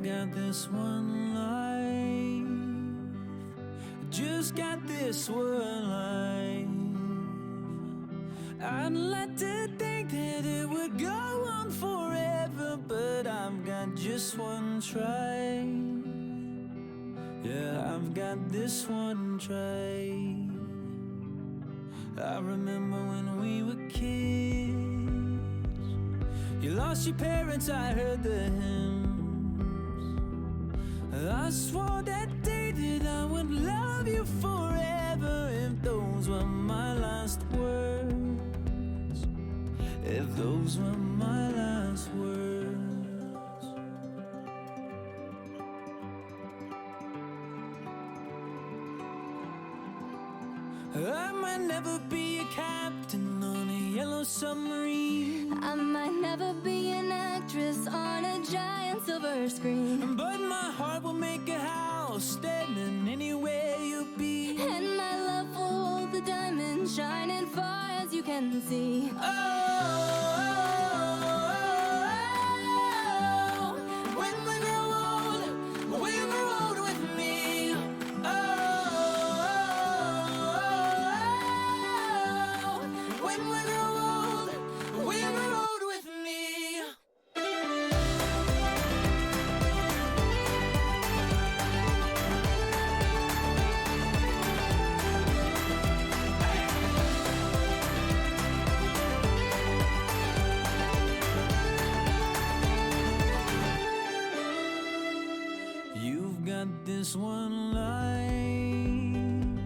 got this one life, just got this one life. I'd like to think that it would go on forever, but I've got just one try. Yeah, I've got this one try. I remember when we were kids, you lost your parents, I heard the hymns. I swore that day that I would love you forever, if those were my last words, if those were my last words. I might never be a captain on a yellow submarine, I might never be an actress on a giant silver screen, but my heart will make a house standing anywhere you be. and my love will hold the diamond shining far as you can see. When we grow old with me. When we grow old with me. You've got this one light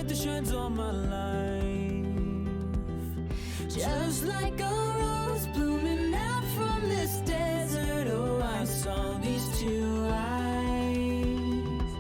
that shines all my life. Just like a rose blooming out from this desert, Oh, I saw these two eyes.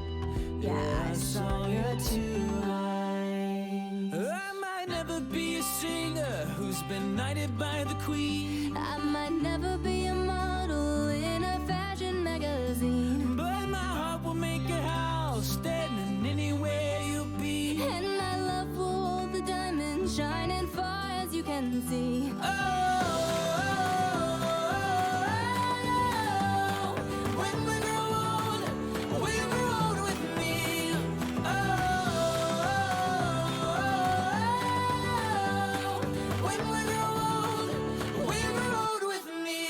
Yeah, I saw your two eyes. I might never be a singer who's been knighted by the queen, I might never be a model in a fashion magazine, but my heart will make a house standing anywhere you be. and my love will hold the diamond shining far as you can see. When we grow old with me. When we grow old with me.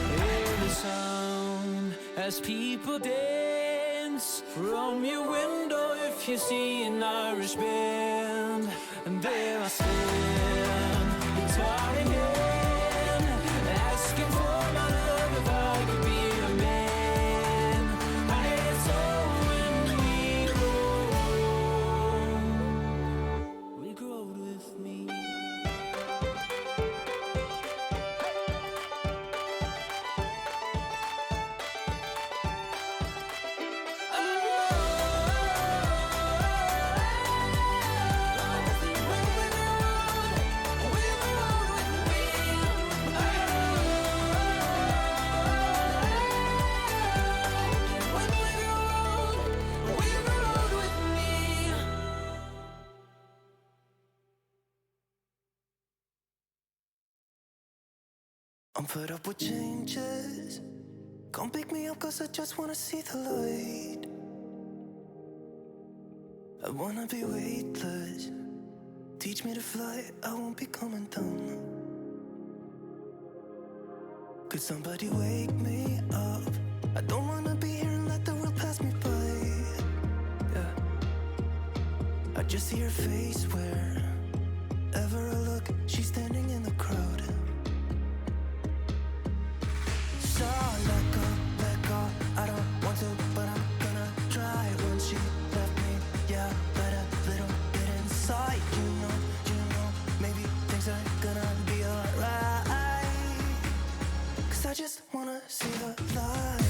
Hear the sound as people dance from your window. If you see an Irish band, and there I stand, guitar in hand, asking for my love if I could be a man. It's so when we grow old with me. I'm fed up with changes. Come pick me up, cause I just wanna see the light. I wanna be weightless. Teach me to fly, I won't be coming down. Could somebody wake me up? I don't wanna be here and let the world pass me by. Yeah. I just see her face wherever I look. She's standing in the crowd. So let go, I don't want to, but I'm gonna try. When she left me, yeah, let a little bit inside. You know, maybe things are gonna be alright. Cause I just wanna see the light.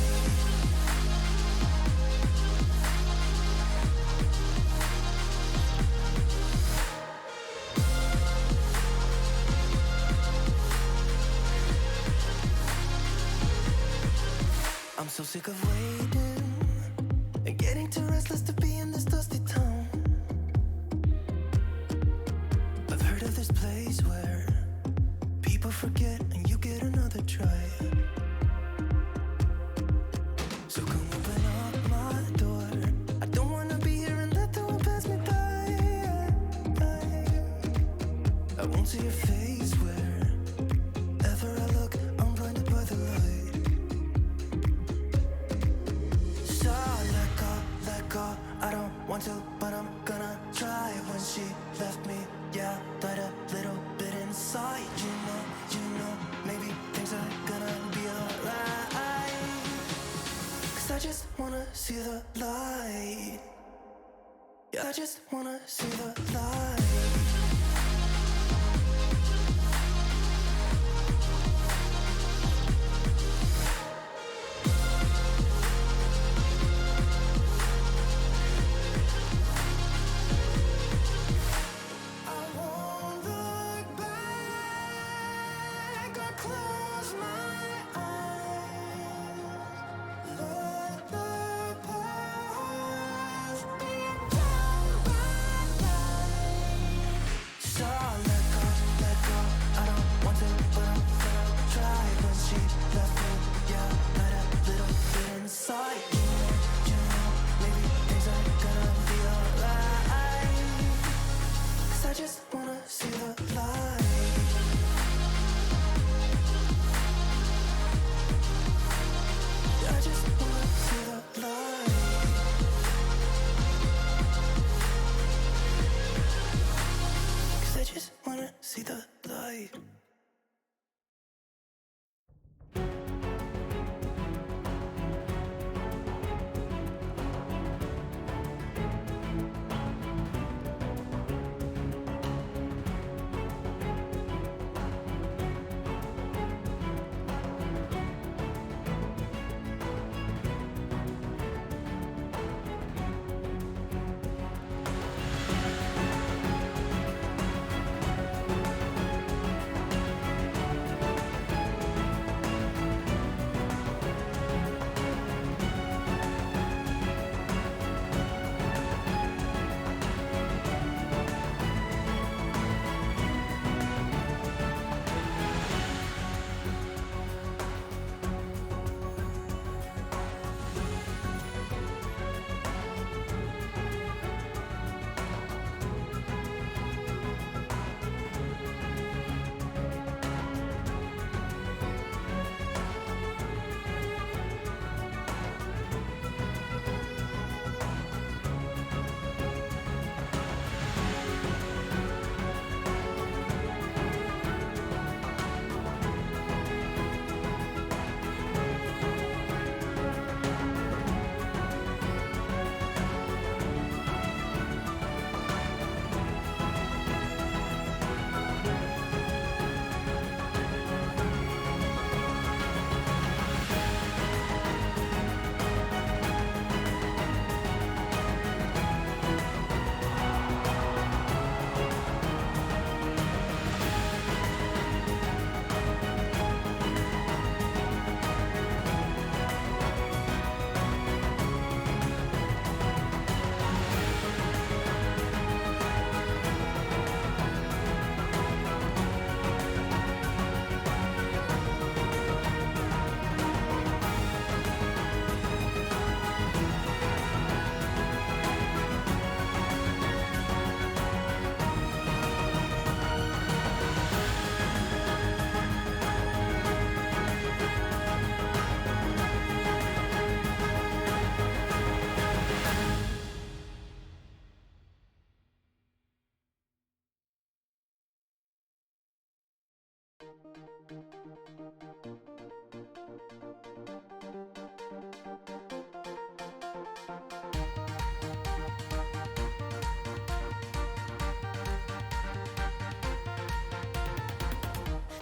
I'm so sick of waiting and getting too restless to be in this dusty town. I've heard of this place where people forget and you get another try. So come open up my door. I don't wanna be here and let the world pass me by. I won't see your face wherever I look. I'm blinded by the light. So let go, I don't want to, but I'm gonna try. When she left me, yeah, died a little bit inside. You know, maybe things are gonna be alright. 'Cause I just wanna see the light. Yeah, I just wanna see the light.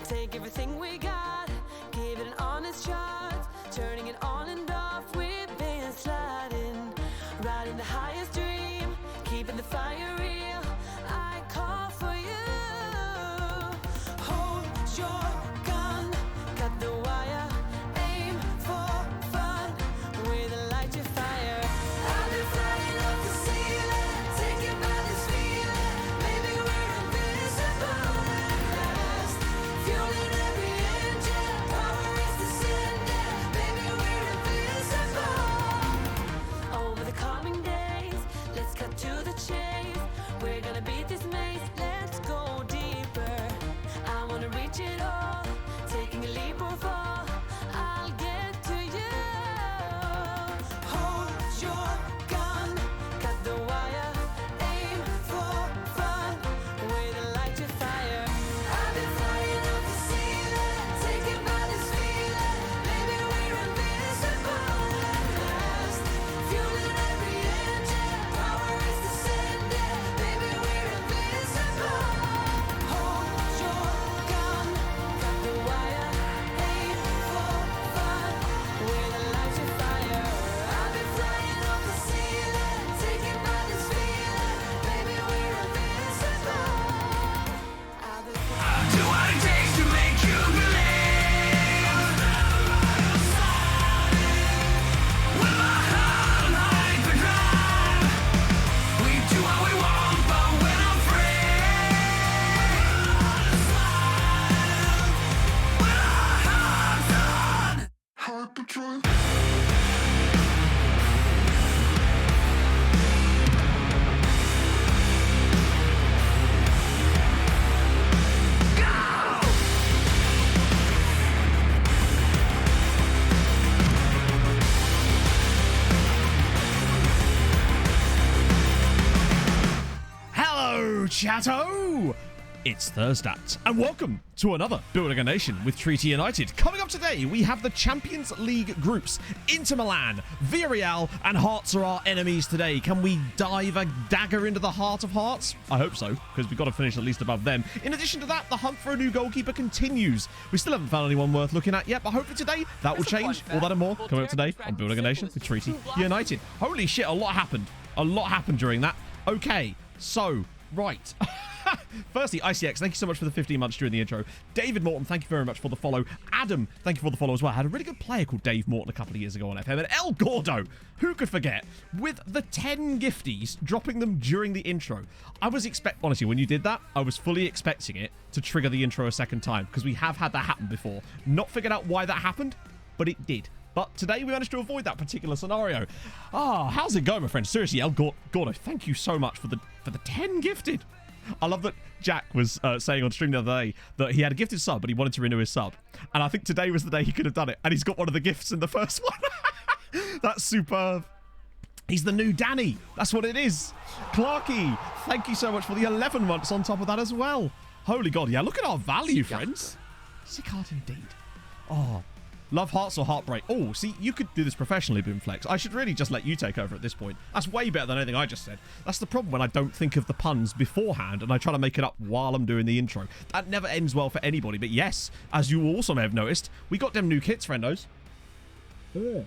Take everything we got, give it an honest shot. Turning it on and off, we've been sliding. Riding the highest dream, keeping the fire real. I call for you. Hold your gun, cut the wire. Aim for fun, Hello, chatto! It's Thursdat, and welcome to another Building a Nation with Treaty United. Coming up today, we have the Champions League groups. Inter Milan, Villarreal, and Hearts are our enemies today. Can we dive a dagger into the heart of Hearts? I hope so, because we've got to finish at least above them. In addition to that, the hunt for a new goalkeeper continues. We still haven't found anyone worth looking at yet, but hopefully today, that will change. All that and more coming up today on Building a Nation with Treaty United. Holy shit, a lot happened. A lot happened during that. Okay, so, right. Firstly, ICX, thank you so much for the 15 months during the intro. David Morton, thank you very much for the follow. Adam, thank you for the follow as well. I had a really good player called Dave Morton a couple of years ago on FM. And El Gordo, who could forget, with the 10 gifties, dropping them during the intro. I was honestly, when you did that, I was fully expecting it to trigger the intro a second time, because we have had that happen before. Not figured out why that happened, but it did. But today we managed to avoid that particular scenario. How's it going, my friend? Seriously, El Gordo, thank you so much for the 10 gifted. I love that Jack was saying on stream the other day that he had a gifted sub, but he wanted to renew his sub. And I think today was the day he could have done it. And he's got one of the gifts in the first one. That's superb. He's the new Danny. That's what it is. Clarky, thank you so much for the 11 months on top of that as well. Holy God, yeah, look at our value, friends. Sick heart indeed. Oh, love Hearts or Heartbreak? Oh, see, you could do this professionally, Boomflex. I should really just let you take over at this point. That's way better than anything I just said. That's the problem when I don't think of the puns beforehand and I try to make it up while I'm doing the intro. That never ends well for anybody. But yes, as you also may have noticed, we got them new kits, friendos. I'm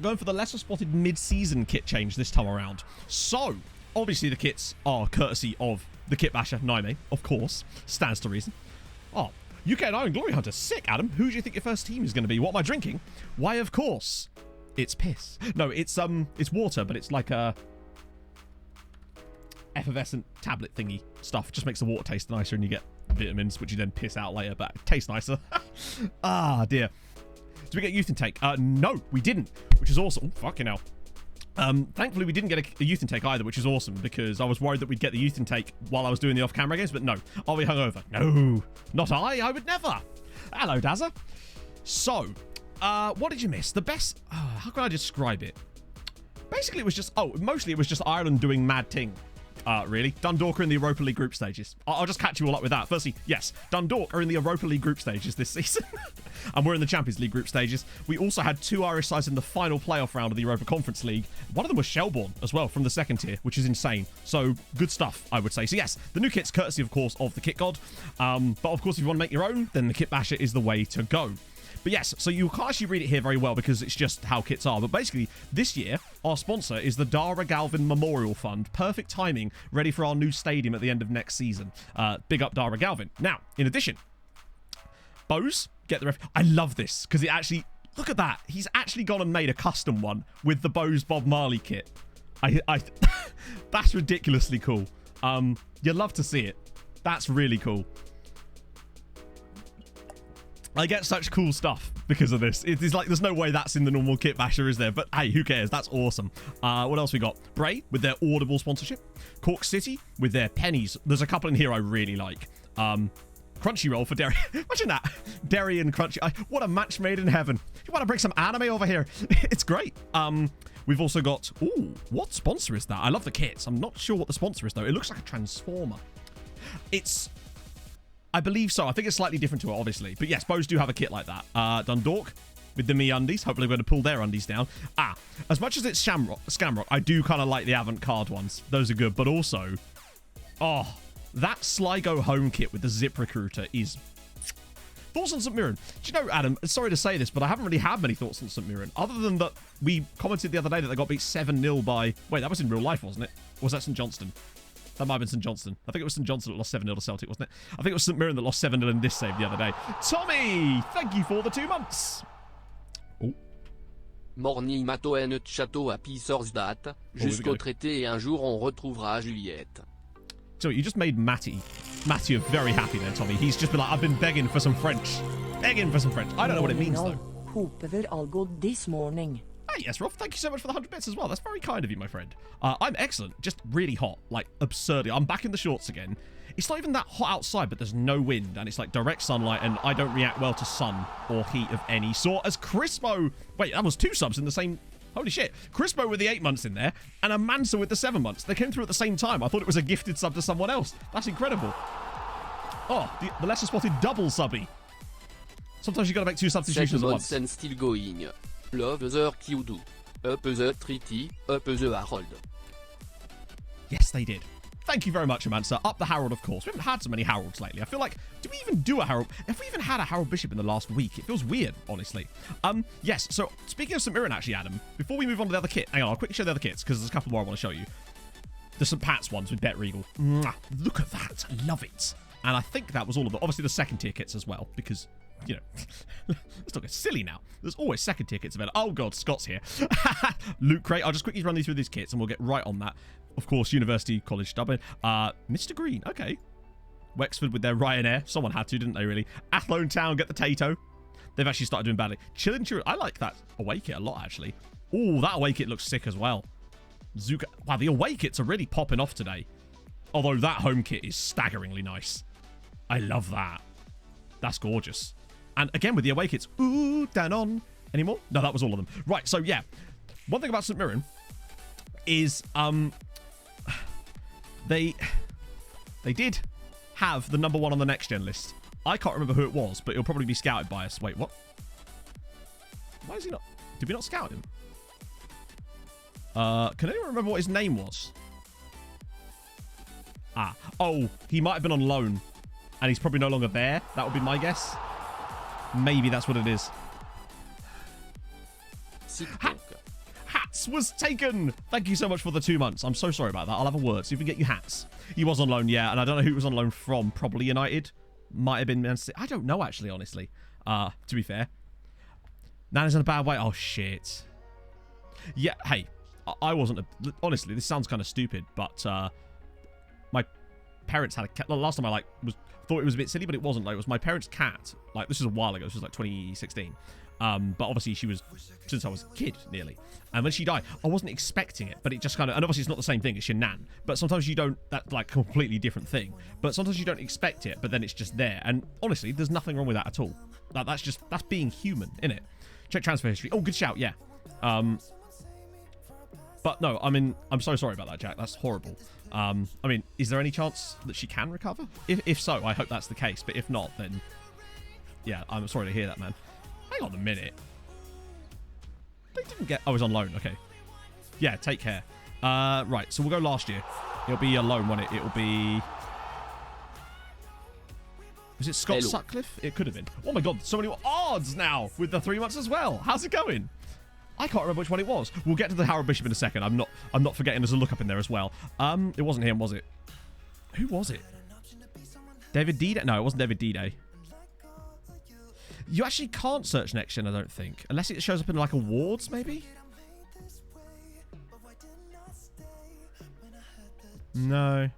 going for the lesser spotted mid-season kit change this time around. So, obviously the kits are courtesy of the kit basher, Naime, of course. Stands to reason. Oh, UK and Iron Glory Hunter, sick, Adam. Who do you think your first team is going to be? What am I drinking? Why, of course, it's piss. No, it's water, but it's like a effervescent tablet thingy stuff. Just makes the water taste nicer, and you get vitamins, which you then piss out later, but it tastes nicer. Ah, dear. Did we get youth intake? No, we didn't, which is awesome. Oh, fucking hell. Thankfully, we didn't get a youth intake either, which is awesome, because I was worried that we'd get the youth intake while I was doing the off-camera games, but no. Are we hungover? No, not I would never. Hello, Dazza. So, what did you miss? The best, how can I describe it? Basically, it was just, mostly it was just Ireland doing mad ting. Really. Dundalk are in the Europa League group stages. I'll just catch you all up with that. Firstly, yes, Dundalk are in the Europa League group stages this season. And we're in the Champions League group stages. We also had 2 Irish sides in the final playoff round of the Europa Conference League. One of them was Shelbourne as well from the second tier, which is insane. So, good stuff, I would say. So, yes, the new kit's courtesy, of course, of the Kit God. But, of course, if you want to make your own, then the Kit Basher is the way to go. But yes, so you can't actually read it here very well because it's just how kits are. But basically, this year, our sponsor is the Dara Galvin Memorial Fund. Perfect timing, ready for our new stadium at the end of next season. Big up Dara Galvin. Now, in addition, Bose, get the ref. I love this because it actually, look at that. He's actually gone and made a custom one with the Bose Bob Marley kit. That's ridiculously cool. You'll love to see it. That's really cool. I get such cool stuff because of this. It's like there's no way that's in the normal kit basher, is there? But hey, who cares? That's awesome. What else we got? Bray with their Audible sponsorship. Cork City with their pennies. There's a couple in here I really like. Crunchyroll for Derry. Imagine that. Derry and Crunchy. What a match made in heaven. You want to bring some anime over here? It's great. We've also got... Ooh, what sponsor is that? I love the kits. I'm not sure what the sponsor is, though. It looks like a transformer. It's... I believe so. I think it's slightly different to it, obviously. But yes, Bose do have a kit like that. Dundalk with the Me Undies. Hopefully we're going to pull their undies down. As much as it's Scamrock, I do kind of like the avant-garde ones. Those are good. But also, that Sligo home kit with the Zip Recruiter is... Thoughts on St Mirren? Do you know, Adam, sorry to say this, but I haven't really had many thoughts on St Mirren. Other than that, we commented the other day that they got beat 7-0 by... Wait, that was in real life, wasn't it? Or was that St Johnston? That might have been St Johnston. I think it was St Johnston that lost 7-0 to Celtic, wasn't it? I think it was St Mirren that lost 7-0 in this save the other day. Tommy, thank you for the 2 months. Oh. Morni mato en château à Pissorsdat, jusqu'au traité et un jour on retrouvera Juliette. So you just made Matty very happy there, Tommy. He's just been like, I've been begging for some French. Begging for some French. I don't know what it means, though. Hope we're all good this morning. Hey, yes, Rolf, thank you so much for the 100 bits as well. That's very kind of you, my friend. I'm excellent. Just really hot. Like, absurdly. I'm back in the shorts again. It's not even that hot outside, but there's no wind, and it's like direct sunlight, and I don't react well to sun or heat of any sort. As Crismo... Wait, that was 2 subs in the same Holy shit. Crispo with the 8 months in there, and a Mansa with the 7 months. They came through at the same time. I thought it was a gifted sub to someone else. That's incredible. Oh, the lesser spotted double subby. Sometimes you got to make 2 substitutions at once. Months and still going. Love the Kyudu. Up the treaty. Up the Harold. Yes, they did. Thank you very much, Amansa. Up the Harold, of course. We haven't had so many Harolds lately. I feel like, do we even do a Harold? If we even had a Harold Bishop in the last week, it feels weird, honestly. Yes, so speaking of St. Mirren, actually, Adam, before we move on to the other kit, hang on, I'll quickly show the other kits, because there's a couple more I want to show you. The St. Pat's ones with Bet Regal. Mwah. Look at that. I love it. And I think that was all of them. Obviously, the second tier kits as well, because, you know, let's not get silly now. There's always second tier kits available. Oh, God, Scott's here. Loot Crate. I'll just quickly run through these kits, and we'll get right on that. Of course, University College Dublin. Mr. Green. Okay. Wexford with their Ryanair. Someone had to, didn't they, really? Athlone Town get the Tato. They've actually started doing badly. Chillin' Children. I like that away kit a lot, actually. Oh, that away kit looks sick as well. Zuka. Wow, the away kits are really popping off today. Although that home kit is staggeringly nice. I love that. That's gorgeous. And again, with the away kits. Ooh, Danon. Any more? No, that was all of them. Right, so yeah. One thing about St. Mirren is they did have the #1 on the next gen list. I can't remember who it was, but it'll probably be scouted by us. Wait, what? Why is he not? Did we not scout him? Can anyone remember what his name was? Oh, he might have been on loan, and he's probably no longer there. That would be my guess. Maybe that's what it is. Hats was taken. Thank you so much for the 2 months. I'm so sorry about that. I'll have a word. See if we can get you hats. He was on loan, yeah, and I don't know who he was on loan from. Probably United. Might have been Man City. I don't know, actually, honestly. To be fair. Nana's in a bad way. Oh, shit. Yeah, hey. I wasn't... honestly, this sounds kind of stupid, but my parents had a cat. Last time I, thought it was a bit silly, but it wasn't. It was my parents' cat. This was a while ago. This was 2016. But obviously she was since I was a kid nearly, and when she died I wasn't expecting it, but it just kind of, and obviously it's not the same thing, it's your nan, but sometimes you don't, that's like a completely different thing, but sometimes you don't expect it, but then it's just there, and honestly there's nothing wrong with that at all. That's being human, innit? Check transfer history. Oh, good shout. Yeah. But no, I mean, I'm so sorry about that, Jack. That's horrible. I mean, is there any chance that she can recover? If so, I hope that's the case, but if not, then yeah, I'm sorry to hear that, man. Hang on a minute. They didn't get... oh, it was on loan. Okay. Yeah, take care. Right, so we'll go last year. It'll be a loan, won't it? It'll be... was it Scott Sutcliffe? It could have been. Oh my god, so many odds now with the 3 months as well. How's it going? I can't remember which one it was. We'll get to the Harold Bishop in a second. I'm not forgetting there's a look up in there as well. It wasn't him, was it? Who was it? David D-Day? No, it wasn't David D-Day. You actually can't search next gen, I don't think. Unless it shows up in, like, awards, maybe? No.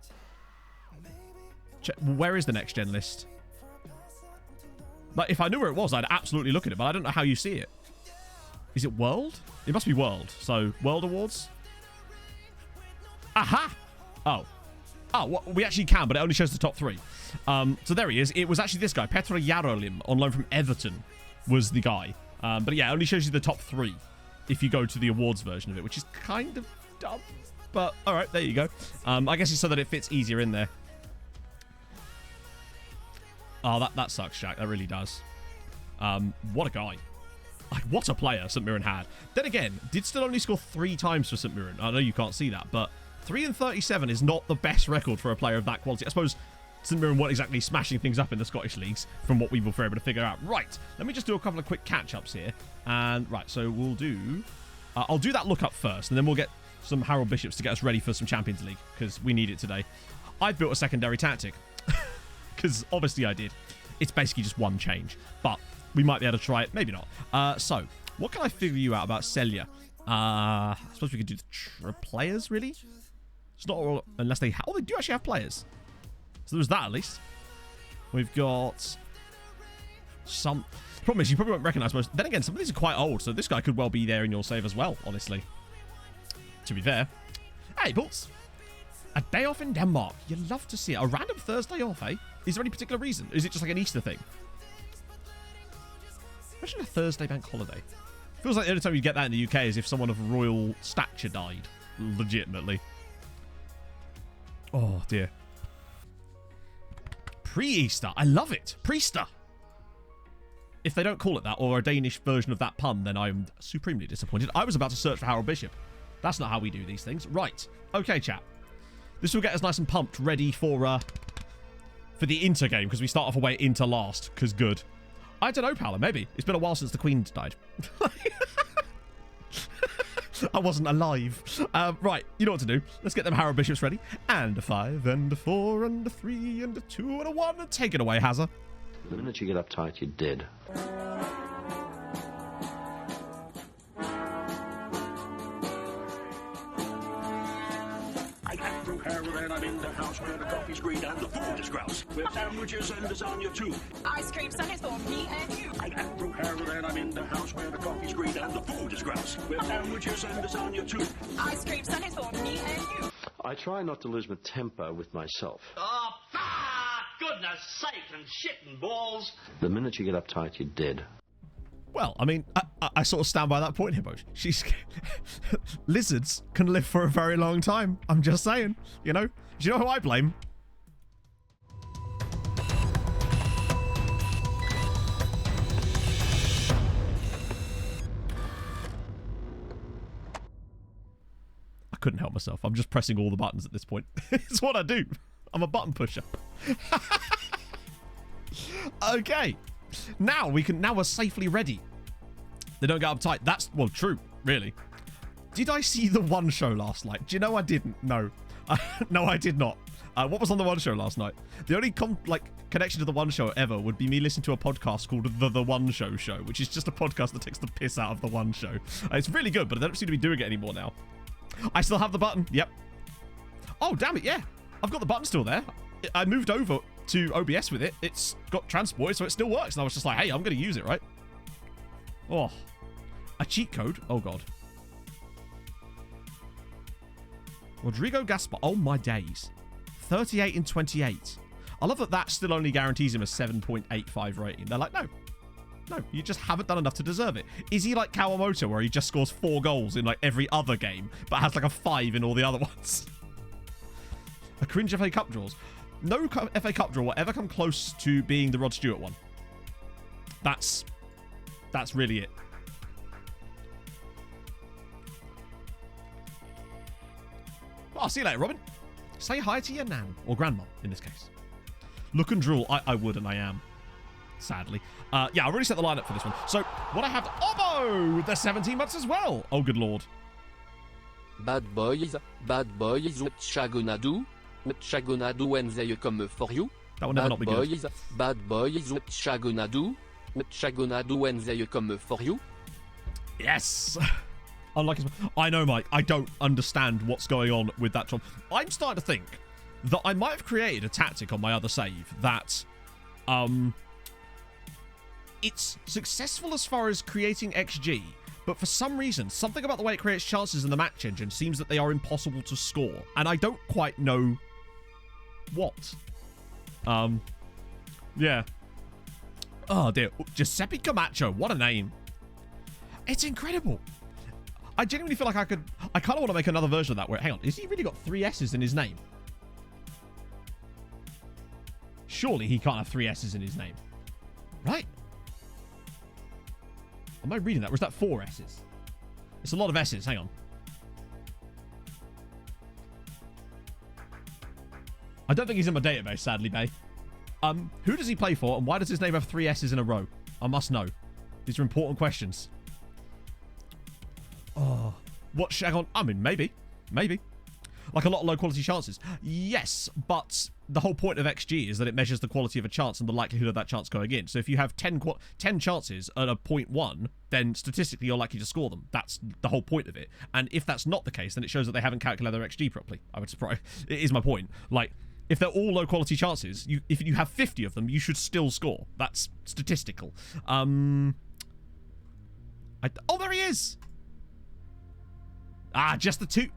Where is the next gen list? Like, if I knew where it was, I'd absolutely look at it, but I don't know how you see it. Is it World? It must be World. So, World Awards? Aha! Oh. Oh, well, we actually can, but it only shows the top 3. So there he is. It was actually this guy, Petra Yarolim, on loan from Everton, was the guy. But yeah, it only shows you the top 3 if you go to the awards version of it, which is kind of dumb. But all right, there you go. I guess it's so that it fits easier in there. Oh, that sucks, Jack. That really does. What a guy. Like, what a player St. Mirren had. Then again, did still only score 3 times for St. Mirren. I know you can't see that, but 3 and 37 is not the best record for a player of that quality. I suppose St. Mirren weren't exactly smashing things up in the Scottish leagues from what we were able to figure out. Right, let me just do a couple of quick catch-ups here. And, right, so we'll do... I'll do that look up first, and then we'll get some Harold Bishops to get us ready for some Champions League, because we need it today. I've built a secondary tactic, because obviously I did. It's basically just one change, but we might be able to try it, maybe not. So, what can I figure you out about Celia? I suppose we could do the players, really? It's not all, unless they... oh, they do actually have players. So there's that, at least. We've got some... the problem is, you probably won't recognise most... then again, some of these are quite old, so this guy could well be there in your save as well, honestly. To be fair. Hey, Bolts. A day off in Denmark. You love to see it. A random Thursday off, eh? Is there any particular reason? Is it just like an Easter thing? Imagine a Thursday bank holiday. Feels like the only time you get that in the UK is if someone of royal stature died. Legitimately. Oh, dear. Pre-Easter. I love it. Priester. If they don't call it that, or a Danish version of that pun, then I'm supremely disappointed. I was about to search for Harold Bishop. That's not how we do these things. Right. Okay, chat. This will get us nice and pumped, ready for the Inter game, because we start off away Inter last, because good. I don't know, Paolo, maybe. It's been a while since the Queen died. I wasn't alive. Right, you know what to do. Let's get them Harold Bishops ready. And a 5, and a 4, and a 3, and a 2, and a 1. And take it away, Hazza. The minute you get uptight, you're dead. I got through Harold and I'm in the house where the coffee's green and the food is grouse. With sandwiches and lasagna too. Ice cream sundaes for me and you. I got through Harold and I'm in the house where the coffee's green and the food is grouse. With sandwiches and lasagna too. Ice cream sundaes for me and you. I try not to lose my temper with myself. Oh, goodness sake and shit and balls. The minute you get uptight, you're dead. Well, I mean, I sort of stand by that point here, Bosch. Lizards can live for a very long time. I'm just saying, you know. Do you know who I blame? I couldn't help myself. I'm just pressing all the buttons at this point. It's what I do. I'm a button pusher. Okay. Now we're safely ready. They don't get uptight. That's, well, true, really. Did I see the One Show last night? Do you know I didn't? No. No, I did not. What was on the One Show last night? The only connection to the One Show ever would be me listening to a podcast called The One Show, which is just a podcast that takes the piss out of the One Show. It's really good, but I don't seem to be doing it anymore now. I still have the button. Yep. Oh, damn it, yeah. I've got the button still there. I moved over to OBS with it. It's got transported, so it still works. And I was just like, hey, I'm going to use it, right? Oh. A cheat code? Oh, God. Rodrigo Gaspar. Oh, my days. 38 in 28. I love that that still only guarantees him a 7.85 rating. They're like, no. No, you just haven't done enough to deserve it. Is he like Kawamoto, where he just scores 4 goals in like every other game, but has like a 5 in all the other ones? A cringe FA Cup draws. No FA Cup draw will ever come close to being the Rod Stewart one. That's really it. Well, I'll see you later, Robin. Say hi to your nan, or grandma, in this case. Look and drool. I would, and I am. Sadly. Yeah, I've already set the lineup for this one. So, what I have... Obo! With the 17 months as well. Oh, good lord. Bad boys, what cha gonna do? What cha gonna do when they come for you? That will never not be good. Bad boys, what cha gonna do? What cha gonna do when they come for you? Yes! Unlike his... I know, Mike. I don't understand what's going on with that job. I'm starting to think that I might have created a tactic on my other save that... It's successful as far as creating XG, but for some reason, something about the way it creates chances in the match engine seems that they are impossible to score, and I don't quite know what. Yeah. Oh, dear. Giuseppe Camacho, what a name. It's incredible. I genuinely feel like I kind of want to make another version of that where, hang on, has he really got 3 S's in his name? Surely he can't have 3 S's in his name. Right? Am I reading that? Or is that 4 S's? It's a lot of S's. Hang on. I don't think he's in my database, sadly, Bay. Who does he play for, and why does his name have 3 S's in a row? I must know. These are important questions. Oh. What Shagon? I mean, maybe. Maybe. Like a lot of low-quality chances. Yes, but the whole point of XG is that it measures the quality of a chance and the likelihood of that chance going in. So if you have 10 chances at a 0.1, then statistically you're likely to score them. That's the whole point of it. And if that's not the case, then it shows that they haven't calculated their XG properly. I would surprise. It is my point. Like, if they're all low-quality chances, if you have 50 of them, you should still score. That's statistical. Oh, there he is! Ah, just the 2...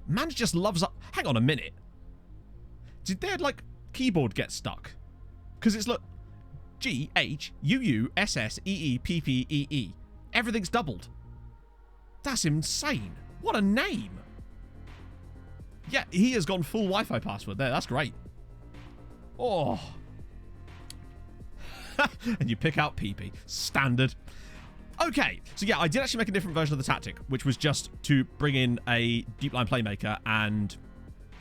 Man just loves up. Hang on a minute. Did their, like, keyboard get stuck? Because it's, look, G, H, U, U, S, S, E, E, P, P, E, E. everything's doubled. That's insane. What a name. Yeah, he has gone full Wi-Fi password there. That's great. Oh. And you pick out PP. Standard. Okay, so yeah, I did actually make a different version of the tactic, which was just to bring in a deep line playmaker and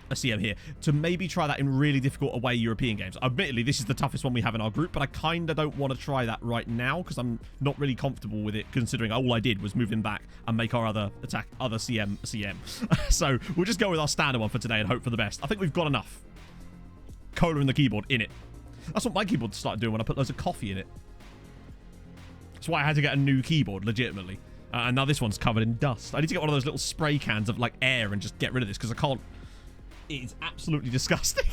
a CM here to maybe try that in really difficult away European games. Admittedly, this is the toughest one we have in our group, but I kind of don't want to try that right now because I'm not really comfortable with it, considering all I did was move him back and make our other CM. So we'll just go with our standard one for today and hope for the best. I think we've got enough cola in the keyboard in it. That's what my keyboard started doing when I put loads of coffee in it. That's why I had to get a new keyboard, legitimately. And now this one's covered in dust. I need to get one of those little spray cans of, like, air and just get rid of this, because I can't... It is absolutely disgusting.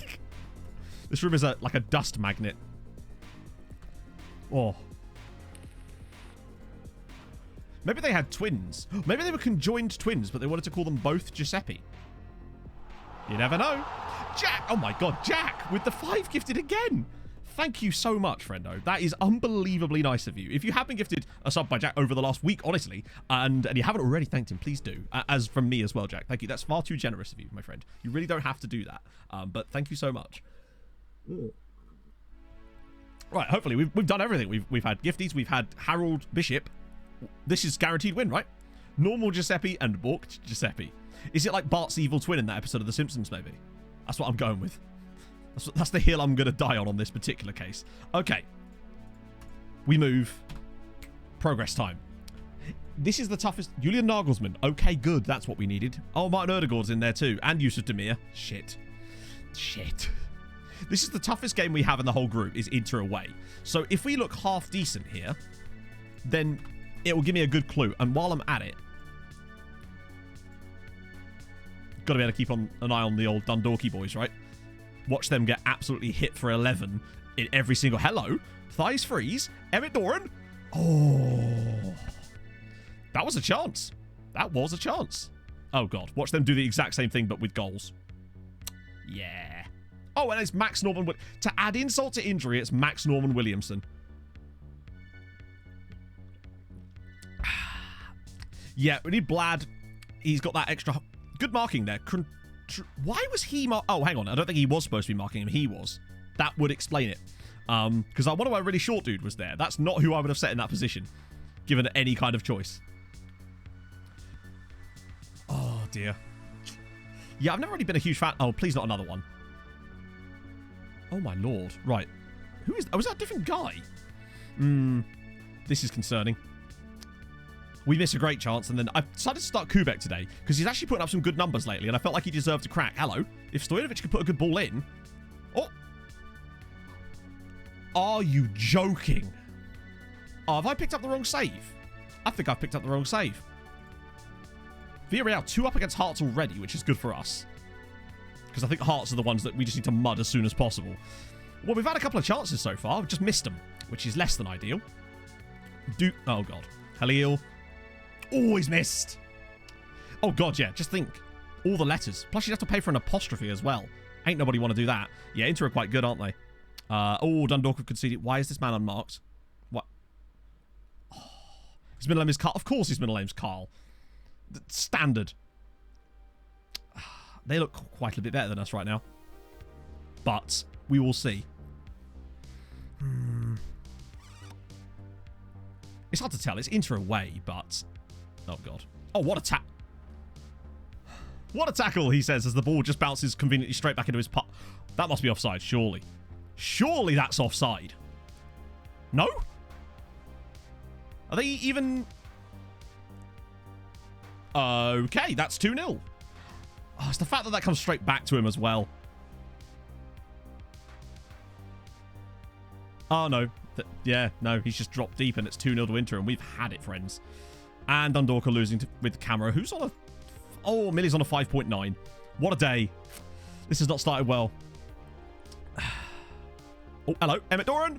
This room is like a dust magnet. Oh. Maybe they had twins. Maybe they were conjoined twins, but they wanted to call them both Giuseppe. You never know. Jack! Oh my god, Jack! With the 5 gifted again! Thank you so much, friendo. That is unbelievably nice of you. If you have been gifted a sub by Jack over the last week, honestly, and you haven't already thanked him, please do. As from me as well, Jack. Thank you. That's far too generous of you, my friend. You really don't have to do that. But thank you so much. Right, hopefully we've done everything. We've had gifties. We've had Harold Bishop. This is guaranteed win, right? Normal Giuseppe and balked Giuseppe. Is it like Bart's evil twin in that episode of The Simpsons, maybe? That's what I'm going with. That's the hill I'm going to die on this particular case. Okay. We move. Progress time. This is the toughest. Julian Nagelsmann. Okay, good. That's what we needed. Oh, Martin Odegaard's in there too. And Yusuf Demir. Shit. This is the toughest game we have in the whole group, is Inter away. So if we look half decent here, then it will give me a good clue. And while I'm at it, got to be able to keep an eye on the old Dundalky boys, right? Watch them get absolutely hit for 11 in every single... Hello. Thighs freeze. Emmett Doran. Oh. That was a chance. That was a chance. Oh, God. Watch them do the exact same thing, but with goals. Yeah. Oh, and it's Max Norman... To add insult to injury, it's Max Norman Williamson. Yeah, we need Blad. He's got that extra... Good marking there. Why was he... Oh, hang on. I don't think he was supposed to be marking him. He was. That would explain it. Because I wonder why a really short dude was there. That's not who I would have set in that position, given any kind of choice. Oh, dear. Yeah, I've never really been a huge fan... Oh, please not another one. Oh, my lord. Right. Who is... Oh, is that a different guy? This is concerning. We miss a great chance, and then I decided to start Kubek today, because he's actually putting up some good numbers lately, and I felt like he deserved to crack. Hello. If Stojanovic could put a good ball in... Oh. Are you joking? Oh, have I picked up the wrong save? I think I've picked up the wrong save. Villarreal 2 up against Hearts already, which is good for us. Because I think Hearts are the ones that we just need to mud as soon as possible. Well, we've had a couple of chances so far. We've just missed them, which is less than ideal. Oh, God. Halil. Always missed. Oh, God, yeah. Just think. All the letters. Plus, you'd have to pay for an apostrophe as well. Ain't nobody want to do that. Yeah, Inter are quite good, aren't they? Oh, Dundalk have conceded. Why is this man unmarked? What? Oh, his middle name is Carl. Of course his middle name's Carl. Standard. They look quite a bit better than us right now. But we will see. It's hard to tell. It's Inter away, but... Oh, God. Oh, what a What a tackle, he says, as the ball just bounces conveniently straight back into his putt. That must be offside, surely. Surely that's offside. No? Are they even... Okay, that's 2-0. Oh, it's the fact that that comes straight back to him as well. Oh, no. Yeah, no, he's just dropped deep and it's 2-0 to Inter, and we've had it, friends. And Dundalk are losing with Camera, who's on a... Oh, Millie's on a 5.9. What a day. This has not started well. Oh, hello, Emmett Doran.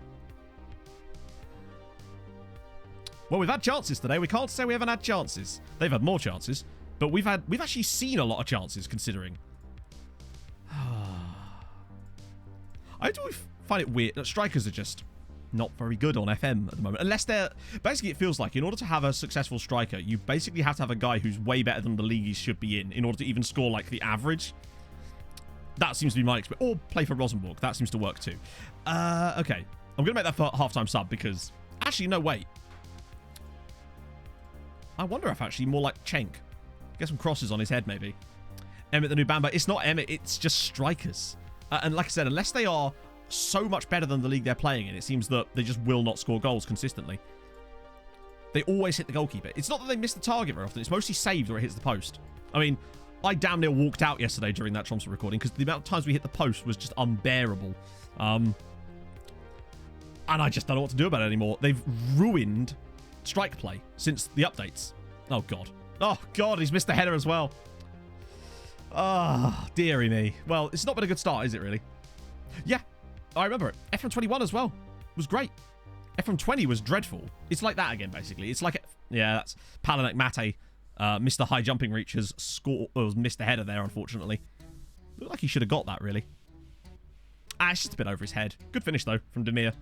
Well, we've had chances today. We can't say we haven't had chances. They've had more chances, but we've actually seen a lot of chances, considering. I do find it weird that strikers are just not very good on FM at the moment. Unless they're... Basically, it feels like in order to have a successful striker, you basically have to have a guy who's way better than the league he should be in order to even score, like, the average. That seems to be my experience. Or play for Rosenborg. That seems to work, too. Okay. I'm going to make that for half-time sub because... Actually, no, wait. I wonder if actually more like Cenk. Get some crosses on his head, maybe. Emmett the new Bamba. It's not Emmett. It's just strikers. And like I said, unless they are so much better than the league they're playing in, it seems that they just will not score goals consistently. They always hit the goalkeeper. It's not that they miss the target very often. It's mostly saved or it hits the post. I mean, I damn near walked out yesterday during that Tromsø recording because the amount of times we hit the post was just unbearable. And I just don't know what to do about it anymore. They've ruined strike play since the updates. Oh, God. Oh, God, he's missed the header as well. Ah, dearie me. Well, it's not been a good start, is it, really? Yeah, I remember it. FM21 as well. It was great. FM20 was dreadful. It's like that again, basically. It's like... Yeah, that's Palanek Mate. Missed the high jumping reaches. Missed the header there, unfortunately. Looked like he should have got that, really. It's just a bit over his head. Good finish, though, from Demir.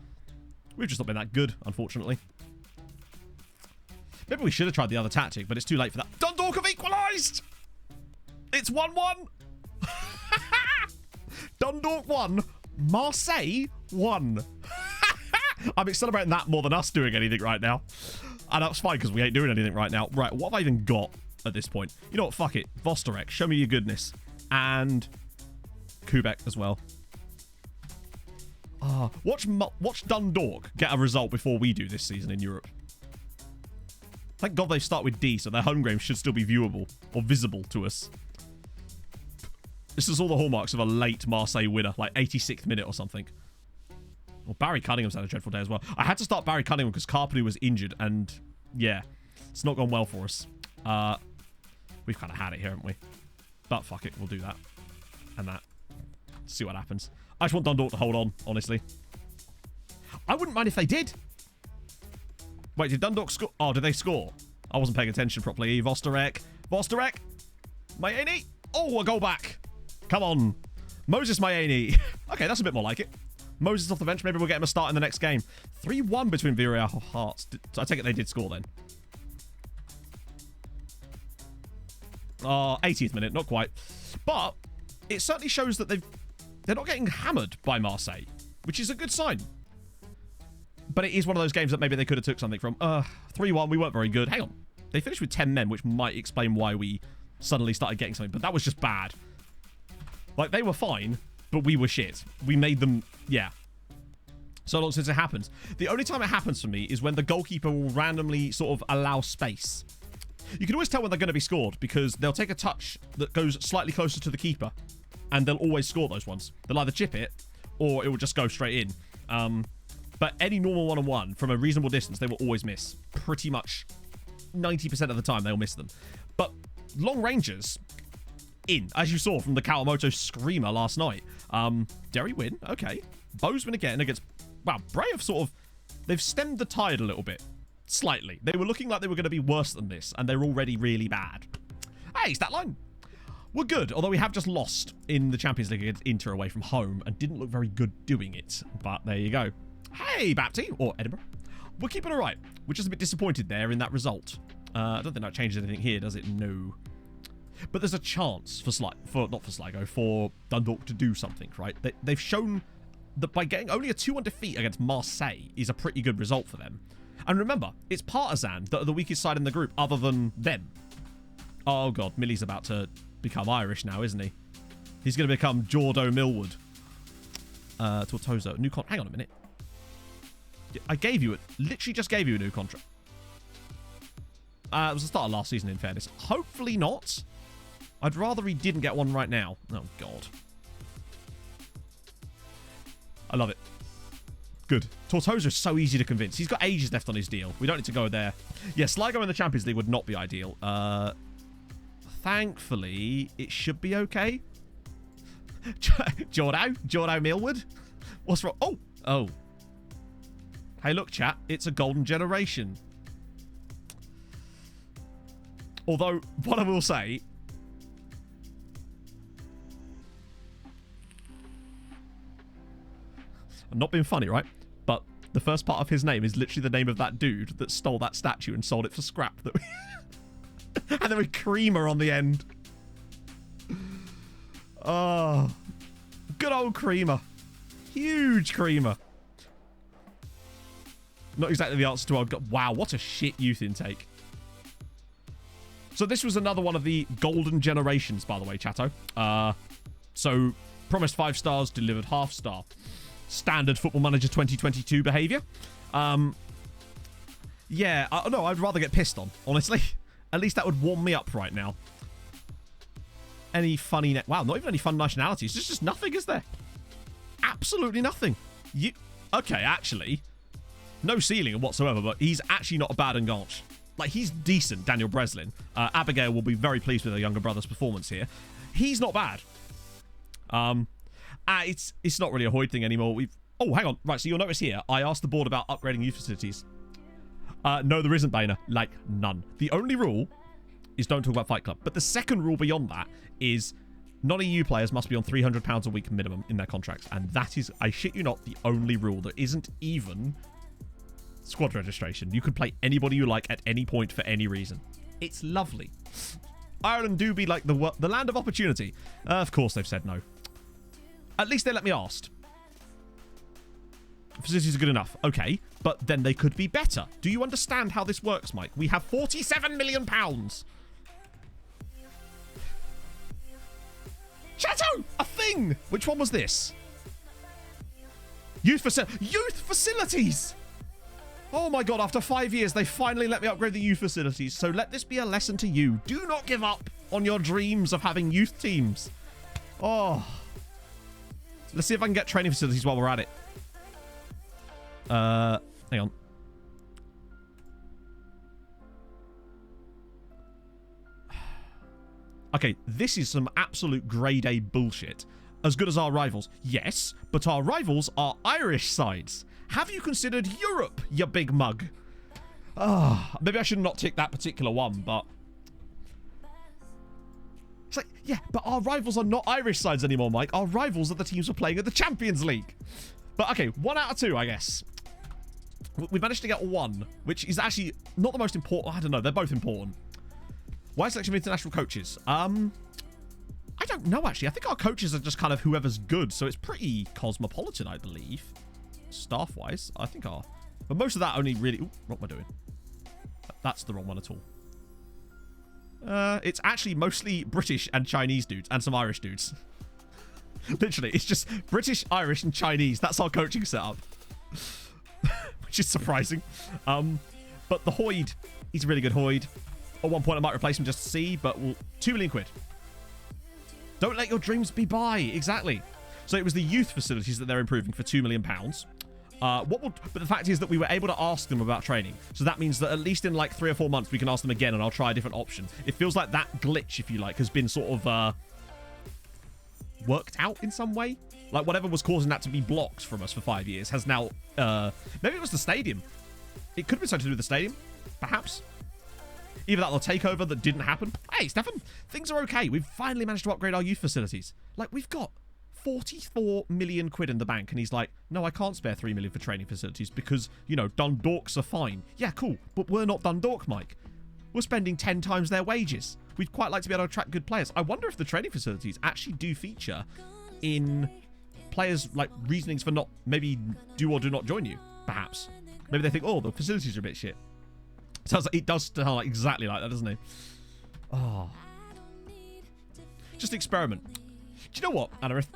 We've just not been that good, unfortunately. Maybe we should have tried the other tactic, but it's too late for that. Dundalk have equalised! It's 1-1. Dundalk 1. Marseille 1. I'm celebrating that more than us doing anything right now. And that's fine because we ain't doing anything right now. Right, what have I even got at this point? You know what? Fuck it. Vostorek, show me your goodness. And Kubek as well. Watch Dundalk get a result before we do this season in Europe. Thank God they start with D, so their home games should still be viewable or visible to us. This is all the hallmarks of a late Marseille winner, like 86th minute or something. Well, Barry Cunningham's had a dreadful day as well. I had to start Barry Cunningham because Carpenter was injured, and yeah, it's not gone well for us. We've kind of had it here, haven't we? But fuck it, we'll do that. And that. See what happens. I just want Dundalk to hold on, honestly. I wouldn't mind if they did. Wait, did Dundalk score? Oh, did they score? I wasn't paying attention properly. Vostorek. Mayeni. Oh, a goal back. Come on. Moses Mayeni. Okay, that's a bit more like it. Moses off the bench. Maybe we'll get him a start in the next game. 3-1 between Villarreal and Hearts. I take it they did score then. 18th minute. Not quite. But it certainly shows that they're not getting hammered by Marseille, which is a good sign. But it is one of those games that maybe they could have took something from. 3-1, we weren't very good. Hang on. They finished with 10 men, which might explain why we suddenly started getting something. But that was just bad. Like, they were fine, but we were shit. We made them, yeah. So long since it happens. The only time it happens for me is when the goalkeeper will randomly sort of allow space. You can always tell when they're going to be scored because they'll take a touch that goes slightly closer to the keeper and they'll always score those ones. They'll either chip it or it will just go straight in. But any normal one-on-one from a reasonable distance, they will always miss. Pretty much 90% of the time, they'll miss them. But long ranges, in, as you saw from the Kawamoto screamer last night. Derry win, okay. Bozeman again against... Wow, Bray have sort of... They've stemmed the tide a little bit. Slightly. They were looking like they were going to be worse than this, and they're already really bad. Hey, stat line. We're good, although we have just lost in the Champions League against Inter away from home, and didn't look very good doing it. But there you go. Hey, Bapty, or Edinburgh. We're keeping it right. We're just a bit disappointed there in that result. I don't think that changes anything here, does it? No. But there's a chance for Dundalk to do something, right? They've shown that by getting only a 2-1 defeat against Marseille is a pretty good result for them. And remember, it's Partizan that are the weakest side in the group other than them. Oh, God, Millie's about to become Irish now, isn't he? He's going to become Jordo Millwood. Tortosa. Hang on a minute. I literally just gave you a new contract. It was the start of last season, in fairness. Hopefully not. I'd rather he didn't get one right now. Oh, God. I love it. Good. Tortosa is so easy to convince. He's got ages left on his deal. We don't need to go there. Yeah, Sligo in the Champions League would not be ideal. Thankfully, it should be okay. Jordo Millwood? What's wrong? Oh. Hey, look, chat. It's a golden generation. Although, what I will say... I'm not being funny, right? But the first part of his name is literally the name of that dude that stole that statue and sold it for scrap. That we and then with creamer on the end. Oh, good old creamer. Huge creamer. Not exactly the answer to our... Wow, what a shit youth intake. So this was another one of the golden generations, by the way, chatto. So promised 5 stars, delivered half star. Standard Football Manager 2022 behavior. Yeah, no, I'd rather get pissed on, honestly. At least that would warm me up right now. Any funny... Wow, not even any fun nationalities. There's just nothing, is there? Absolutely nothing. Okay, actually... No ceiling whatsoever, but he's actually not a bad Enganche. Like, he's decent, Daniel Breslin. Abigail will be very pleased with her younger brother's performance here. He's not bad. It's not really a Hoyd thing anymore. Oh, hang on. Right, so you'll notice here, I asked the board about upgrading youth facilities. No, there isn't, Dana. Like, none. The only rule is don't talk about Fight Club. But the second rule beyond that is non-EU players must be on £300 a week minimum in their contracts. And that is, I shit you not, the only rule. There isn't even... squad registration. You can play anybody you like at any point for any reason. It's lovely. Ireland do be like the land of opportunity. Of course they've said no. At least they let me ask. Facilities are good enough. Okay, but then they could be better. Do you understand how this works, Mike? We have £47 million. Chateau! A thing! Which one was this? Youth facilities! Oh my god, after 5 years, they finally let me upgrade the youth facilities. So let this be a lesson to you. Do not give up on your dreams of having youth teams. Oh. Let's see if I can get training facilities while we're at it. Hang on. Okay, this is some absolute grade A bullshit. As good as our rivals. Yes, but our rivals are Irish sides. Have you considered Europe, you big mug? Maybe I should not tick that particular one, but... It's like, yeah, but our rivals are not Irish sides anymore, Mike. Our rivals are the teams we're playing at the Champions League. But okay, 1 out of 2, I guess. We managed to get 1, which is actually not the most important. I don't know, they're both important. Why selection of international coaches? I don't know, actually. I think our coaches are just kind of whoever's good, so it's pretty cosmopolitan, I believe. Staff-wise, I think our... But most of that only really... Ooh, what am I doing? That's the wrong one at all. It's actually mostly British and Chinese dudes, and some Irish dudes. Literally, it's just British, Irish, and Chinese. That's our coaching setup. Which is surprising. But the Hoyd, he's a really good Hoyd. At one point, I might replace him just to see, but we'll... £2 million. Don't let your dreams be by. Exactly. So it was the youth facilities that they're improving for £2 million. But the fact is that we were able to ask them about training. So that means that at least in like 3 or 4 months, we can ask them again and I'll try a different option. It feels like that glitch, if you like, has been sort of worked out in some way. Like whatever was causing that to be blocked from us for 5 years has now... maybe it was the stadium. It could have been something to do with the stadium, perhaps. Either that or takeover that didn't happen. Hey, Stefan, things are okay. We've finally managed to upgrade our youth facilities. Like, we've got 44 million quid in the bank. And he's like, no, I can't spare 3 million for training facilities because, you know, Dundalks are fine. Yeah, cool. But we're not Dundalk, Mike. We're spending 10 times their wages. We'd quite like to be able to attract good players. I wonder if the training facilities actually do feature in players, like, reasonings for not maybe do or do not join you, perhaps. Maybe they think, oh, the facilities are a bit shit. Sounds like it does sound like exactly like that, doesn't it? Oh. Just experiment. Do you know what, Anarith?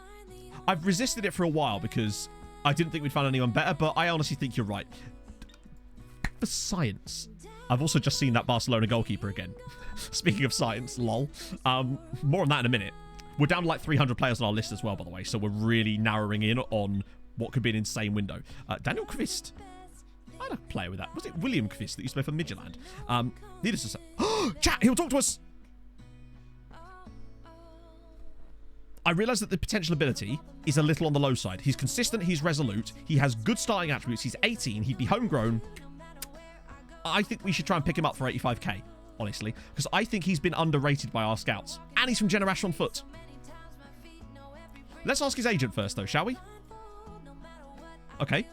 I've resisted it for a while because I didn't think we'd find anyone better, but I honestly think you're right. For science. I've also just seen that Barcelona goalkeeper again. Speaking of science, lol. More on that in a minute. We're down to like 300 players on our list as well, by the way, so we're really narrowing in on what could be an insane window. Daniel Kvist. I had a player with that. Was it William Kvist that used to play for Midtjylland? Needless to say... Chat, he'll talk to us! I realise that the potential ability is a little on the low side. He's consistent, he's resolute, he has good starting attributes, he's 18, he'd be homegrown. I think we should try and pick him up for 85k, honestly, because I think he's been underrated by our scouts. And he's from Generation Foot. Let's ask his agent first, though, shall we? Okay.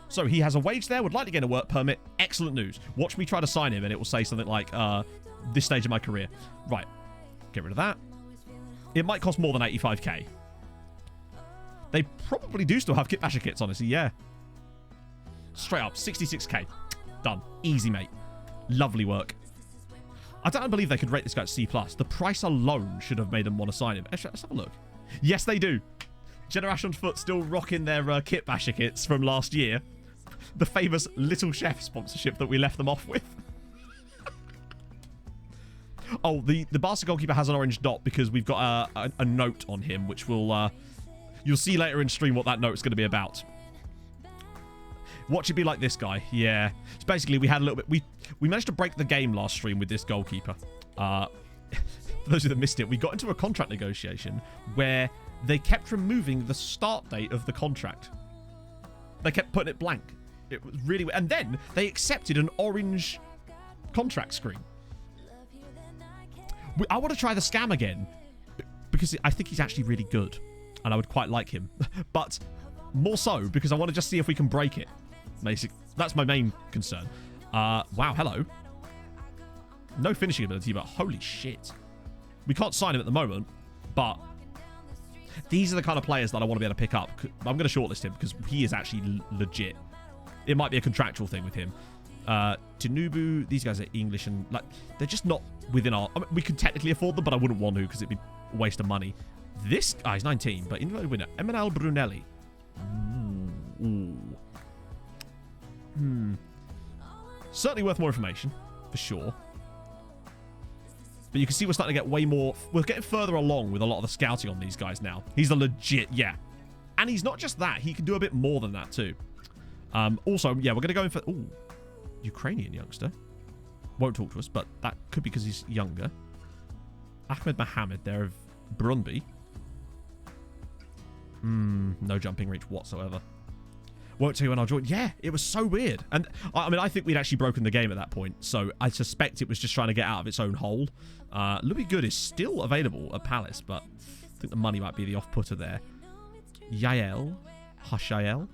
So he has a wage there, would like to get a work permit. Excellent news. Watch me try to sign him and it will say something like, this stage of my career. Right. Get rid of that. It might cost more than 85k. They probably do still have kitbasher kits, honestly. Yeah. Straight up. 66k. Done. Easy, mate. Lovely work. I don't believe they could rate this guy at C+. The price alone should have made them want to sign him. Actually, let's have a look. Yes, they do. Generation Foot still rocking their kitbasher kits from last year. The famous Little Chef sponsorship that we left them off with. Oh, the Barca goalkeeper has an orange dot because we've got a note on him, which will you'll see later in stream what that note's going to be about. Watch it be like this guy. Yeah. So basically, we had a little bit... We managed to break the game last stream with this goalkeeper. For those of you that missed it, we got into a contract negotiation where they kept removing the start date of the contract. They kept putting it blank. It was really... And then they accepted an orange contract screen. I want to try the scam again because I think he's actually really good and I would quite like him. But more so because I want to just see if we can break it. Basic. That's my main concern. Wow, hello. No finishing ability, but holy shit. We can't sign him at the moment, but these are the kind of players that I want to be able to pick up. I'm going to shortlist him because he is actually legit. It might be a contractual thing with him. Tinubu, these guys are English and like they're just not within our... I mean, we could technically afford them, but I wouldn't want to because it'd be a waste of money. This guy's 19, but invalid winner. Emanal Brunelli. Ooh. Certainly worth more information, for sure. But you can see we're starting to get way more... We're getting further along with a lot of the scouting on these guys now. He's a legit... Yeah. And he's not just that. He can do a bit more than that, too. Also, yeah, we're going to go in for... Ooh. Ukrainian youngster. Won't talk to us, but that could be because he's younger. Ahmed Mohammed there of Brunby. No jumping reach whatsoever. Won't tell you when I'll join. Yeah, it was so weird. And, I mean, I think we'd actually broken the game at that point. So I suspect it was just trying to get out of its own hole. Louis Good is still available at Palace, but I think the money might be the off-putter there. Yael. Hashael.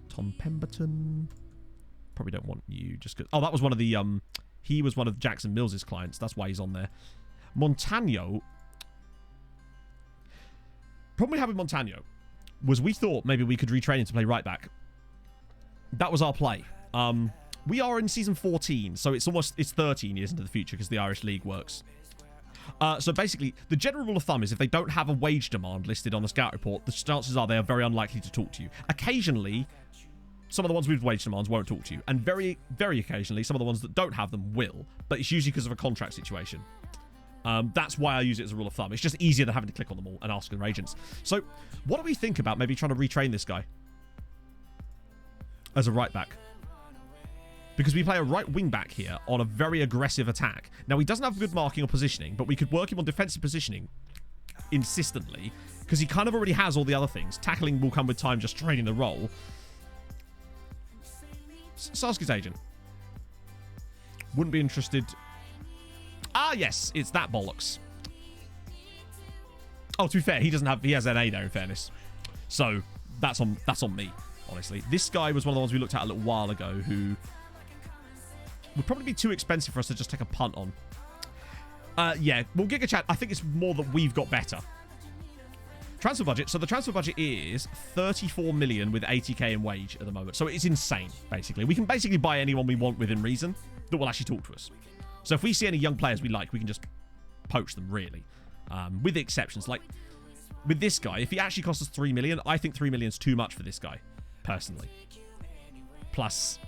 Tom Pemberton. Probably don't want you just because... Oh, that was one of the... He was one of Jackson Mills's clients. That's why he's on there. Montano. Problem we had with Montano was we thought maybe we could retrain him to play right back. That was our play. We are in season 14, so it's 13 years into the future because the Irish League works. So basically, the general rule of thumb is if they don't have a wage demand listed on the scout report, the chances are they are very unlikely to talk to you. Occasionally, some of the ones with wage demands won't talk to you. And very, very occasionally, some of the ones that don't have them will. But it's usually because of a contract situation. That's why I use it as a rule of thumb. It's just easier than having to click on them all and ask their agents. So, what do we think about maybe trying to retrain this guy as a right back? Because we play a right wing back here on a very aggressive attack. Now, he doesn't have good marking or positioning, but we could work him on defensive positioning insistently because he kind of already has all the other things. Tackling will come with time, just training the role. Sasuke's agent. Wouldn't be interested... Ah, yes, it's that bollocks. Oh, to be fair, he has an A there, in fairness. So, that's on me, honestly. This guy was one of the ones we looked at a little while ago who would probably be too expensive for us to just take a punt on. Yeah, we'll Giga Chat. I think it's more that we've got better. Transfer budget. So the transfer budget is 34 million with 80k in wage at the moment. So it's insane, basically. We can basically buy anyone we want within reason that will actually talk to us. So if we see any young players we like, we can just poach them, really. With the exceptions. Like, with this guy, if he actually costs us 3 million, I think 3 million is too much for this guy, personally. Plus,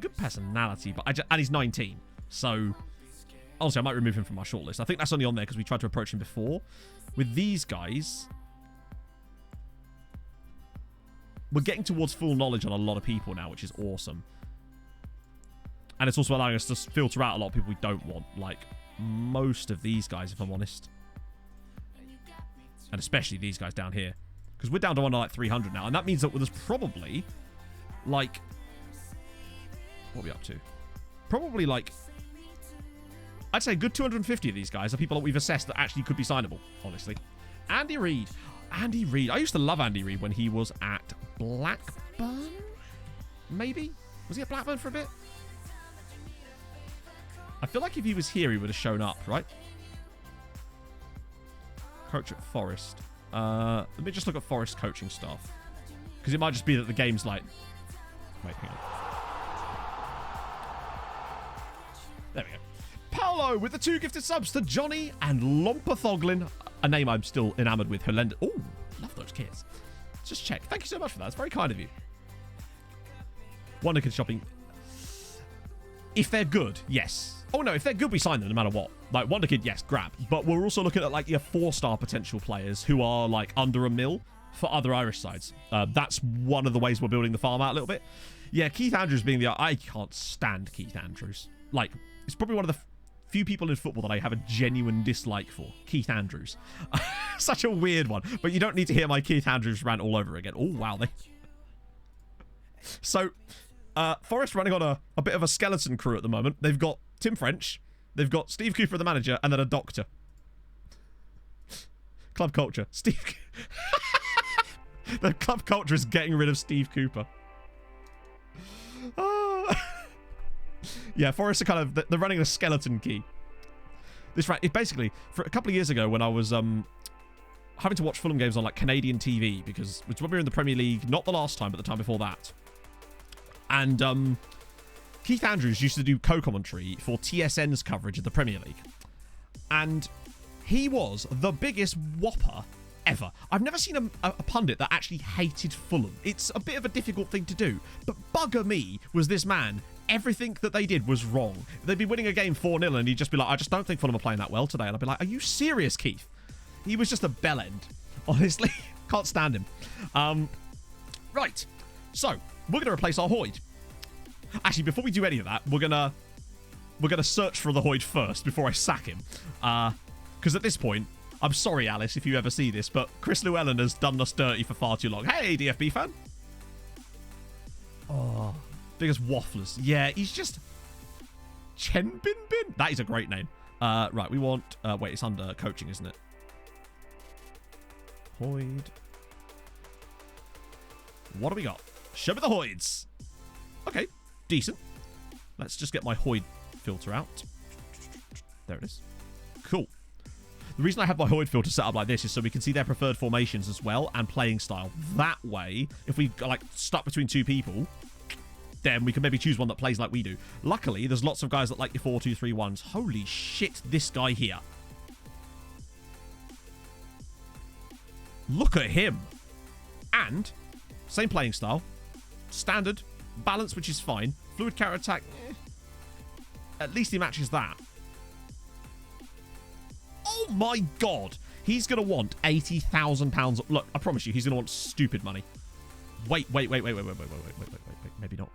good personality, but and he's 19. So, honestly, I might remove him from my shortlist. I think that's only on there because we tried to approach him before. With these guys, we're getting towards full knowledge on a lot of people now, which is awesome. And it's also allowing us to filter out a lot of people we don't want. Like, most of these guys, if I'm honest. And especially these guys down here. Because we're down to like 300 now. And that means that there's probably, like... What are we up to? Probably, like... I'd say a good 250 of these guys are people that we've assessed that actually could be signable, honestly. Andy Reid. Andy Reid. I used to love Andy Reid when he was at Blackburn. maybe? Was he at Blackburn for a bit? I feel like if he was here, he would have shown up, right? Coach at Forest. Let me just look at Forest coaching staff. Because it might just be that the game's like... Wait, hang on. There we go. Paolo with the 2 gifted subs to Johnny and Lompathoglin. A name I'm still enamored with. Oh, love those kids. Just check. Thank you so much for that. It's very kind of you. Wonder Kid shopping. If they're good, yes. Oh no, if they're good, we sign them no matter what. Like Wonder Kid, yes, grab. But we're also looking at like your 4-star potential players who are like under $1 million for other Irish sides. That's one of the ways we're building the farm out a little bit. Yeah, Keith Andrews being the... I can't stand Keith Andrews. Like, it's probably one of the few people in football that I have a genuine dislike for. Keith Andrews. Such a weird one. But you don't need to hear my Keith Andrews rant all over again. Oh, wow. So, Forest running on a bit of a skeleton crew at the moment. They've got Tim French. They've got Steve Cooper, the manager, and then a doctor. Club culture. Steve... The club culture is getting rid of Steve Cooper. Yeah, Forest are kind of... They're running a skeleton key. This right, it basically, for a couple of years ago when I was having to watch Fulham games on like Canadian TV, because it's when we were in the Premier League, not the last time, but the time before that. And Keith Andrews used to do co-commentary for TSN's coverage of the Premier League. And he was the biggest whopper ever. I've never seen a pundit that actually hated Fulham. It's a bit of a difficult thing to do. But bugger me was this man. Everything that they did was wrong. They'd be winning a game 4-0 and he'd just be like, I just don't think Fulham are playing that well today. And I'd be like, are you serious, Keith? He was just a bellend. Honestly, can't stand him. Right. So, we're going to replace our Hoyd. Actually, before we do any of that, we're gonna search for the Hoyd first before I sack him. Because at this point, I'm sorry, Alice, if you ever see this, but Chris Llewellyn has done us dirty for far too long. Hey, DFB fan. Oh, biggest wafflers. Yeah, he's just... Chen Bin Bin? That is a great name. Right, we want... wait, it's under coaching, isn't it? Hoyd. What do we got? Show me the Hoyds. Okay, decent. Let's just get my Hoyd filter out. There it is. Cool. The reason I have my Hoyd filter set up like this is so we can see their preferred formations as well and playing style. That way, if we like stuck between two people, then we can maybe choose one that plays like we do. Luckily, there's lots of guys that like your 4-2-3-1s. Holy shit, this guy here. Look at him. And, same playing style. Standard. Balance, which is fine. Fluid counter attack. At least he matches that. Oh my god. He's going to want £80,000. Look, I promise you, he's going to want stupid money. Wait. Maybe not. Maybe not.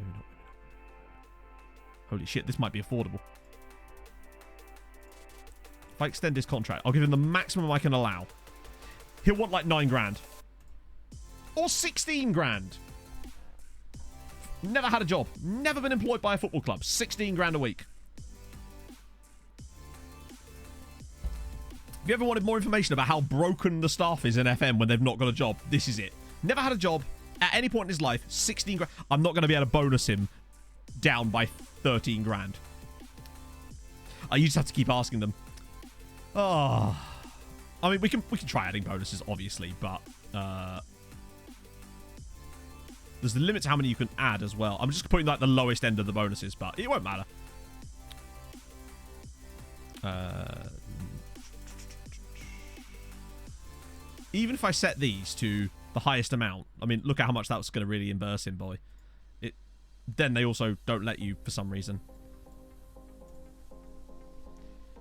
Holy shit, this might be affordable. If I extend his contract, I'll give him the maximum I can allow. He'll want like 9 grand. Or 16 grand. Never had a job. Never been employed by a football club. 16 grand a week. If you ever wanted more information about how broken the staff is in FM when they've not got a job, this is it. Never had a job at any point in his life. 16 grand. I'm not going to be able to bonus him down by 13 grand. You just have to keep asking them. Oh, I mean, we can try adding bonuses, obviously, but there's the limit to how many you can add as well. I'm just putting like the lowest end of the bonuses, but it won't matter. Even if I set these to the highest amount, I mean, look at how much that's going to really embarrass him, boy. Then they also don't let you for some reason.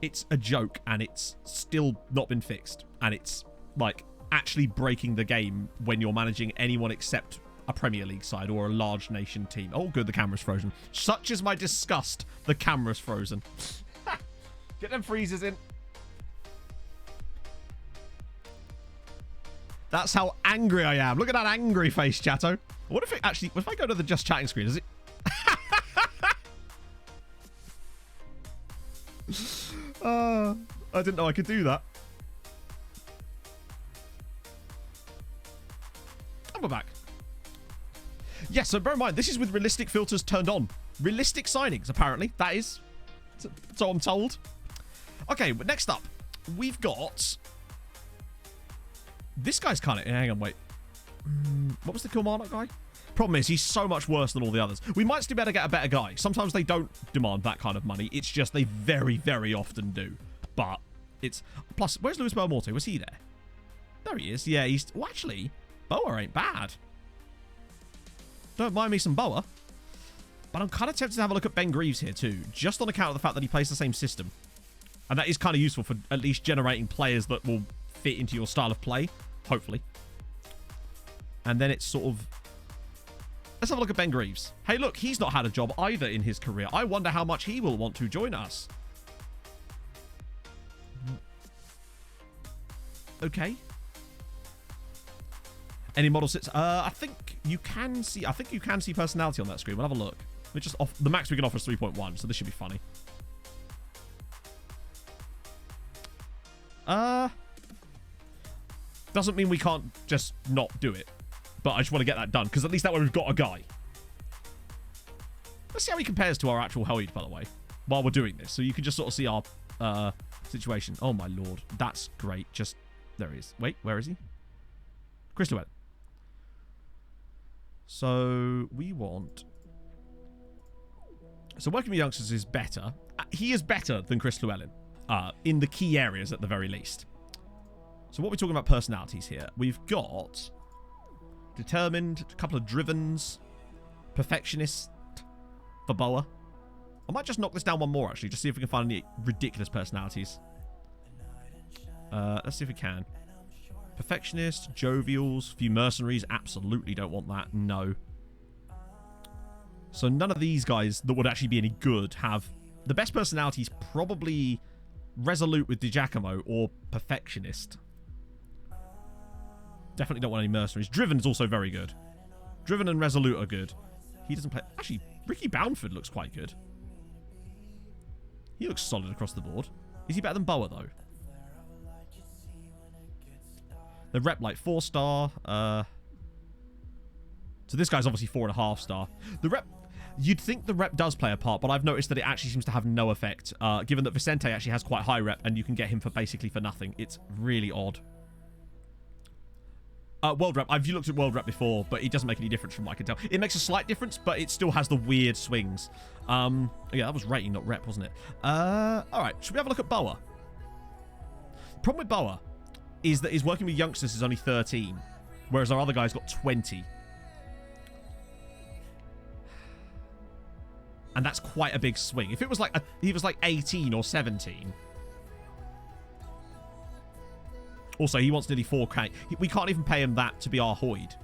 It's a joke, and it's still not been fixed. And it's, like, actually breaking the game when you're managing anyone except a Premier League side or a large nation team. Oh, good, the camera's frozen. Such is my disgust, the camera's frozen. Get them freezers in. That's how angry I am. Look at that angry face, chatto. What if it actually... If I go to the just chatting screen, is it... I didn't know I could do that. And we're back. Yeah, so bear in mind, this is with realistic filters turned on. Realistic signings, apparently. That is. So I'm told. Okay, but next up, we've got... This guy's kind of... Hang on, wait. What was the Kilmarnock guy? Problem is, he's so much worse than all the others. We might still be able to get a better guy. Sometimes they don't demand that kind of money. It's just they very, very often do. But it's... Plus, where's Luis Belmonte? Was he there? There he is. Yeah, he's... Well, actually, Boa ain't bad. Don't mind me some Boa. But I'm kind of tempted to have a look at Ben Greaves here too. Just on account of the fact that he plays the same system. And that is kind of useful for at least generating players that will fit into your style of play. Hopefully. And then it's sort of... Let's have a look at Ben Greaves. Hey, look, he's not had a job either in his career. I wonder how much he will want to join us. Okay. Any model sits? I think you can see. I think you can see personality on that screen. We'll have a look. We just off the max we can offer is 3.1, so this should be funny. Doesn't mean we can't just not do it. But I just want to get that done, because at least that way we've got a guy. Let's see how he compares to our actual height, by the way, while we're doing this. So you can just sort of see our situation. Oh, my lord. That's great. Just, there he is. Wait, where is he? Chris Llewellyn. So we want... So working with youngsters is better. He is better than Chris Llewellyn. In the key areas, at the very least. So what we're talking about personalities here. We've got... Determined, a couple of drivens, perfectionist for Boa. I might just knock this down one more, actually, just see if we can find any ridiculous personalities. Let's see if we can. Perfectionist, jovials, few mercenaries, absolutely don't want that, no. So none of these guys that would actually be any good have... The best personality is probably Resolute with DiGiacomo or Perfectionist. Definitely don't want any mercenaries. Driven is also very good. Driven and Resolute are good. He doesn't play... Actually, Ricky Boundford looks quite good. He looks solid across the board. Is he better than Boa, though? The rep, like, 4-star. So this guy's obviously 4.5-star. The rep... You'd think the rep does play a part, but I've noticed that it actually seems to have no effect. Given that Vicente actually has quite high rep, and you can get him for basically for nothing. It's really odd. World Rep. I've looked at World Rep before, but it doesn't make any difference from what I can tell. It makes a slight difference, but it still has the weird swings. Yeah, that was rating, not rep, wasn't it? Alright, should we have a look at Boa? The problem with Boa is that his working with youngsters is only 13, whereas our other guy's got 20. And that's quite a big swing. If it was like he was like 18 or 17... Also, he wants nearly 4k. We can't even pay him that to be our Hoyd.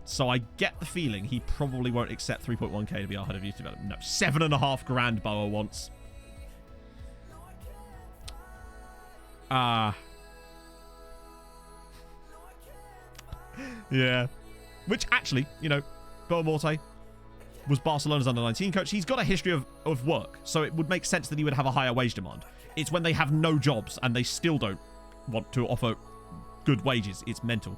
So I get the feeling he probably won't accept 3.1k to be our head of youth development. No, 7.5 grand Boa wants. Yeah. Which actually, you know, Boa Morte was Barcelona's under-19 coach. He's got a history of work. So it would make sense that he would have a higher wage demand. It's when they have no jobs and they still don't want to offer good wages. It's mental.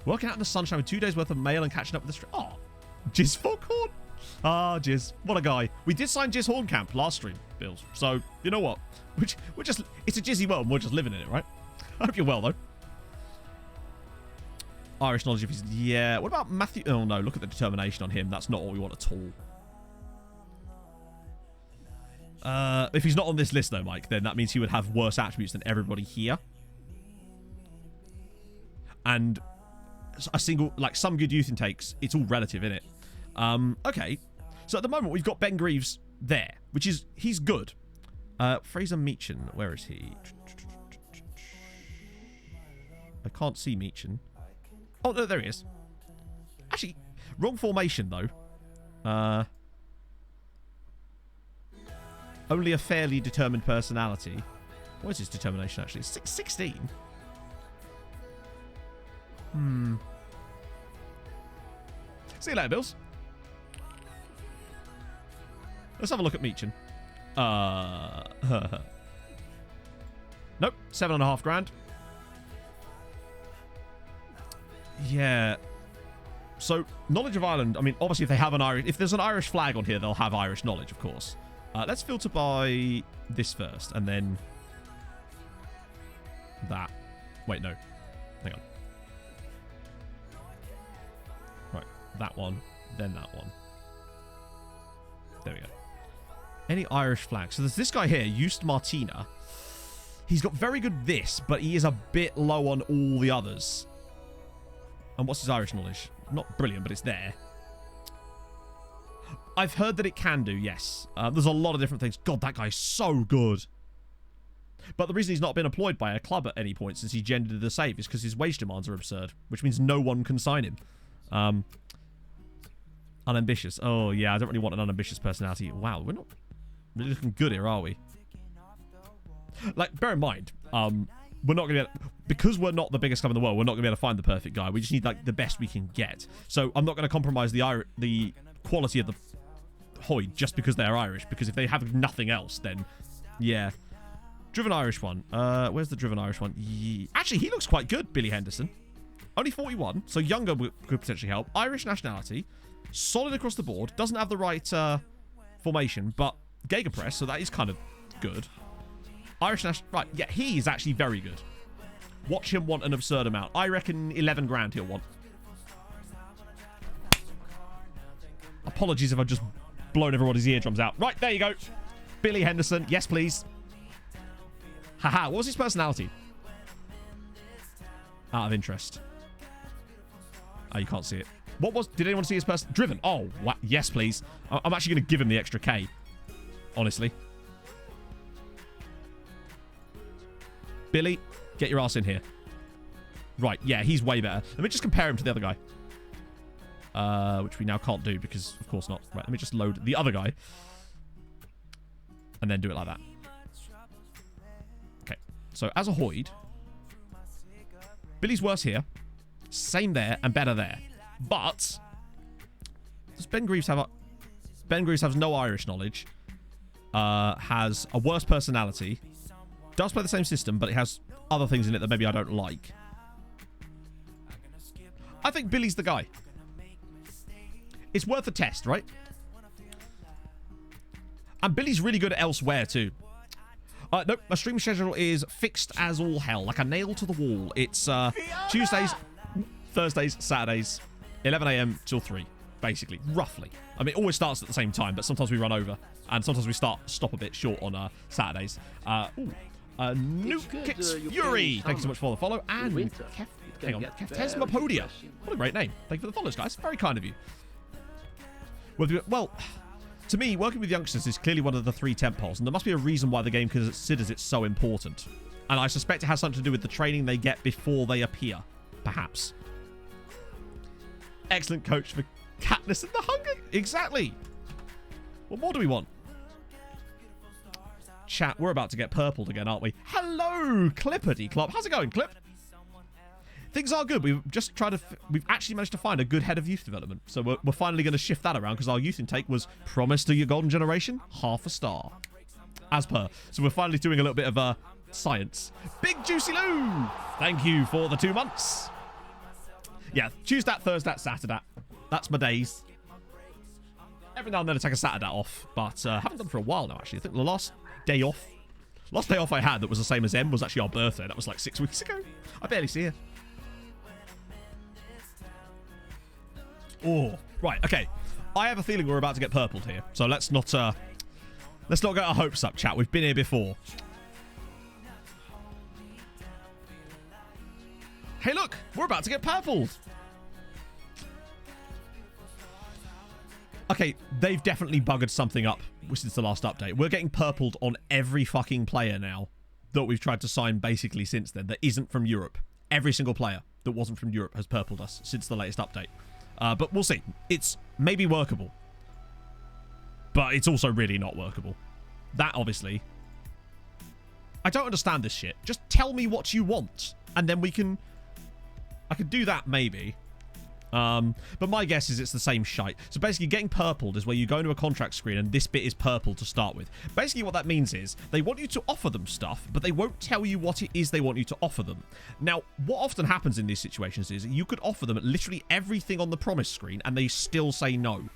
Working out in the sunshine with 2 days worth of mail and catching up with the street. Oh, Jizz Foghorn. Ah, Jizz. What a guy. We did sign Jizz Horncamp last stream, Bills. So, you know what? We're just... It's a Jizzy world and we're just living in it, right? I hope you're well, though. Irish knowledge of his... Yeah. What about Matthew... Oh, no. Look at the determination on him. That's not what we want at all. If he's not on this list, though, Mike, then that means he would have worse attributes than everybody here. And a single, like, some good youth intakes, it's all relative, innit? Okay. So at the moment, we've got Ben Greaves there, which is, he's good. Fraser Meechan, where is he? I can't see Meechan. Oh, no, there he is. Actually, wrong formation, though. Only a fairly determined personality. What is his determination, actually? 16? See you later, Bills. Let's have a look at Meechan. Nope. 7.5 grand. Yeah. So, knowledge of Ireland, I mean, obviously if they have an Irish... If there's an Irish flag on here, they'll have Irish knowledge, of course. Let's filter by this first, and then... that. Wait, no. Hang on. Right, that one, then that one. There we go. Any Irish flags? So there's this guy here, Just Martina. He's got very good this, but he is a bit low on all the others. And what's his Irish knowledge? Not brilliant, but it's there. I've heard that it can do, yes. There's a lot of different things. God, that guy's so good. But the reason he's not been employed by a club at any point since he gendered the save is because his wage demands are absurd, which means no one can sign him. Unambitious. Oh, yeah, I don't really want an unambitious personality. Wow, we're not really looking good here, are we? Like, bear in mind, we're not going to be able... Because we're not the biggest club in the world, we're not going to be able to find the perfect guy. We just need, like, the best we can get. So I'm not going to compromise the quality of the Hoyd just because they're Irish. Because if they have nothing else, then, yeah. Driven Irish one. Where's the driven Irish one? Actually, he looks quite good, Billy Henderson. Only 41, so younger could potentially help. Irish nationality. Solid across the board. Doesn't have the right formation, but Gegenpress, so that is kind of good. Irish national... Right, yeah, he is actually very good. Watch him want an absurd amount. I reckon 11 grand he'll want. Apologies if I've just blown everybody's eardrums out. Right, there you go. Billy Henderson. Yes, please. Haha, what was his personality? Out of interest. Oh, you can't see it. What was... Did anyone see his person... Driven. Oh, wow. Yes, please. I'm actually going to give him the extra K. Honestly. Billy, get your ass in here. Right, yeah, he's way better. Let me just compare him to the other guy. Which we now can't do because, of course not. Right, let me just load the other guy. And then do it like that. Okay, so as a Hoyd, Billy's worse here. Same there and better there. But does Ben Greaves have a... Ben Greaves has no Irish knowledge. Has a worse personality. Does play the same system, but it has other things in it that maybe I don't like. I think Billy's the guy. It's worth a test, right? And Billy's really good elsewhere, too. Nope, my stream schedule is fixed as all hell. Like a nail to the wall. It's Tuesdays, Thursdays, Saturdays, 11 a.m. till 3, basically. Roughly. I mean, it always starts at the same time, but sometimes we run over. And sometimes we stop a bit short on Saturdays. Nuke Kicks Fury. Thank you so much for the follow. And Keftesmopodia. What a great name. Thank you for the follows, guys. Very kind of you. Well, to me, working with youngsters is clearly one of the 3 tentpoles, and there must be a reason why the game considers it so important. And I suspect it has something to do with the training they get before they appear. Perhaps. Excellent coach for Katniss and the Hunger. Exactly. What more do we want? Chat, we're about to get purpled again, aren't we? Hello, Clippity Clop. How's it going, Clip? Things are good. We've just tried to... We've actually managed to find a good head of youth development. So we're finally going to shift that around because our youth intake was promised to your golden generation. Half a star. As per. So we're finally doing a little bit of science. Big Juicy Lou! Thank you for the 2 months. Yeah, Tuesday, Thursday, Saturday. That's my days. Every now and then I take a Saturday off. But haven't done for a while now, actually. I think the last day off I had that was the same as M was actually our birthday. That was like 6 weeks ago. I barely see her. Oh, right, okay. I have a feeling we're about to get purpled here. So let's not get our hopes up, chat. We've been here before. Hey, look, we're about to get purpled. Okay, they've definitely buggered something up since the last update. We're getting purpled on every fucking player now that we've tried to sign basically since then that isn't from Europe. Every single player that wasn't from Europe has purpled us since the latest update. But we'll see. It's maybe workable. But it's also really not workable. That, obviously... I don't understand this shit. Just tell me what you want. And then we can... I could do that, maybe. But my guess is it's the same shite. So basically, getting purpled is where you go into a contract screen and this bit is purple to start with. Basically, what that means is they want you to offer them stuff, but they won't tell you what it is they want you to offer them. Now, what often happens in these situations is you could offer them literally everything on the promise screen and they still say no.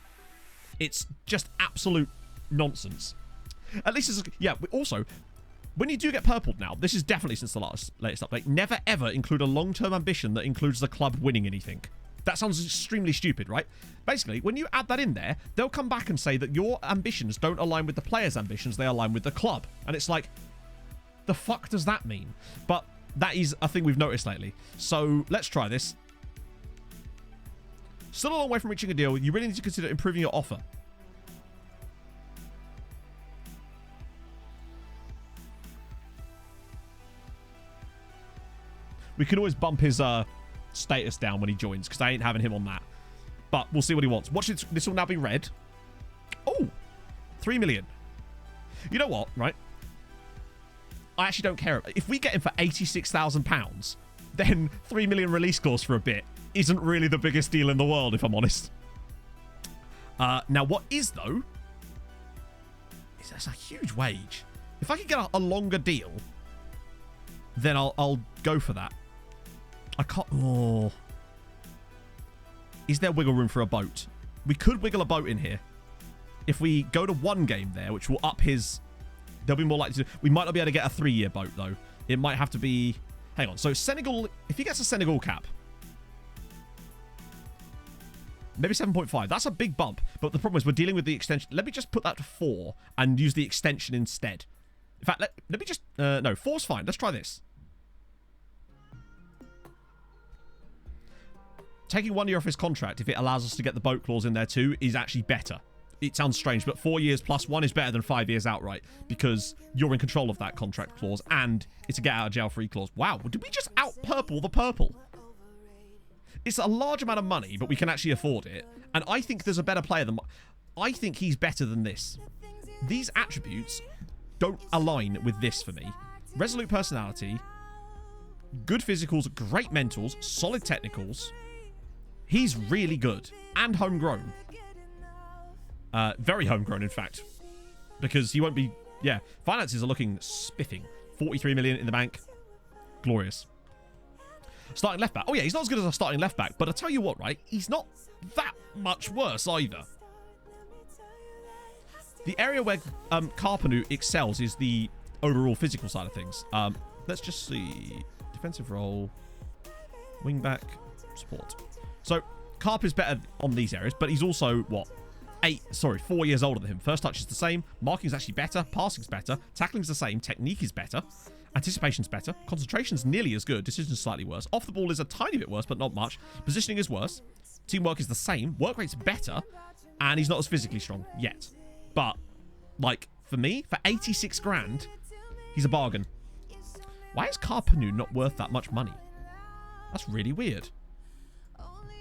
It's just absolute nonsense. At least it's... Yeah, also... When you do get purpled now, this is definitely since the latest update, never ever include a long-term ambition that includes the club winning anything. That sounds extremely stupid, right? Basically, when you add that in there, they'll come back and say that your ambitions don't align with the players' ambitions, they align with the club. And it's like, the fuck does that mean? But that is a thing we've noticed lately. So let's try this. Still a long way from reaching a deal. You really need to consider improving your offer. We can always bump his status down when he joins, because I ain't having him on that. But we'll see what he wants. Watch this. This will now be red. Oh, 3 million. You know what, right? I actually don't care. If we get him for £86,000, then 3 million release clause for a bit isn't really the biggest deal in the world, if I'm honest. Now, what is, though, is that's a huge wage. If I could get a longer deal, then I'll go for that. I can't... Oh. Is there wiggle room for a boat? We could wiggle a boat in here. If we go to one game there, which will up his... They'll be more likely to... We might not be able to get a 3-year boat, though. It might have to be... Hang on. So Senegal... If he gets a Senegal cap... Maybe 7.5. That's a big bump. But the problem is we're dealing with the extension. Let me just put that to 4 and use the extension instead. In fact, let me just... no, 4's fine. Let's try this. Taking 1 year off his contract, if it allows us to get the boat clause in there too, is actually better. It sounds strange, but 4 years plus 1 is better than 5 years outright, because you're in control of that contract clause, and it's a get out of jail free clause. Wow, did we just out-purple the purple? It's a large amount of money, but we can actually afford it. And I think there's a better player than... I think he's better than this. These attributes don't align with this for me. Resolute personality, good physicals, great mentals, solid technicals. He's really good. And homegrown. Very homegrown, in fact. Because he won't be... Yeah, finances are looking spiffing. 43 million in the bank. Glorious. Starting left back. Oh, yeah, he's not as good as a starting left back. But I tell you what, right? He's not that much worse either. The area where Carpenu excels is the overall physical side of things. Let's just see. Defensive role. Wing back. Support. So, Carp is better on these areas, but he's also, what, 4 years older than him. First touch is the same. Marking's actually better. Passing's better. Tackling's the same. Technique is better. Anticipation's better. Concentration's nearly as good. Decision's slightly worse. Off the ball is a tiny bit worse, but not much. Positioning is worse. Teamwork is the same. Work rate's better. And he's not as physically strong yet. But, like, for me, for 86 grand, he's a bargain. Why is Carpenu not worth that much money? That's really weird.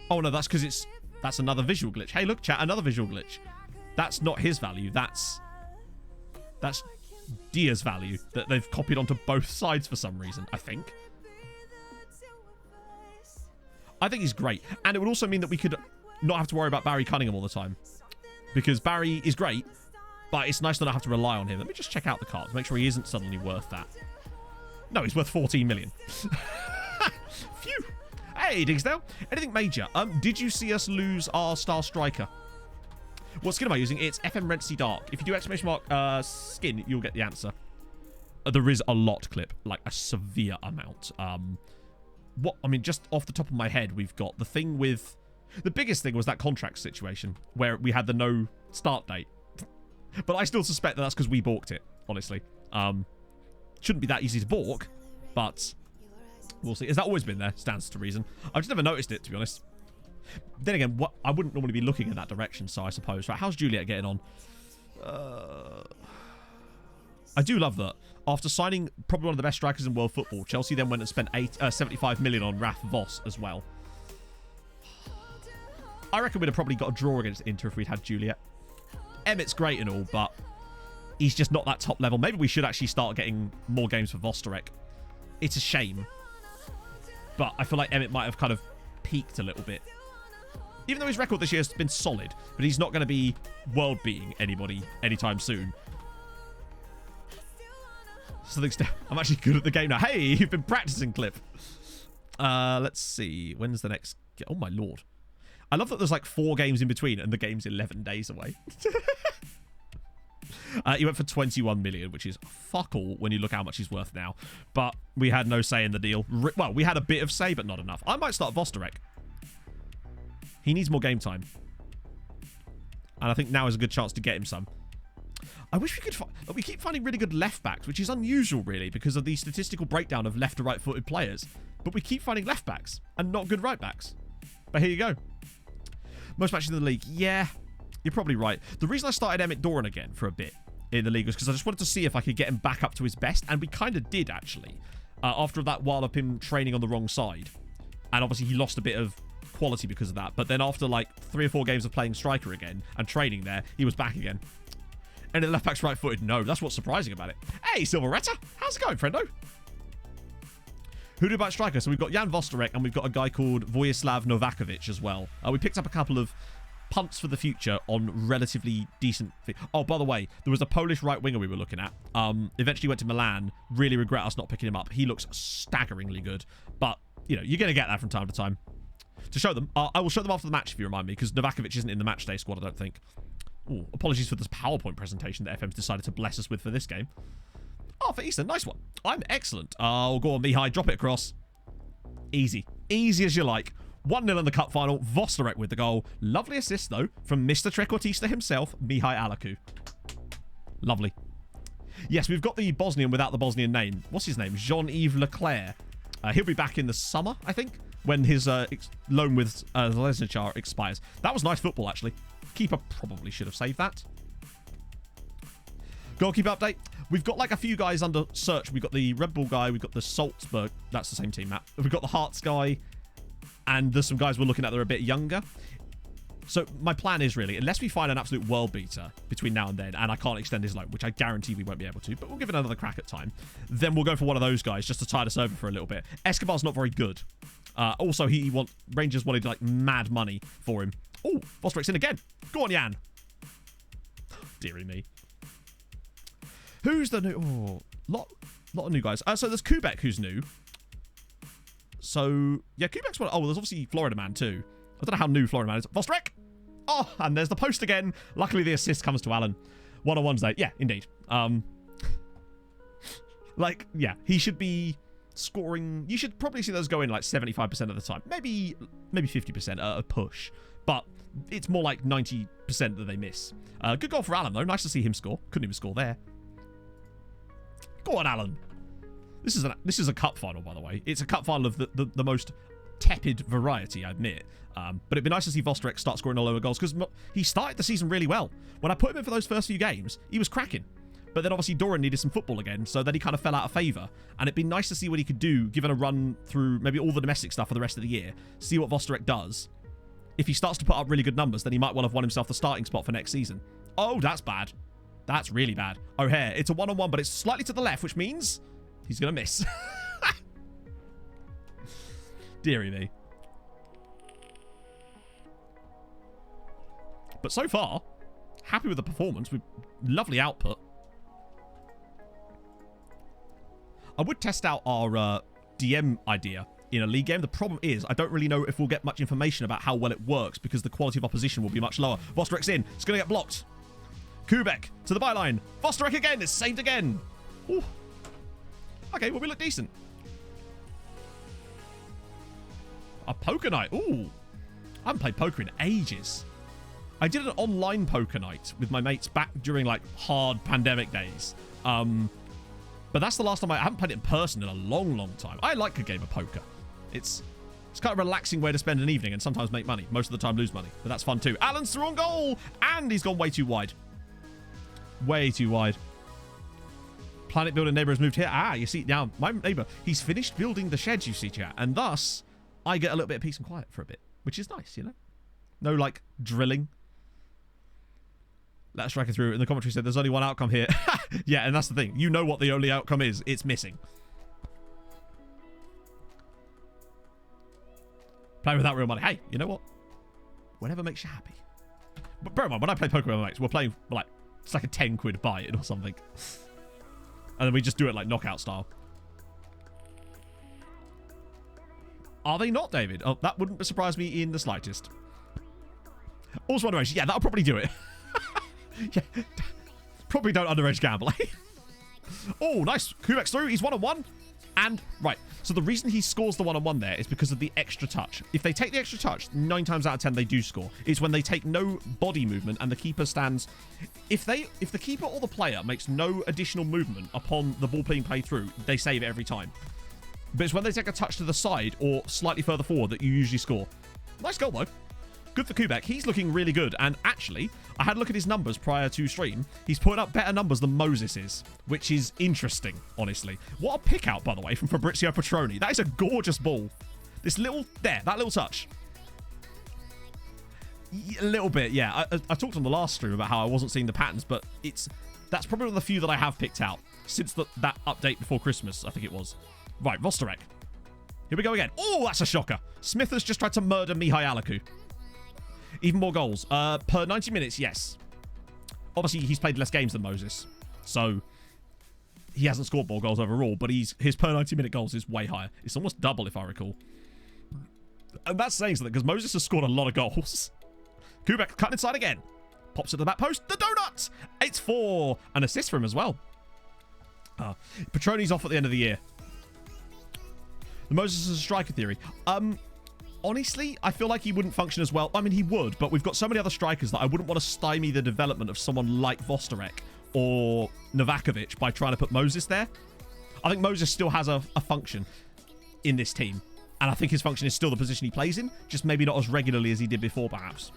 Oh, no, that's because that's another visual glitch. Hey, look, chat, another visual glitch. That's not his value. That's Dia's value that they've copied onto both sides for some reason, I think. I think he's great. And it would also mean that we could not have to worry about Barry Cunningham all the time. Because Barry is great, but it's nice to not have to rely on him. Let me just check out the cards, make sure he isn't suddenly worth that. No, he's worth 14 million. Phew. Hey, Digsdale. Anything major? Did you see us lose our star striker? What skin am I using? It's FM Rentsy Dark. If you do exclamation mark skin, you'll get the answer. There is a lot, Clip. Like, a severe amount. I mean, just off the top of my head, we've got the thing with... The biggest thing was that contract situation, where we had the no start date. But I still suspect that that's because we balked it, honestly. Shouldn't be that easy to balk, but... We'll see. Has that always been there? Stands to reason. I've just never noticed it, to be honest. Then again, I wouldn't normally be looking in that direction, so I suppose. Right, how's Juliet getting on? I do love that. After signing probably one of the best strikers in world football, Chelsea then went and spent 75 million on Raf Vos as well. I reckon we'd have probably got a draw against Inter if we'd had Juliet. Emmett's great and all, but he's just not that top level. Maybe we should actually start getting more games for Vostarek. It's a shame. But I feel like Emmett might have kind of peaked a little bit. Even though his record this year has been solid, but he's not going to be world-beating anybody anytime soon. I'm actually good at the game now. Hey, you've been practicing, Clip. Let's see. When's the next... Oh, my lord. I love that there's like 4 games in between and the game's 11 days away. He went for 21 million, which is fuck all when you look how much he's worth now. But we had no say in the deal. Well, we had a bit of say, but not enough. I might start Vostorek. He needs more game time. And I think now is a good chance to get him some. I wish we could find... We keep finding really good left backs, which is unusual, really, because of the statistical breakdown of left to right-footed players. But we keep finding left backs and not good right backs. But here you go. Most matches in the league. Yeah, you're probably right. The reason I started Emmett Doran again for a bit in the league was because I just wanted to see if I could get him back up to his best. And we kind of did, actually. After that while of him training on the wrong side. And obviously he lost a bit of quality because of that. But then after like 3 or 4 games of playing striker again and training there, he was back again. And the left back's right-footed. No, that's what's surprising about it. Hey, Silveretta. How's it going, friendo? Who do about striker? So we've got Jan Vostorek and we've got a guy called Vojislav Novakovic as well. We picked up a couple of punts for the future on relatively decent... Oh, by the way, there was a Polish right winger we were looking at. Eventually went to Milan. Really regret us not picking him up. He looks staggeringly good. But, you know, you're going to get that from time to time. To show them, I will show them after the match if you remind me, because Novakovic isn't in the matchday squad, I don't think. Ooh, apologies for this PowerPoint presentation that FM's decided to bless us with for this game. Oh, for Eastern, nice one. I'm excellent. Oh, go on, Mihai, drop it across. Easy. Easy as you like. 1-0 in the cup final. Vostorek with the goal. Lovely assist, though, from Mr. Trequartista himself, Mihai Alaku. Lovely. Yes, we've got the Bosnian without the Bosnian name. What's his name? Jean-Yves Leclerc. He'll be back in the summer, I think, when his loan with Lesnichar expires. That was nice football, actually. Keeper probably should have saved that. Goalkeeper update. We've got like a few guys under search. We've got the Red Bull guy. We've got the Salzburg. That's the same team, Matt. We've got the Hearts guy. And there's some guys we're looking at that are a bit younger. So my plan is really, unless we find an absolute world beater between now and then, and I can't extend his loan, which I guarantee we won't be able to, but we'll give it another crack at time, then we'll go for one of those guys just to tide us over for a little bit. Escobar's not very good. Also, Rangers wanted like mad money for him. Oh, Vostorek's in again. Go on, Jan. Dearie me. Who's the new... Oh, lot of new guys. So there's Kubek, who's new. So, yeah, Kubek's one... Oh, there's obviously Florida Man, too. I don't know how new Florida Man is. Vostorek! Oh, and there's the post again. Luckily, the assist comes to Alan. 1-on-1's there. Yeah, indeed. Like, yeah, he should be scoring... You should probably see those go in like 75% of the time. Maybe 50% a push. But it's more like 90% that they miss. Good goal for Alan, though. Nice to see him score. Couldn't even score there. Go on, Alan. This is a cup final, by the way. It's a cup final of the most tepid variety, I admit. But it'd be nice to see Vostorek start scoring a load of goals, because he started the season really well. When I put him in for those first few games, he was cracking. But then obviously Doran needed some football again, so then he kind of fell out of favour. And it'd be nice to see what he could do, given a run through maybe all the domestic stuff for the rest of the year. See what Vostorek does. If he starts to put up really good numbers, then he might well have won himself the starting spot for next season. Oh, that's bad. That's really bad. O'Hare, it's a 1-on-1, but it's slightly to the left, which means he's going to miss. Deary me. But so far, happy with the performance. With lovely output. I would test out our DM idea in a league game. The problem is, I don't really know if we'll get much information about how well it works, because the quality of opposition will be much lower. Vostorek's in. It's going to get blocked. Kubek to the byline. Vostorek again. It's saved again. Ooh. Okay, well, we look decent. A poker night. Ooh. I haven't played poker in ages. I did an online poker night with my mates back during, like, hard pandemic days. But that's the last time I haven't played it in person in a long, long time. I like a game of poker. It's kind of a relaxing way to spend an evening and sometimes make money. Most of the time lose money. But that's fun too. Alan's through on goal. And he's gone way too wide. Way too wide. Planet builder neighbor has moved here. Ah, you see, now my neighbor, he's finished building the sheds, you see, chat. And thus, I get a little bit of peace and quiet for a bit. Which is nice, you know? No, like, drilling. Let's track it through. And the commentary said there's only one outcome here. Yeah, and that's the thing. You know what the only outcome is. It's missing. Playing without real money. Hey, you know what? Whatever makes you happy. But bear in mind, when I play Pokemon MX, we're playing like it's like a 10 quid buy it or something. And then we just do it like knockout style. Are they not, David? Oh, that wouldn't surprise me in the slightest. Also underage. Yeah, that'll probably do it. Yeah. Probably don't underage gamble. Oh, nice. Kubek's through. He's 1-on-1. And, right. So the reason he scores the 1-on-1 there is because of the extra touch. If they take the extra touch, 9 times out of 10 they do score. It's when they take no body movement and the keeper stands... If the keeper or the player makes no additional movement upon the ball being played through, they save it every time. But it's when they take a touch to the side or slightly further forward that you usually score. Nice goal, though. Good for Kubek. He's looking really good. And actually, I had a look at his numbers prior to stream. He's putting up better numbers than Moses is, which is interesting, honestly. What a pick out, by the way, from Fabrizio Petroni. That is a gorgeous ball. This little, that little touch. A little bit, yeah. I talked on the last stream about how I wasn't seeing the patterns, but that's probably one of the few that I have picked out since that update before Christmas, I think it was. Right, Vostarek. Here we go again. Oh, that's a shocker. Smith has just tried to murder Mihai Alaku. Even more goals. Per 90 minutes, yes. Obviously, he's played less games than Moses. So, he hasn't scored more goals overall, but his per 90-minute goals is way higher. It's almost double, if I recall. And that's saying something, because Moses has scored a lot of goals. Kubek cutting inside again. Pops it to the back post. The donut! It's 4. An assist for him as well. Petroni's off at the end of the year. The Moses is a striker theory. Honestly, I feel like he wouldn't function as well. I mean, he would, but we've got so many other strikers that I wouldn't want to stymie the development of someone like Vostarek or Novakovic by trying to put Moses there. I think Moses still has a function in this team, and I think his function is still the position he plays in, just maybe not as regularly as he did before, perhaps.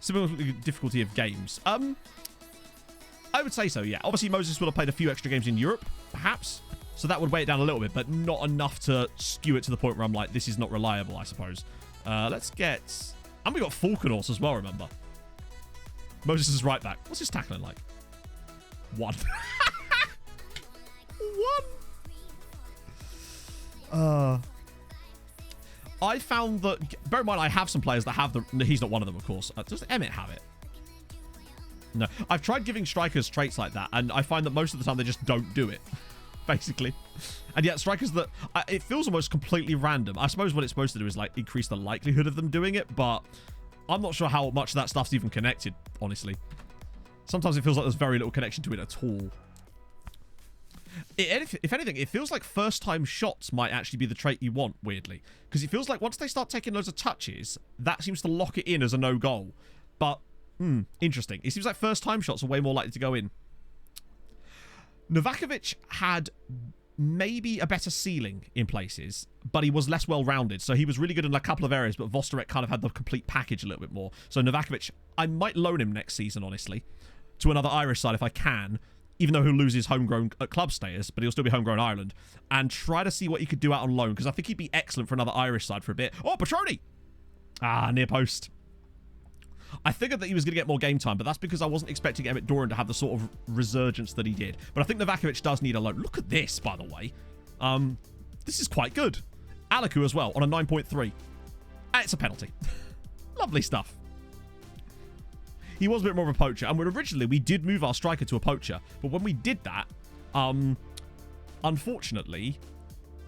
Similar difficulty of games. I would say so, yeah. Obviously, Moses would have played a few extra games in Europe, perhaps. So that would weigh it down a little bit, but not enough to skew it to the point where I'm like, this is not reliable, I suppose. Let's get... And we got Falconors as well, remember. Moses is right back. What's his tackling like? 1. 1? I found that... Bear in mind, I have some players that have the... He's not one of them, of course. Does Emmett have it? No. I've tried giving strikers traits like that, and I find that most of the time they just don't do it. Basically. And yet strikers that... it feels almost completely random. I suppose what it's supposed to do is like increase the likelihood of them doing it, but I'm not sure how much of that stuff's even connected, honestly. Sometimes it feels like there's very little connection to it at all. If anything, it feels like first-time shots might actually be the trait you want, weirdly. Because it feels like once they start taking loads of touches, that seems to lock it in as a no-goal. But, interesting. It seems like first-time shots are way more likely to go in. Novakovic had maybe a better ceiling in places, but he was less well-rounded. So he was really good in a couple of areas, but Vostarek kind of had the complete package a little bit more. So Novakovic, I might loan him next season, honestly, to another Irish side if I can, even though he'll lose his homegrown club status, but he'll still be homegrown Ireland, and try to see what he could do out on loan, because I think he'd be excellent for another Irish side for a bit. Oh, Petroni! Near post. I figured that he was going to get more game time, but that's because I wasn't expecting Emmett Doran to have the sort of resurgence that he did. But I think Novakovic does need a loan. Look at this, by the way. This is quite good. Alaku as well, on a 9.3. And it's a penalty. Lovely stuff. He was a bit more of a poacher, and originally we did move our striker to a poacher, but when we did that, unfortunately,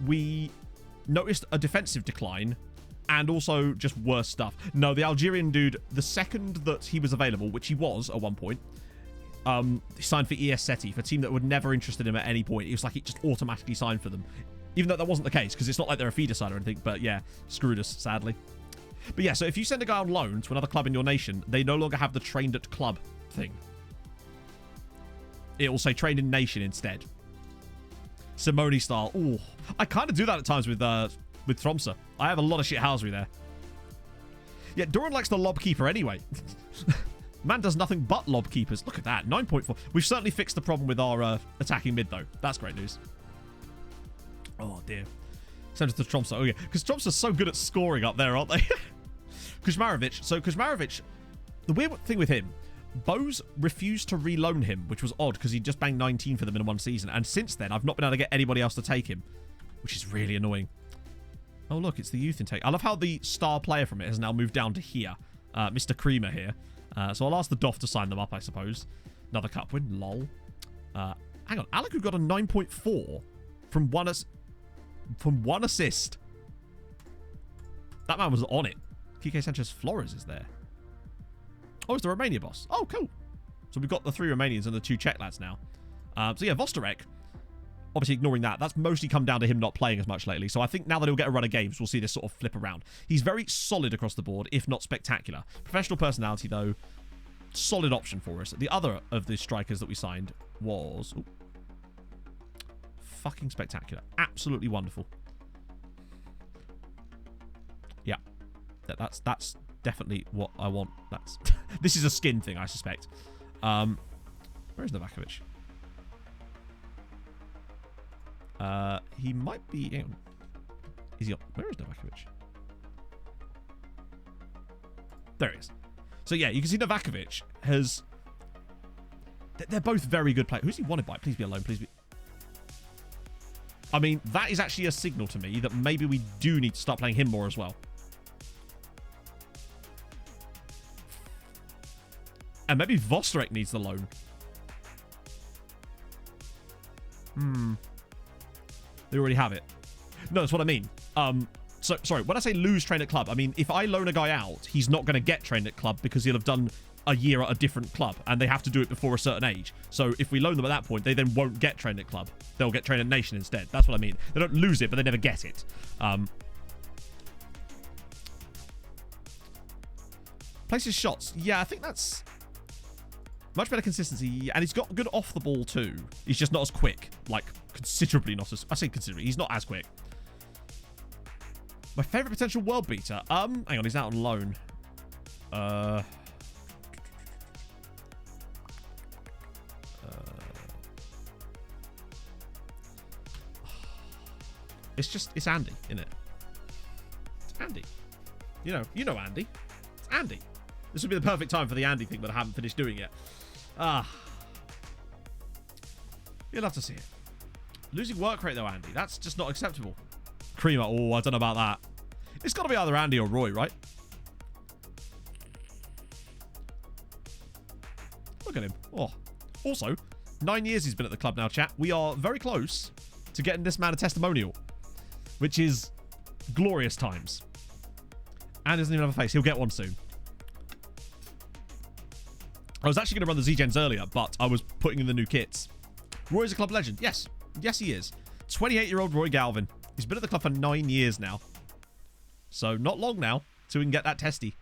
we noticed a defensive decline, and also just worse stuff. No, the Algerian dude, the second that he was available, which he was at one point, he signed for ES Seti, for a team that were never interested in him at any point. It was like it just automatically signed for them. Even though that wasn't the case, because it's not like they're a feeder side or anything, but yeah, screwed us, sadly. But yeah, so if you send a guy on loan to another club in your nation, they no longer have the trained at club thing. It will say trained in nation instead. Simone style. Ooh, I kind of do that at times with Tromsø. I have a lot of shit housery there. Yeah, Doran likes the lob keeper anyway. Man does nothing but lob keepers. Look at that, 9.4. We've certainly fixed the problem with our attacking mid, though. That's great news. Oh, dear. Send it to Tromsø. Oh, yeah. Because Tromsø's so good at scoring up there, aren't they? Kuzmarovic. So, Kuzmarovic, the weird thing with him, Bose refused to reloan him, which was odd because he just banged 19 for them in one season. And since then, I've not been able to get anybody else to take him, which is really annoying. Oh, look, it's the youth intake. I love how the star player from it has now moved down to here. Mr. Creamer here. So I'll ask the Doff to sign them up, I suppose. Another cup win. Lol. Hang on. Alaku got a 9.4 from one assist. That man was on it. Kike Sanchez Flores is there. Oh, it's the Romania boss. Oh, cool. So we've got the 3 Romanians and the 2 Czech lads now. So yeah, Vostarek, obviously ignoring that, that's mostly come down to him not playing as much lately. So I think now that he'll get a run of games, we'll see this sort of flip around. He's very solid across the board, if not spectacular. Professional personality, though, solid option for us. The other of the strikers that we signed was... Ooh, fucking spectacular. Absolutely wonderful. Yeah. That's definitely what I want. That's this is a skin thing, I suspect. Where's Novakovic? He might be... Hang on. Is he up? Where is Novakovic? There he is. So yeah, you can see Novakovic has... They're both very good players. Who's he wanted by? Please be alone. Please be... I mean, that is actually a signal to me that maybe we do need to start playing him more as well. And maybe Vostarek needs the loan. They already have it. No, that's what I mean. So, sorry, when I say lose train at club, I mean, if I loan a guy out, he's not going to get trained at club because he'll have done a year at a different club, and they have to do it before a certain age. So if we loan them at that point, they then won't get trained at club. They'll get trained at nation instead. That's what I mean. They don't lose it, but they never get it. Places shots. Yeah, I think that's much better consistency, and he's got good off the ball too. He's just not as quick. Like, considerably not as... I say considerably. He's not as quick. My favourite potential world beater. Hang on, he's out on loan. It's Andy, isn't it? It's Andy. You know Andy. It's Andy. This would be the perfect time for the Andy thing, but I haven't finished doing it. You'll have to see it. Losing work rate, though, Andy. That's just not acceptable. Creamer. Oh, I don't know about that. It's got to be either Andy or Roy, right? Look at him. Oh. Also, 9 years he's been at the club now, chat. We are very close to getting this man a testimonial, which is glorious times. And doesn't even have a face. He'll get one soon. I was actually going to run the Z-Gens earlier, but I was putting in the new kits. Roy's a club legend. Yes. Yes, he is. 28-year-old Roy Galvin. He's been at the club for 9 years now. So, not long now till we can get that testy.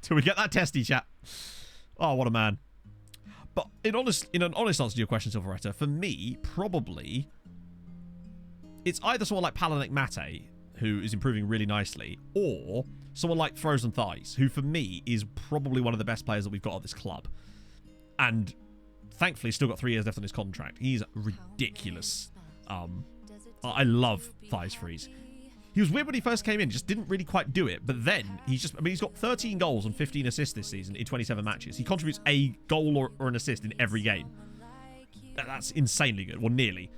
Till we get that testy, chat. Oh, what a man. But in an honest answer to your question, Silveretta, for me, probably... It's either someone like Palanek Mate, who is improving really nicely, or someone like Frozen Thighs, who for me is probably one of the best players that we've got at this club. And thankfully still got 3 years left on his contract. He's ridiculous. I love Thighs Freeze. He was weird when he first came in, just didn't really quite do it. But then he's got 13 goals and 15 assists this season in 27 matches. He contributes a goal or an assist in every game. That's insanely good. Well, nearly.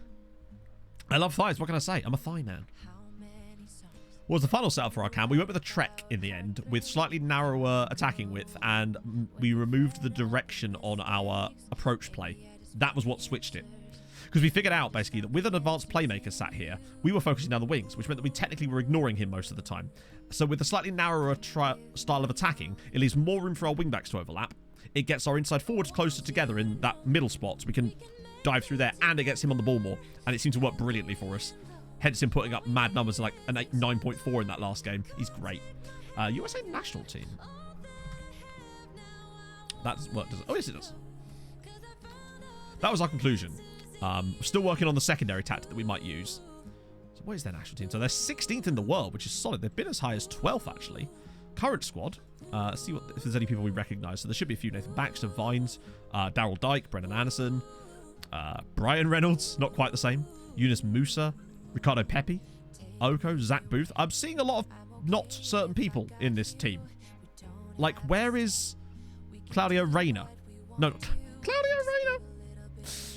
I love Thighs. What can I say? I'm a thigh man. What was the final setup for our cam? We went with a Trek in the end with slightly narrower attacking width, and we removed the direction on our approach play. That was what switched it. Because we figured out, basically, that with an advanced playmaker sat here, we were focusing down the wings, which meant that we technically were ignoring him most of the time. So with a slightly narrower style of attacking, it leaves more room for our wingbacks to overlap. It gets our inside forwards closer together in that middle spot, so we can dive through there, and it gets him on the ball more. And it seemed to work brilliantly for us. Hence him putting up mad numbers like an 9.4 in that last game. He's great. USA national team. That's what does it? Oh, yes, it does. That was our conclusion. Still working on the secondary tactic that we might use. So what is their national team? So they're 16th in the world, which is solid. They've been as high as 12th, actually. Current squad. Let's see if there's any people we recognise. So there should be a few. Nathan Baxter, Vines, Daryl Dyke, Brendan Anderson, Brian Reynolds, not quite the same. Eunice Musa, Ricardo Pepe, Oko, Zach Booth. I'm seeing a lot of not certain people in this team. Like, where is Claudio Reyna? No, Claudio Reyna.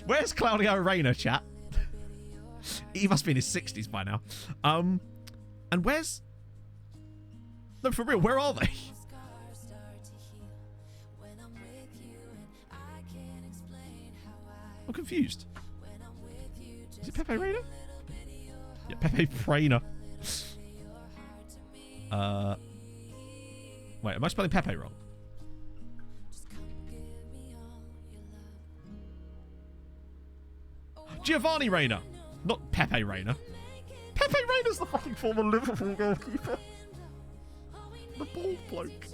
Where's Claudio Reyna, chat? He must be in his 60s by now. And where's No, for real, where are they? I'm confused. Is it Pepe Reina? Yeah, Pepe Reina. Wait, am I spelling Pepe wrong? Giovanni Reina, not Pepe Reina. Pepe Reina's the fucking former Liverpool goalkeeper. The bald bloke.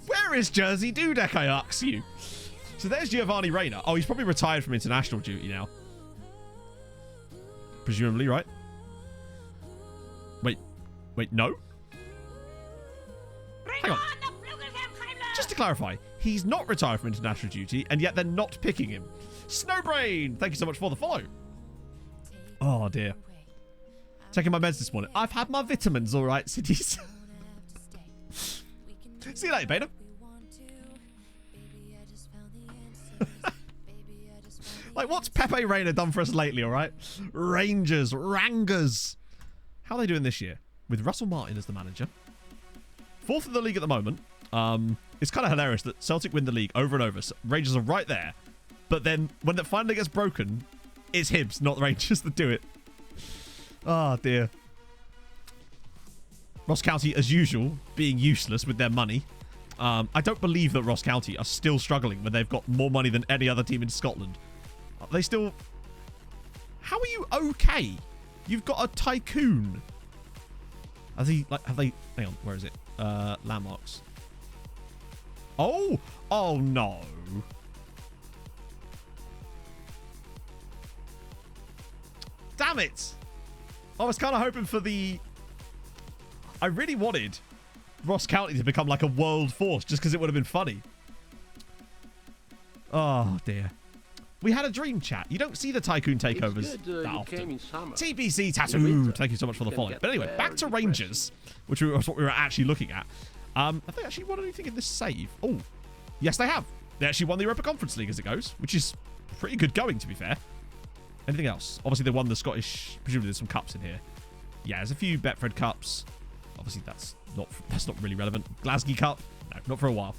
Where is Jersey Dudek, I ask you? So there's Giovanni Reina. Oh, he's probably retired from international duty now. Presumably, right? Wait, no? Hang on. Just to clarify, he's not retired from international duty, and yet they're not picking him. Snowbrain, thank you so much for the follow. Oh, dear. Taking my meds this morning. I've had my vitamins, all right, cities. See you later, Beta. Like, what's Pepe Reina done for us lately, all right? Rangers. How are they doing this year? With Russell Martin as the manager. 4th in the league at the moment. It's kind of hilarious that Celtic win the league over and over. Rangers are right there. But then, when it finally gets broken, it's Hibs, not the Rangers, that do it. Oh, dear. Ross County, as usual, being useless with their money. I don't believe that Ross County are still struggling when they've got more money than any other team in Scotland. Are they still... How are you okay? You've got a tycoon. Have they... Hang on, where is it? Landmarks. Oh! Oh, no. Damn it! I was kind of hoping for the... I really wanted Ross County to become like a world force just because it would have been funny. Oh, dear. We had a dream chat. You don't see the tycoon takeovers that often. TBC Tattoo. Thank you so much for the follow. But anyway, back to Rangers, which was what we were actually looking at. Have they actually won anything in this save? Oh, yes, they have. They actually won the Europa Conference League as it goes, which is pretty good going, to be fair. Anything else? Obviously, they won the Scottish... Presumably, there's some cups in here. Yeah, there's a few Betfred Cups. Obviously, that's not really relevant. Glasgow Cup? No, not for a while.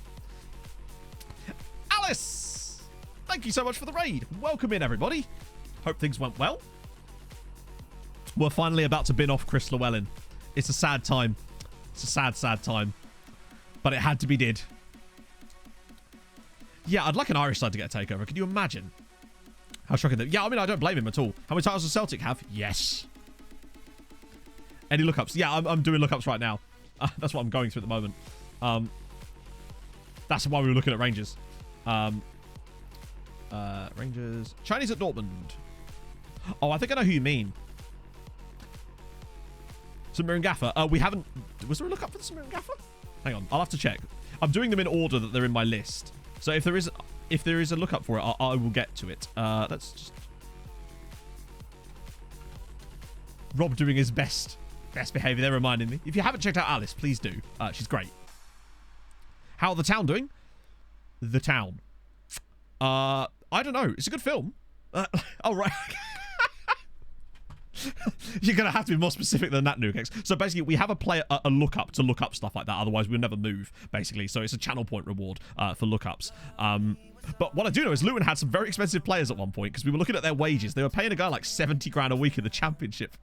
Alice! Thank you so much for the raid. Welcome in, everybody. Hope things went well. We're finally about to bin off Chris Llewellyn. It's a sad time. It's a sad, sad time. But it had to be did. Yeah, I'd like an Irish side to get a takeover. Can you imagine? How shocking that... Yeah, I mean, I don't blame him at all. How many titles does Celtic have? Yes. Any lookups? Yeah, I'm doing lookups right now. That's what I'm going through at the moment. That's why we were looking at Rangers. Rangers. Chinese at Dortmund. Oh, I think I know who you mean. St Mirren Gaffer. We haven't... Was there a lookup for the St Mirren Gaffer? Hang on. I'll have to check. I'm doing them in order that they're in my list. So if there is a lookup for it, I will get to it. Let's just... Rob doing his best behavior. They're reminding me. If you haven't checked out Alice, please do. She's great. How are The Town doing? The Town. I don't know. It's a good film. Oh, right. You're going to have to be more specific than that, Nukex. So basically, we have a lookup to look up stuff like that. Otherwise, we'll never move, basically. So it's a channel point reward for lookups. But what I do know is Luton had some very expensive players at one point because we were looking at their wages. They were paying a guy like 70 grand a week in the championship.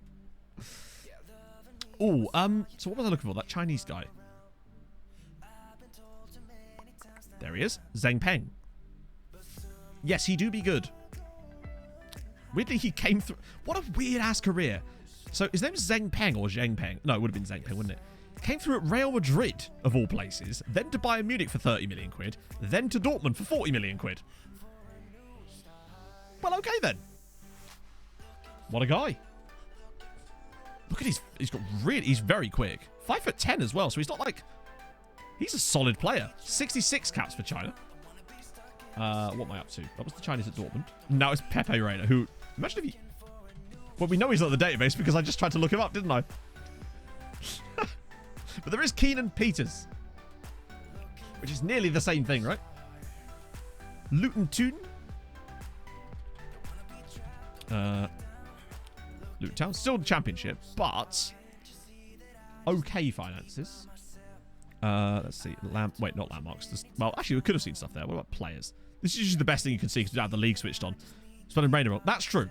Oh, so what was I looking for? That Chinese guy. There he is. Zheng Peng. Yes, he do be good. Weirdly, he came through... What a weird-ass career. So, his name is Zheng Peng or Zheng Peng. No, it would have been Zheng Peng, wouldn't it? Came through at Real Madrid, of all places. Then to Bayern Munich for 30 million quid. Then to Dortmund for 40 million quid. Well, okay then. What a guy. Look at he's got really... He's very quick. 5'10" as well, so he's not like... He's a solid player. 66 caps for China. What am I up to? That was the Chinese at Dortmund. Now it's Pepe Reina, who... Imagine if he... Well, we know he's not in the database because I just tried to look him up, didn't I? But there is Keenan Peters. Which is nearly the same thing, right? Luton Toon. Luton Town, still the championship, but okay finances. Let's see. Wait, not landmarks. Well, actually, we could have seen stuff there. What about players? This is usually the best thing you can see because you have the league switched on. Spelling Rainer. That's true.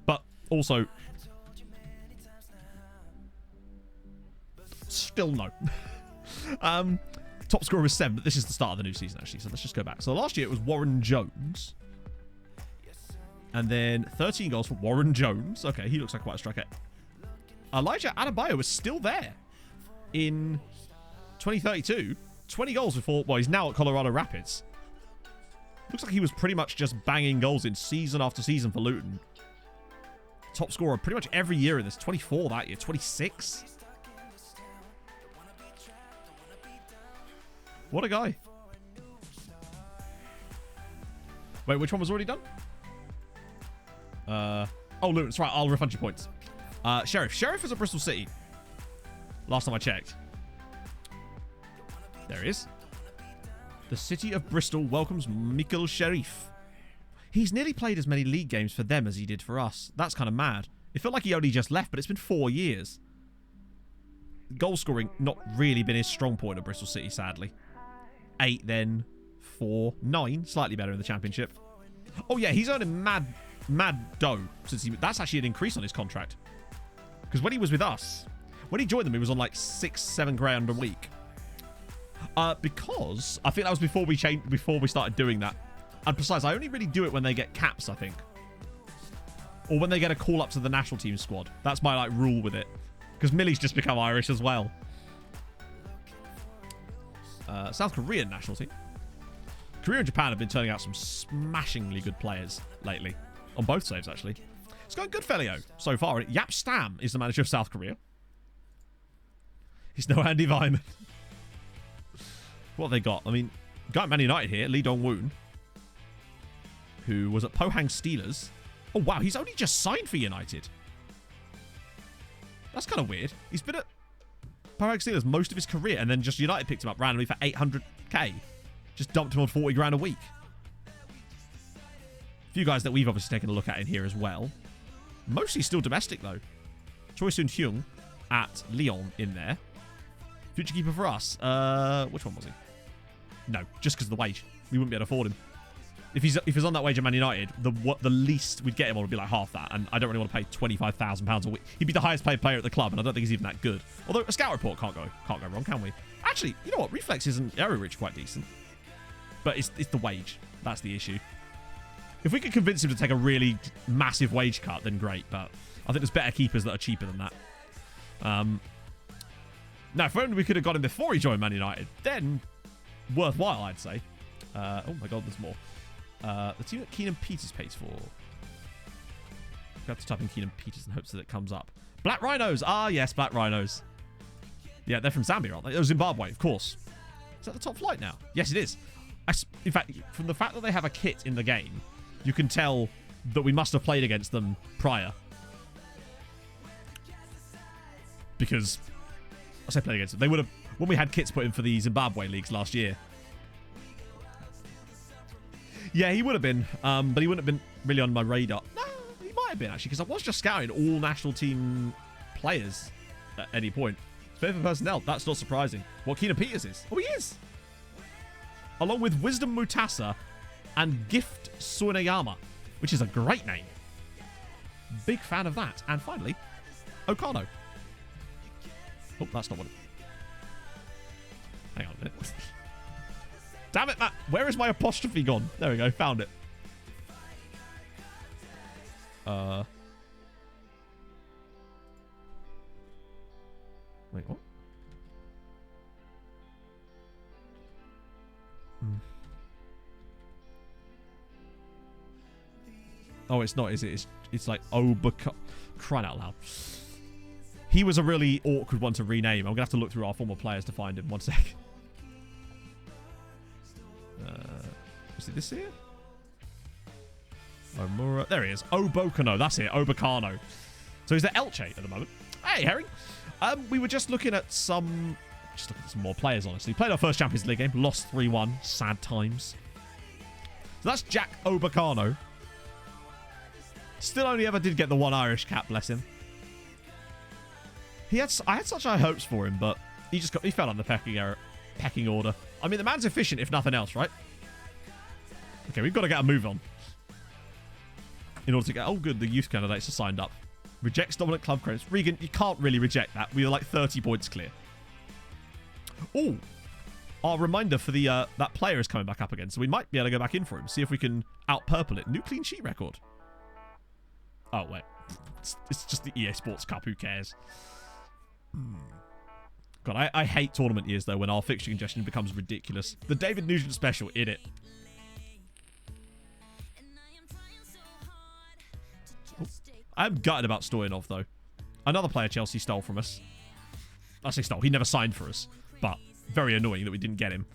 But also, still no. Top scorer was 7, but this is the start of the new season, actually. So let's just go back. So last year it was Warren Jones. And then 13 goals for Warren Jones. Okay, he looks like quite a striker. Elijah Adebayo was still there in 2032. 20 goals before... Well, he's now at Colorado Rapids. Looks like he was pretty much just banging goals in season after season for Luton. Top scorer pretty much every year in this. 24 that year. 26. What a guy. Wait, which one was already done? Oh, Luton. That's right. I'll refund your points. Sheriff. Sheriff is at Bristol City. Last time I checked. There he is. The city of Bristol welcomes Mikkel Sheriff. He's nearly played as many league games for them as he did for us. That's kind of mad. It felt like he only just left, but it's been 4 years. Goal scoring, not really been his strong point at Bristol City, sadly. 8, then 4, 9. Slightly better in the championship. Oh, yeah, he's earning mad dough. That's actually an increase on his contract. Because when he was with us, when he joined them, he was on like 6-7 grand a week. Because I think that was before we started doing that. And besides, I only really do it when they get caps, I think. Or when they get a call up to the national team squad. That's my like rule with it. Because Millie's just become Irish as well. South Korean national team. Korea and Japan have been turning out some smashingly good players lately. On both saves, actually. It's going good, Felio, so far. Yap Stam is the manager of South Korea. He's no Andy Vyman. What have they got? I mean, guy at Man United here, Lee Dong-woon, who was at Pohang Steelers. Oh, wow, he's only just signed for United. That's kind of weird. He's been at Pohang Steelers most of his career, and then just United picked him up randomly for 800k. Just dumped him on 40 grand a week. A few guys that we've obviously taken a look at in here as well. Mostly still domestic, though. Choi Soon-hyung at Lyon in there. Future keeper for us. Which one was he? No, just because of the wage. We wouldn't be able to afford him. If he's on that wage at Man United, the least we'd get him on would be like half that, and I don't really want to pay £25,000 a week. He'd be the highest paid player at the club, and I don't think he's even that good. Although a scout report can't go wrong, can we? Actually, you know what? Reflexes and error rate are quite decent, but it's the wage. That's the issue. If we could convince him to take a really massive wage cut, then great. But I think there's better keepers that are cheaper than that. Now, if only we could have got him before he joined Man United, then worthwhile, I'd say. Oh my God, there's more. The team that Keenan Peters pays for. I've got to type in Keenan Peters in hopes that it comes up. Black Rhinos. Ah, yes, Black Rhinos. Yeah, they're from Zambia, aren't they? Oh, Zimbabwe, of course. Is that the top flight now? Yes, it is. In fact, from the fact that they have a kit in the game, you can tell that we must have played against them prior. Because, I say played against them. They would have, when we had kits put in for the Zimbabwe leagues last year. Yeah, he would have been, but he wouldn't have been really on my radar. No, he might have been, actually, because I was just scouting all national team players at any point. Fit for personnel, that's not surprising. What Keenan Peters is? Oh, he is! Along with Wisdom Mutasa and Gift Suenayama, which is a great name. Big fan of that. And finally, Okano. Oh, that's not what it... Hang on a minute. Damn it, Matt. Where is my apostrophe gone? There we go. Found it. Wait, what? Oh, it's not, is it? It's like Obaka... Crying out loud. He was a really awkward one to rename. I'm going to have to look through our former players to find him. One sec. Is it this here? Omura. There he is. Obokano. That's it. Obokano. So he's at Elche at the moment. Hey, Herring. We were just looking at some... Just looking at some more players, honestly. Played our first Champions League game. Lost 3-1. Sad times. So that's Jack Obokano. Still only ever did get the one Irish cap, bless him. I had such high hopes for him, but he fell on the pecking order. I mean, the man's efficient, if nothing else, right? Okay, we've got to get a move on. In order to get... Oh, good, the youth candidates are signed up. Rejects dominant club credits. Regan, you can't really reject that. We are like 30 points clear. Oh, our reminder for the that player is coming back up again, so we might be able to go back in for him, see if we can out-purple it. New clean sheet record. Oh, wait. It's just the EA Sports Cup. Who cares? God, I hate tournament years, though, when our fixture congestion becomes ridiculous. The David Nugent special, in it. Oh. I'm gutted about Stoyanov, though. Another player Chelsea stole from us. I say stole. He never signed for us. But very annoying that we didn't get him.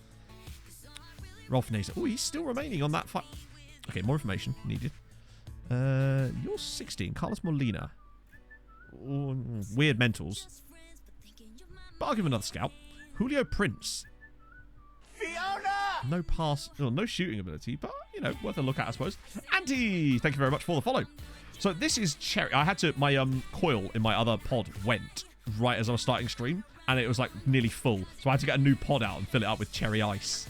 Rolf Naser. Oh, he's still remaining on that fight. Okay, more information needed. You're 16. Carlos Molina. Oh, weird mentals. But I'll give him another scout. Julio Prince. Fiona! No pass. No shooting ability, but, you know, worth a look at, I suppose. Andy! Thank you very much for the follow. So this is Cherry. I had to... My coil in my other pod went right as I was starting stream, and it was, like, nearly full. So I had to get a new pod out and fill it up with cherry ice.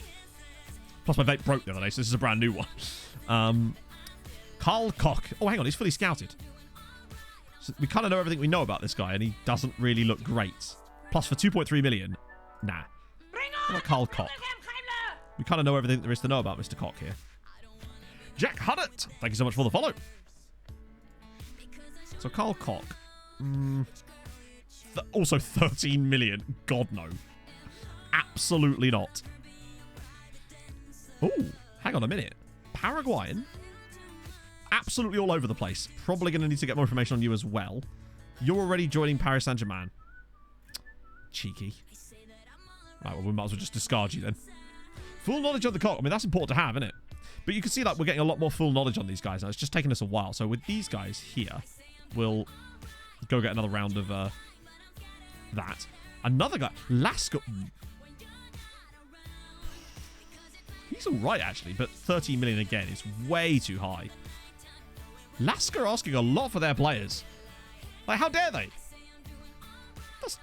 Plus my vape broke the other day, so this is a brand new one. Carl Koch. Oh, hang on. He's fully scouted. So we kind of know everything we know about this guy, and he doesn't really look great. Plus, for 2.3 million, nah. Not Carl Koch. We kind of know everything there is to know about Mr. Koch here. Jack Huddett. Thank you so much for the follow. So, Carl Koch. Also 13 million. God, no. Absolutely not. Oh, hang on a minute. Paraguayan. Absolutely all over the place. Probably going to need to get more information on you as well. You're already joining Paris Saint-Germain. Cheeky. Right, well, we might as well just discard you then. Full knowledge of the Koch. I mean, that's important to have, isn't it? But you can see that we're getting a lot more full knowledge on these guys now. It's just taking us a while. So with these guys here, we'll go get another round of that. Another guy. Lasker. He's all right, actually, but 13 million again is way too high. Lasker asking a lot for their players. Like, how dare they? That's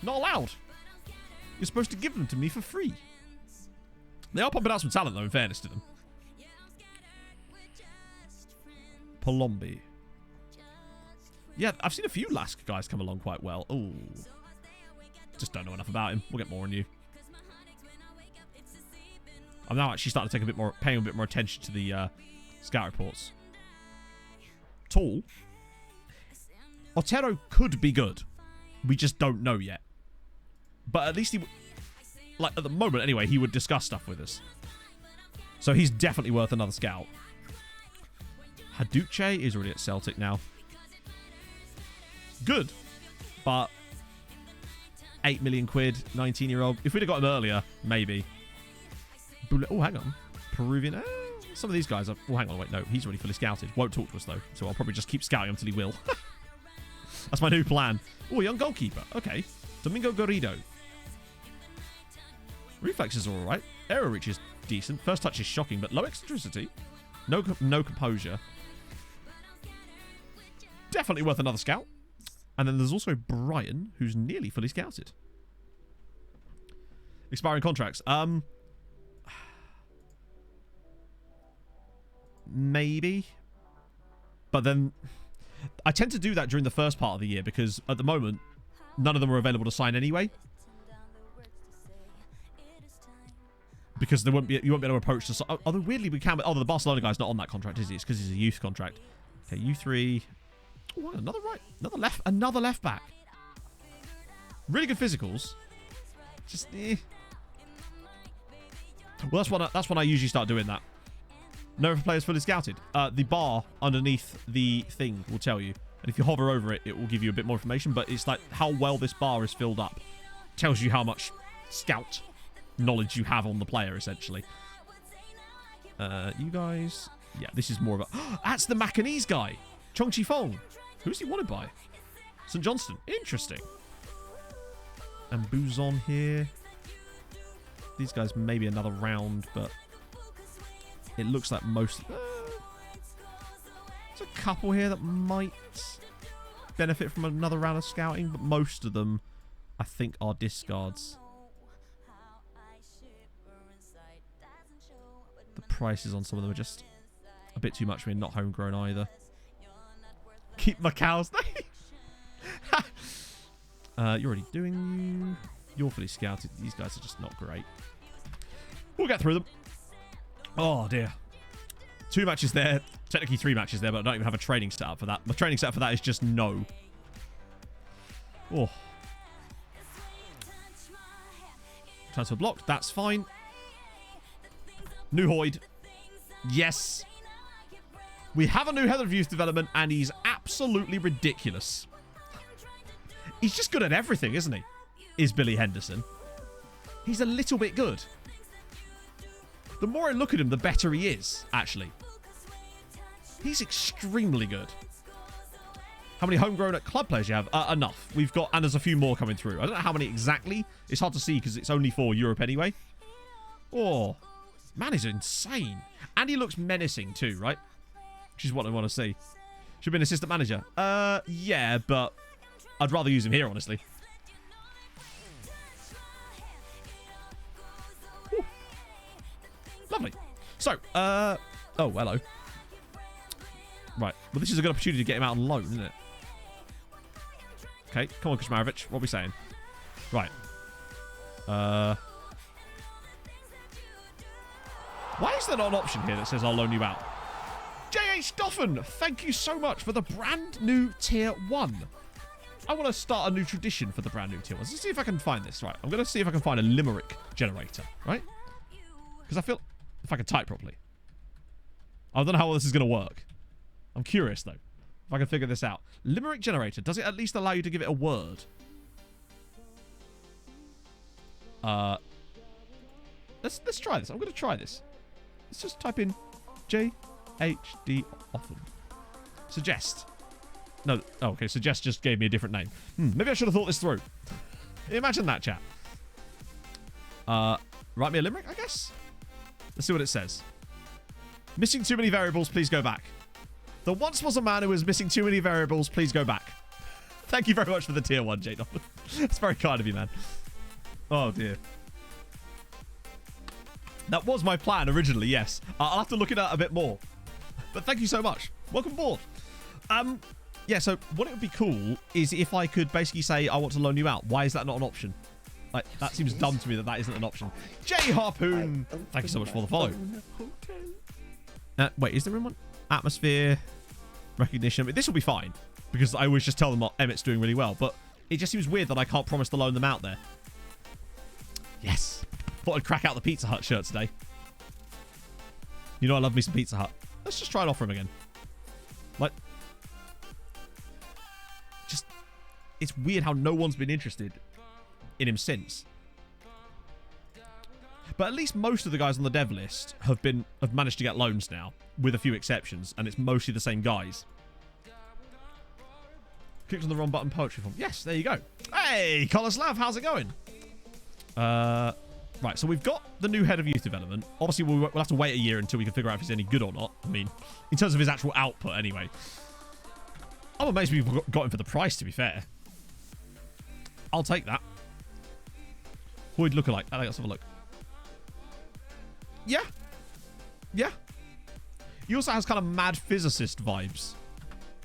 not allowed. You're supposed to give them to me for free. They are pumping out some talent, though, in fairness to them. Palombi. Yeah, I've seen a few Lask guys come along quite well. Oh, just don't know enough about him. We'll get more on you. I'm now actually starting to take paying a bit more attention to the scout reports. Tall. Otero could be good. We just don't know yet. But at least like at the moment anyway, he would discuss stuff with us. So he's definitely worth another scout. Haduche is already at Celtic now. Good. But 8 million quid, 19-year-old. If we'd have got him earlier, maybe. Oh, hang on. Peruvian. Some of these guys are... Oh, hang on. Wait, no. He's already fully scouted. Won't talk to us, though. So I'll probably just keep scouting him until he will. That's my new plan. Oh, a young goalkeeper. Okay. Domingo Garrido. Reflexes are all right. Error reach is decent. First touch is shocking, but low eccentricity. No composure. Definitely worth another scout. And then there's also Brian, who's nearly fully scouted. Expiring contracts. Maybe. But then I tend to do that during the first part of the year because at the moment none of them are available to sign anyway. Because you won't be able to approach the... Although weirdly we can... Although the Barcelona guy's not on that contract, is he? It's because he's a youth contract. Okay, U3. Oh, another left back. Really good physicals. Just Well, that's when I usually start doing that. No players fully scouted. The bar underneath the thing will tell you. And if you hover over it, it will give you a bit more information. But it's like how well this bar is filled up. Tells you how much scout knowledge you have on the player, essentially. You guys... Yeah, this is more of a... That's the Macanese guy. Chong Chi Fong. Who's he wanted by? St. Johnston. Interesting. And Bouzon here. These guys maybe another round, but... It looks like most... there's a couple here that might benefit from another round of scouting, but most of them, I think, are discards. The prices on some of them are just a bit too much for me, not homegrown either. Keep my cows. You're already doing you. You're fully scouted. These guys are just not great. We'll get through them. Oh, dear. 2 matches there. Technically 3 matches there, but I don't even have a training setup for that. My training setup for that is just no. Oh. Transfer blocked. That's fine. New Hoyd. Yes. We have a new head of youth development, and he's absolutely ridiculous. He's just good at everything, isn't he? Is Billy Henderson. He's a little bit good. The more I look at him, the better he is, actually. He's extremely good. How many homegrown at club players you have? Enough. We've got, and there's a few more coming through. I don't know how many exactly. It's hard to see because it's only for Europe anyway. Oh, man is insane. And he looks menacing too, right? Which is what I want to see. Should be an assistant manager. Yeah, but I'd rather use him here, honestly. Ooh. Lovely. So, oh, hello. Right. Well, this is a good opportunity to get him out on loan, isn't it? Okay, come on, Kuzmarovic. What are we saying? Right. Why is there not an option here that says I'll loan you out? JH Doffen, thank you so much for the brand new Tier 1. I want to start a new tradition for the brand new Tier 1s. Let's see if I can find this. Right, I'm going to see if I can find a limerick generator, right? Because I feel... If I can type properly. I don't know how well this is going to work. I'm curious, though. If I can figure this out. Limerick generator. Does it at least allow you to give it a word? Let's try this. I'm going to try this. Let's just type in JHD often. Suggest. No. Oh, okay. Suggest just gave me a different name. Maybe I should have thought this through. Imagine that, chat. Write me a limerick, I guess? Let's see what it says. Missing too many variables, please go back. There once was a man who was missing too many variables, please go back. Thank you very much for the Tier 1, Jade. That's very kind of you, man. Oh, dear. That was my plan originally, yes. I'll have to look it up a bit more. But thank you so much. Welcome aboard. Yeah, so what it would be cool is if I could basically say, I want to loan you out. Why is that not an option? Like, that seems dumb to me that isn't an option. J Harpoon, thank you so much for the follow. Wait, is there room on atmosphere, recognition? I mean, this will be fine because I always just tell them Emmett's doing really well. But it just seems weird that I can't promise to loan them out there. Yes, thought I'd crack out the Pizza Hut shirt today. You know I love me some Pizza Hut. Let's just try and offer him again. Like, just it's weird how no one's been interested in him since. But at least most of the guys on the dev list have managed to get loans now, with a few exceptions, and it's mostly the same guys. Clicked on the wrong button, poetry form. Yes, there you go. Hey, Koloslav, how's it going? Right, so we've got the new head of youth development. Obviously, we'll have to wait a year until we can figure out if he's any good or not. I mean, in terms of his actual output, anyway. I'm amazed we've got him for the price, to be fair. I'll take that. Hoyd lookalike. I think let's have a look. Yeah. Yeah. He also has kind of mad physicist vibes.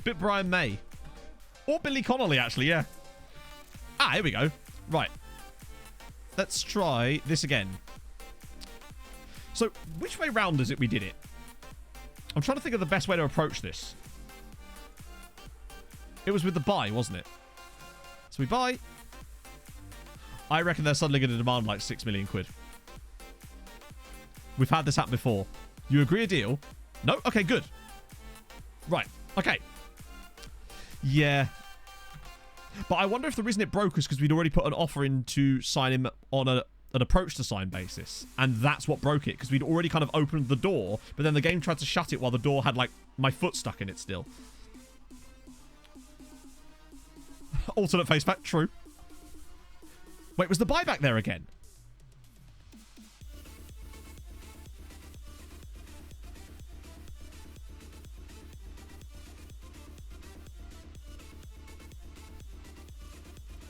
Bit Brian May. Or Billy Connolly, actually, yeah. Ah, here we go. Right. Let's try this again. So, which way round is it we did it? I'm trying to think of the best way to approach this. It was with the buy, wasn't it? So we buy. I reckon they're suddenly going to demand like 6 million quid. We've had this happen before. You agree a deal? No? Okay, good. Right. Okay. Yeah. But I wonder if the reason it broke is because we'd already put an offer in to sign him on an approach to sign basis. And that's what broke it, because we'd already kind of opened the door, but then the game tried to shut it while the door had, like, my foot stuck in it still. Alternate face back. True. Wait, was the buyback there again?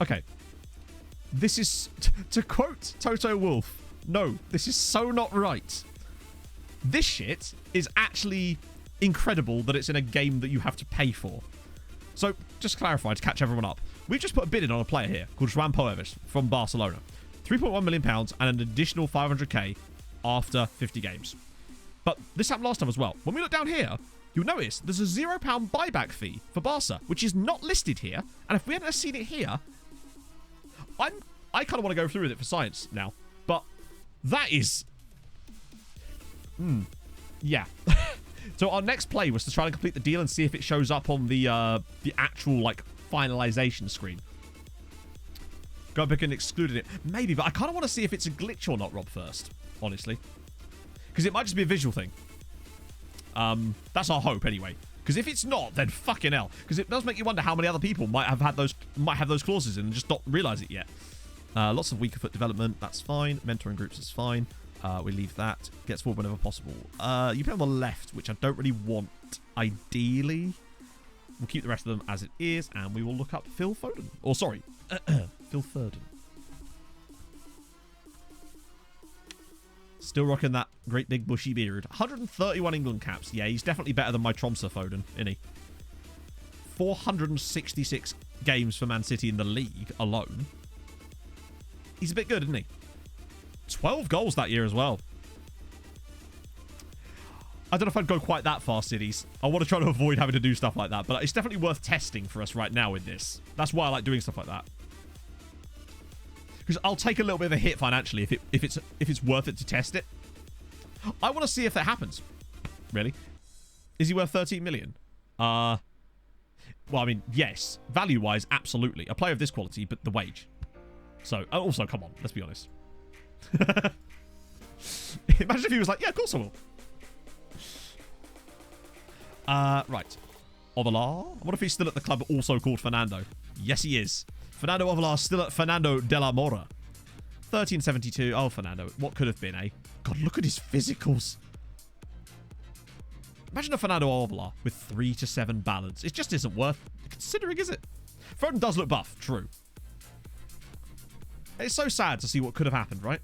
Okay. This is, to quote Toto Wolff, no, this is so not right. This shit is actually incredible that it's in a game that you have to pay for. So, just to clarify, to catch everyone up, we've just put a bid in on a player here called Joan Poeves from Barcelona. £3.1 million and an additional 500k after 50 games. But this happened last time as well. When we look down here, you'll notice there's a £0 buyback fee for Barca, which is not listed here. And if we hadn't seen it here, I kind of want to go through with it for science now. But that is... yeah. So our next play was to try and complete the deal and see if it shows up on the actual, like, finalization screen. Go back and excluded it. Maybe, but I kind of want to see if it's a glitch or not, Rob, first, honestly. Because it might just be a visual thing. That's our hope, anyway. Because if it's not, then fucking hell. Because it does make you wonder how many other people might have those clauses and just not realize it yet. Lots of weaker foot development, that's fine. Mentoring groups is fine. We leave that. Gets forward whenever possible. You put on the left, which I don't really want, ideally. We'll keep the rest of them as it is, and we will look up Phil Foden. Or, sorry, Phil Foden. Still rocking that great big bushy beard. 131 England caps. Yeah, he's definitely better than my Tromsø Foden, isn't he? 466 games for Man City in the league alone. He's a bit good, isn't he? 12 goals that year as well. I don't know if I'd go quite that far, Cities. I want to try to avoid having to do stuff like that, but it's definitely worth testing for us right now with this. That's why I like doing stuff like that. Because I'll take a little bit of a hit financially if it's worth it to test it. I want to see if that happens. Really? Is he worth 13 million? Well, I mean, yes. Value-wise, absolutely. A player of this quality, but the wage. So, also, come on, let's be honest. Imagine if he was like, yeah, of course I will. Right. Ovelar. What if he's still at the club also called Fernando? Yes, he is. Fernando Ovelar still at Fernando de la Mora. 1372. Oh, Fernando. What could have been, eh? God, look at his physicals. Imagine a Fernando Ovelar with 3-7 balance. It just isn't worth considering, is it? Foden does look buff. True. It's so sad to see what could have happened, right?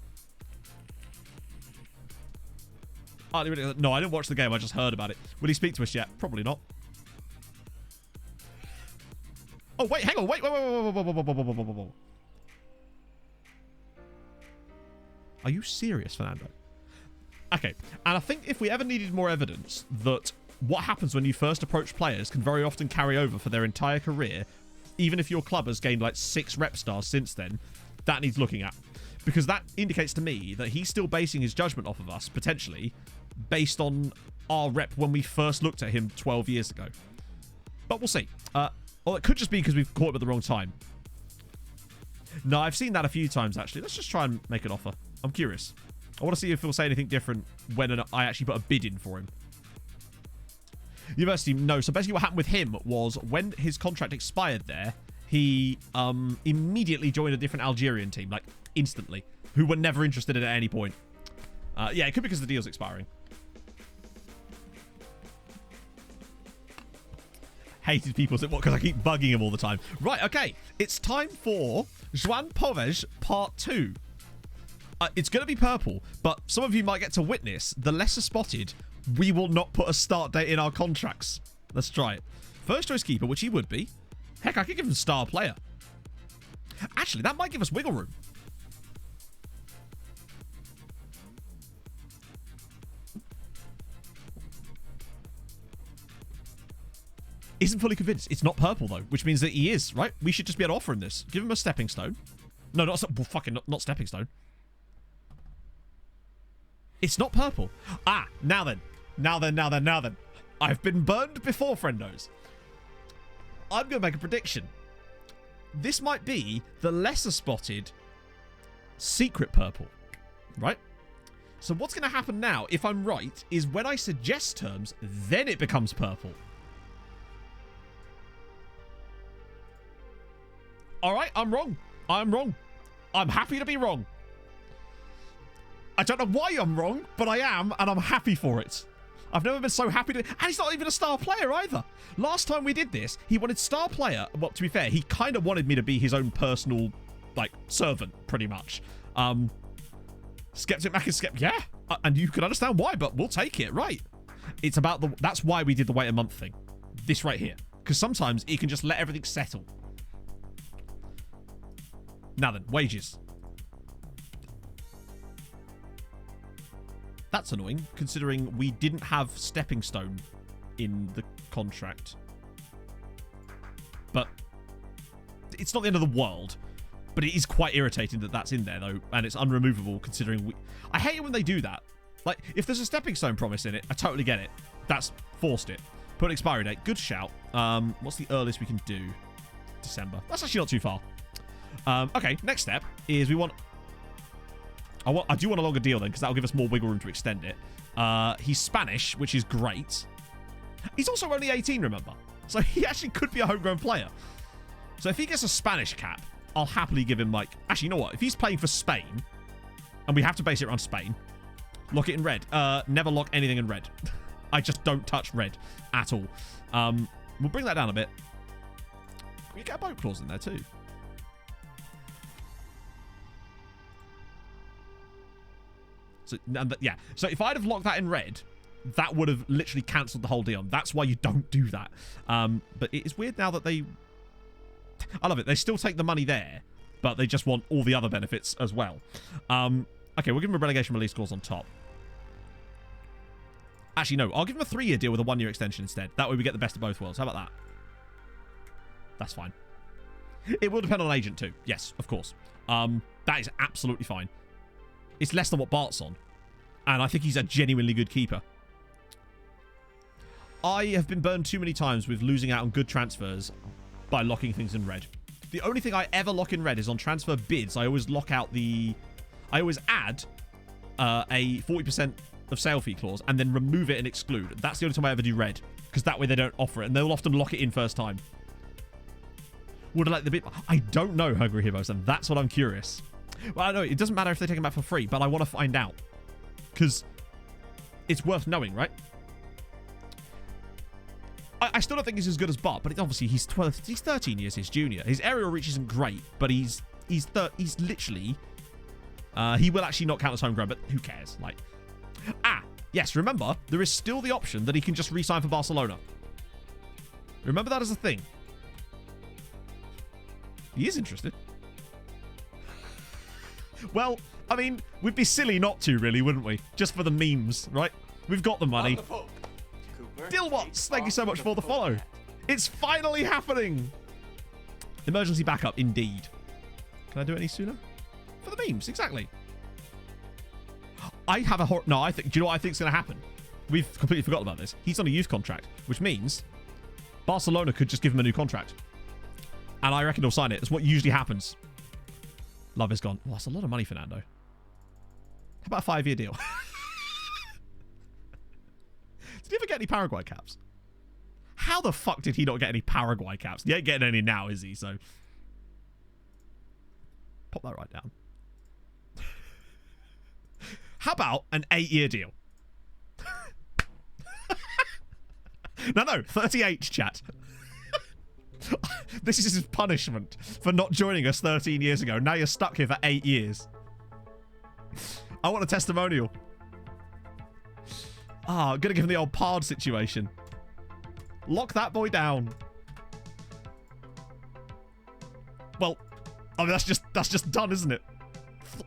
No, I didn't watch the game. I just heard about it. Will he speak to us yet? Probably not. Oh, wait, hang on. Wait. Are you serious, Fernando? Okay, and I think if we ever needed more evidence that what happens when you first approach players can very often carry over for their entire career, even if your club has gained like 6 rep stars since then, that needs looking at. Because that indicates to me that he's still basing his judgment off of us, potentially, based on our rep when we first looked at him 12 years ago. But we'll see. Well, it could just be because we've caught him at the wrong time. No, I've seen that a few times, actually. Let's just try and make an offer. I'm curious. I want to see if he'll say anything different when I actually put a bid in for him. University, no. So basically what happened with him was when his contract expired there, he immediately joined a different Algerian team, like instantly, who were never interested in it at any point. Yeah, it could be because the deal's expiring. Hated people. What? Because I keep bugging him all the time. Right, okay. It's time for Joan Poeves Part 2. It's going to be purple, but some of you might get to witness the lesser spotted. We will not put a start date in our contracts. Let's try it. First choice keeper, which he would be. Heck, I could give him star player. Actually, that might give us wiggle room. Isn't fully convinced. It's not purple, though, which means that he is, right? We should just be able to offer him this. Give him a stepping stone. No, not fucking not stepping stone. It's not purple. Ah, now then. Now then. I've been burned before, friendos. I'm going to make a prediction. This might be the lesser spotted secret purple, right? So what's going to happen now, if I'm right, is when I suggest terms, then it becomes purple. All right, I'm wrong. I'm happy to be wrong. I don't know why I'm wrong, but I am, and I'm happy for it. I've never been so happy to... And he's not even a star player either. Last time we did this, he wanted star player. Well, to be fair, he kind of wanted me to be his own personal, like, servant, pretty much. Skeptic Mac is Skeptic. Yeah, and you can understand why, but we'll take it, right? It's about the... That's why we did the wait a month thing. This right here. Because sometimes he can just let everything settle. Now then, wages. That's annoying, considering we didn't have stepping stone in the contract. But it's not the end of the world. But it is quite irritating that that's in there, though, and it's unremovable, considering we... I hate it when they do that. Like, if there's a stepping stone promise in it, I totally get it. That's forced it. Put an expiry date. Good shout. What's the earliest we can do? December. That's actually not too far. Okay, next step is we want... I do want a longer deal then, because that'll give us more wiggle room to extend it. He's Spanish, which is great. He's also only 18, remember? So he actually could be a homegrown player. So if he gets a Spanish cap, I'll happily give him, like... Actually, you know what? If he's playing for Spain, and we have to base it around Spain, lock it in red. Never lock anything in red. I just don't touch red at all. We'll bring that down a bit. Can we get a boat clause in there too? So, yeah. So if I'd have locked that in red, that would have literally cancelled the whole deal. That's why you don't do that. But it is weird now that they... I love it. They still take the money there, but they just want all the other benefits as well. Okay, we'll give him a relegation release clause on top. Actually, no. I'll give him a 3-year deal with a 1-year extension instead. That way we get the best of both worlds. How about that? That's fine. It will depend on an agent too. Yes, of course. That is absolutely fine. It's less than what Bart's on. And I think he's a genuinely good keeper. I have been burned too many times with losing out on good transfers by locking things in red. The only thing I ever lock in red is on transfer bids. I always lock out the... I always add a 40% of sale fee clause and then remove it and exclude. That's the only time I ever do red. Because that way they don't offer it. And they'll often lock it in first time. Would I like the bid? I don't know, Hungry Hibbos, and that's what I'm curious. Well, I know it doesn't matter if they take him back for free, but I want to find out. Because it's worth knowing, right? I still don't think he's as good as Bart, but obviously he's 13 years his junior. His aerial reach isn't great, but he's literally... he will actually not count as homegrown, but who cares? Like, yes, remember, there is still the option that he can just re-sign for Barcelona. Remember that as a thing. He is interested. Well, I mean, we'd be silly not to, really, wouldn't we? Just for the memes, right? We've got the money. Dill Watts, thank you so much for the follow. It's finally happening. Emergency backup, indeed. Can I do it any sooner? For the memes, exactly. I have a... No, do you know what I think is going to happen? We've completely forgotten about this. He's on a youth contract, which means Barcelona could just give him a new contract. And I reckon he'll sign it. It's what usually happens. Love is gone. Well, that's a lot of money, Fernando. How about a 5-year deal? Did he ever get any Paraguay caps? How the fuck did he not get any Paraguay caps? He ain't getting any now, is he? So pop that right down. How about an 8-year deal? No, 38, chat. This is his punishment for not joining us 13 years ago. Now you're stuck here for 8 years. I want a testimonial. I'm gonna give him the old Pard situation. Lock that boy down. Well, I mean that's just done, isn't it?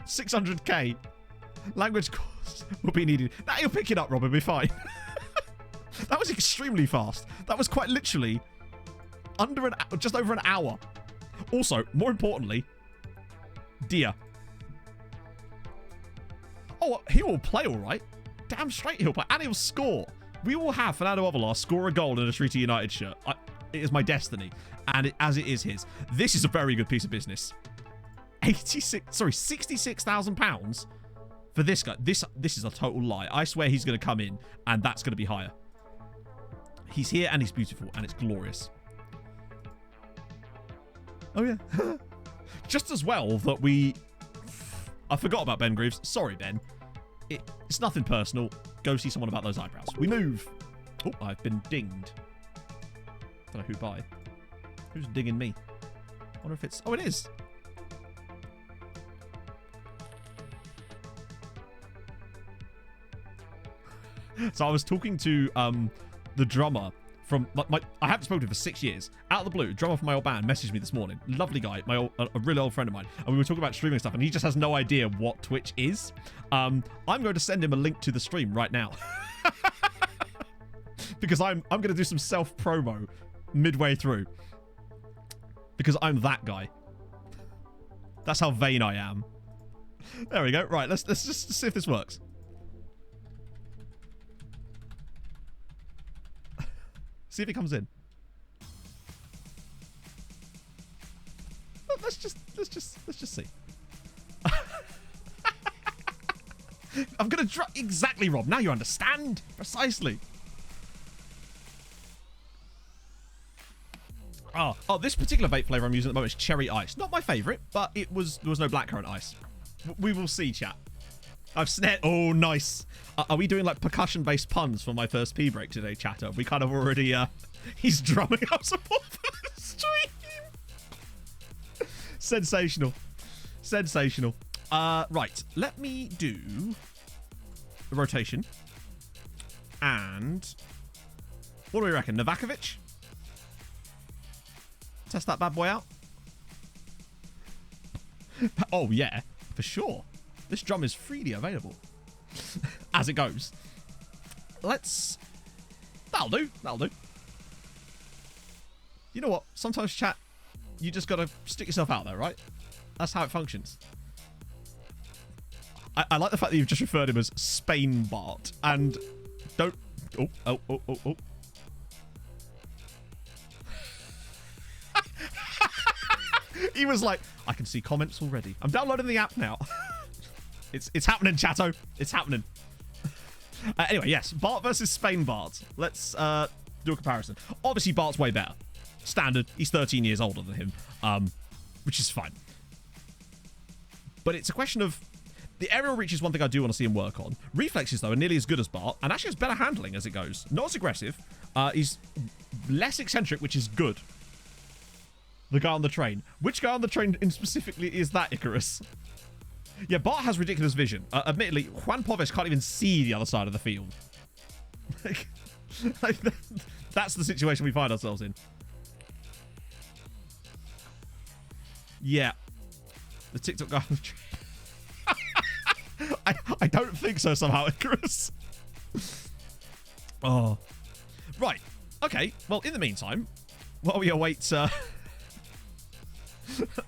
600k. Language course will be needed. Now you'll pick it up, Rob. It'll be fine. That was extremely fast. That was quite literally just over an hour. Also, more importantly, Dia. Oh, he will play all right. Damn straight he'll play. And he'll score. We will have Fernando Avelar score a goal in a Treaty United shirt. It is my destiny. And as it is his. This is a very good piece of business. £66,000 for this guy. This is a total lie. I swear he's going to come in and that's going to be higher. He's here and he's beautiful and it's glorious. Oh, yeah. Just as well that I forgot about Ben Greaves. Sorry, Ben. It's nothing personal. go see someone about those eyebrows. We move. Oh, I've been dinged. Don't know who by. Who's dinging me? I wonder if it's... Oh, it is. So I was talking to the drummer from I haven't spoken to him for 6 years. Out of the blue, drummer from my old band messaged me this morning. Lovely guy, a really old friend of mine, and we were talking about streaming stuff, and he just has no idea what Twitch is. I'm going to send him a link to the stream right now because I'm going to do some self promo midway through because I'm that guy. That's how vain I am. There we go. Right, let's just see if this works. See if it comes in. Let's just see. I'm gonna drop exactly, Rob. Now you understand precisely. Oh, this particular vape flavor I'm using at the moment is cherry ice. Not my favorite, but there was no blackcurrant ice. We will see, chat. I've snared. Oh, nice. Are we doing like percussion-based puns for my first pee break today, chatter? We kind of already. He's drumming up support for the stream. Sensational. Sensational. Right. Let me do a rotation. And what do we reckon? Novakovic? Test that bad boy out. Oh, yeah. For sure. This drum is freely available. As it goes. Let's... That'll do. That'll do. You know what? Sometimes, chat, you just got to stick yourself out there, right? That's how it functions. I like the fact that you've just referred him as Spain Bart. And don't... Oh. He was like, I can see comments already. I'm downloading the app now. It's happening, chatto. It's happening. Anyway, yes. Bart versus Spain Bart. Let's do a comparison. Obviously, Bart's way better. Standard. He's 13 years older than him, which is fine. But it's a question of... The aerial reach is one thing I do want to see him work on. Reflexes, though, are nearly as good as Bart, and actually has better handling as it goes. Not as aggressive. He's less eccentric, which is good. The guy on the train. Which guy on the train in specifically is that, Icarus? Yeah, Bart has ridiculous vision. Admittedly, Juan Poves can't even see the other side of the field. That's the situation we find ourselves in. Yeah. The TikTok guy on the train. I don't think so somehow, Icarus. Oh. Right. Okay. Well, in the meantime, while we await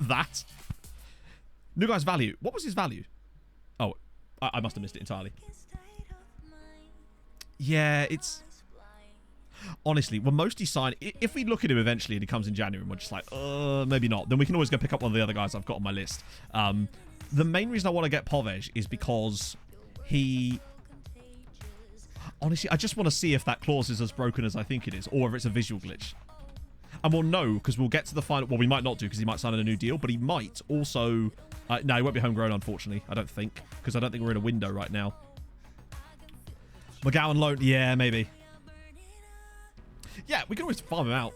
that. New guy's value. What was his value? Oh, I must have missed it entirely. Yeah, it's... Honestly, we're mostly signing... If we look at him eventually and he comes in January and we're just like, maybe not, then we can always go pick up one of the other guys I've got on my list. The main reason I want to get Poves is because he... Honestly, I just want to see if that clause is as broken as I think it is, or if it's a visual glitch. And we'll know, because we'll get to the final... Well, we might not do, because he might sign a new deal, but he might also... no, he won't be homegrown, unfortunately, I don't think, because I don't think we're in a window right now. McGowan loan... Yeah, maybe. Yeah, we can always farm him out.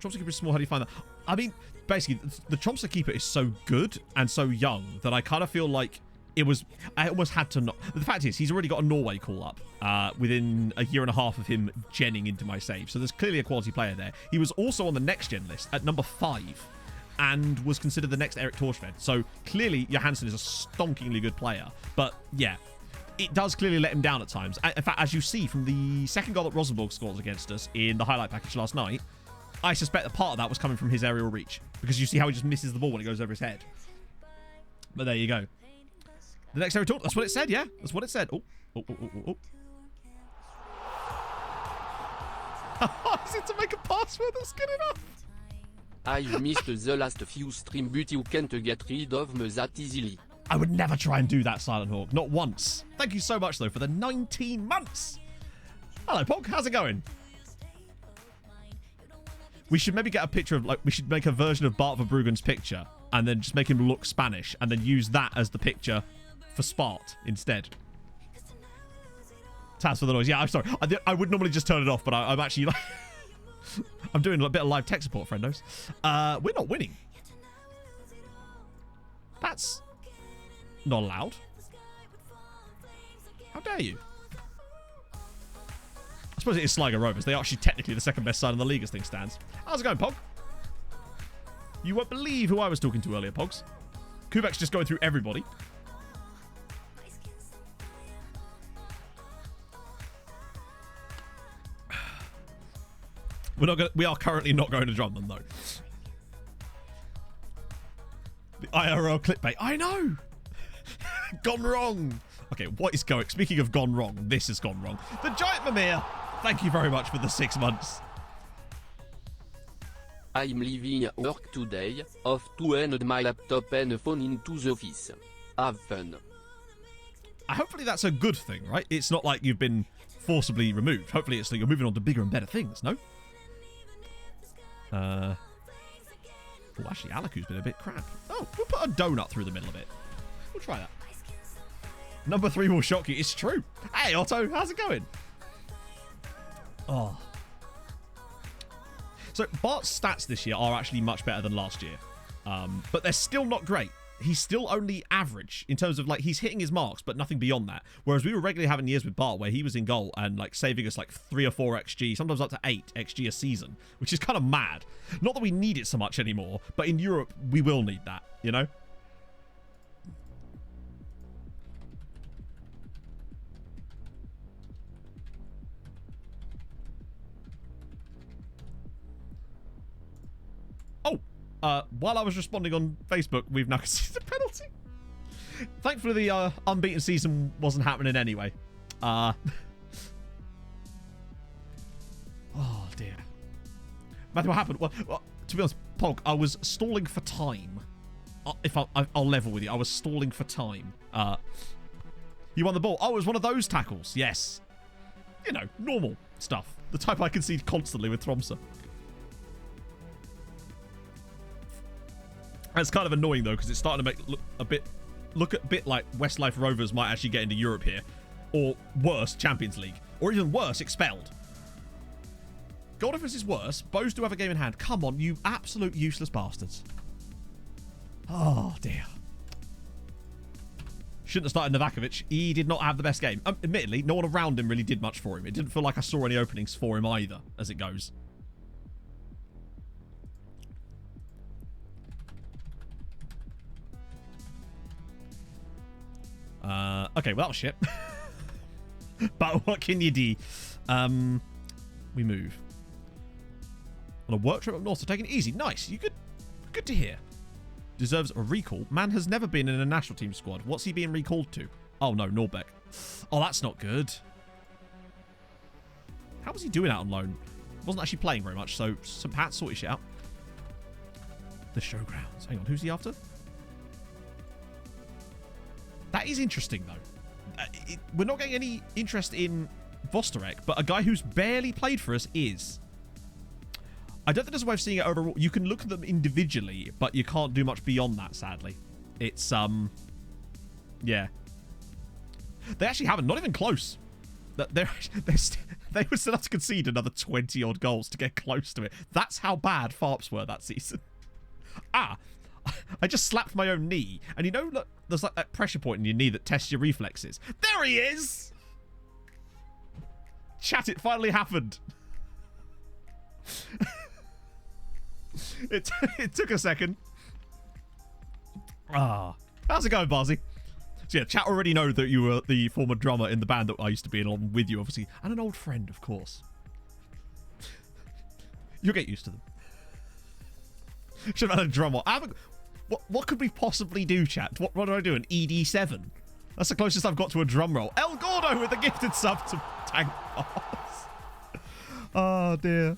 Chomsky Keeper is small. How do you find that? I mean, basically, the Chomsky Keeper is so good and so young that I kind of feel like it was... I almost had to not... The fact is, he's already got a Norway call-up within a year and a half of him genning into my save. So there's clearly a quality player there. He was also on the next-gen list at number 5 and was considered the next Erik Torshved. So clearly, Johansson is a stonkingly good player. But, yeah, it does clearly let him down at times. In fact, as you see from the second goal that Rosenborg scores against us in the highlight package last night, I suspect that part of that was coming from his aerial reach. Because you see how he just misses the ball when it goes over his head. But there you go. The next Erik Torshved, that's what it said, yeah? That's what it said. Oh. Is it to make a password that's good enough? I've missed the last few stream but you can't get rid of me that easily. I would never try and do that, Silent Hawk. Not once. Thank you so much, though, for the 19 months. Hello, Pog. How's it going? We should maybe get a picture of, like, we should make a version of Bart Verbruggen's picture and then just make him look Spanish and then use that as the picture for Spart instead. Taz for the noise. Yeah, I'm sorry. I would normally just turn it off, but I'm actually like... I'm doing a bit of live tech support, friendos. We're not winning. That's not allowed. How dare you? I suppose it is Sligo Rovers. They are actually technically the second best side in the league as things stands. How's it going, Pog? You won't believe who I was talking to earlier, Pogs. Kubek's just going through everybody. We are currently not going to drum them, though. The IRL clickbait. I know! Gone wrong! Okay, what is going... Speaking of gone wrong, this has gone wrong. The Giant Mimir! Thank you very much for the 6 months. I'm leaving work today, off to hand my laptop and phone into the office. Have fun. Hopefully that's a good thing, right? It's not like you've been forcibly removed. Hopefully it's like you're moving on to bigger and better things, no? Oh, actually, Alaku's been a bit crap. Oh, we'll put a donut through the middle of it. We'll try that. Number 3 will shock you. It's true. Hey, Otto, how's it going? Oh. So, Bart's stats this year are actually much better than last year. But they're still not great. He's still only average in terms of, like, he's hitting his marks, but nothing beyond that. Whereas we were regularly having years with Bart where he was in goal and, like, saving us, like, 3 or 4 XG, sometimes up to 8 XG a season, which is kind of mad. Not that we need it so much anymore, but in Europe, we will need that, you know? While I was responding on Facebook, we've now conceded a penalty. Thankfully, the unbeaten season wasn't happening anyway. Oh, dear. Matthew, what happened? Well, to be honest, Pog, I was stalling for time. I'll level with you. I was stalling for time. You won the ball. Oh, it was one of those tackles. Yes. You know, normal stuff. The type I concede constantly with Tromsø. It's kind of annoying though, because it's starting to make look a bit like Westlife Rovers might actually get into Europe here, or worse, Champions League, or even worse, expelled. Goal difference is worse. Bows do have a game in hand. Come on, you absolute useless bastards. Oh dear. Shouldn't have started Novakovic. He did not have the best game. Admittedly, no one around him really did much for him. It didn't feel like I saw any openings for him either, as it goes. Okay, well, that was shit. But what can you do? We move. On a work trip up north, so taking it easy. Nice. You good to hear. Deserves a recall. Man has never been in a national team squad. What's he being recalled to? Oh, no, Norbeck. Oh, that's not good. How was he doing out on loan? Wasn't actually playing very much, so St. Pat, sort your shit out. The showgrounds. Hang on, who's he after? That is interesting, though. We're not getting any interest in Vosterek, but a guy who's barely played for us is. I don't think there's a way of seeing it overall. You can look at them individually, but you can't do much beyond that, sadly. It's, yeah. They actually haven't. Not even close. They would still have to concede another 20-odd goals to get close to it. That's how bad Farps were that season. I just slapped my own knee. And you know, look, there's like that pressure point in your knee that tests your reflexes. There he is! Chat, it finally happened. It took a second. How's it going, Barzy? So yeah, chat already know that you were the former drummer in the band that I used to be in, along with you, obviously. And an old friend, of course. You'll get used to them. Should have had a drummer. What could we possibly do, chat? What do I do? An ED7? That's the closest I've got to a drum roll. El Gordo with the gifted sub to Tank Boss. Oh, dear.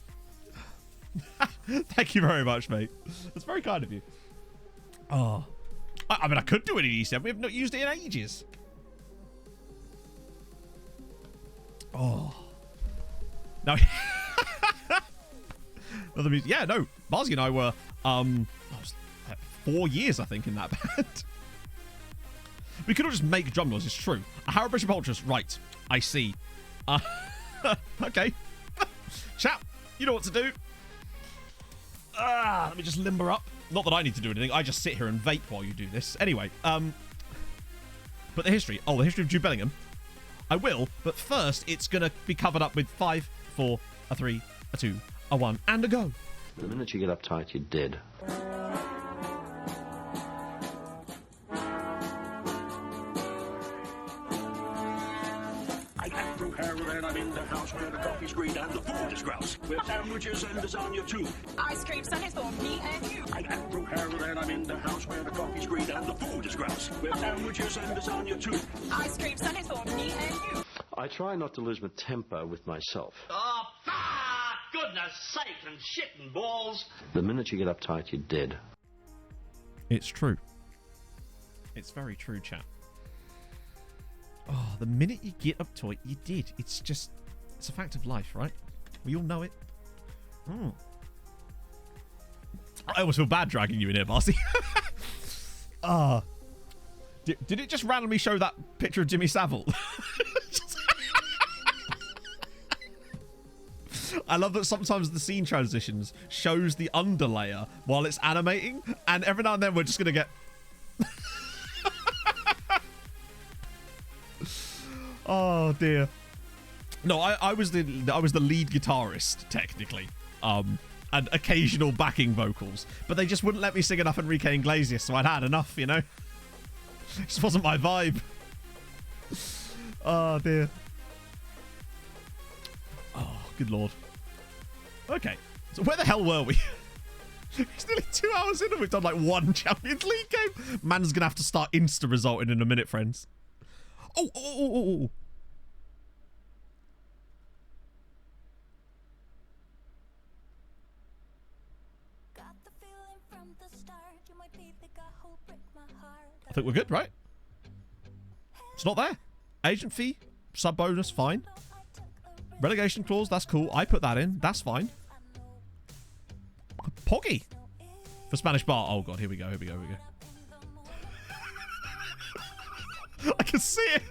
Thank you very much, mate. That's very kind of you. Oh. I mean, I could do an ED7. We have not used it in ages. Oh. No. Another music. Yeah, no. Barzy and I were 4 years, I think, in that band. We could all just make drum noises. It's true. A Harrow Bishop Ultras. Right. I see. Okay. Chat, you know what to do. Let me just limber up. Not that I need to do anything. I just sit here and vape while you do this. Anyway, but the history. Oh, the history of Jude Bellingham. I will, but first it's going to be covered up with 5, 4, a 3, a 2, a 1, and a go. The minute you get uptight, you're dead. I act through Harold and I'm in the house where the coffee's green and the food is grouse. With sandwiches and lasagna too. Ice cream sundaes for me and you. I act through Harold and I'm in the house where the coffee's green and the food is grouse. With sandwiches and lasagna too. Ice cream sundaes for me and you. I try not to lose my temper with myself. Oh, goodness sake and shit and balls. The minute you get uptight, you're dead. It's true. It's very true, chat. Oh, the minute you get uptight, you did. It's just, it's a fact of life, right? We all know it. I almost feel bad dragging you in here, Marcy. Did it just randomly show that picture of Jimmy Savile? I love that sometimes the scene transitions shows the underlayer while it's animating, and every now and then we're just going to get... Oh dear. No, I was the lead guitarist technically, and occasional backing vocals, but they just wouldn't let me sing enough Enrique Iglesias, so I'd had enough, you know. It just wasn't my vibe. Oh dear. Oh, good lord. Okay, so where the hell were we? It's nearly 2 hours in and we've done like one Champions League game. Man's gonna have to start insta resulting in a minute, friends. Oh. I think we're good, right? It's not there. Agent fee, sub bonus, fine. Relegation clause, that's cool. I put that in. That's fine. Poggy for Spanish bar. Oh god, here we go. I can see it.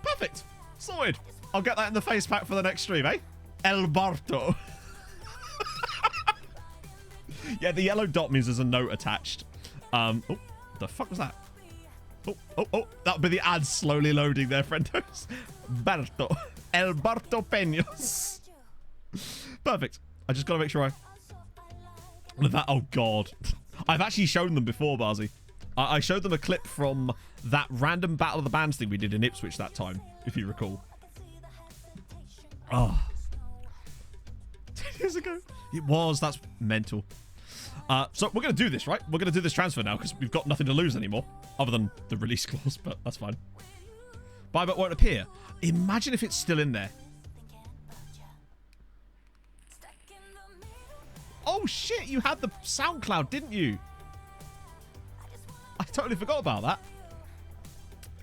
Perfect. Sorted. I'll get that in the face pack for the next stream, eh? El Barto. Yeah, the yellow dot means there's a note attached. Oh, the fuck was that? Oh, that would be the ads slowly loading there, friendos. Barto. El Barto Peños. Perfect. I just got to make sure that. Oh, God. I've actually shown them before, Barzy. I showed them a clip from that random Battle of the Bands thing we did in Ipswich that time, if you recall. Oh. 10 years ago. It was. That's mental. So we're going to do this, right? We're going to do this transfer now because we've got nothing to lose anymore other than the release clause, but that's fine. Buy but won't appear. Imagine if it's still in there. Oh, shit. You had the SoundCloud, didn't you? I totally forgot about that.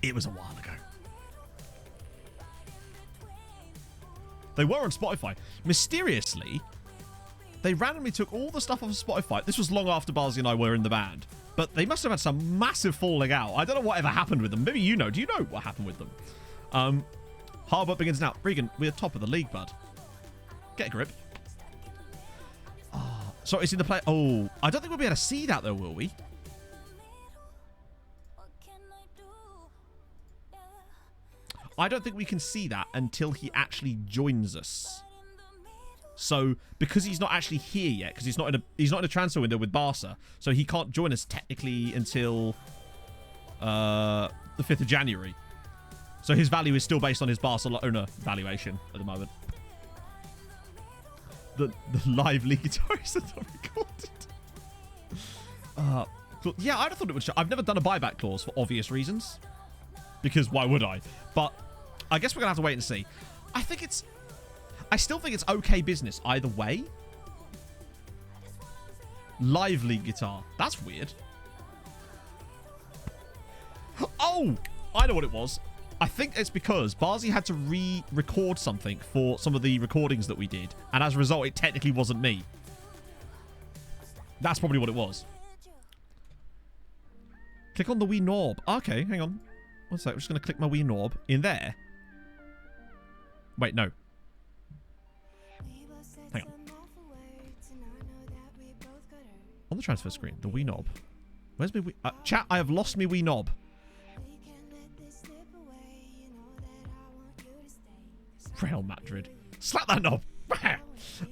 It was a while ago. They were on Spotify. Mysteriously, they randomly took all the stuff off of Spotify. This was long after Barzy and I were in the band. But they must have had some massive falling out. I don't know whatever happened with them. Maybe you know. Do you know what happened with them? Hard work begins now. Regan, we're top of the league, bud. Get a grip. Oh, so it's in the play. Oh, I don't think we'll be able to see that though, will we? I don't think we can see that until he actually joins us. So, because he's not actually here yet, because he's not in a transfer window with Barca, so he can't join us technically until the 5th of January. So his value is still based on his Barcelona valuation at the moment. The live league guitarist is not recorded. Yeah, I'd have thought it would show. I've never done a buyback clause for obvious reasons. Because why would I? But I guess we're going to have to wait and see. I still think it's okay business either way. Live league guitar. That's weird. Oh! I know what it was. I think it's because Barzi had to re-record something for some of the recordings that we did. And as a result, it technically wasn't me. That's probably what it was. Click on the wee knob. Okay, hang on. One sec. I'm just going to click my wee knob in there. Wait, no. Hang on. On the transfer screen, the wee knob. Where's my wee... chat, I have lost my wee knob. Real Madrid. Slap that knob.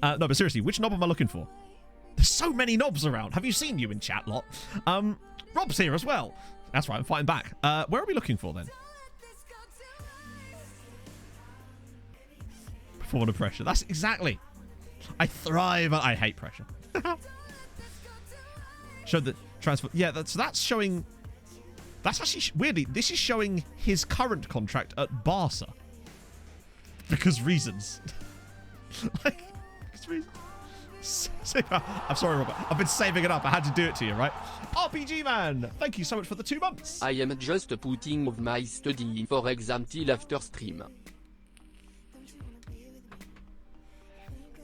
No, but seriously, which knob am I looking for? There's so many knobs around. Have you seen you in chat lot? Rob's here as well. That's right, I'm fighting back. Where are we looking for then? Perform under pressure. That's exactly. I thrive. I hate pressure. Show the transfer. Yeah, that's showing. That's actually weirdly. This is showing his current contract at Barca. Because reasons. Like, because reasons. I'm sorry, Robert. I've been saving it up. I had to do it to you, right? RPG Man, thank you so much for the 2 months. I am just putting of my study for exam till after stream.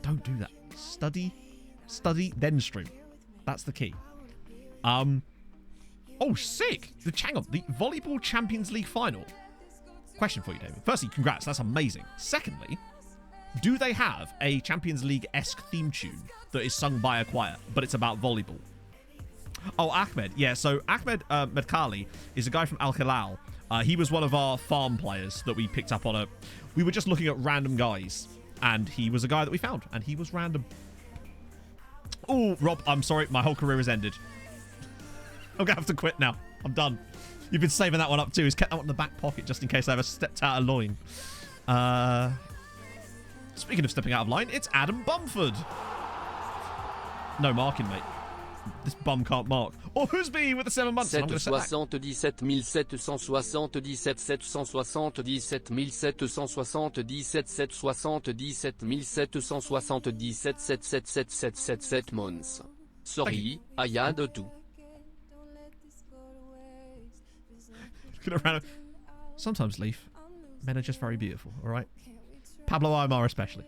Don't do that. Study, then stream. That's the key. Oh, sick. Hang on. The Volleyball Champions League final. Question for you, David. Firstly, congrats. That's amazing. Secondly, do they have a Champions League-esque theme tune that is sung by a choir, but it's about volleyball? Oh, Ahmed. Yeah, so Ahmed Medkali is a guy from Al Hilal. He was one of our farm players that we picked up on a... We were just looking at random guys, and he was a guy that we found, and he was random. Oh, Rob, I'm sorry. My whole career has ended. I'm going to have to quit now. I'm done. You've been saving that one up too. He's kept that one in the back pocket just in case I ever stepped out of line. Speaking of stepping out of line, it's Adam Bumford. No marking, mate. This bum can't mark. Or who's me with the 7 months? 777 777 777 777 months. Sorry, I had to. Sometimes, Leaf, men are just very beautiful, all right? Pablo Aymar especially.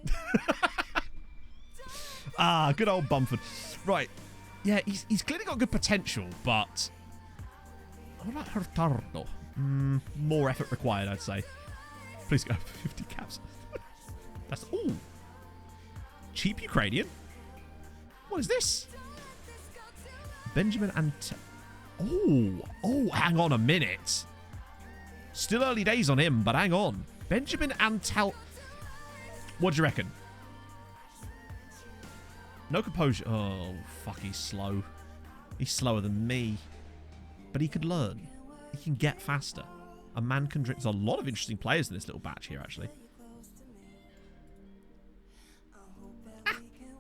Good old Bumford. Right. Yeah, he's clearly got good potential, but... What about Hurtado? More effort required, I'd say. Please go 50 caps. That's... Ooh. Cheap Ukrainian? What is this? Benjamin Oh, hang on a minute. Still early days on him, but hang on. Benjamin Antel... What do you reckon? No composure. Oh, fuck, he's slow. He's slower than me. But he could learn. He can get faster. A man can drink... There's a lot of interesting players in this little batch here, actually.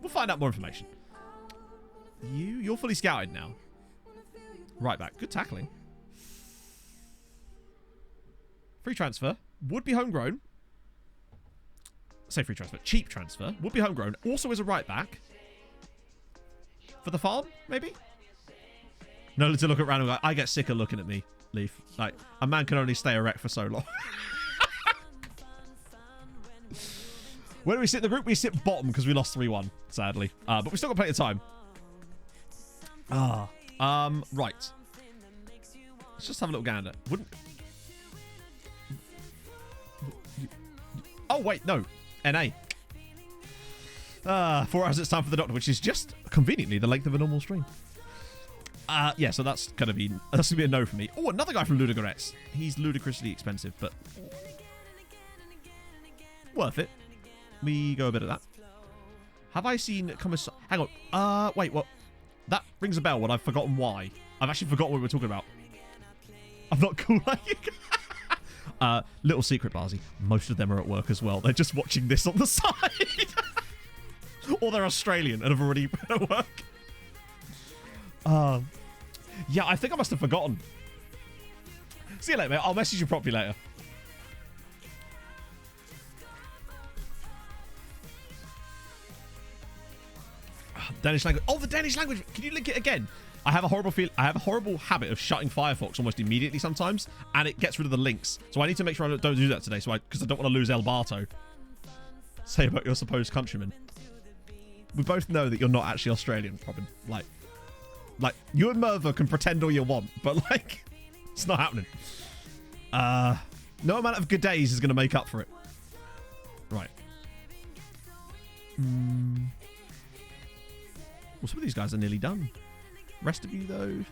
We'll find out more information. You're fully scouted now. Right back. Good tackling. Free transfer. Would be homegrown. Say free transfer. Cheap transfer. Would be homegrown. Also is a right back. For the farm, maybe? No, to look at random guy. I get sick of looking at me, Leaf. Like, a man can only stay erect for so long. Where do we sit in the group? We sit bottom because we lost 3-1, sadly. But we still got plenty of time. Right. Let's just have a little gander. Oh, wait, no. NA. 4 hours it's time for the doctor, which is just conveniently the length of a normal stream. Yeah, so that's gonna be a no for me. Oh, another guy from Ludogorets. He's ludicrously expensive, but worth it. We go a bit of that. Have I seen Commissar? Hang on. Wait, what? That rings a bell, but I've forgotten why. I've actually forgotten what we were talking about. I'm not cool like you. Little secret, Barzi. Most of them are at work as well. They're just watching this on the side. Or they're Australian and have already been at work. Yeah, I think I must have forgotten. See you later, mate. I'll message you properly later. Danish language. Oh, the Danish language. Can you link it again? I have a horrible habit of shutting Firefox almost immediately sometimes, and it gets rid of the links. So I need to make sure I don't do that today, because I don't want to lose El Barto. Say about your supposed countrymen. We both know that you're not actually Australian, Robin. Like you and Merva can pretend all you want, but like, it's not happening. No amount of good days is going to make up for it. Right. Well, some of these guys are nearly done. Rest of you, though.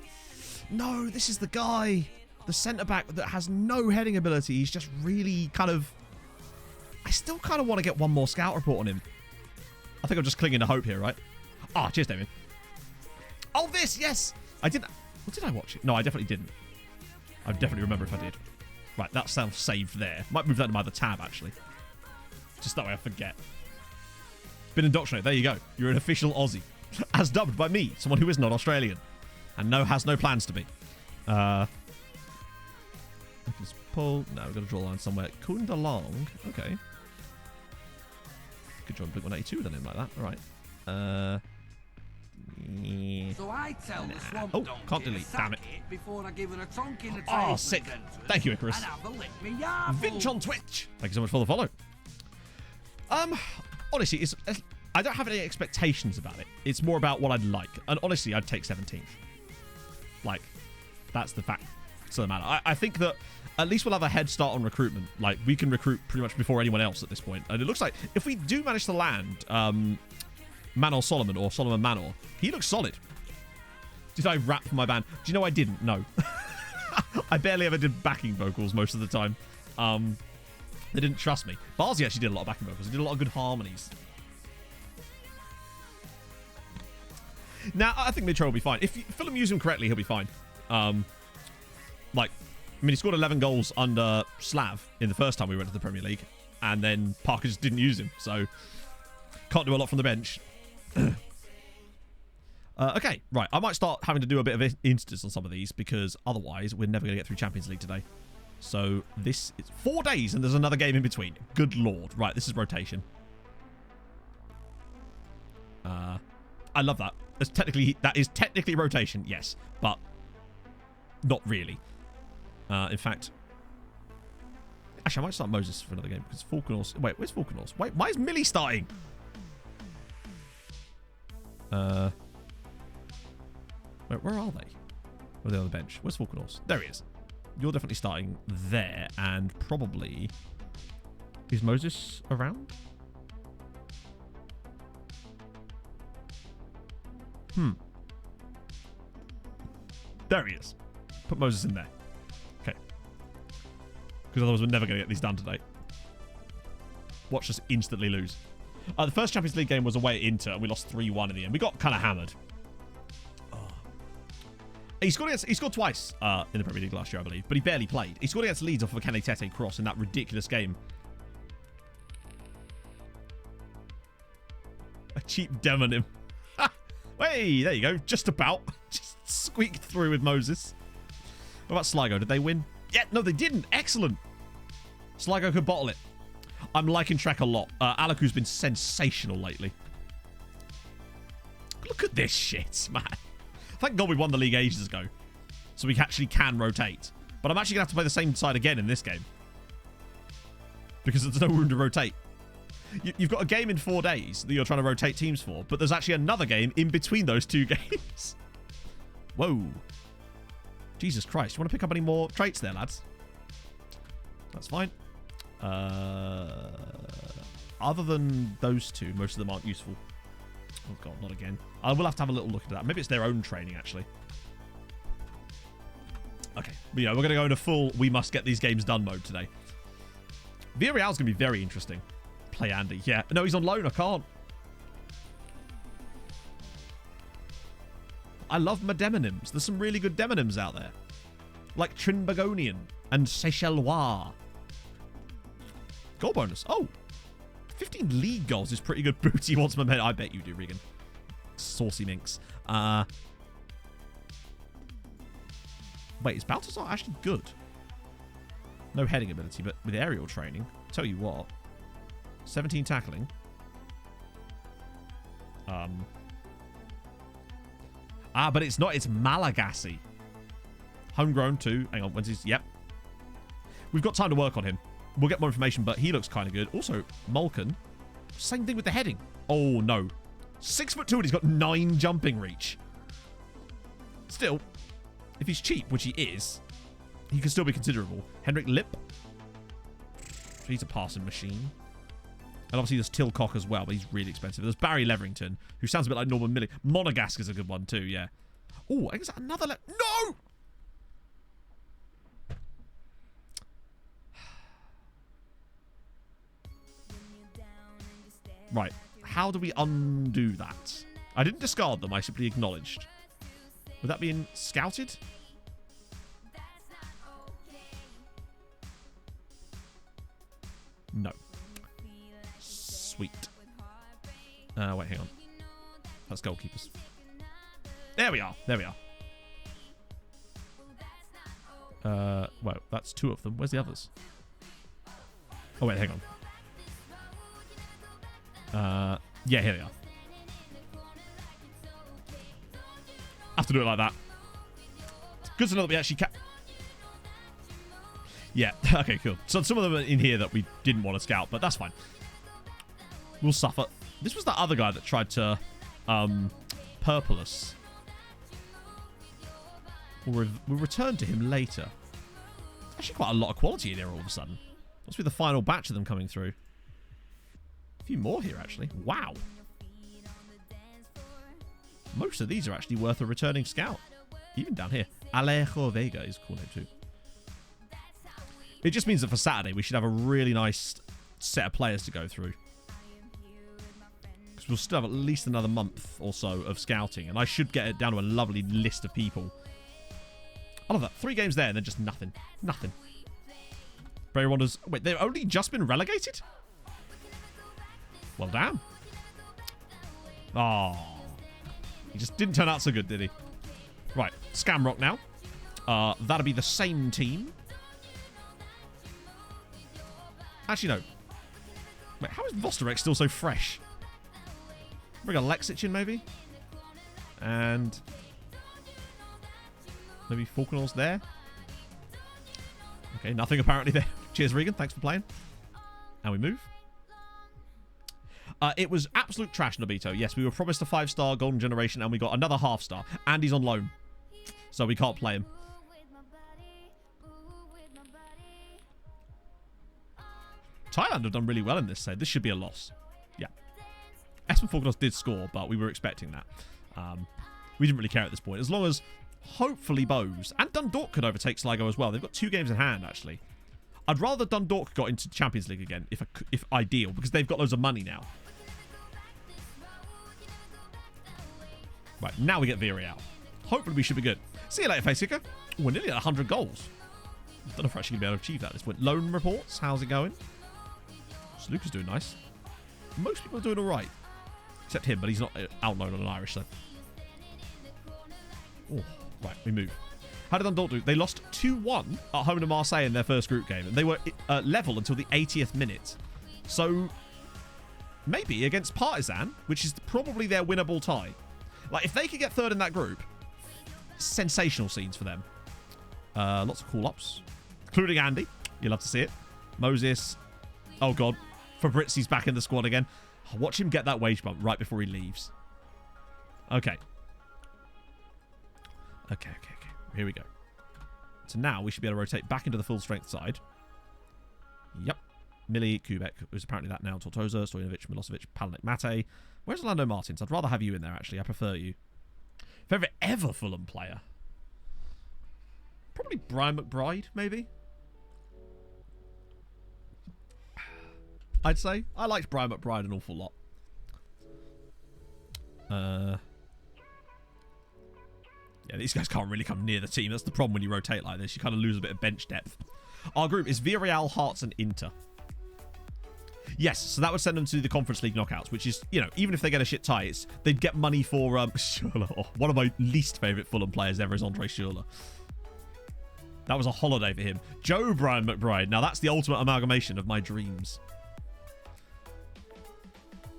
No, this is the guy. The centre-back that has no heading ability. He's just really kind of... I still kind of want to get one more scout report on him. I think I'm just clinging to hope here, right? Ah, cheers, Damien. Oh, this, yes! I didn't... What did I watch it? No, I definitely didn't. I definitely remember if I did. Right, that's self-saved there. Might move that to my other tab, actually. Just that way I forget. Been indoctrinated. There you go. You're an official Aussie. As dubbed by me, someone who is not Australian. And has no plans to be. I can just pull... No, we've got to draw a line somewhere. Kundalong. Okay. Could join Blink 182 with a name like that. All right. So I tell the swamp oh, can't delete. Damn it. Before I give her a trunk in the oh, sick. Thank you, Icarus. Vinch on Twitch. Thank you so much for the follow. Honestly, I don't have any expectations about it. It's more about what I'd like. And honestly, I'd take 17th. Like, that's the fact. So the matter. I think that at least we'll have a head start on recruitment. Like, we can recruit pretty much before anyone else at this point. And it looks like if we do manage to land Manor Solomon or Solomon Manor, he looks solid. Did I rap for my band? Do you know I didn't? No. I barely ever did backing vocals most of the time. They didn't trust me. Barzi actually did a lot of backing vocals. He did a lot of good harmonies. Now, I think Mitro will be fine. If you film use him correctly, he'll be fine. He scored 11 goals under Slav in the first time we went to the Premier League. And then Parker just didn't use him. So, can't do a lot from the bench. Okay, right. I might start having to do a bit of instance on some of these because otherwise we're never going to get through Champions League today. So, this is 4 days and there's another game in between. Good lord. Right, this is rotation. I love that. That is technically rotation, yes, but not really. In fact, actually, I might start Moses for another game because Falconor's. Wait, where's Falconor's? Wait, why is Millie starting? Where are they? Where are they on the bench? Where's Falconor's? There he is. You're definitely starting there, and probably is Moses around? There he is. Put Moses in there. Okay. Because otherwise we're never going to get these done today. Watch us instantly lose. The first Champions League game was away at Inter, and we lost 3-1 in the end. We got kind of hammered. Oh. He scored twice in the Premier League last year, I believe, but he barely played. He scored against Leeds off of a Kene Tete cross in that ridiculous game. A cheap demonym. Hey, there you go. Just about. Just squeaked through with Moses. What about Sligo? Did they win? Yeah, no, they didn't. Excellent. Sligo could bottle it. I'm liking Trek a lot. Alaku's been sensational lately. Look at this shit, man. Thank God we won the league ages ago. So we actually can rotate. But I'm actually going to have to play the same side again in this game. Because there's no room to rotate. You've got a game in 4 days that you're trying to rotate teams for, but there's actually another game in between those 2 games. Whoa. Jesus Christ. You want to pick up any more traits there, lads? That's fine. Other than those 2, most of them aren't useful. Oh, God, not again. I will have to have a little look at that. Maybe it's their own training, actually. Okay. But yeah, we're going to go into full we must get these games done mode today. Villarreal's going to be very interesting. Play Andy. Yeah. No, he's on loan. I can't. I love my demonyms. There's some really good demonyms out there. Like Trinbagonian and Seychellois. Goal bonus. Oh. 15 league goals is pretty good. Booty wants my men. I bet you do, Regan. Saucy minx. Wait, is Balthazar actually good? No heading ability, but with aerial training. Tell you what. 17 tackling. Ah, but it's not. It's Malagasy. Homegrown too. Hang on. When's his... Yep. We've got time to work on him. We'll get more information, but he looks kind of good. Also, Malkin. Same thing with the heading. Oh, no. 6'2", and he's got 9 jumping reach. Still, if he's cheap, which he is, he can still be considerable. Henrik Lip. He's a passing machine. And obviously there's Tilcock as well, but he's really expensive. There's Barry Leverington, who sounds a bit like Norman Millie. Monegasker's a good one too, yeah. Oh, I guess another... No! Right. How do we undo that? I didn't discard them. I simply acknowledged. Would that be scouted? No. Sweet. Wait, hang on. That's goalkeepers. There we are. There we are. Well, that's 2 of them. Where's the others? Oh, wait, hang on. Yeah, here they are. Have to do it like that. Good to know that we actually Yeah, okay, cool. So some of them are in here that we didn't want to scout, but that's fine. We'll suffer. This was that other guy that tried to purple us. We'll return to him later. Actually quite a lot of quality in here all of a sudden. Must be the final batch of them coming through. A few more here, actually. Wow. Most of these are actually worth a returning scout. Even down here. Alejo Vega is a cool name too. It just means that for Saturday, we should have a really nice set of players to go through. Because we'll still have at least another month or so of scouting. And I should get it down to a lovely list of people. I love that. 3 games there and then just nothing. Nothing. Bray Wanderers. Wait, they've only just been relegated? Well, damn. Oh. He just didn't turn out so good, did he? Right. Scamrock now. That'll be the same team. Actually, no. Wait, how is Vosterek still so fresh? Bring a Lexic in, maybe? And... maybe Falconer's there? Okay, nothing apparently there. Cheers, Regan. Thanks for playing. And we move. It was absolute trash, Nobito. Yes, we were promised a 5-star golden generation and we got another half-star. And he's on loan. So we can't play him. Thailand have done really well in this side. This should be a loss. Yeah. Espen Falconer did score, but we were expecting that. We didn't really care at this point. As long as, hopefully, Bose and Dundalk could overtake Sligo as well. They've got 2 games in hand, actually. I'd rather Dundalk got into Champions League again, if ideal, because they've got loads of money now. Right, now we get Villarreal. Hopefully we should be good. See you later, Facekicker. We're nearly at 100 goals. I don't know if we're actually going to be able to achieve that at this point. Loan reports, how's it going? So Luke is doing nice. Most people are doing all right. Except him, but he's not out loan on an Irish, so. Oh, right, we move. How did Dundalk do? They lost 2-1 at home to Marseille in their first group game. And they were level until the 80th minute. So, maybe against Partizan, which is probably their winnable tie. Like, if they could get third in that group, sensational scenes for them. Lots of call-ups, including Andy. You'll love to see it. Moses. Oh, God. Fabrizi's back in the squad again. I'll watch him get that wage bump right before he leaves. Okay. Okay. Here we go. So now we should be able to rotate back into the full-strength side. Yep. Millie, Kubek, who's apparently that now. Tortosa, Stojanovic, Milosevic, Palanek, Mate. Where's Orlando Martins? I'd rather have you in there, actually. I prefer you. Favorite ever Fulham player? Probably Brian McBride, maybe? I'd say. I liked Brian McBride an awful lot. Yeah, these guys can't really come near the team. That's the problem when you rotate like this. You kind of lose a bit of bench depth. Our group is Villarreal, Hearts, and Inter. Yes, so that would send them to the Conference League knockouts, which is, you know, even if they get a shit tie, they'd get money for Schürrle. Oh, one of my least favourite Fulham players ever is Andre Schürrle. That was a holiday for him. Joe Brian McBride. Now, that's the ultimate amalgamation of my dreams.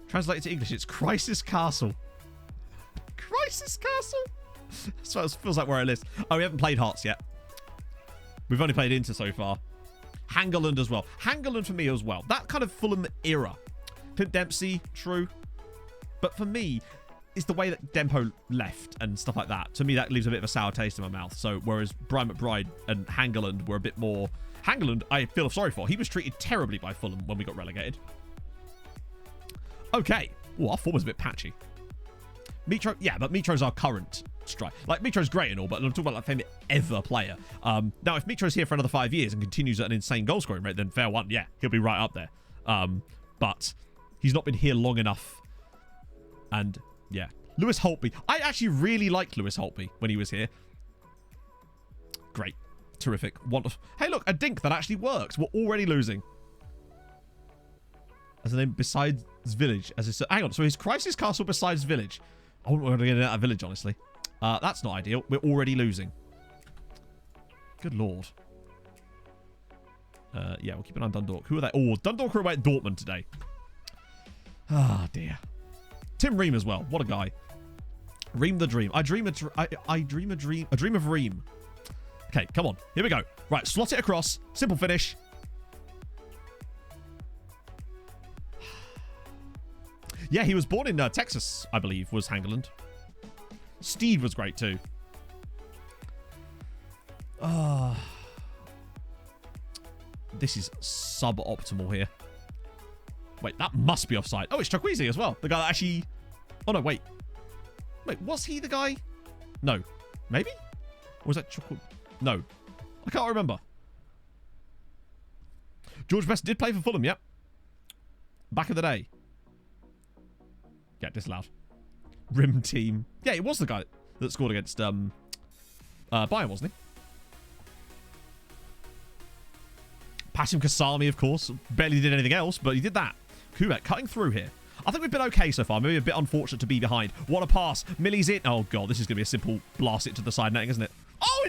Translated to English, it's Crisis Castle. Crisis Castle? So it feels like we're a list. Oh, we haven't played Hearts yet. We've only played Inter so far. Hangeland as well. Hangeland for me as well. That kind of Fulham era. Clint Dempsey, true. But for me, it's the way that Dempo left and stuff like that. To me, that leaves a bit of a sour taste in my mouth. So whereas Brian McBride and Hangeland were a bit more... Hangeland, I feel sorry for. He was treated terribly by Fulham when we got relegated. Okay. Oh, our form was a bit patchy. Mitro, yeah, but Mitro's our current strike. Like, Mitro's great and all, but I'm talking about like favorite ever player. Now, if Mitro's here for another 5 years and continues at an insane goal scoring rate, then fair one, yeah, he'll be right up there. But he's not been here long enough. And yeah, Lewis Holtby. I actually really liked Lewis Holtby when he was here. Great, terrific, wonderful. Hey, look, a dink that actually works. We're already losing. As a name besides Village, as his hang on. So his Crisis Castle besides Village. I wouldn't want to get out of Village, honestly. That's not ideal. We're already losing. Good lord. Yeah, we'll keep an eye on Dundalk. Who are they? Oh, Dundalk are away at Dortmund today. Ah, dear. Tim Ream as well. What a guy. Ream the dream. I dream a dream of Ream. Okay, come on. Here we go. Right, slot it across. Simple finish. Yeah, he was born in Texas, I believe, was Hangeland. Steed was great too. This is suboptimal here. Wait, that must be offside. Oh, it's Chukwueze as well. The guy that actually... Oh, no, wait. Wait, was he the guy? No. Maybe? Or was that Chukwu... No. I can't remember. George Best did play for Fulham, yep. Back in the day. Yeah, disallowed. Rim team. Yeah, it was the guy that scored against Bayern, wasn't he? Passim Kasami, of course. Barely did anything else, but he did that. Kubek cutting through here. I think we've been okay so far. Maybe a bit unfortunate to be behind. What a pass. Millie's in. Oh, God. This is going to be a simple blast it to the side netting, isn't it? Oh,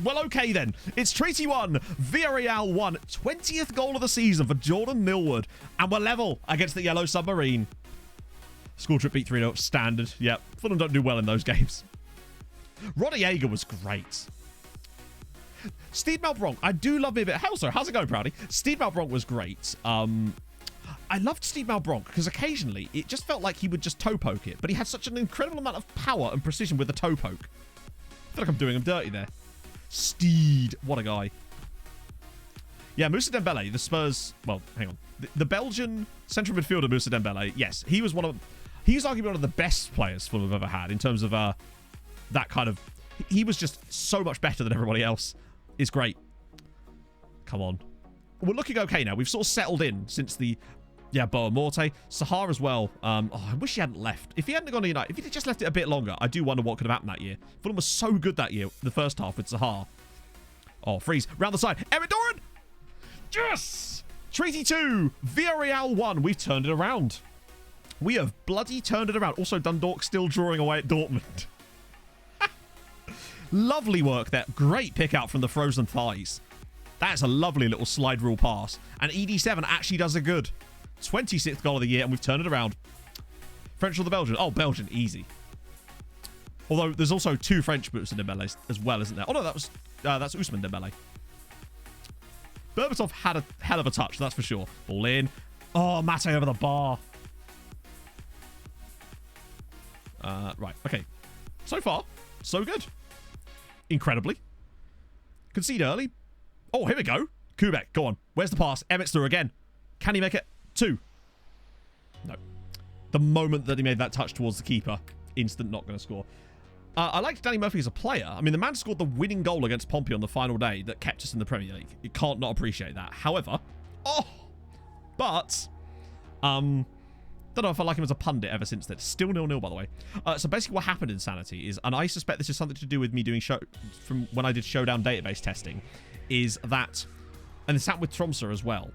well, okay then. It's Treaty 1. Villarreal 1. 20th goal of the season for Jordan Millward. And we're level against the Yellow Submarine. Score trip beat 3-0. Standard. Yep. Fulham don't do well in those games. Roddy Yeager was great. Steve Malbronk. I do love me a bit. How's it going, Proudy? Steve Malbronk was great. I loved Steve Malbronk because occasionally it just felt like he would just toe poke it, but he had such an incredible amount of power and precision with the toe poke. I feel like I'm doing him dirty there. Steed. What a guy. Yeah, Moussa Dembele, the Spurs... Well, hang on. The Belgian central midfielder, Moussa Dembele, yes, he was arguably one of the best players Fulham have ever had in terms of that kind of... He was just so much better than everybody else. It's great. Come on. We're looking okay now. We've sort of settled in since the... Yeah, Boa Morte. Sahar as well. Oh, I wish he hadn't left. If he hadn't gone to United, if he'd just left it a bit longer, I do wonder what could have happened that year. Fulham was so good that year, the first half with Sahar. Oh, freeze. Round the side. Emmett Doran! Yes! Treaty 2. Villarreal 1. We've turned it around. We have bloody turned it around. Also, Dundalk still drawing away at Dortmund. Lovely work there. Great pick out from the frozen thighs. That's a lovely little slide rule pass. And ED7 actually does a good. 26th goal of the year, and we've turned it around. French or the Belgian? Oh, Belgian, easy. Although there's also two French Moussa Dembele as well, isn't there? Oh no, that's Ousmane Dembele. Berbatov had a hell of a touch, that's for sure. Ball in. Oh, Mate over the bar. Right, okay. So far, so good. Incredibly. Concede early. Oh, here we go. Kubek, go on. Where's the pass? Emmett's through again. Can he make it? 2. No. The moment that he made that touch towards the keeper, instant not going to score. I liked Danny Murphy as a player. I mean, the man scored the winning goal against Pompey on the final day that kept us in the Premier League. You can't not appreciate that. However, don't know if I like him as a pundit ever since then. Still 0-0, by the way. So basically what happened in Sanity is, and I suspect this is something to do with me doing from when I did Showdown database testing, is that, and it's happened with Tromsø as well,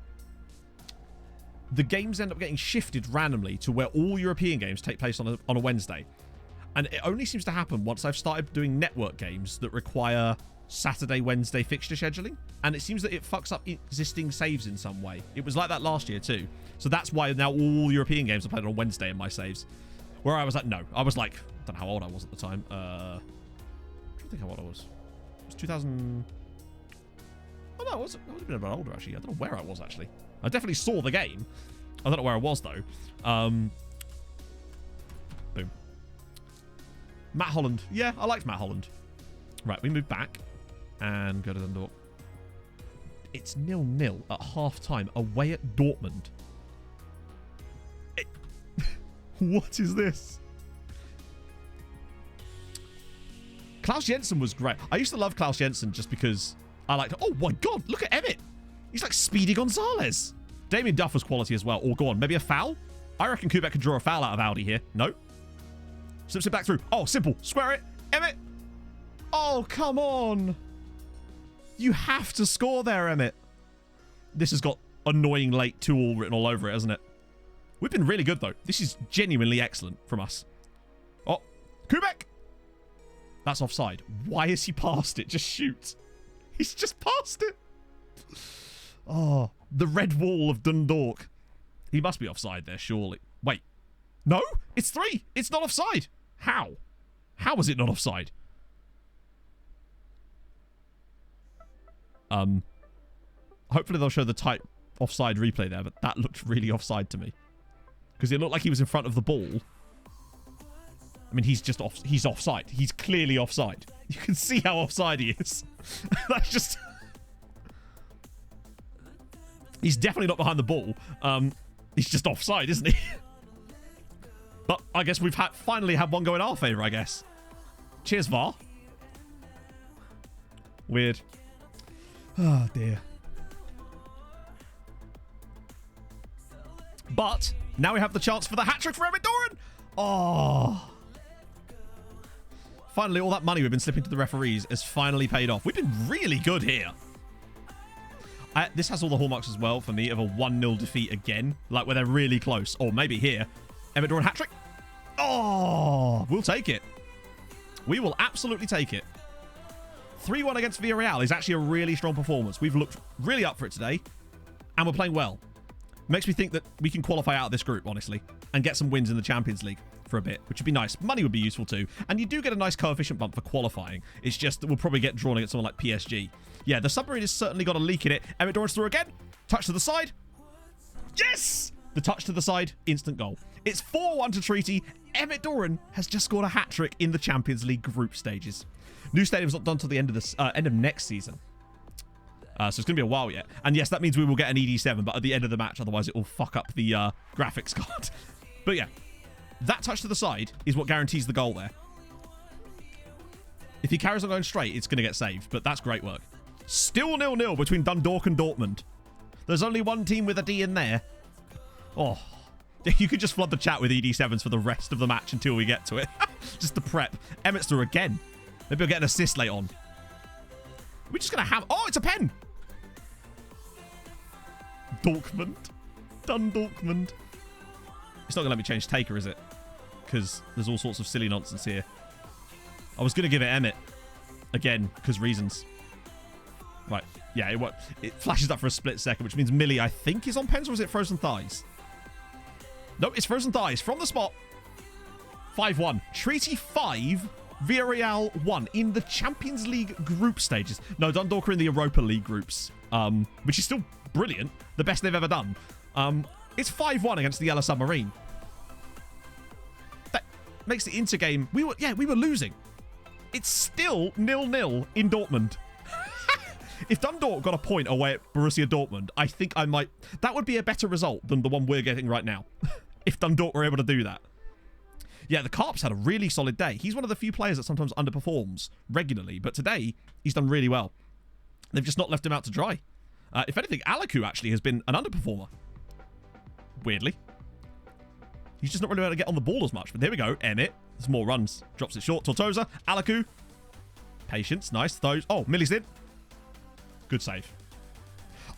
the games end up getting shifted randomly to where all European games take place on a Wednesday. And it only seems to happen once I've started doing network games that require Saturday, Wednesday fixture scheduling. And it seems that it fucks up existing saves in some way. It was like that last year too. So that's why now all European games are played on Wednesday in my saves. Where I was like, no. I was like, I don't know how old I was at the time. think how old I was. It was 2000... Oh, no, I was a bit older, actually. I don't know where I was, actually. I definitely saw the game. I don't know where I was, though. Boom. Matt Holland. Yeah, I liked Matt Holland. Right, we move back and go to Dundalk. It's 0-0 at half-time away at Dortmund. What is this? Klaus Jensen was great. I used to love Klaus Jensen just because I liked... Oh, my God. Look at Emmett. He's like Speedy Gonzalez. Damien Duff was quality as well. Or go on. Maybe a foul? I reckon Kubek could draw a foul out of Audi here. No. Slips it back through. Oh, simple. Square it. Emmett. Oh, come on. You have to score there, Emmett. This has got annoying late 2-all written all over it, hasn't it? We've been really good, though. This is genuinely excellent from us. Oh, Kubek. That's offside. Why is he past it? Just shoot. He's just past it. Oh, the red wall of Dundalk. He must be offside there, surely. Wait. No, it's 3. It's not offside. How? How is it not offside? Hopefully they'll show the tight offside replay there, but that looked really offside to me. Because it looked like he was in front of the ball. I mean, he's just off. He's offside. He's clearly offside. You can see how offside he is. That's just... He's definitely not behind the ball. He's just offside, isn't he? But I guess we've finally had one go in our favour, I guess. Cheers, VAR. Weird. Oh, dear. But now we have the chance for the hat-trick for Emmett Doran. Oh. Finally, all that money we've been slipping to the referees has finally paid off. We've been really good here. This has all the hallmarks as well for me of a 1-0 defeat again. Like where they're really close. Or maybe here. Emmett Doran hat-trick. Oh, we'll take it. We will absolutely take it. 3-1 against Villarreal is actually a really strong performance. We've looked really up for it today. And we're playing well. Makes me think that we can qualify out of this group, honestly. And get some wins in the Champions League for a bit, which would be nice. Money would be useful too. And you do get a nice coefficient bump for qualifying. It's just that we'll probably get drawn against someone like PSG. Yeah, the submarine has certainly got a leak in it. Emmett Doran's through again. Touch to the side. Yes! The touch to the side. Instant goal. It's 4-1 to Treaty. Emmett Doran has just scored a hat-trick in the Champions League group stages. New stadium's not done till the end of this end of next season. So it's going to be a while yet. And yes, that means we will get an ED7, but at the end of the match, otherwise it will fuck up the graphics card. But yeah, that touch to the side is what guarantees the goal there. If he carries on going straight, it's going to get saved, but that's great work. Still 0-0 between Dundalk and Dortmund. There's only one team with a D in there. Oh, you could just flood the chat with ED7s for the rest of the match until we get to it. Just the prep. Emmett's through again. Maybe I'll get an assist late on. We're just going to have... Oh, it's a pen! Dortmund. Dundalkmund. It's not going to let me change taker, is it? Because there's all sorts of silly nonsense here. I was going to give it Emmett. Again, because reasons. Right. Yeah, it flashes up for a split second, which means Millie, I think, is on pens, or is it frozen thighs? Nope, it's frozen thighs. From the spot. 5-1. Treaty 5... Villarreal 1 in the Champions League group stages. No, Dundalk are in the Europa League groups, which is still brilliant. The best they've ever done. It's 5-1 against the Yellow Submarine. That makes the intergame... We were losing. It's still 0-0 in Dortmund. If Dundalk got a point away at Borussia Dortmund, I think I might... That would be a better result than the one we're getting right now. If Dundalk were able to do that. Yeah, the Carp's had a really solid day. He's one of the few players that sometimes underperforms regularly, but today he's done really well. They've just not left him out to dry. If anything, Alaku actually has been an underperformer. Weirdly. He's just not really able to get on the ball as much. But there we go. Emmett. There's more runs. Drops it short. Tortosa. Alaku. Patience. Nice. Those. Oh, Millie's in. Good save.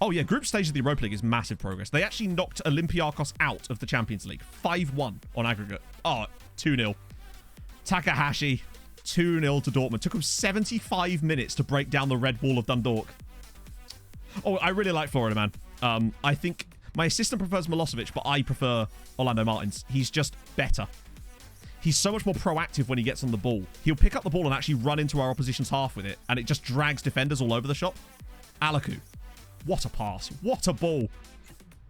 Oh, yeah. Group stage of the Europa League is massive progress. They actually knocked Olympiacos out of the Champions League. 5-1 on aggregate. Oh, 2-0. Takahashi. 2-0 to Dortmund. Took him 75 minutes to break down the red wall of Dundalk. Oh, I really like Florida, man. I think my assistant prefers Milosevic, but I prefer Orlando Martins. He's just better. He's so much more proactive when he gets on the ball. He'll pick up the ball and actually run into our opposition's half with it, and it just drags defenders all over the shop. Alaku. What a pass. What a ball.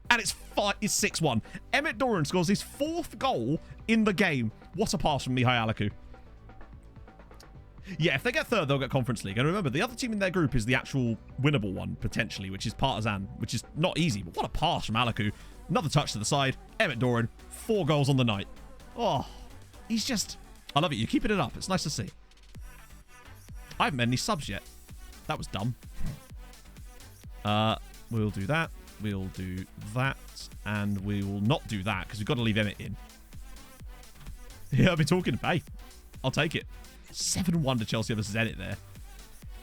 And it's 6-1. Emmett Doran scores his 4th goal in the game. What a pass from Mihai Alaku. Yeah, if they get 3rd, they'll get Conference League. And remember, the other team in their group is the actual winnable one, potentially, which is Partizan, which is not easy. But what a pass from Alaku. Another touch to the side. Emmett Doran, 4 goals on the night. Oh, he's just... I love it. You're keeping it up. It's nice to see. I haven't made any subs yet. That was dumb. We'll do that. We'll do that. And we will not do that, because we've got to leave Emmett in. Yeah, I'll be talking. Hey, I'll take it. 7-1 to Chelsea versus Zenit there.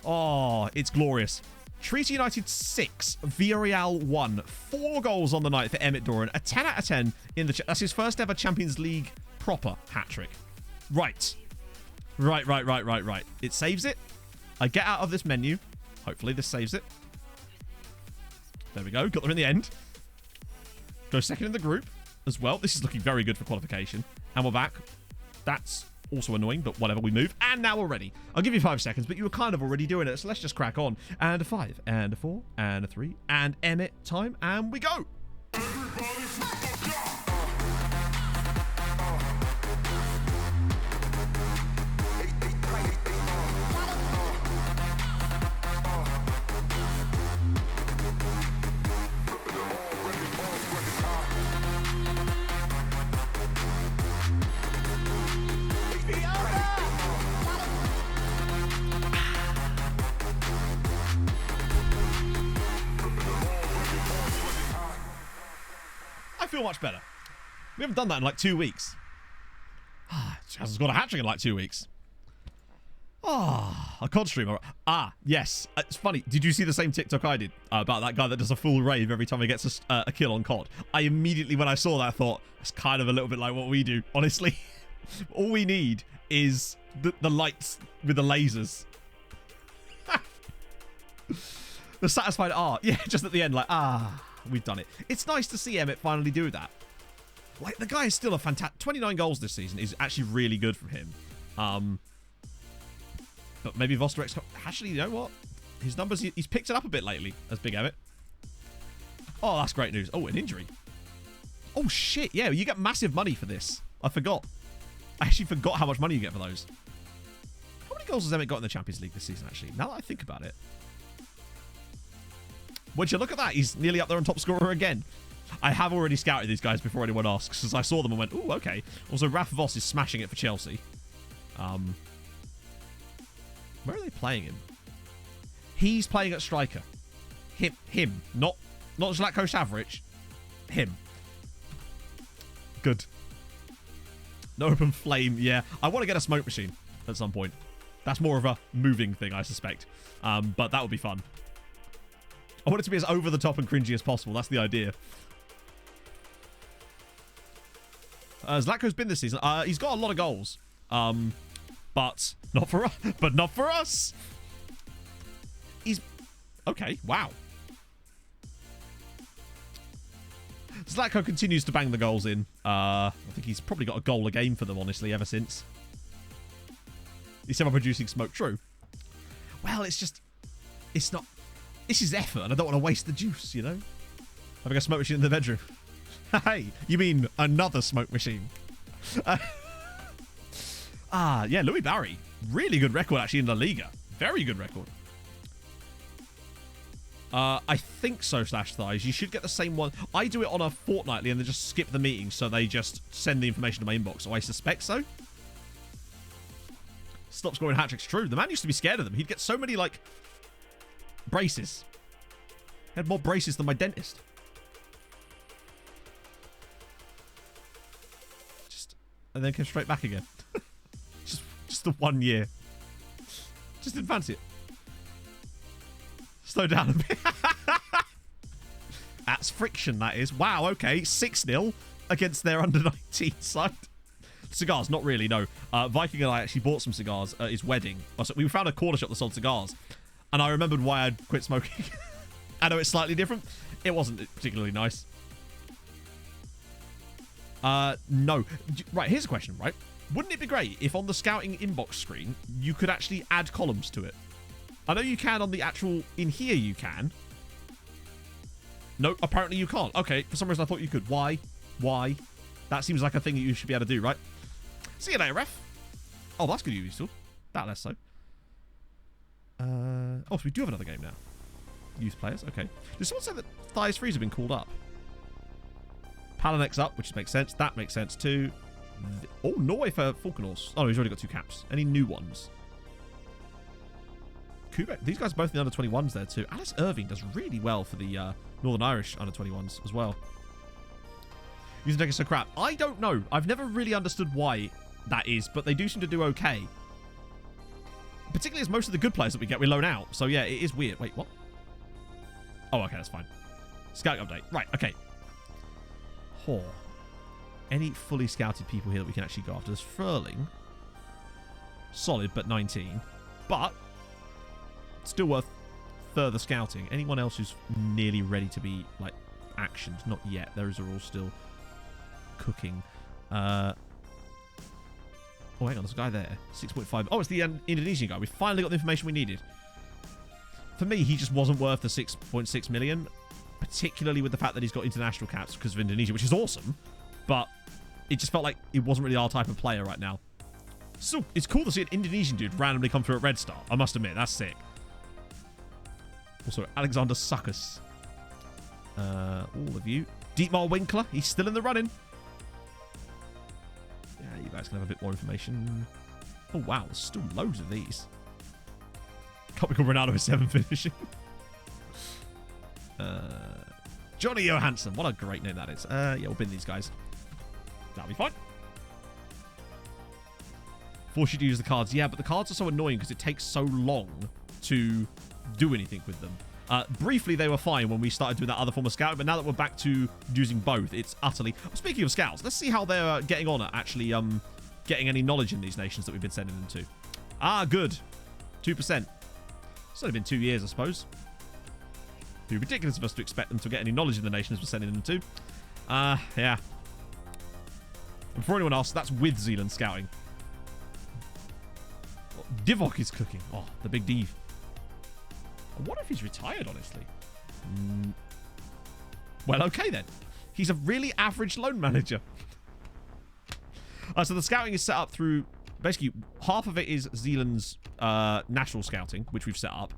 Oh, it's glorious. Treaty United 6, Villarreal 1. 4 goals on the night for Emmett Doran. A 10 out of 10 in the... That's his first ever Champions League proper hat-trick. Right. Right. It saves it. I get out of this menu. Hopefully this saves it. There we go. Got there in the end. Go second in the group as well. This is looking very good for qualification. And we're back. That's also annoying, but whatever, we move. And now we're ready. I'll give you 5 seconds, but you were kind of already doing it, so let's just crack on. And a 5, and a 4, and a 3, and Emmett time, and we go! Feel much better. We haven't done that in like 2 weeks. Chaz has got a hat-trick in like 2 weeks. A COD streamer. Yes. It's funny. Did you see the same TikTok I did about that guy that does a full rave every time he gets a kill on COD? I immediately, when I saw that, thought, it's kind of a little bit like what we do, honestly. All we need is the lights with the lasers. The satisfied art. Yeah, just at the end, like, we've done it. It's nice to see Emmett finally do that. Like, the guy is still a fantastic... 29 goals this season is actually really good from him. But maybe Vosterex... Actually, you know what? His numbers... He's picked it up a bit lately as Big Emmett. Oh, that's great news. Oh, an injury. Oh, shit. Yeah, you get massive money for this. I forgot. I actually forgot how much money you get for those. How many goals has Emmett got in the Champions League this season, actually? Now that I think about it. Would you look at that? He's nearly up there on top scorer again. I have already scouted these guys before anyone asks, because I saw them and went, ooh, okay. Also, Raf Voss is smashing it for Chelsea. Where are they playing him? He's playing at striker. Him. Not Zlatko Savric. Him. Good. No open flame, yeah. I want to get a smoke machine at some point. That's more of a moving thing, I suspect. But that would be fun. I want it to be as over the top and cringy as possible. That's the idea. Zlatko's been this season. He's got a lot of goals. But not for us. But not for us. He's... Okay, wow. Zlatko continues to bang the goals in. I think he's probably got a goal a game for them, honestly, ever since. He's ever producing smoke. True. Well, it's just... It's not... This is effort, and I don't want to waste the juice, you know? Having a smoke machine in the bedroom. Hey, you mean another smoke machine? Yeah, Louis Barry. Really good record, actually, in La Liga. Very good record. I think so, /thighs. You should get the same one. I do it on a fortnightly and then just skip the meeting, so they just send the information to my inbox. So I suspect so. Stop scoring hat-tricks. True. The man used to be scared of them. He'd get so many, like... braces. He had more braces than my dentist. And then came straight back again. just the 1 year. Just didn't fancy it. Slow down a bit. That's friction, that is. Wow, okay. 6-0 against their under-19 side. Cigars, not really, no. Viking and I actually bought some cigars at his wedding. So we found a corner shop that sold cigars. And I remembered why I'd quit smoking. I know it's slightly different. It wasn't particularly nice. No. Right, here's a question, right? Wouldn't it be great if on the scouting inbox screen, you could actually add columns to it? I know you can on the actual... In here you can. No, apparently you can't. Okay, for some reason I thought you could. Why? Why? That seems like a thing that you should be able to do, right? See you later, ref. Oh, that's good useful. That less so. Oh, so we do have another game now. Youth players, okay. Did someone say that Thighs Freeze have been called up? Palinek's up, which makes sense. That makes sense too. Oh, Norway for Falkenhorse. Oh, he's already got 2 caps. Any new ones? Quebec. These guys are both in the under-21s there too. Alice Irving does really well for the Northern Irish under-21s as well. Using deck is so crap. I don't know. I've never really understood why that is, but they do seem to do okay. Particularly as most of the good players that we get, we loan out. So yeah, it is weird. Wait, what? Oh, okay, that's fine. Scouting update. Right, okay. Any fully scouted people here that we can actually go after? There's Furling. Solid, but 19. But still worth further scouting. Anyone else who's nearly ready to be, like, actioned? Not yet. Those are all still cooking. Oh, hang on. There's a guy there. 6.5. Oh, it's the Indonesian guy. We finally got the information we needed. For me, he just wasn't worth the 6.6 million, particularly with the fact that he's got international caps because of Indonesia, which is awesome, but it just felt like it wasn't really our type of player right now. So, it's cool to see an Indonesian dude randomly come through at Red Star. I must admit, that's sick. Also, Alexander Suckus. All of you. Dietmar Winkler, he's still in the running. Yeah, you guys can have a bit more information. Oh, wow, there's still loads of these. Can't be called Ronaldo with 7 finishing. Johnny Johansson. What a great name that is. Yeah, we'll bin these guys. That'll be fine. Force you to use the cards. Yeah, but the cards are so annoying because it takes so long to do anything with them. Briefly, they were fine when we started doing that other form of scouting, but now that we're back to using both, it's utterly... Speaking of scouts, let's see how they're getting on at actually getting any knowledge in these nations that we've been sending them to. Ah, good. 2%. It's only been 2 years, I suppose. It'd be ridiculous of us to expect them to get any knowledge in the nations we're sending them to. Yeah. And for anyone else, that's with Zealand scouting. Divok is cooking. Oh, the big div. I wonder if he's retired, honestly. Well, okay then. He's a really average loan manager. So the scouting is set up through... Basically, half of it is Zealand's national scouting, which we've set up.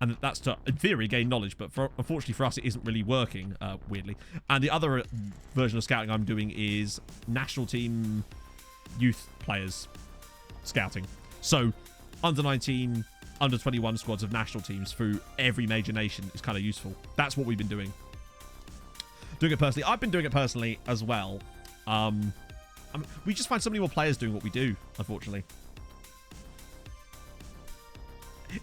And that's to, in theory, gain knowledge. But unfortunately for us, it isn't really working, weirdly. And the other version of scouting I'm doing is national team youth players scouting. So, under-19, under-21 squads of national teams through every major nation is kind of useful. That's what we've been doing. Doing it personally. I've been doing it personally as well. I mean, we just find so many more players doing what we do, unfortunately.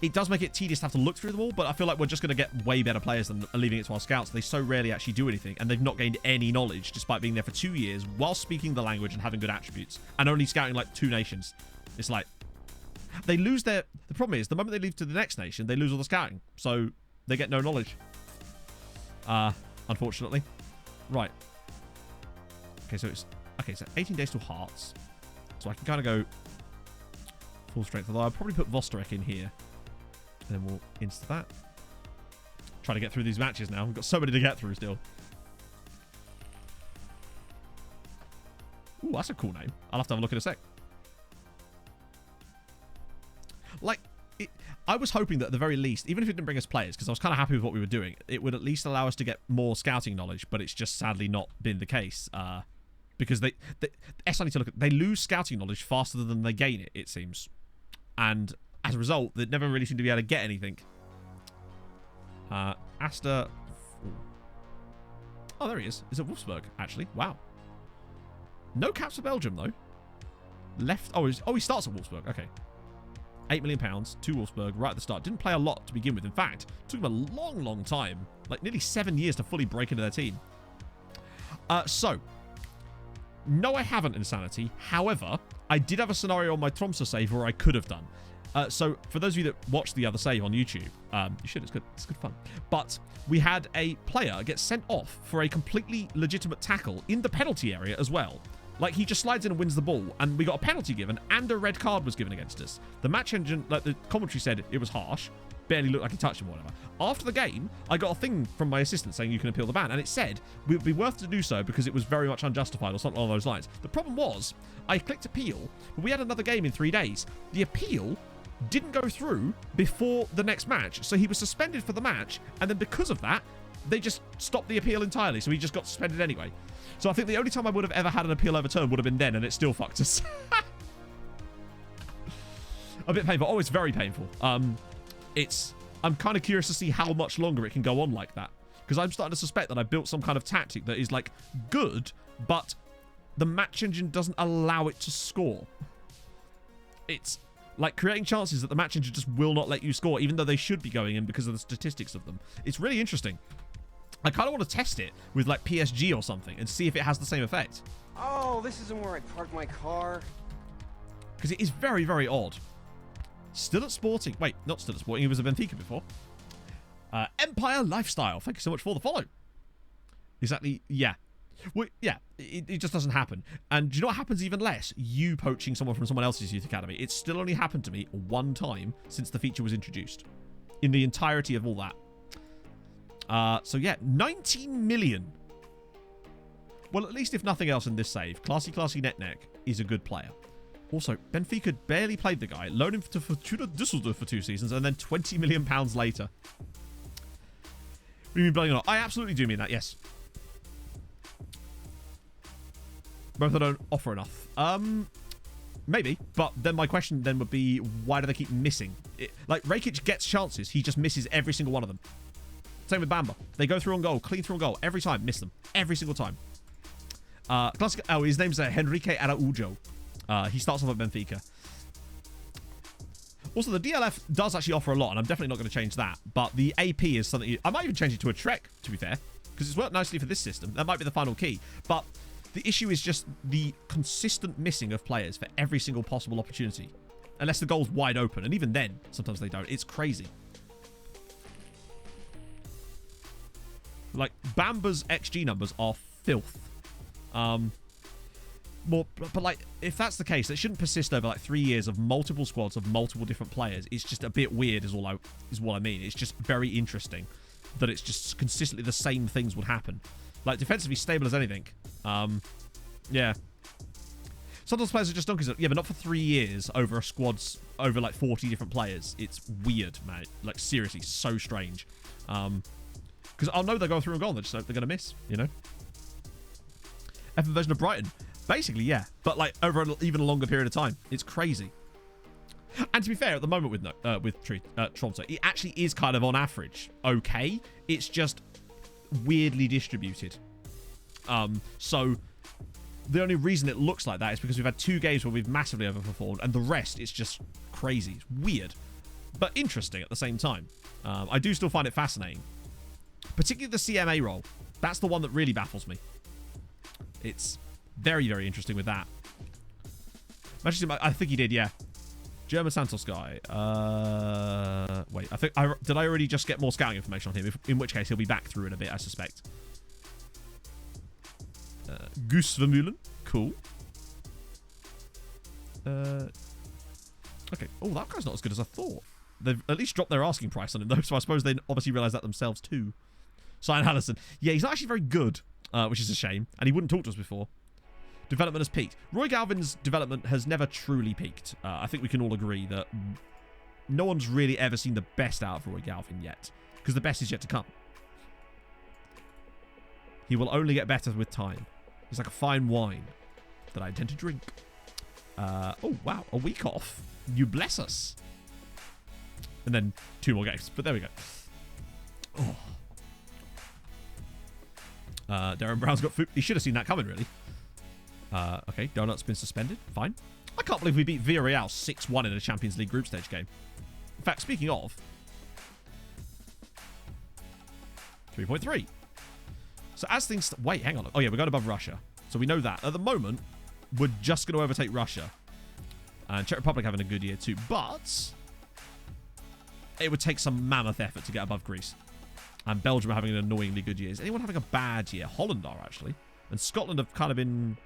It does make it tedious to have to look through them all, but I feel like we're just going to get way better players than leaving it to our scouts. They so rarely actually do anything, and they've not gained any knowledge despite being there for 2 years while speaking the language and having good attributes, and only scouting like 2 nations. It's like, they lose their... The problem is, the moment they leave to the next nation, they lose all the scouting, so they get no knowledge. Unfortunately. Right. Okay, so it's... Okay, so 18 days till Hearts. So I can kind of go full strength, although I'll probably put Vostorek in here. And then we'll insta that. Trying to get through these matches now. We've got so many to get through still. Ooh, that's a cool name. I'll have to have a look in a sec. Like, I was hoping that at the very least, even if it didn't bring us players, because I was kind of happy with what we were doing, it would at least allow us to get more scouting knowledge, but it's just sadly not been the case. Because they SI need to look at... They lose scouting knowledge faster than they gain it, it seems. And as a result, they never really seem to be able to get anything. Asta... Oh, there he is. Is it Wolfsburg, actually? Wow. No caps for Belgium, though. Left... Oh, he starts at Wolfsburg. Okay. £8 million to Wolfsburg right at the start. Didn't play a lot to begin with. In fact, it took him a long, long time. Like, nearly 7 years to fully break into their team. So... No, I haven't Insanity. However, I did have a scenario on my Tromsø save where I could have done. So, for those of you that watched the other save on YouTube, you should. It's good. It's good fun. But we had a player get sent off for a completely legitimate tackle in the penalty area as well. Like, he just slides in and wins the ball, and we got a penalty given, and a red card was given against us. The match engine, like, the commentary said it was harsh, barely looked like he touched him or whatever. After the game, I got a thing from my assistant saying you can appeal the ban, and it said it would be worth to do so because it was very much unjustified or something along those lines. The problem was, I clicked appeal, but we had another game in 3 days. The appeal didn't go through before the next match, so he was suspended for the match, and then because of that, they just stopped the appeal entirely, so he just got suspended anyway. So I think the only time I would have ever had an appeal overturned would have been then, and it still fucked us. A bit painful. Oh, it's very painful. I'm kind of curious to see how much longer it can go on like that, because I'm starting to suspect that I built some kind of tactic that is like good, but the match engine doesn't allow it to score. It's like creating chances that the match engine just will not let you score, even though they should be going in because of the statistics of them. It's really interesting. I kind of want to test it with like PSG or something and see if it has the same effect. Oh, this isn't where I parked my car. Because it is very, very odd. Still at Sporting. Wait, not still at Sporting. He was at Benfica before. Empire Lifestyle. Thank you so much for the follow. Exactly. Yeah. Well, yeah. It just doesn't happen. And do you know what happens even less? You poaching someone from someone else's youth academy. It's still only happened to me one time since the feature was introduced. In the entirety of all that. So yeah, 19 million. Well, at least if nothing else in this save, Classy Netneck is a good player. Also, Benfica barely played the guy, loaned him to Fortuna Düsseldorf for 2 seasons, and then 20 million pounds later. What do you mean blowing on? I absolutely do mean that, yes. Both don't offer enough. Maybe, but then my question then would be, why do they keep missing? Like, Rakic gets chances, he just misses every single one of them. Same with Bamba. They go through on goal, clean through on goal, every time, miss them. Every single time. Classic, oh, his name's Henrique Araujo. He starts off at Benfica. Also, the DLF does actually offer a lot, and I'm definitely not going to change that. But the AP is something... I might even change it to a Trek, to be fair, because it's worked nicely for this system. That might be the final key. But the issue is just the consistent missing of players for every single possible opportunity. Unless the goal's wide open, and even then, sometimes they don't. It's crazy. Like, Bamba's XG numbers are filth. But like, if that's the case, it shouldn't persist over like 3 years of multiple squads of multiple different players. It's just a bit weird is what I mean. It's just very interesting that it's just consistently the same things would happen. Like, defensively stable as anything. Yeah. Sometimes players are just donkeys. Yeah, but not for 3 years over a squad's over like 40 different players. It's weird, mate. Like, seriously, so strange. Because I'll know they're going through and goal. They're going to miss, you know? F version of Brighton. Basically, yeah. But, like, over even a longer period of time. It's crazy. And to be fair, at the moment with Toronto, it actually is kind of on average okay. It's just weirdly distributed. So, the only reason it looks like that is because we've had 2 games where we've massively overperformed, and the rest, it's just crazy. It's weird. But interesting at the same time. I do still find it fascinating. Particularly the CMA role. That's the one that really baffles me. It's very, very interesting with that. I think he did, yeah. German Santos guy. Wait, did I already just get more scouting information on him? In which case, he'll be back through in a bit, I suspect. Goose Vermeulen. Cool. Okay. Oh, that guy's not as good as I thought. They've at least dropped their asking price on him, though, so I suppose they obviously realise that themselves, too. Cyan Allison. Yeah, he's not actually very good, which is a shame, and he wouldn't talk to us before. Development has peaked. Roy Galvin's development has never truly peaked. I think we can all agree that no one's really ever seen the best out of Roy Galvin yet, because the best is yet to come. He will only get better with time. He's like a fine wine that I intend to drink. Oh, wow. A week off. You bless us. And then 2 more games. But there we go. Oh. Darren Brown's got food. He should have seen that coming, really. Okay, Donut's been suspended. Fine. I can't believe we beat Villarreal 6-1 in a Champions League group stage game. In fact, speaking of... 3.3. So as things... Wait, hang on. Oh, yeah, we're going above Russia. So we know that. At the moment, we're just going to overtake Russia. And Czech Republic having a good year too. But... it would take some mammoth effort to get above Greece. And Belgium are having an annoyingly good year. Is anyone having a bad year? Holland are, actually. And Scotland have kind of been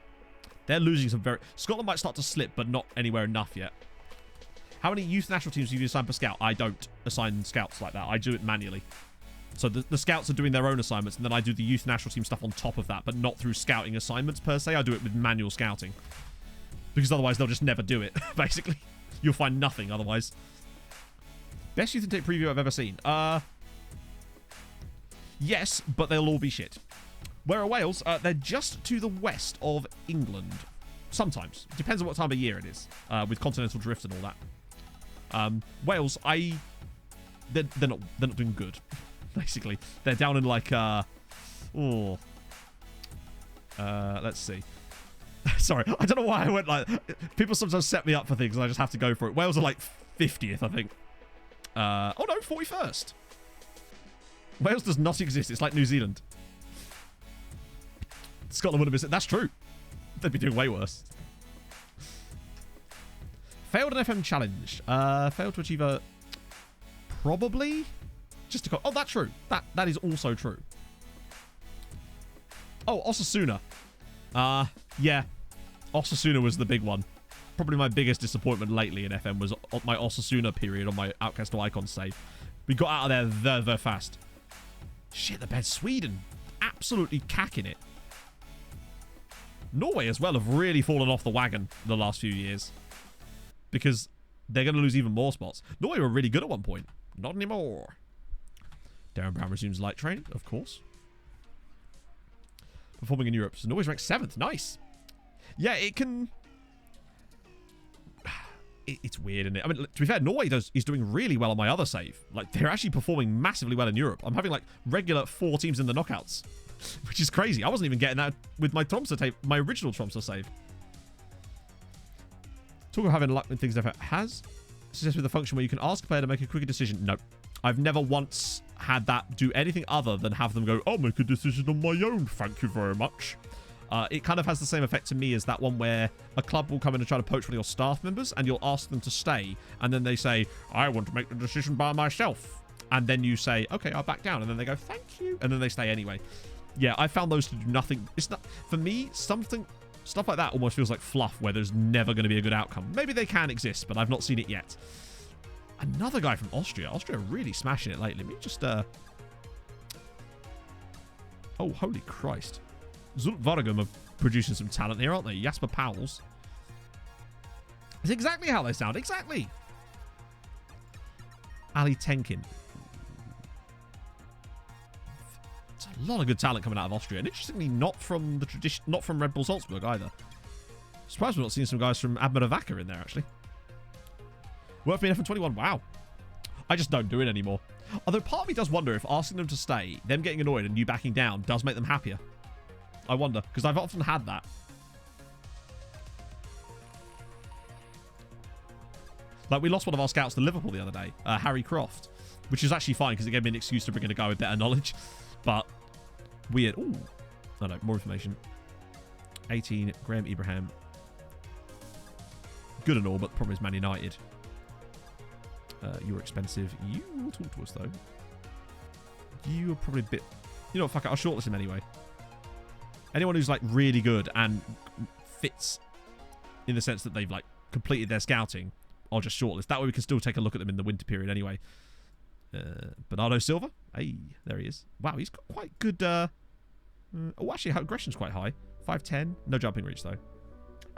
They're losing some very... Scotland might start to slip, but not anywhere enough yet. How many youth national teams do you assign per scout? I don't assign scouts like that. I do it manually. So the scouts are doing their own assignments, and then I do the youth national team stuff on top of that, but not through scouting assignments per se. I do it with manual scouting. Because otherwise they'll just never do it, basically. You'll find nothing otherwise. Best youth intake preview I've ever seen. Yes, but they'll all be shit. Where are Wales? They're just to the west of England. Sometimes. Depends on what time of year it is. With continental drift and all that. Wales, they're not doing good. Basically. They're down in like let's see. Sorry, I don't know why I went like... People sometimes set me up for things and I just have to go for it. Wales are like 50th, I think. Oh no, 41st. Wales does not exist. It's like New Zealand. Scotland would have been... That's true. They'd be doing way worse. Failed an FM challenge. Failed to achieve a... Probably... Just to... Oh, that's true. That is also true. Oh, Osasuna. Yeah. Osasuna was the big one. Probably my biggest disappointment lately in FM was my Osasuna period on my Outcast to Icon save. We got out of there very fast. Shit, the bed. Sweden. Absolutely cacking it. Norway as well have really fallen off the wagon the last few years. Because they're going to lose even more spots. Norway were really good at one point. Not anymore. Darren Brown resumes light training, of course. Performing in Europe. So Norway's ranked 7th. Nice. Yeah, it can... It's weird, isn't it? I mean, to be fair, Norway is doing really well on my other save. Like, they're actually performing massively well in Europe. I'm having, like, regular 4 teams in the knockouts. Which is crazy. I wasn't even getting that with my Tromsø tape, my original Tromsø save. Talk about having luck when things never has. Success with a function where you can ask a player to make a quicker decision. No. I've never once had that do anything other than have them go, I'll make a decision on my own, thank you very much. It kind of has the same effect to me as that one where a club will come in and try to poach one of your staff members and you'll ask them to stay and then they say, I want to make the decision by myself. And then you say, okay, I'll back down. And then they go, thank you. And then they stay anyway. Yeah, I found those to do nothing. It's not, for me, stuff like that almost feels like fluff where there's never going to be a good outcome. Maybe they can exist, but I've not seen it yet. Another guy from Austria. Austria are really smashing it lately. Let me just, oh, holy Christ. Zult Varagum are producing some talent here, aren't they? Jasper Powells. It's exactly how they sound. Exactly. Ali Tenkin. It's a lot of good talent coming out of Austria. And interestingly, not from the tradition, not from Red Bull Salzburg either. Surprised we're not seeing some guys from Admira in there, actually. Worth being F21. Wow. I just don't do it anymore. Although part of me does wonder if asking them to stay, them getting annoyed and you backing down does make them happier. I wonder, because I've often had that. Like, we lost one of our scouts to Liverpool the other day, Harry Croft, which is actually fine because it gave me an excuse to bring in a guy with better knowledge. But weird. Ooh. Oh, no, more information. 18, Graham Ibrahim. Good and all, but the problem is Man United. You're expensive. You will talk to us, though. You are probably a bit... You know what, fuck it, I'll shortlist him anyway. Anyone who's, like, really good and fits in the sense that they've, like, completed their scouting, I'll just shortlist. That way we can still take a look at them in the winter period anyway. Bernardo Silva. Hey, there he is. Wow, he's got quite good... oh, actually, aggression's quite high. 5'10". No jumping reach, though.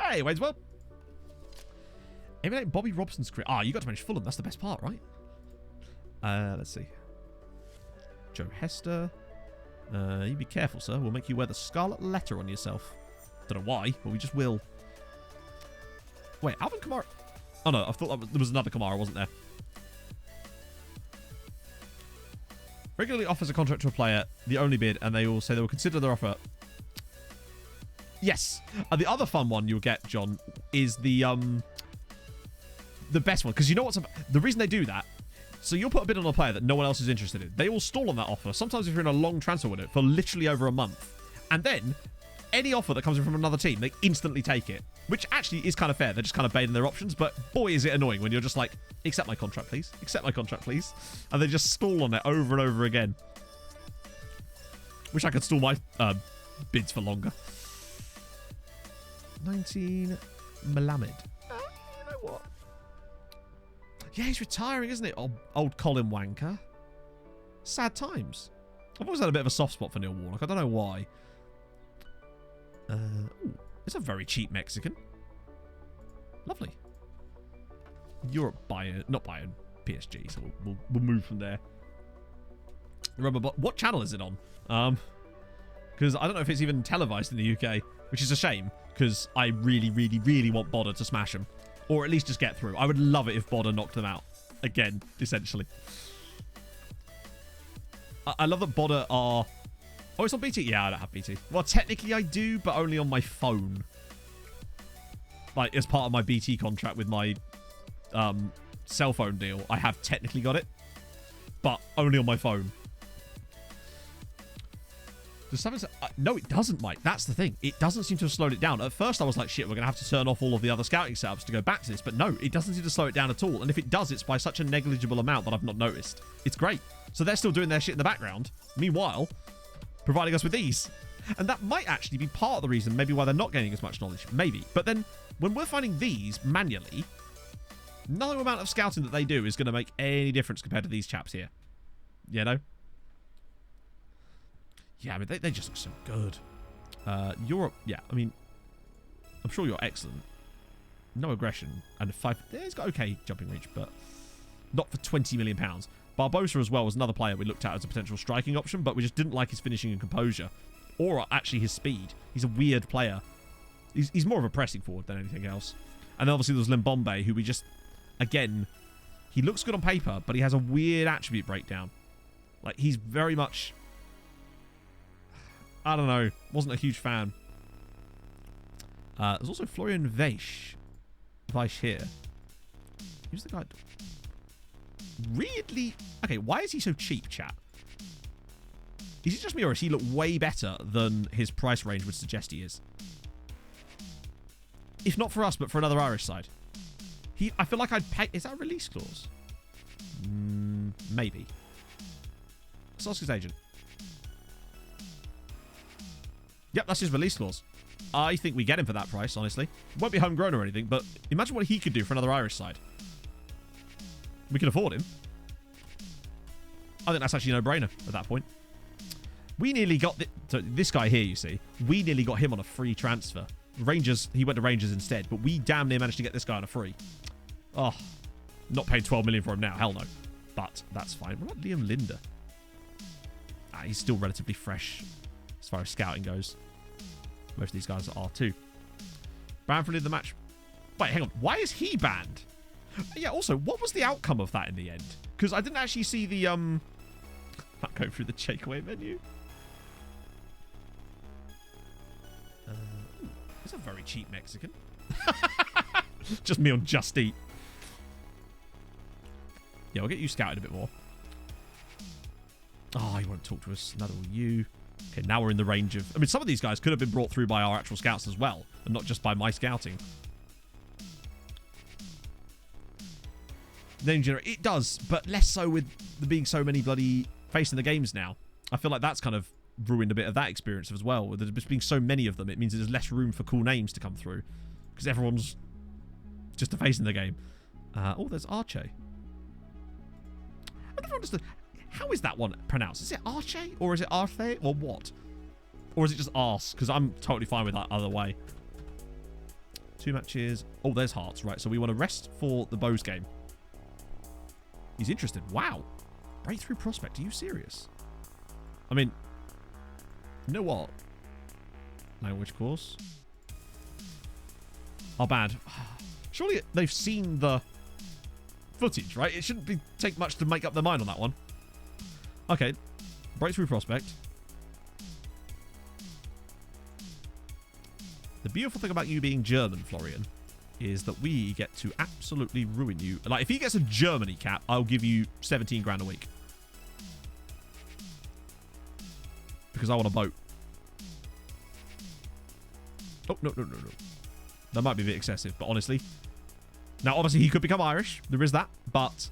Hey, Wayne's well. Emulate Bobby Robson's career. Ah, you got to manage Fulham. That's the best part, right? Let's see. Joe Hester. You be careful, sir. We'll make you wear the scarlet letter on yourself. Don't know why, but we just will. Wait, Alvin Kamara. Oh, no. I thought there was another Kamara, wasn't there? Regularly offers a contract to a player, the only bid, and they all say they will consider their offer. Yes. The other fun one you'll get, John, is the best one. Because you know what's... The reason they do that... So you'll put a bid on a player that no one else is interested in. They will stall on that offer. Sometimes if you're in a long transfer window for literally over a month. And then, any offer that comes in from another team, they instantly take it. Which actually is kind of fair. They're just kind of baiting their options. But boy, is it annoying when you're just like, accept my contract, please. Accept my contract, please. And they just stall on it over and over again. Wish I could stall my bids for longer. 19, Malamed. You know what? Yeah, he's retiring, isn't it? Old Colin Wanker. Sad times. I've always had a bit of a soft spot for Neil Warnock. I don't know why. Ooh, it's a very cheap Mexican. Lovely. Europe Bayern, not Bayern, PSG. So we'll move from there. Remember, what channel is it on? Because I don't know if it's even televised in the UK, which is a shame. Because I really, really, really want Bodder to smash him, or at least just get through. I would love it if Bodder knocked them out again, essentially. I love that Bodder are... Oh, it's on BT? Yeah, I don't have BT. Well, technically I do, but only on my phone. Like, as part of my BT contract with my cell phone deal, I have technically got it, but only on my phone. Does something say, no, it doesn't, Mike. That's the thing. It doesn't seem to have slowed it down. At first, I was like, shit, we're going to have to turn off all of the other scouting setups to go back to this. But no, it doesn't seem to slow it down at all. And if it does, it's by such a negligible amount that I've not noticed. It's great. So they're still doing their shit in the background. Meanwhile, providing us with these. And that might actually be part of the reason maybe why they're not gaining as much knowledge. Maybe. But then, when we're finding these manually, no amount of scouting that they do is going to make any difference compared to these chaps here. You know? Yeah, I mean, they just look so good. Europe, yeah, I mean, I'm sure you're excellent. No aggression. And 5... Yeah, he's got okay jumping reach, but not for £20 million. Barbosa as well was another player we looked at as a potential striking option, but we just didn't like his finishing and composure. Or actually his speed. He's a weird player. He's more of a pressing forward than anything else. And then obviously there's Limbombe, who we just... Again, he looks good on paper, but he has a weird attribute breakdown. Like, he's very much... I don't know. Wasn't a huge fan. There's also Florian Weish here. Who's the guy? Weirdly... Okay, why is he so cheap, chat? Is it just me, or does he look way better than his price range would suggest he is? If not for us, but for another Irish side. I feel like I'd pay... Is that a release clause? Maybe. Let's ask his agent. Yep, that's his release clause. I think we get him for that price, honestly. Won't be homegrown or anything, but imagine what he could do for another Irish side. We can afford him. I think that's actually a no-brainer at that point. We nearly got... this guy here, you see. We nearly got him on a free transfer. Rangers, he went to Rangers instead, but we damn near managed to get this guy on a free. Oh, not paying 12 million for him now. Hell no. But that's fine. What about Liam Linder? He's still relatively fresh as far as scouting goes. Most of these guys are too. Banned for the match. Wait, hang on. Why is he banned? Yeah, also, what was the outcome of that in the end? Because I didn't actually see the... Not going through the takeaway menu. It's a very cheap Mexican. Just me on Just Eat. Yeah, we'll get you scouted a bit more. Oh, he won't talk to us. Neither will you. Okay, now we're in the range of... I mean, some of these guys could have been brought through by our actual scouts as well, and not just by my scouting. Name generator. It does, but less so with there being so many bloody facing the games now. I feel like that's kind of ruined a bit of that experience as well. With there just being so many of them, it means there's less room for cool names to come through. Because everyone's just facing the game. Oh, there's Arche. I never understood. How is that one pronounced? Is it Arche? Or is it Arthe? Or what? Or is it just Arse? Because I'm totally fine with that other way. 2 matches. Oh, there's Hearts. Right, so we want to rest for the Bows game. He's interested. Wow. Breakthrough prospect. Are you serious? I mean, you know what? Language course. Oh, bad. Surely they've seen the footage, right? It shouldn't take much to make up their mind on that one. Okay. Breakthrough prospect. The beautiful thing about you being German, Florian, is that we get to absolutely ruin you. Like, if he gets a Germany cap, I'll give you 17 grand a week. Because I want a boat. Oh, no. That might be a bit excessive, but honestly. Now, obviously, he could become Irish. There is that. But,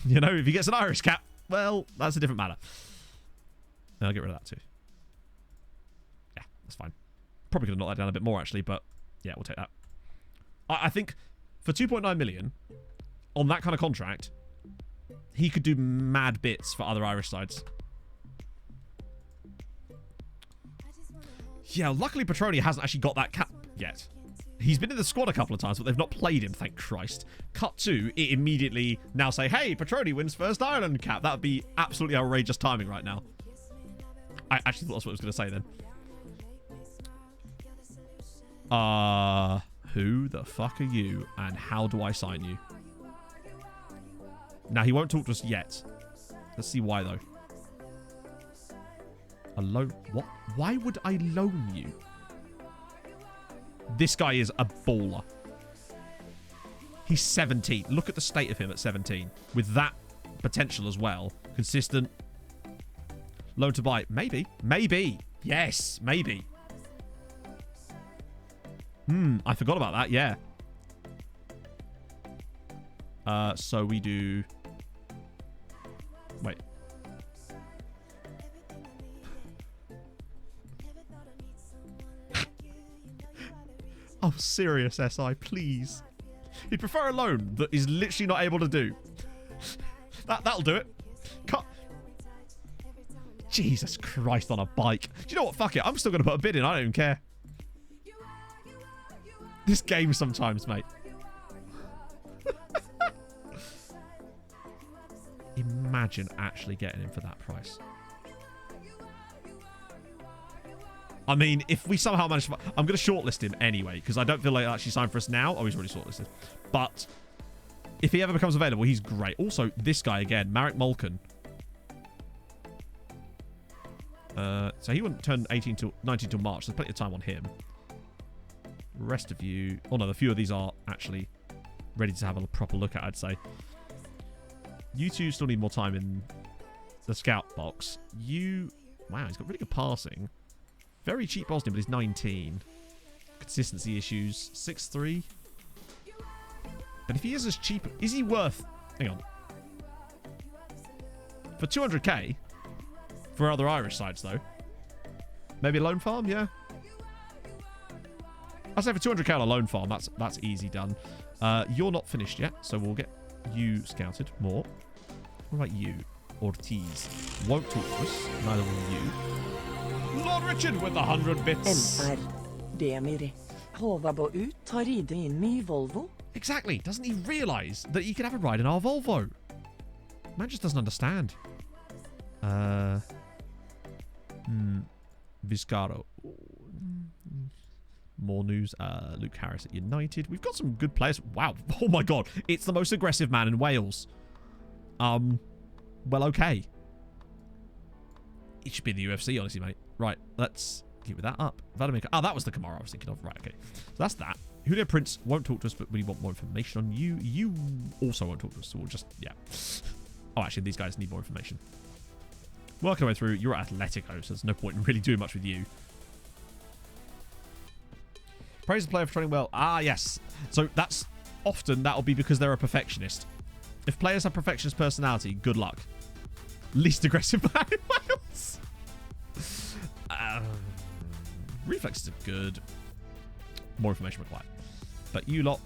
you know, if he gets an Irish cap, well, that's a different matter. I'll get rid of that too. Yeah, that's fine. Probably could have knocked that down a bit more, actually, but yeah, we'll take that. I think for 2.9 million, on that kind of contract, he could do mad bits for other Irish sides. Yeah, luckily Petroni hasn't actually got that cap yet. He's been in the squad a couple of times, but they've not played him, thank Christ. Cut to, it immediately now say, hey, Petroni wins first Ireland cap. That would be absolutely outrageous timing right now. I actually thought that's what I was going to say then. Who the fuck are you, and how do I sign you? Now, he won't talk to us yet. Let's see why, though. A loan? What? Why would I loan you? This guy is a baller. He's 17. Look at the state of him at 17. With that potential as well. Consistent. Loan to buy. Maybe. Maybe. Yes. Maybe. I forgot about that. Yeah. So we do... Wait. Oh, serious SI, please. He'd prefer a loan that he's literally not able to do. That'll do it. Cut. Jesus Christ on a bike. Do you know what? Fuck it. I'm still going to put a bid in. I don't even care. This game sometimes, mate. Imagine actually getting him for that price. I mean, if we somehow manage to... I'm going to shortlist him anyway, because I don't feel like he'll actually sign for us now. Oh, he's already shortlisted. But if he ever becomes available, he's great. Also, this guy again, Marek Malkin. So he wouldn't turn 19 till March. There's plenty of time on him. Rest of you... Oh, no, a few of these are actually ready to have a proper look at, I'd say. You two still need more time in the scout box. You... Wow, he's got really good passing. Very cheap Bosnian, but he's 19. Consistency issues. 6'3". But if he is as cheap... Is he worth... Hang on. For 200k, for other Irish sides, though. Maybe a loan farm, yeah? I'd say for 200k on a loan farm, that's easy done. You're not finished yet, so we'll get you scouted more. What about you? Ortiz. Won't talk to us. Neither will you. Lord Richard with 100 bits. LR. Demir. Håvard ut tar ride in my Volvo. Exactly. Doesn't he realise that he can have a ride in our Volvo? Man just doesn't understand. Vizcaro. More news. Luke Harris at United. We've got some good players. Wow. Oh my god. It's the most aggressive man in Wales. Well, okay. He should be in the UFC, honestly, mate. Right, let's keep that up. Vladimir. Oh, that was the Kamara I was thinking of. Right, okay. So that's that. Julio Prince won't talk to us, but we want more information on you. You also won't talk to us, so we'll just, yeah. Oh, actually, these guys need more information. Working our way through. You're at Atletico, so there's no point in really doing much with you. Praise the player for training well. Ah, yes. So that's often, that'll be because they're a perfectionist. If players have perfectionist personality, good luck. Least aggressive player in Wales. Reflexes are good. More information required. But you lot,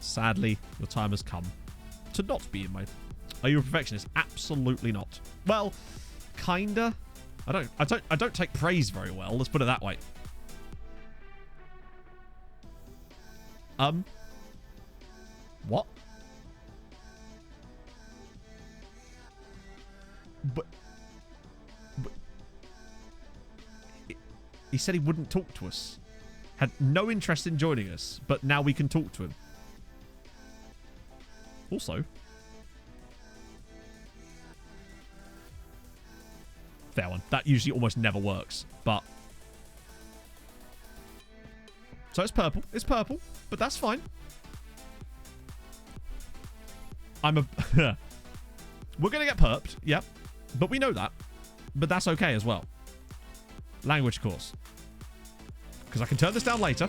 sadly, your time has come to not be in my... Are you a perfectionist? Absolutely not. Well, kinda. I don't take praise very well. Let's put it that way. What? But he said he wouldn't talk to us. Had no interest in joining us, but now we can talk to him. Also, fair one. That usually almost never works, but... So it's purple. It's purple, but that's fine. I'm a... We're going to get perped, yep. But we know that. But that's okay as well. Language course. Because I can turn this down later.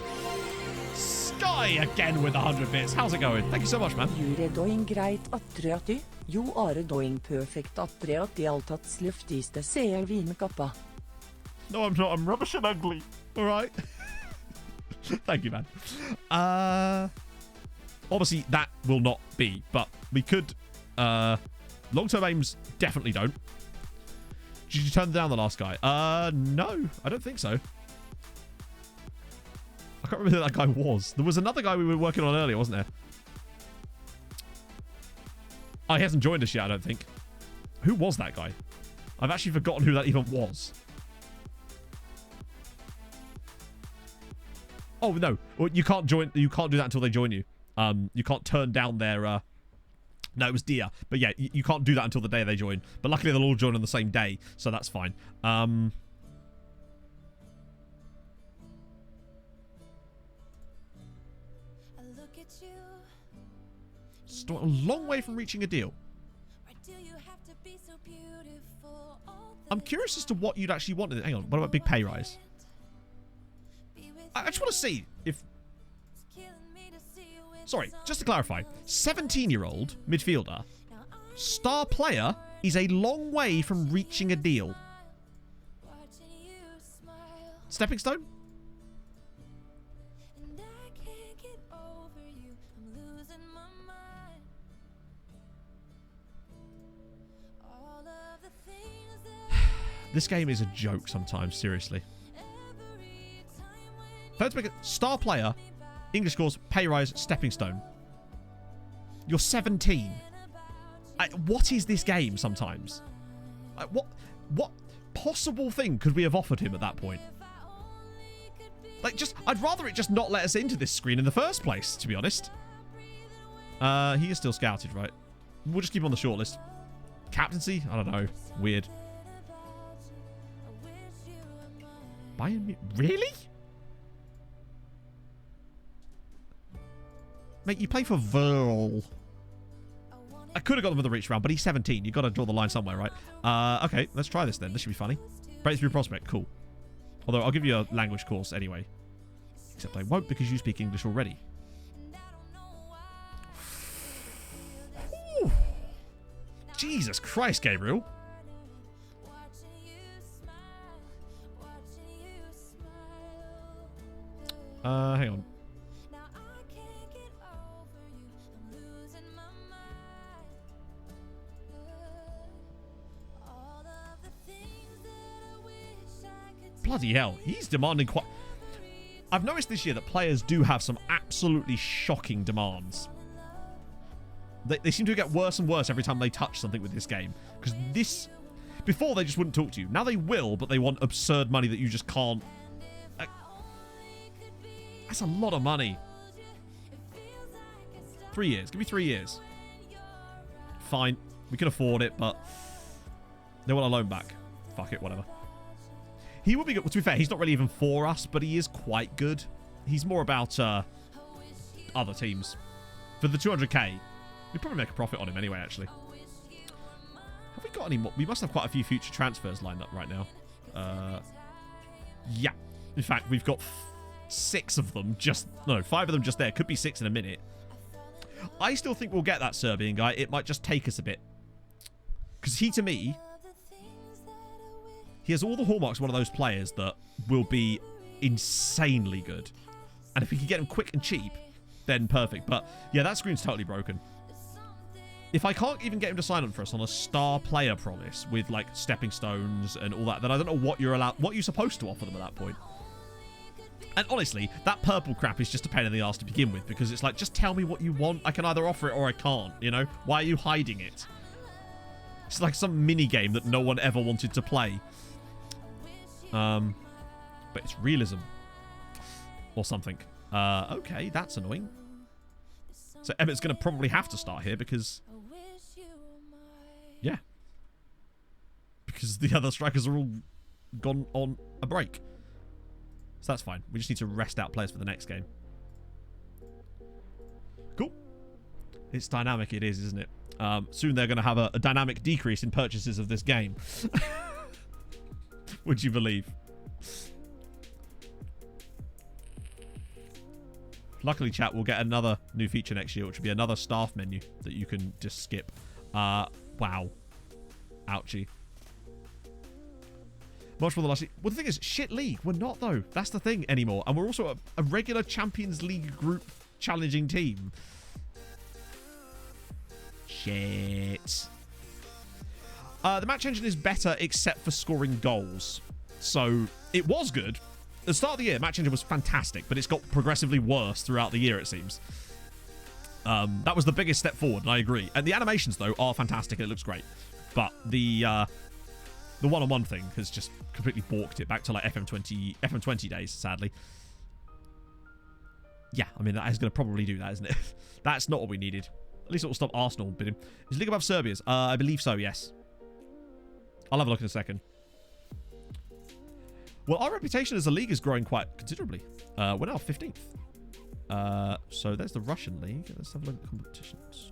Sky again with 100 bits. How's it going? Thank you so much, man. Jure doing greit attreaty. Jo are doing perfect attreat I alltatt sluftigste ser vine kappa. No, I'm not. I'm rubbish and ugly. All right. Thank you, man. Obviously, that will not be, but we could... long-term aims definitely don't. Did you turn down the last guy? No. I don't think so. I can't remember who that guy was. There was another guy we were working on earlier, wasn't there? Oh, he hasn't joined us yet, I don't think. Who was that guy? I've actually forgotten who that even was. Oh, no. Well, you can't join. You can't do that until they join you. You can't turn down their... No, it was Dia. But yeah, you can't do that until the day they join. But luckily, they'll all join on the same day, so that's fine. Still a long way from reaching a deal. I'm curious as to what you'd actually want. Hang on, what about big pay rise? I just want to see if... Sorry, just to clarify. 17-year-old midfielder, star player, is a long way from reaching a deal. Stepping stone? This game is a joke sometimes, seriously. Let's make it star player, English scores, pay rise, stepping stone. You're 17. What is this game sometimes? What possible thing could we have offered him at that point? Like, I'd rather it just not let us into this screen in the first place, to be honest. He is still scouted, right? We'll just keep him on the shortlist. Captaincy? I don't know. Weird. Bayern? Really? Mate, you play for Verl. I could have got them with the reach round, but he's 17. You've got to draw the line somewhere, right? Okay, let's try this then. This should be funny. Breakthrough prospect. Cool. Although, I'll give you a language course anyway. Except I won't because you speak English already. Whew. Jesus Christ, Gabriel. Hang on. Bloody hell, he's demanding quite... I've noticed this year that players do have some absolutely shocking demands. They seem to get worse and worse every time they touch something with this game. Because this... Before, they just wouldn't talk to you. Now they will, but they want absurd money that you just can't... That's a lot of money. 3 years. Give me 3 years. Fine. We can afford it, but... They want a loan back. Fuck it, whatever. He will be good. Well, to be fair, he's not really even for us, but he is quite good. He's more about other teams. For the 200k, we'd probably make a profit on him anyway, actually. Have we got any more? We must have quite a few future transfers lined up right now. Yeah. In fact, we've got 6 of them just... No, 5 of them just there. Could be 6 in a minute. I still think we'll get that Serbian guy. It might just take us a bit. Because he, to me... He has all the hallmarks of one of those players that will be insanely good. And if we can get him quick and cheap, then perfect. But, yeah, that screen's totally broken. If I can't even get him to sign up for us on a star player promise with, like, stepping stones and all that, then I don't know what you're supposed to offer them at that point. And honestly, that purple crap is just a pain in the ass to begin with, because it's like, just tell me what you want. I can either offer it or I can't, you know? Why are you hiding it? It's like some mini-game that no one ever wanted to play. But it's realism. Or something. Okay, that's annoying. So Emmett's going to probably have to start here because... Yeah. Because the other strikers are all gone on a break. So that's fine. We just need to rest out players for the next game. Cool. It's dynamic, it is, isn't it? Soon they're going to have a dynamic decrease in purchases of this game. Would you believe? Luckily, chat, we'll get another new feature next year, which will be another staff menu that you can just skip. Wow. Ouchie. Much more than last year. Well, the thing is, shit league. We're not, though. That's the thing anymore. And we're also a regular Champions League group challenging team. Shit. The match engine is better except for scoring goals. So, it was good. At the start of the year, match engine was fantastic, but it's got progressively worse throughout the year, it seems. That was the biggest step forward, and I agree. And the animations, though, are fantastic, and it looks great. But the one-on-one thing has just completely balked it back to like FM20 days, sadly. Yeah, I mean, that is going to probably do that, isn't it? That's not what we needed. At least it will stop Arsenal bidding. Is League above Serbia's? I believe so, yes. I'll have a look in a second. Well, our reputation as a league is growing quite considerably. We're now 15th. So there's the Russian league. Let's have a look at competitions.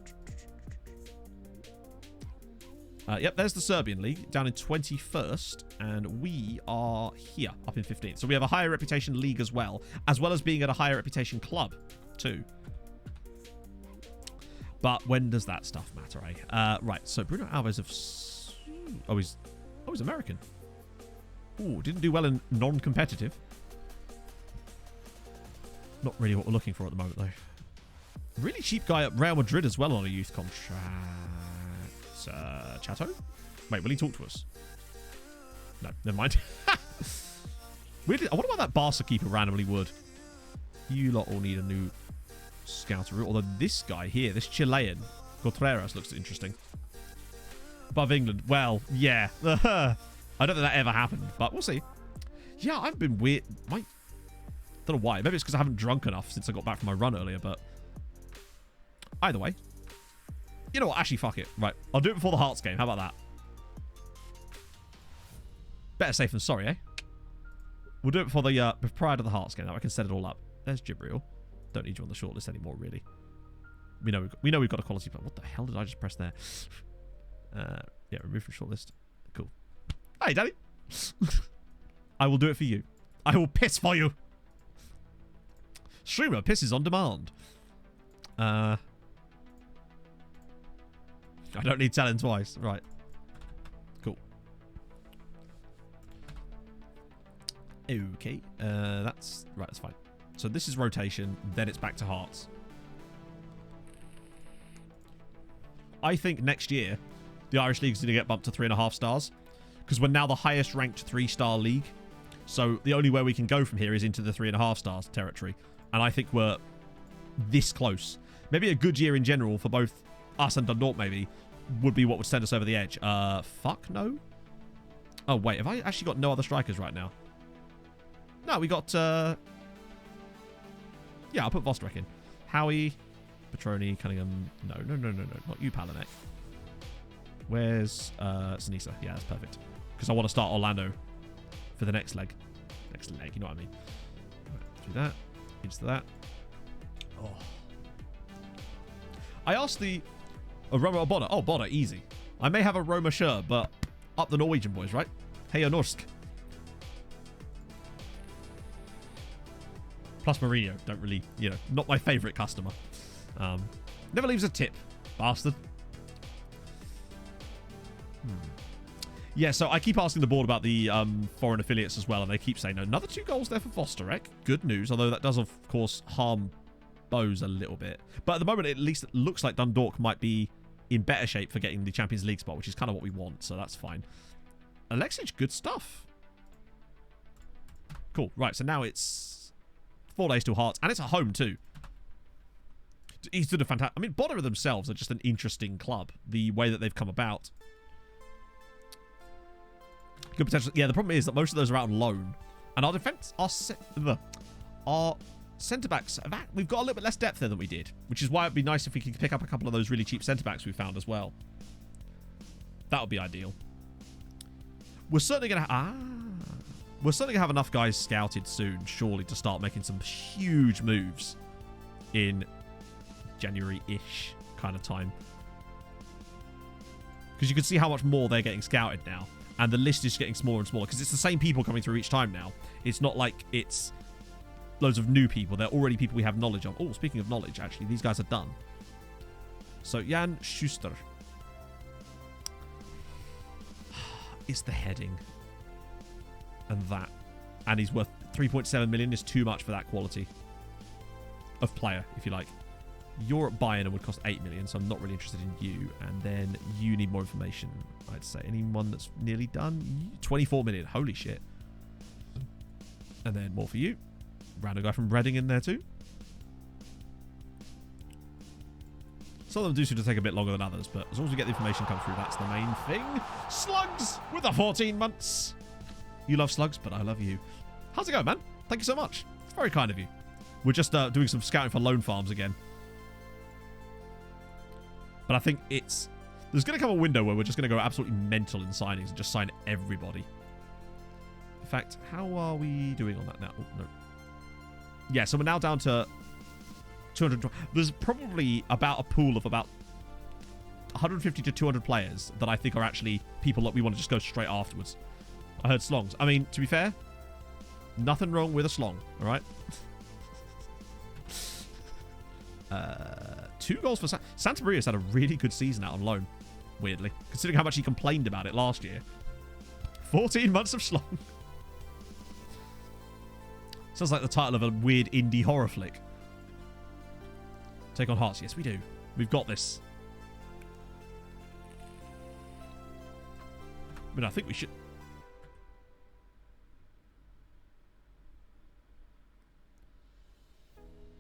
Yep, there's the Serbian league down in 21st, and we are here up in 15th. So we have a higher reputation league as well as being at a higher reputation club too. But when does that stuff matter, eh? Right, so Bruno Alves of... Oh, he's American. Ooh, didn't do well in non-competitive. Not really what we're looking for at the moment, though. Really cheap guy at Real Madrid as well on a youth contract. Chateau? Wait, will he talk to us? No, never mind. Weirdly, I wonder why that Barca keeper randomly would. You lot all need a new scouter route. Although this guy here, this Chilean, Contreras, looks interesting. Above England. Well, yeah. I don't think that ever happened, but we'll see. Yeah, I've been weird. Don't know why. Maybe it's because I haven't drunk enough since I got back from my run earlier, but either way. You know what? Actually, fuck it. Right. I'll do it before the Hearts game. How about that? Better safe than sorry, eh? We'll do it before the prior to the Hearts game. Now I can set it all up. There's Jibril. Don't need you on the shortlist anymore, really. We know we've got a quality player. What the hell did I just press there? Yeah, remove from shortlist. Cool. Hey, Daddy. I will do it for you. I will piss for you. Streamer pisses on demand. I don't need telling twice. Right. Cool. Okay. That's fine. So this is rotation. Then it's back to Hearts. I think next year, the Irish League is going to get bumped to 3.5 stars. Because we're now the highest ranked 3-star league. So the only way we can go from here is into the 3.5 stars territory. And I think we're this close. Maybe a good year in general for both us and Dundalk, maybe, would be what would send us over the edge. Fuck no. Oh, wait. Have I actually got no other strikers right now? No, we got... Yeah, I'll put Vostrek in. Howie, Petroni, Cunningham. No. Not you, Palanek. Where's Sinisa? Yeah, that's perfect. Because I want to start Orlando for the next leg. You know what I mean. Right, do that. Into that. Oh. I asked the... Roma or Bonner? Oh, Bonner, easy. I may have a Roma shirt, but up the Norwegian boys, right? Heya Norsk. Plus Mourinho. Don't really, not my favourite customer. Never leaves a tip, bastard. Yeah, so I keep asking the board about the foreign affiliates as well, and they keep saying, another 2 goals there for Vosterek. Good news, although that does, of course, harm Bose a little bit. But at the moment, at least it looks like Dundalk might be in better shape for getting the Champions League spot, which is kind of what we want, so that's fine. Alexic, good stuff. Cool. Right, so now it's 4 days till Hearts, and it's at home too. He's done a fantastic... I mean, Bonner themselves are just an interesting club, the way that they've come about. Good potential. Yeah, the problem is that most of those are out on loan. And our defence, our centre-backs, we've got a little bit less depth there than we did. Which is why it'd be nice if we could pick up a couple of those really cheap centre-backs we found as well. That would be ideal. We're certainly going to... We're certainly going to have enough guys scouted soon, surely, to start making some huge moves in January-ish kind of time. Because you can see how much more they're getting scouted now. And the list is getting smaller and smaller because it's the same people coming through each time now. It's not like it's loads of new people. They're already people we have knowledge of. Oh, speaking of knowledge, actually, these guys are done. So, Jan Schuster. It's the heading. and that. And he's worth 3.7 million is too much for that quality of player, if you like. You're at Bayern and would cost 8 million, so I'm not really interested in you. And then you need more information, I'd say. Anyone that's nearly done? 24 million. Holy shit. And then more for you. Random guy from Reading in there too. Some of them do seem to take a bit longer than others, but as long as we get the information come through, that's the main thing. Slugs with the 14 months. You love slugs, but I love you. How's it going, man? Thank you so much. It's very kind of you. We're just doing some scouting for loan farms again. But I think there's going to come a window where we're just going to go absolutely mental in signings and just sign everybody. In fact, how are we doing on that now? Oh, no. Yeah, so we're now down to 220. There's probably about a pool of about 150 to 200 players that I think are actually people that we want to just go straight afterwards. I heard slongs. I mean, to be fair, nothing wrong with a slong, all right? 2 goals for Santa Maria's had a really good season out on loan, weirdly, considering how much he complained about it last year. 14 months of slong. Sounds like the title of a weird indie horror flick. Take on Hearts. Yes, we do. We've got this. I mean, I think we should...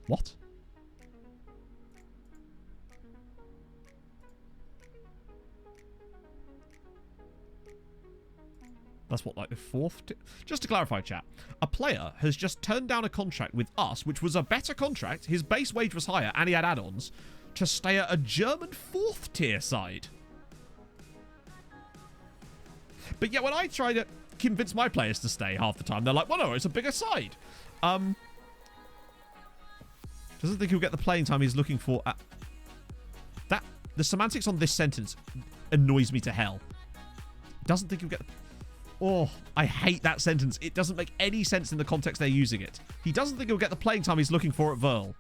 What? That's what, like the 4th? Just to clarify, chat. A player has just turned down a contract with us, which was a better contract. His base wage was higher, and he had add-ons, to stay at a German 4th tier side. But yet, when I try to convince my players to stay half the time, they're like, well, no, it's a bigger side. Doesn't think he'll get the playing time he's looking for. The semantics on this sentence annoys me to hell. Doesn't think he'll get... Oh, I hate that sentence. It doesn't make any sense in the context they're using it. He doesn't think he'll get the playing time he's looking for at Verl.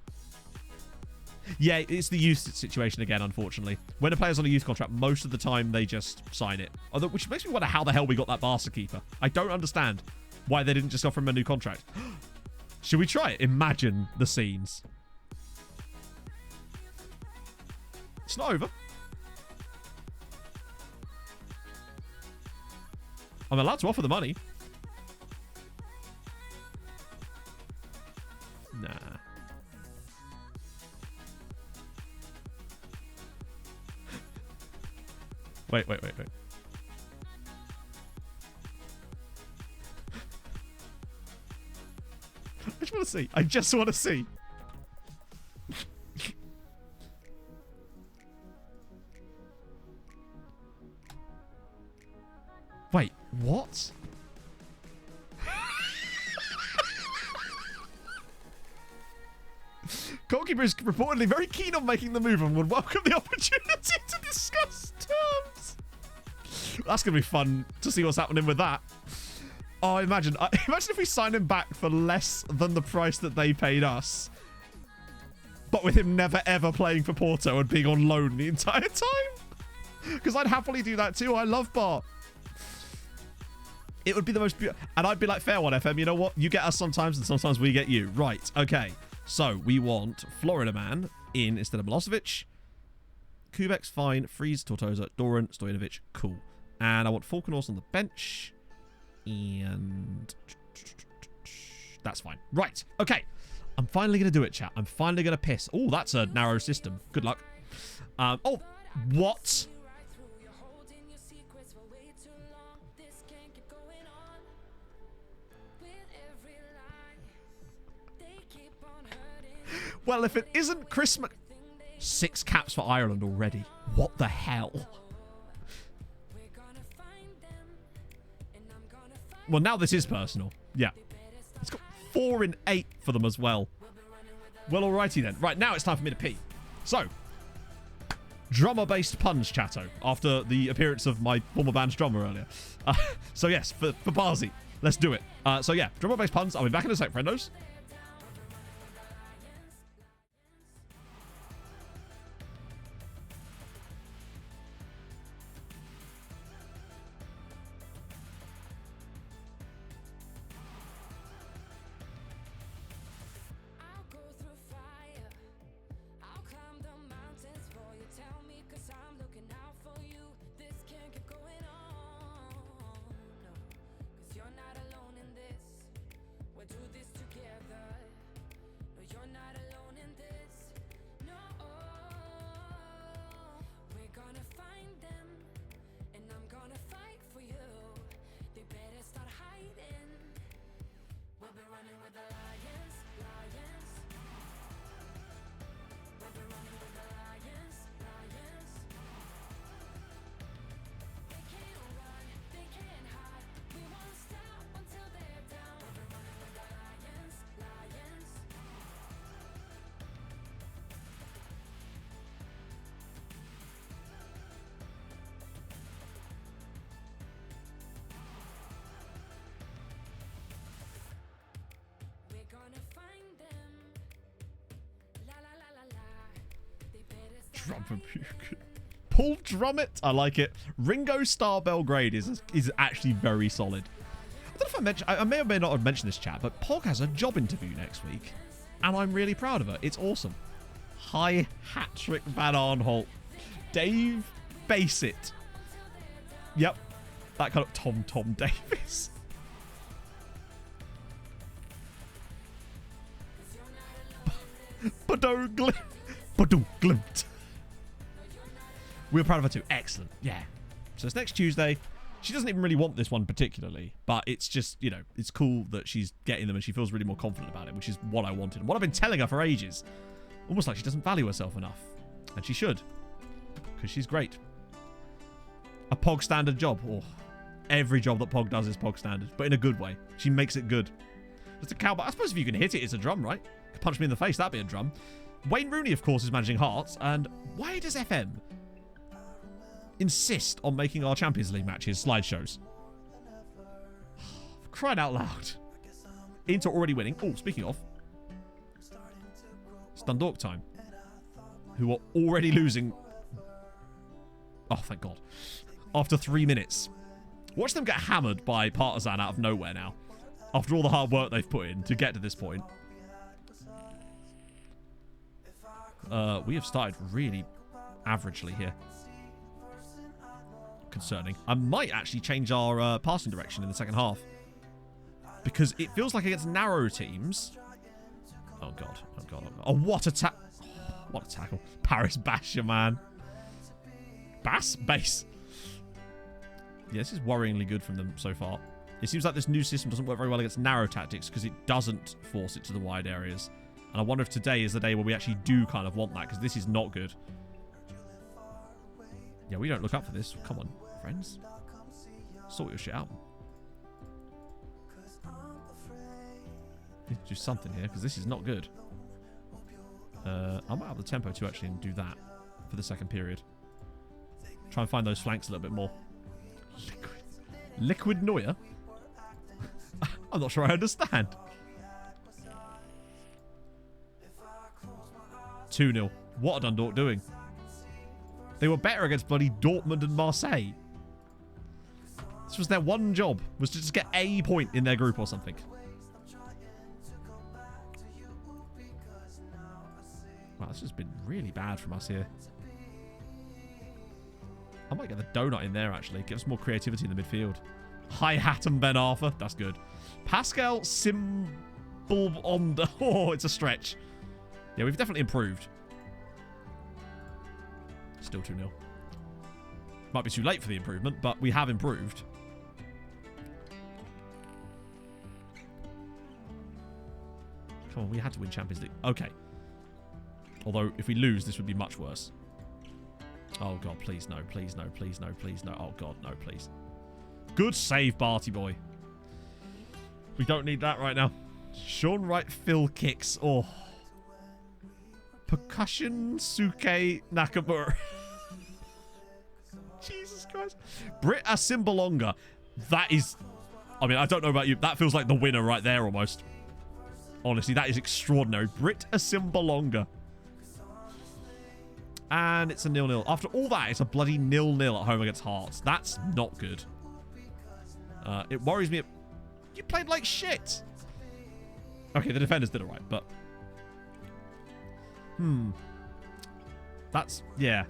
Yeah, it's the youth situation again, unfortunately. When a player's on a youth contract, most of the time they just sign it. Although, which makes me wonder how the hell we got that Barca keeper. I don't understand why they didn't just offer him a new contract. Should we try it? Imagine the scenes. It's not over. I'm allowed to offer the money. Nah. Wait. I just want to see. I just want to see. Wait, what? Goalkeeper is reportedly very keen on making the move and would welcome the opportunity to discuss terms. That's going to be fun to see what's happening with that. Oh, imagine if we sign him back for less than the price that they paid us. But with him never ever playing for Porto and being on loan the entire time. Because I'd happily do that too. I love Bart. It would be the most beautiful. And I'd be like, fair one, FM. You know what? You get us sometimes and sometimes we get you. Right. Okay. So we want Florida Man in instead of Milosevic. Kubek's fine. Freeze, Tortosa, Doran, Stojanovic. Cool. And I want Falkenhorst on the bench. And that's fine. Right. Okay. I'm finally going to do it, chat. I'm finally going to piss. Oh, that's a narrow system. Good luck. Oh, what? Well, if it isn't Christmas... 6 caps for Ireland already. What the hell? Well, now this is personal. Yeah. It's got 4 in 8 for them as well. Well, alrighty then. Right, now it's time for me to pee. So, drummer-based puns, chatto, after the appearance of my former band's drummer earlier. So yes, for Barzi. Let's do it. So yeah, drummer-based puns. I'll be back in a sec, friendos. Paul Drummett. I like it. Ringo Starr Belgrade is actually very solid. I don't know if I mentioned, I may or may not have mentioned this, chat, but Pog has a job interview next week, and I'm really proud of her. It's awesome. Hi, Hattrick Van Arnholt. Dave Bassett. Yep. That kind of Tom Davis. Glimt. We're proud of her too. Excellent. Yeah. So it's next Tuesday. She doesn't even really want this one particularly, but it's just, you know, it's cool that she's getting them and she feels really more confident about it, which is what I wanted. And what I've been telling her for ages. Almost like she doesn't value herself enough. And she should. Because she's great. A Pog standard job. Oh, every job that Pog does is Pog standard, but in a good way. She makes it good. It's a cowboy. I suppose if you can hit it, it's a drum, right? Punch me in the face, that'd be a drum. Wayne Rooney, of course, is managing Hearts. And why does FM insist on making our Champions League matches slideshows? Crying out loud. Inter already winning. Oh, speaking of, it's Dundalk time, who are already losing. Oh, thank God. After 3 minutes. Watch them get hammered by Partizan out of nowhere now. After all the hard work they've put in to get to this point. We have started really averagely here. Concerning. I might actually change our passing direction in the second half. Because it feels like against narrow teams. Oh, God. Oh, God. Oh, what a tackle. What a tackle. Paris Basher, man. Base. Yeah, this is worryingly good from them so far. It seems like this new system doesn't work very well against narrow tactics because it doesn't force it to the wide areas. And I wonder if today is the day where we actually do kind of want that, because this is not good. Yeah, we don't look up for this. Come on, friends. Sort your shit out. Need to do something here, because this is not good. I might have the tempo to actually do that for the second period. Try and find those flanks a little bit more. Liquid Neuer? I'm not sure I understand. 2-0. What are Dundalk doing? They were better against bloody Dortmund and Marseille. This was their one job, was to just get a point in their group or something. Wow, this has been really bad from us here. I might get the donut in there, actually. Give us more creativity in the midfield. Hi-hat and Ben Arthur. That's good. Pascal Simbalonda. Oh, it's a stretch. Yeah, we've definitely improved. Still 2-0. Might be too late for the improvement, but we have improved. Come on, we had to win Champions League. Okay. Although, if we lose, this would be much worse. Oh, God, please no, please no, please no, please no. Oh, God, no, please. Good save, Barty boy. We don't need that right now. Sean Wright, Phil kicks. Oh. Percussion Suke Nakamura. Jesus Christ. Britt Asimbalonga. That is... I mean, I don't know about you. That feels like the winner right there almost. Honestly, that is extraordinary. Britt Asimbalonga. And it's a 0-0. After all that, it's a bloody 0-0 at home against Hearts. That's not good. It worries me. You played like shit. Okay, the defenders did alright, but... That's... Yeah.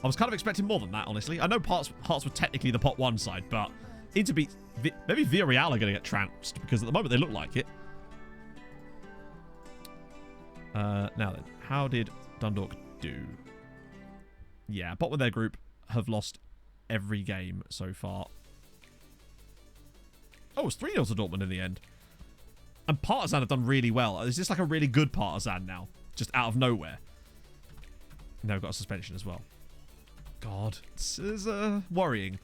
I was kind of expecting more than that, honestly. I know Hearts were technically the pot 1 side, but... Inter beat... Maybe Villarreal are going to get trounced, because at the moment they look like it. Now then. How did Dundalk do? Yeah, bottom of their group have lost every game so far. Oh, it's 3-0 to Dortmund in the end. And Partizan have done really well. Is this like a really good Partizan now? Just out of nowhere. Now we've got a suspension as well. God, this is worrying.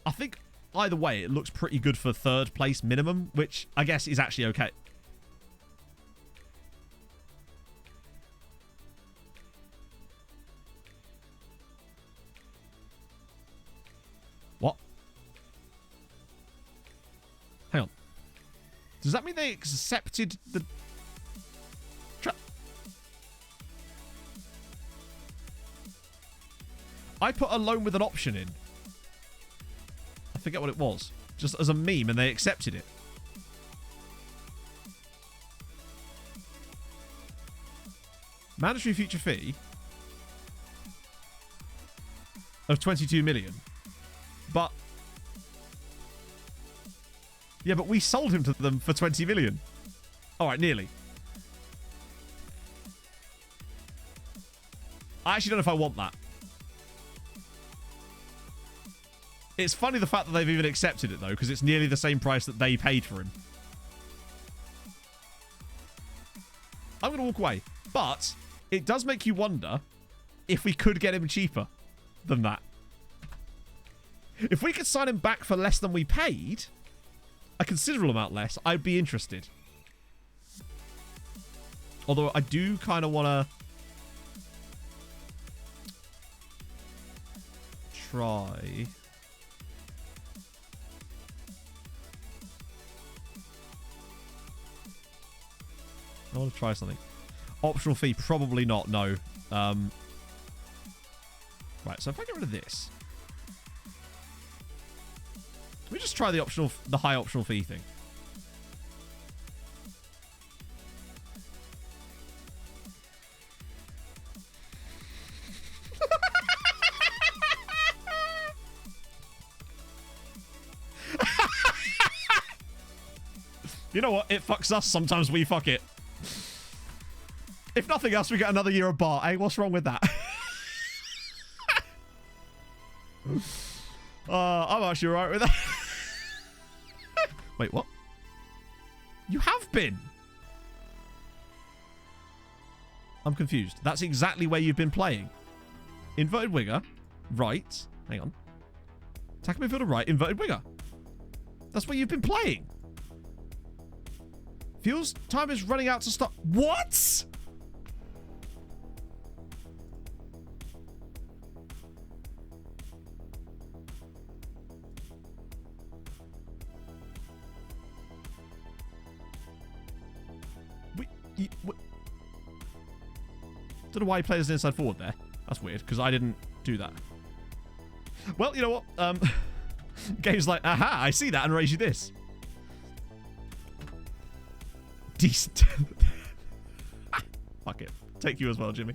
I think either way, it looks pretty good for 3rd place minimum, which I guess is actually okay. What? Hang on. Does that mean they accepted the... I put a loan with an option in. I forget what it was. Just as a meme, and they accepted it. Mandatory future fee of 22 million. But... yeah, but we sold him to them for 20 million. Alright, nearly. I actually don't know if I want that. It's funny the fact that they've even accepted it, though, because it's nearly the same price that they paid for him. I'm going to walk away. But it does make you wonder if we could get him cheaper than that. If we could sign him back for less than we paid, a considerable amount less, I'd be interested. Although I do kind of want to try... I want to try something. Optional fee, probably not, no. Right, so if I get rid of this... let me just try the high optional fee thing. You know what? It fucks us. Sometimes we fuck it. If nothing else, we get another year of bar. Hey, what's wrong with that? I'm actually alright with that. Wait, what? You have been. I'm confused. That's exactly where you've been playing. Inverted winger. Right. Hang on. Attack midfielder right. Inverted winger. That's where you've been playing. Feels time is running out to stop. What? Don't know why he plays an inside forward there. That's weird, because I didn't do that. Well, you know what? Game's like, aha, I see that, and raise you this. Decent. Fuck it. Take you as well, Jimmy.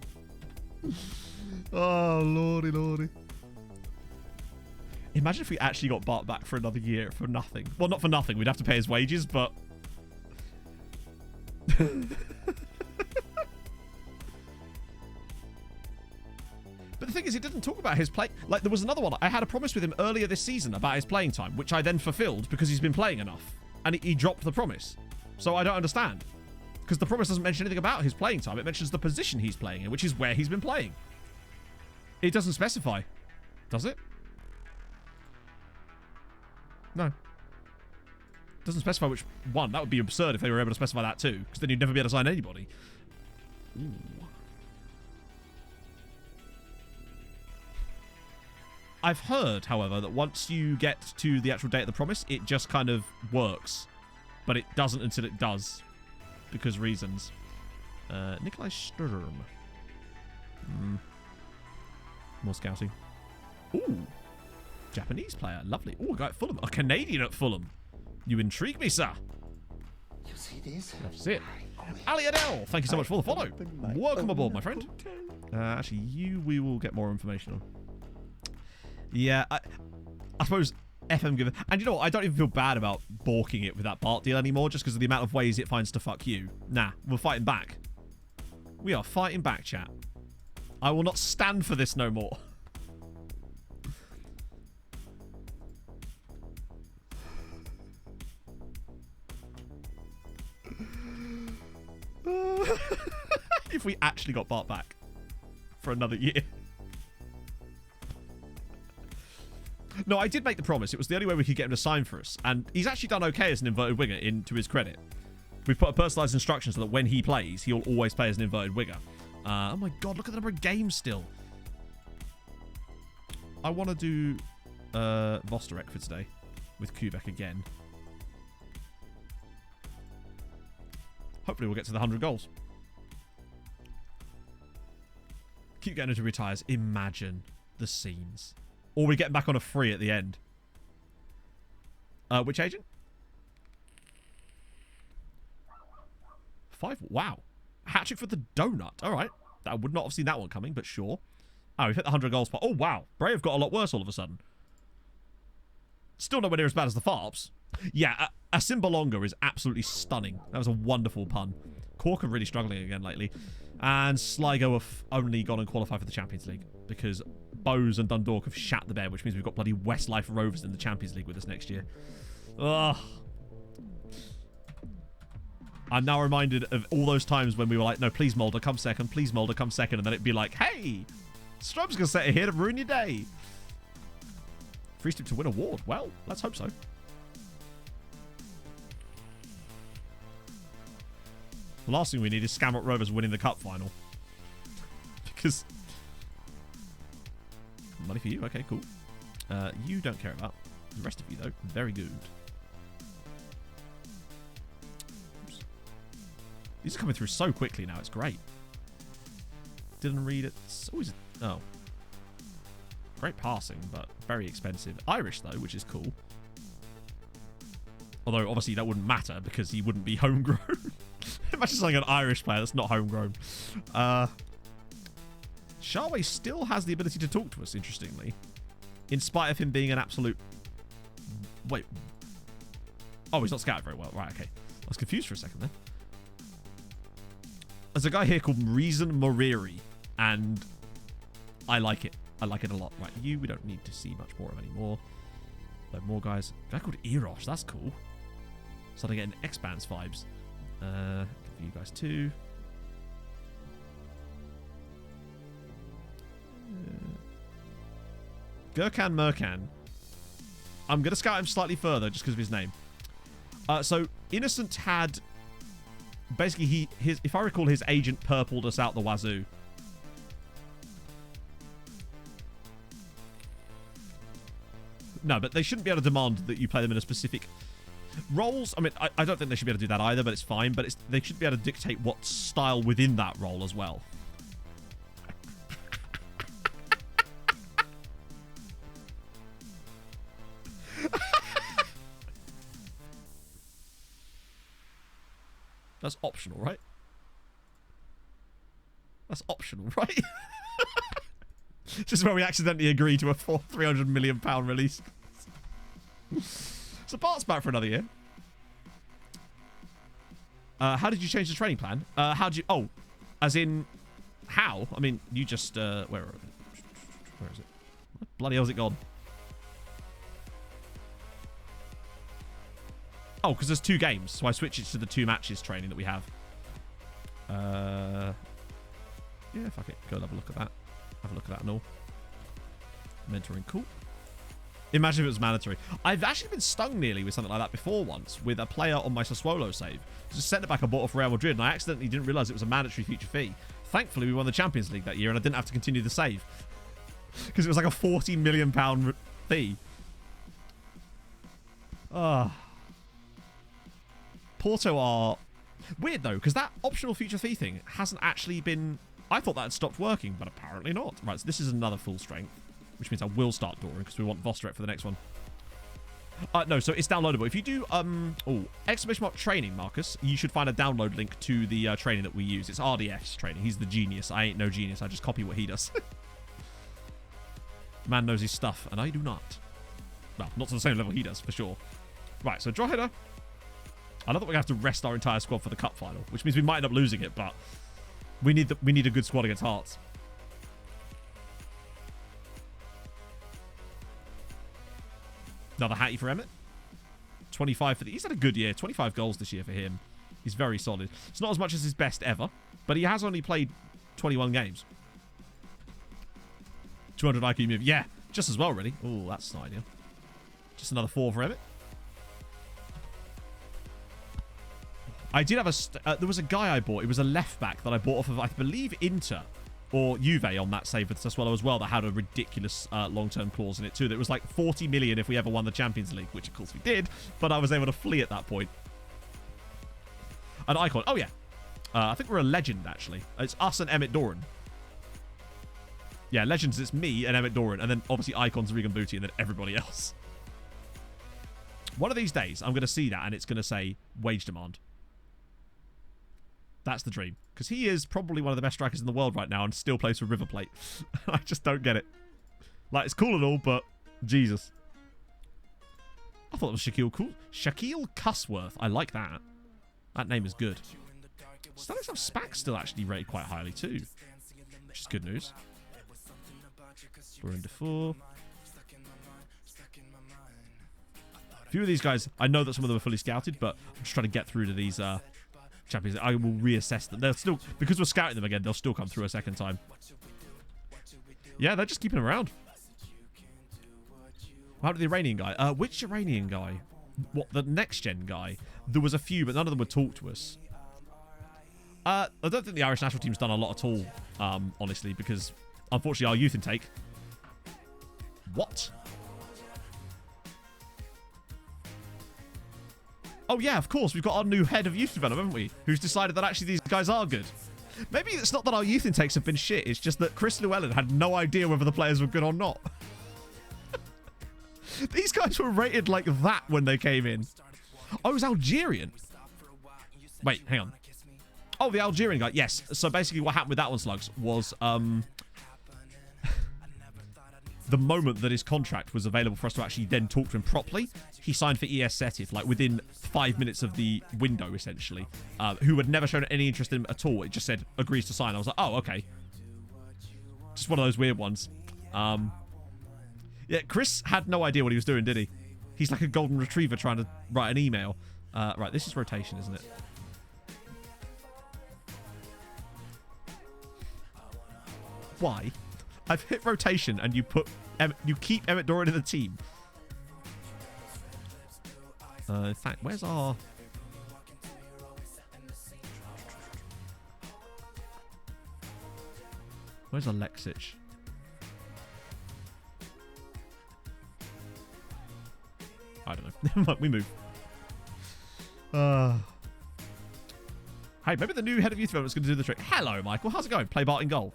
Oh, lordy, lordy. Imagine if we actually got Bart back for another year for nothing. Well, not for nothing. We'd have to pay his wages, but... But the thing is, he didn't talk about his play. Like, there was another one. I had a promise with him earlier this season about his playing time, which I then fulfilled because he's been playing enough. And he dropped the promise. So I don't understand. Because the promise doesn't mention anything about his playing time. It mentions the position he's playing in, which is where he's been playing. It doesn't specify. Does it? No. It doesn't specify which one. That would be absurd if they were able to specify that too. Because then you'd never be able to sign anybody. Ooh. I've heard, however, that once you get to the actual date of the promise, it just kind of works. But it doesn't until it does. Because reasons. Nikolai Sturm. More scouting. Ooh. Japanese player. Lovely. Ooh, a guy at Fulham. A Canadian at Fulham. You intrigue me, sir. You see this? That's it. Ali Adele, thank you so much for the follow. Welcome aboard, my friend. Actually, we will get more information on. Yeah, I suppose FM given. And you know what? I don't even feel bad about balking it with that Bart deal anymore just because of the amount of ways it finds to fuck you. Nah, we're fighting back. We are fighting back, chat. I will not stand for this no more. If we actually got Bart back for another year. No, I did make the promise. It was the only way we could get him to sign for us. And he's actually done okay as an inverted winger, to his credit. We've put a personalised instruction so that when he plays, he'll always play as an inverted winger. Oh my god, look at the number of games still. I want to do Vosterek for today with Kubek again. Hopefully we'll get to the 100 goals. Keep getting him to retires. Imagine. The scenes. Or we get back on a free at the end. Which agent? 5. Wow. Hat-trick for the donut. All right. I would not have seen that one coming, but sure. Oh, we've hit the 100 goals spot. Oh, wow. Brave got a lot worse all of a sudden. Still nowhere near as bad as the Farps. Yeah, a Simbalonga is absolutely stunning. That was a wonderful pun. Cork are really struggling again lately. And Sligo have only gone and qualified for the Champions League because Bowes and Dundalk have shat the bed, which means we've got bloody Westlife Rovers in the Champions League with us next year. Ugh. I'm now reminded of all those times when we were like, no, please Mulder, come second. Please Mulder, come second. And then it'd be like, hey, Strum's going to set it here to ruin your day. Free step to win award. Well, let's hope so. The last thing we need is Skamrock Rovers winning the cup final. Because... money for you. Okay, cool. You don't care about. The rest of you, though, very good. Oops. These are coming through so quickly now. It's great. Didn't read it. It's always... oh. Great passing, but very expensive. Irish, though, which is cool. Although, obviously, that wouldn't matter because he wouldn't be homegrown. Imagine something an Irish player that's not homegrown. Sharway still has the ability to talk to us, interestingly. In spite of him being an absolute... wait. Oh, he's not scouted very well. Right, okay. I was confused for a second there. There's a guy here called Reason Moriri, and I like it. I like it a lot. Right, you we don't need to see much more of anymore. But more guys. A guy called Erosh, that's cool. Starting getting X-Bands vibes. For you guys too. Gurkhan Merkan. I'm going to scout him slightly further just because of his name. So, Innocent had... basically, if I recall, his agent purpled us out the wazoo. No, but they shouldn't be able to demand that you play them in a specific... roles. I mean, I don't think they should be able to do that either, but it's fine. But they should be able to dictate what style within that role as well. That's optional, right? That's optional, right? This is where we accidentally agree to a £300 million release. So Bart's back for another year. How did you change the training plan? How did you... oh, as in... how? I mean, you just... where is it? What bloody hell's it gone? Oh, because there's 2 games. So I switch it to the 2 matches training that we have. Yeah, fuck it. Go have a look at that. Have a look at that and all. Mentoring, cool. Imagine if it was mandatory. I've actually been stung nearly with something like that before once with a player on my Sassuolo save. Just sent it back I bought off Real Madrid and I accidentally didn't realise it was a mandatory future fee. Thankfully, we won the Champions League that year and I didn't have to continue the save. Because it was like a £40 million fee. Porto are... weird though, because that optional future fee thing hasn't actually been... I thought that had stopped working, but apparently not. Right, so this is another full strength, which means I will start drawing because we want Vostrek for the next one. No, so it's downloadable. If you do, exclamation mark training, Marcus, you should find a download link to the training that we use. It's RDF's training. He's the genius. I ain't no genius. I just copy what he does. Man knows his stuff, and I do not. Well, not to the same level he does, for sure. Right, so draw header. I love that we're going to have to rest our entire squad for the cup final, which means we might end up losing it, but we need a good squad against Hearts. Another Hattie for Emmett. 25 for the... he's had a good year. 25 goals this year for him. He's very solid. It's not as much as his best ever, but he has only played 21 games. 200 IQ move. Yeah, just as well, really. Oh, that's an idea. Just another 4 for Emmett. I did have a... there was a guy I bought. It was a left back that I bought off of, I believe, Inter or Juve on that save with Sassuolo as well that had a ridiculous long-term clause in it too. That was like 40 million if we ever won the Champions League, which of course we did, but I was able to flee at that point. An icon. Oh, yeah. I think we're a legend, actually. It's us and Emmett Doran. Yeah, Legends, it's me and Emmett Doran, and then obviously Icons, Regan Booty, and then everybody else. One of these days, I'm going to see that, and it's going to say wage demand. That's the dream. Because he is probably one of the best strikers in the world right now and still plays for River Plate. I just don't get it. Like, it's cool and all, but Jesus. I thought it was Shaquille Cussworth. I like that. That name is good. Stanislav Spak's still actually rated quite highly too, which is good news. We're into 4. A few of these guys, I know that some of them are fully scouted, but I'm just trying to get through to these champions. I will reassess them. They'll still, because we're scouting them again, they'll still come through a second time. Yeah, they're just keeping them around. How about the Iranian guy? Which Iranian guy? What, the next gen guy? There was a few, but none of them would talk to us. I don't think the Irish national team's done a lot at all, honestly, because unfortunately our youth intake. What? Oh yeah, of course, we've got our new head of youth development, haven't we? Who's decided that actually these guys are good. Maybe it's not that our youth intakes have been shit, it's just that Chris Llewellyn had no idea whether the players were good or not. These guys were rated like that when they came in. Oh, it was Algerian. Wait, hang on. Oh, the Algerian guy. Yes. So basically what happened with that one, Slugs, was the moment that his contract was available for us to actually then talk to him properly, he signed for ES Setif, like within 5 minutes of the window, essentially, who had never shown any interest in him at all. It just said, agrees to sign. I was like, oh, okay. Just one of those weird ones. Yeah, Chris had no idea what he was doing, did he? He's like a golden retriever trying to write an email. Right, this is rotation, isn't it? Why? I've hit rotation and you keep Emmett Doran in the team. In fact, where's our... Where's Alexic? I don't know. We move. Hey, maybe the new head of youth development is going to do the trick. Hello, Michael. How's it going? Play Bart in goal.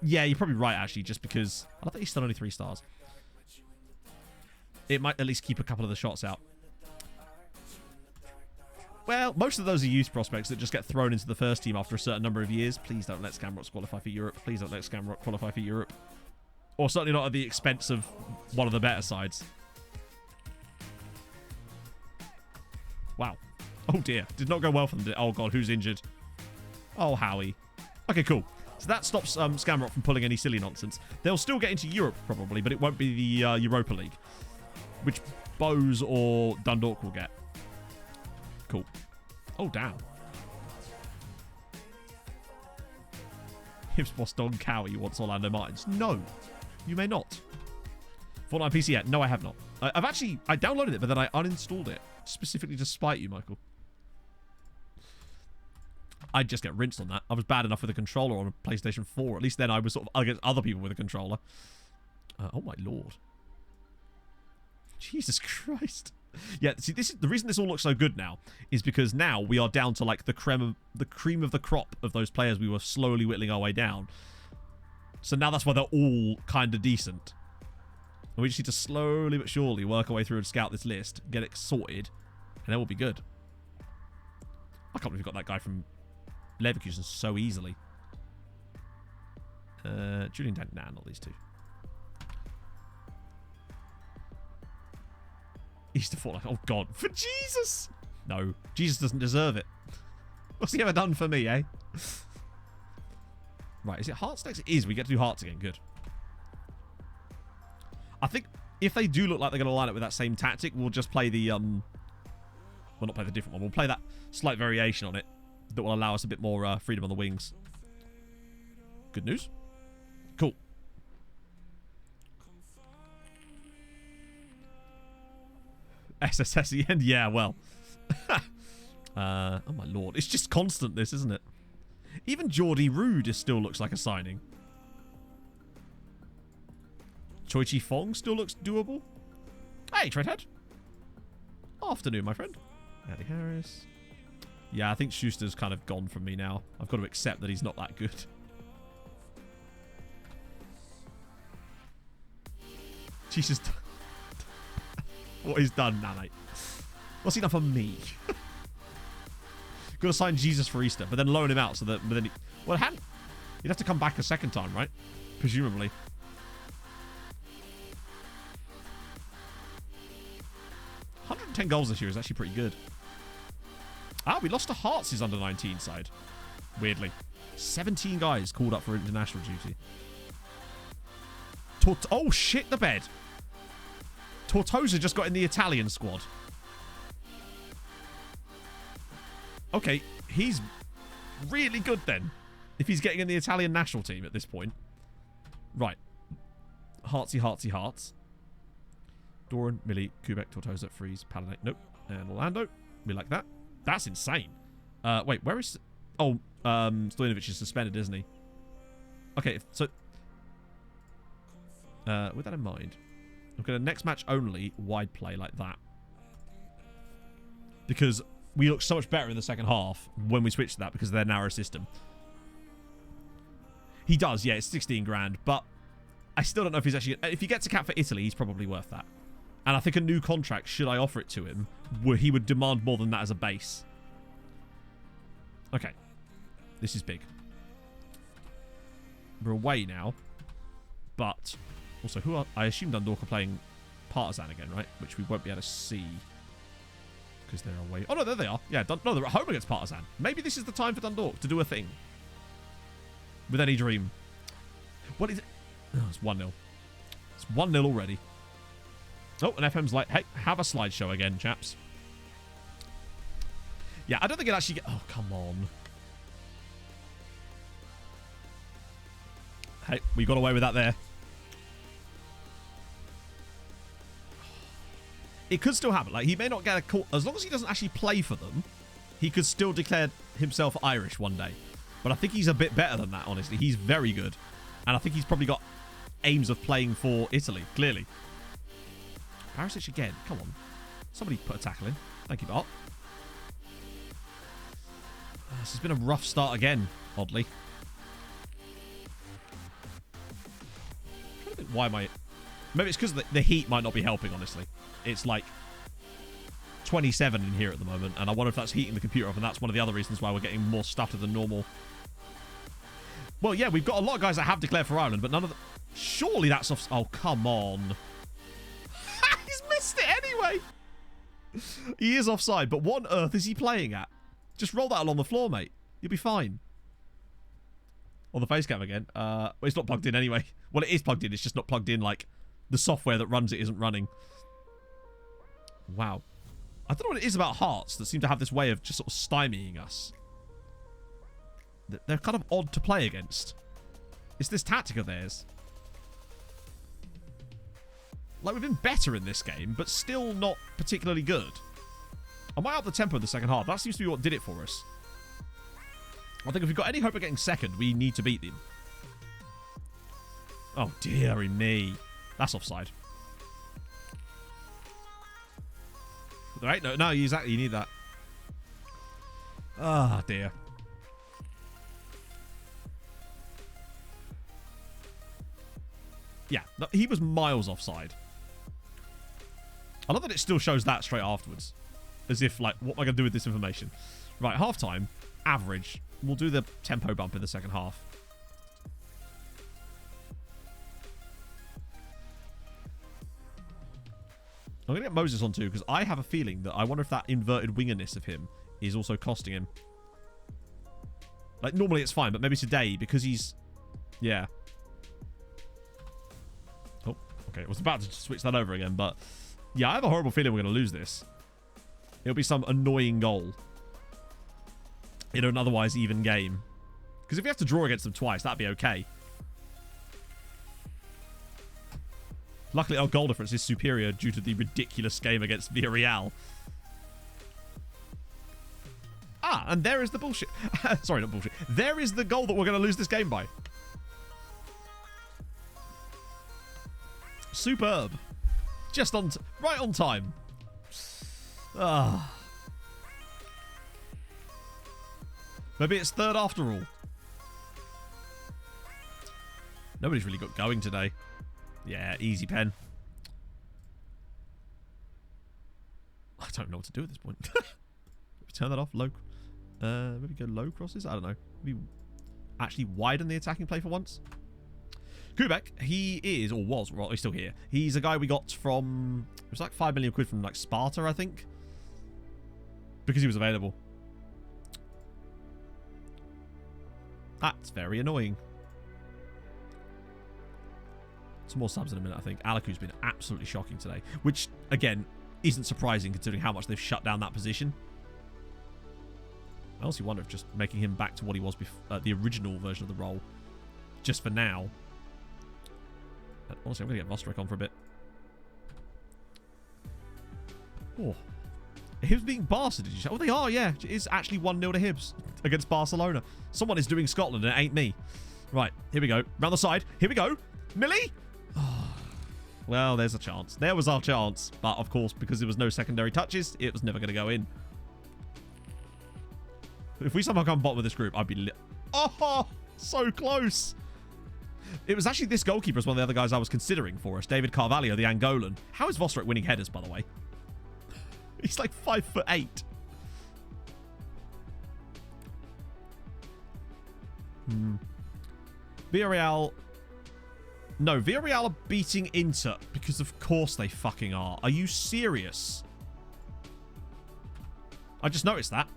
Yeah, you're probably right, actually, just because... I don't think he's still only 3 stars. It might at least keep a couple of the shots out. Well, most of those are youth prospects that just get thrown into the first team after a certain number of years. Please don't let Scamrocks qualify for Europe. Please don't let Scamrock qualify for Europe. Or certainly not at the expense of one of the better sides. Wow. Oh, dear. Did not go well for them. Oh, God. Who's injured? Oh, Howie. Okay, cool. So that stops Scamrock from pulling any silly nonsense. They'll still get into Europe, probably, but it won't be the Europa League, which Bose or Dundalk will get. Cool. Oh, damn. Hips Boston Cowie wants Orlando Martins. No, you may not. Fortnite on PC yet? No, I have not. I downloaded it, but then I uninstalled it specifically to spite you, Michael. I'd just get rinsed on that. I was bad enough with a controller on a PlayStation 4. At least then I was sort of against other people with a controller. Oh my lord. Jesus Christ. Yeah, see, this is the reason this all looks so good now is because now we are down to like the cream of the crop of those players we were slowly whittling our way down. So now that's why they're all kind of decent. And we just need to slowly but surely work our way through and scout this list, get it sorted, and then we'll be good. I can't believe we got that guy from Leverkusen so easily. Julian Dent, nah, not these two. Easter Fortnite, oh god, for Jesus! No, Jesus doesn't deserve it. What's he ever done for me, eh? Right, is it hearts next? It is, we get to do hearts again, good. I think if they do look like they're going to line up with that same tactic, we'll just play the, well, not play the different one, we'll play that slight variation on it that will allow us a bit more freedom on the wings. Good news. Cool. SSS the end? Yeah, well. Oh my lord. It's just constant this, isn't it? Even Geordie Rude still looks like a signing. Choi Chi Fong still looks doable. Hey, Treadhead. Afternoon, my friend. Andy Harris. Yeah, I think Schuster's kind of gone from me now. I've got to accept that he's not that good. She's just... what he's done now, mate. What's he done for me? Got to sign Jesus for Easter, but then loan him out so that... But then he, well, he'd have to come back a second time, right? Presumably. $110 goals this year is actually pretty good. Ah, we lost to Hearts' under-19 side. Weirdly. 17 guys called up for international duty. Oh, shit the bed. Tortosa just got in the Italian squad. Okay, he's really good then. If he's getting in the Italian national team at this point. Right. Heartsy, heartsy, hearts. Doran, Millie, Kubek, Tortosa, Freeze, Paladin. Nope. And Orlando. We like that. That's insane. Wait, where is... Oh, Stojanovic is suspended, isn't he? Okay, so... with that in mind, I'm going to next match only wide play like that. Because we look so much better in the second half when we switch to that because of their narrow system. He does, yeah, it's 16 grand, but I still don't know if he's actually... If he gets a cap for Italy, he's probably worth that. And I think a new contract, should I offer it to him, where he would demand more than that as a base. Okay. This is big. We're away now. But... Also, who are... I assume Dundalk are playing Partizan again, right? Which we won't be able to see. Because they're away. Oh, no, there they are. Yeah, no, they're at home against Partizan. Maybe this is the time for Dundalk to do a thing. With any dream. What is it? Oh, it's 1-0. It's 1-0 already. Oh, and FM's like, hey, have a slideshow again, chaps. Yeah, I don't think it actually... Oh, come on. Hey, we got away with that there. It could still happen. Like, he may not get a call. As long as he doesn't actually play for them, he could still declare himself Irish one day. But I think he's a bit better than that, honestly. He's very good. And I think he's probably got aims of playing for Italy, clearly. Barisic again. Come on. Somebody put a tackle in. Thank you, Bart. This has been a rough start again, oddly. I'm trying to think why am I... Maybe it's because the heat might not be helping, honestly. It's like 27 in here at the moment, and I wonder if that's heating the computer up, and that's one of the other reasons why we're getting more stuttered than normal. Well, yeah, we've got a lot of guys that have declared for Ireland, but none of them... Surely that's off... Oh, come on. He's missed it anyway. He is offside, but what on earth is he playing at? Just roll that along the floor, mate. You'll be fine. On the face cam again. Well, it's not plugged in anyway. Well, it is plugged in. It's just not plugged in, like, the software that runs it isn't running. Wow. I don't know what it is about Hearts that seem to have this way of just sort of stymieing us. They're kind of odd to play against. It's this tactic of theirs. Like, we've been better in this game, but still not particularly good. I might up the tempo in the second half. That seems to be what did it for us. I think if we've got any hope of getting second, we need to beat them. Oh, dearie me. That's offside. Right? No, exactly. You need that. Ah, dear. Yeah, he was miles offside. I love that it still shows that straight afterwards. As if, like, what am I going to do with this information? Right, half-time, average. We'll do the tempo bump in the second half. I'm going to get Moses on too, because I have a feeling that I wonder if that inverted wingerness of him is also costing him. Like, normally it's fine, but maybe today, because he's... Yeah. Oh, okay. I was about to switch that over again, but... Yeah, I have a horrible feeling we're going to lose this. It'll be some annoying goal in an otherwise even game. Because if we have to draw against them twice, that'd be okay. Luckily, our goal difference is superior due to the ridiculous game against Villarreal. Ah, and there is the bullshit. Sorry, not bullshit. There is the goal that we're going to lose this game by. Superb. Just on... right on time. Ah. Maybe it's third after all. Nobody's really got going today. Yeah, easy pen. don't know what to do at this point. Turn that off. Low. Maybe go low crosses. I don't know. Maybe actually widen the attacking play for once. Kubek, he is, or was, well, he's still here. He's a guy we got from, it was like 5 million quid from like Sparta, I think. Because he was available. That's very annoying. Some more subs in a minute, I think. Alaku's been absolutely shocking today. Which, again, isn't surprising considering how much they've shut down that position. I also wonder if just making him back to what he was before, the original version of the role, just for now. Honestly, I'm going to get Vostrek on for a bit. Oh. Hibs being Barca, did you say? Oh, they are, yeah. It is actually 1-0 to Hibs against Barcelona. Someone is doing Scotland and it ain't me. Right, here we go. Round the side. Here we go. Millie! Oh. Well, there's a chance. There was our chance. But, of course, because there was no secondary touches, it was never going to go in. If we somehow come bottom of this group, I'd be lit. Oh, so close. It was actually this goalkeeper as one of the other guys I was considering for us. David Carvalho, the Angolan. How is Vostrek winning headers, by the way? He's like 5'8". Villarreal. No, Villarreal are beating Inter because of course they fucking are. Are you serious? I just noticed that.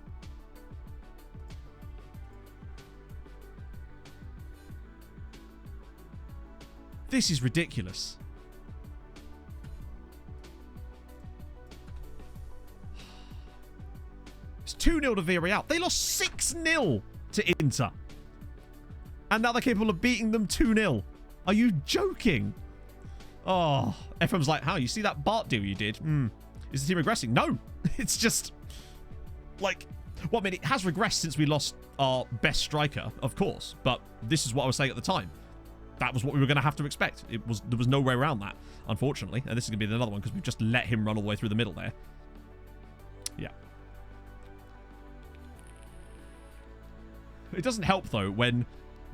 This is ridiculous. It's 2-0 to Villarreal. They lost 6-0 to Inter. And now they're capable of beating them 2-0. Are you joking? Oh, FM's like, how? You see that Bart deal you did? Is the team regressing? No. It's just like, well, I mean, it has regressed since we lost our best striker, of course. But this is what I was saying at the time. That was what we were going to have to expect. There was no way around that, unfortunately. And this is going to be another one because we've just let him run all the way through the middle there. Yeah. It doesn't help, though, when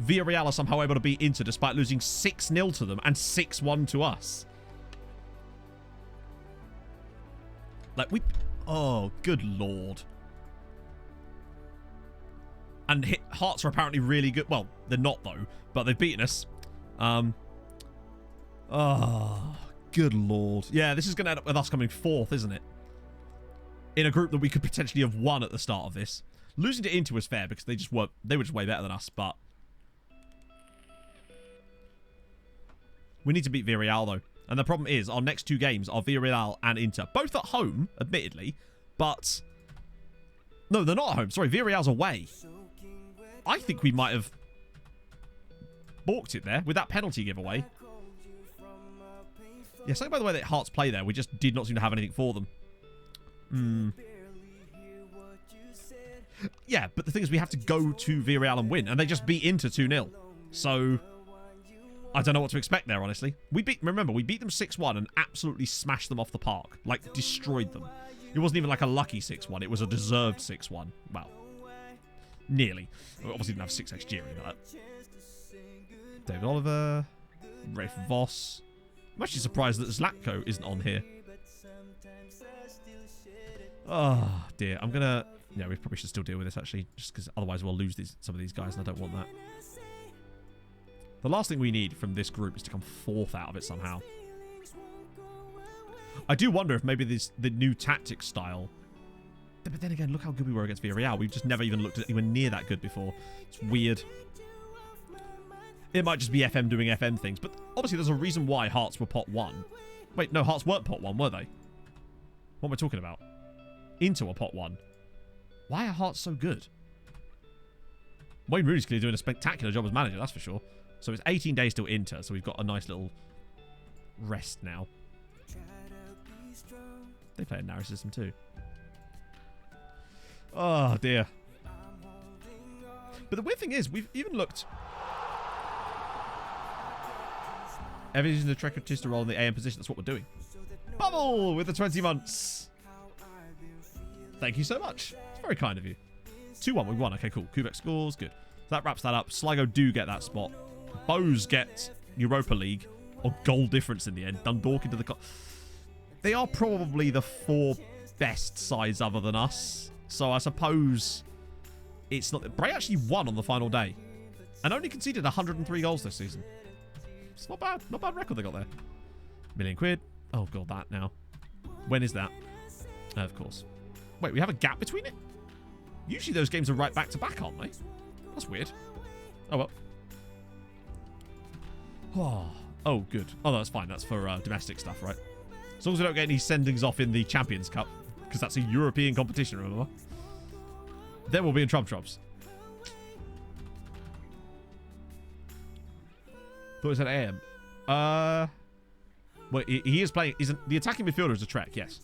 Villarreal are somehow able to beat Inter despite losing 6-0 to them and 6-1 to us. Like, oh, good lord. And Hearts are apparently really good. Well, they're not, though. But they've beaten us. Oh, good lord. Yeah, this is going to end up with us coming 4th, isn't it? In a group that we could potentially have won at the start of this. Losing to Inter was fair because they were just way better than us, but we need to beat Villarreal, though. And the problem is, our next 2 games are Villarreal and Inter. Both at home, admittedly, but no, they're not at home. Sorry, Villarreal's away. I think we might have balked it there with that penalty giveaway. Yeah, something by the way that Hearts play there, we just did not seem to have anything for them. Yeah, but the thing is we have to go to Villarreal and win, and they just beat Inter 2-0. So I don't know what to expect there, honestly. Remember, we beat them 6-1 and absolutely smashed them off the park. Like, destroyed them. It wasn't even like a lucky 6-1. It was a deserved 6-1. Well, nearly. We obviously didn't have 6xG or anything like that. David Oliver. Rafe Voss. I'm actually surprised that Zlatko isn't on here. Oh, dear. I'm going to... Yeah, we probably should still deal with this, actually. Just because otherwise we'll lose some of these guys, and I don't want that. The last thing we need from this group is to come 4th out of it somehow. I do wonder if maybe the new tactic style... But then again, look how good we were against Villarreal. We've just never even looked at anywhere near that good before. It's weird. It might just be FM doing FM things. But obviously there's a reason why Hearts were pot 1. Wait, no, Hearts weren't pot 1, were they? What am I talking about? Inter were pot 1. Why are Hearts so good? Wayne Rooney's clearly doing a spectacular job as manager, that's for sure. So it's 18 days till Inter, so we've got a nice little rest now. They play a narrow system too. Oh, dear. But the weird thing is, we've even looked... Everything's in the Trecotista role in the AM position. That's what we're doing. Bubble with the 20 months. Thank you so much. It's very kind of you. 2-1, we won. Okay, cool. Kubek scores. Good. So that wraps that up. Sligo do get that spot. Bows get Europa League. Or goal difference in the end. Dundalk into the... They are probably the 4 best sides other than us. So I suppose it's not... Bray actually won on the final day and only conceded 103 goals this season. It's not bad. Not bad record they got there. £1,000,000. Oh, God, that now. When is that? Of course. Wait, we have a gap between it? Usually those games are right back to back, aren't they? That's weird. Oh, well. Oh, good. Oh, that's fine. That's for domestic stuff, right? As long as we don't get any sendings off in the Champions Cup, because that's a European competition, remember? Then we'll be in Trump-Trumps. Thought it said AM. Well, he is playing... The attacking midfielder is a Trek, yes.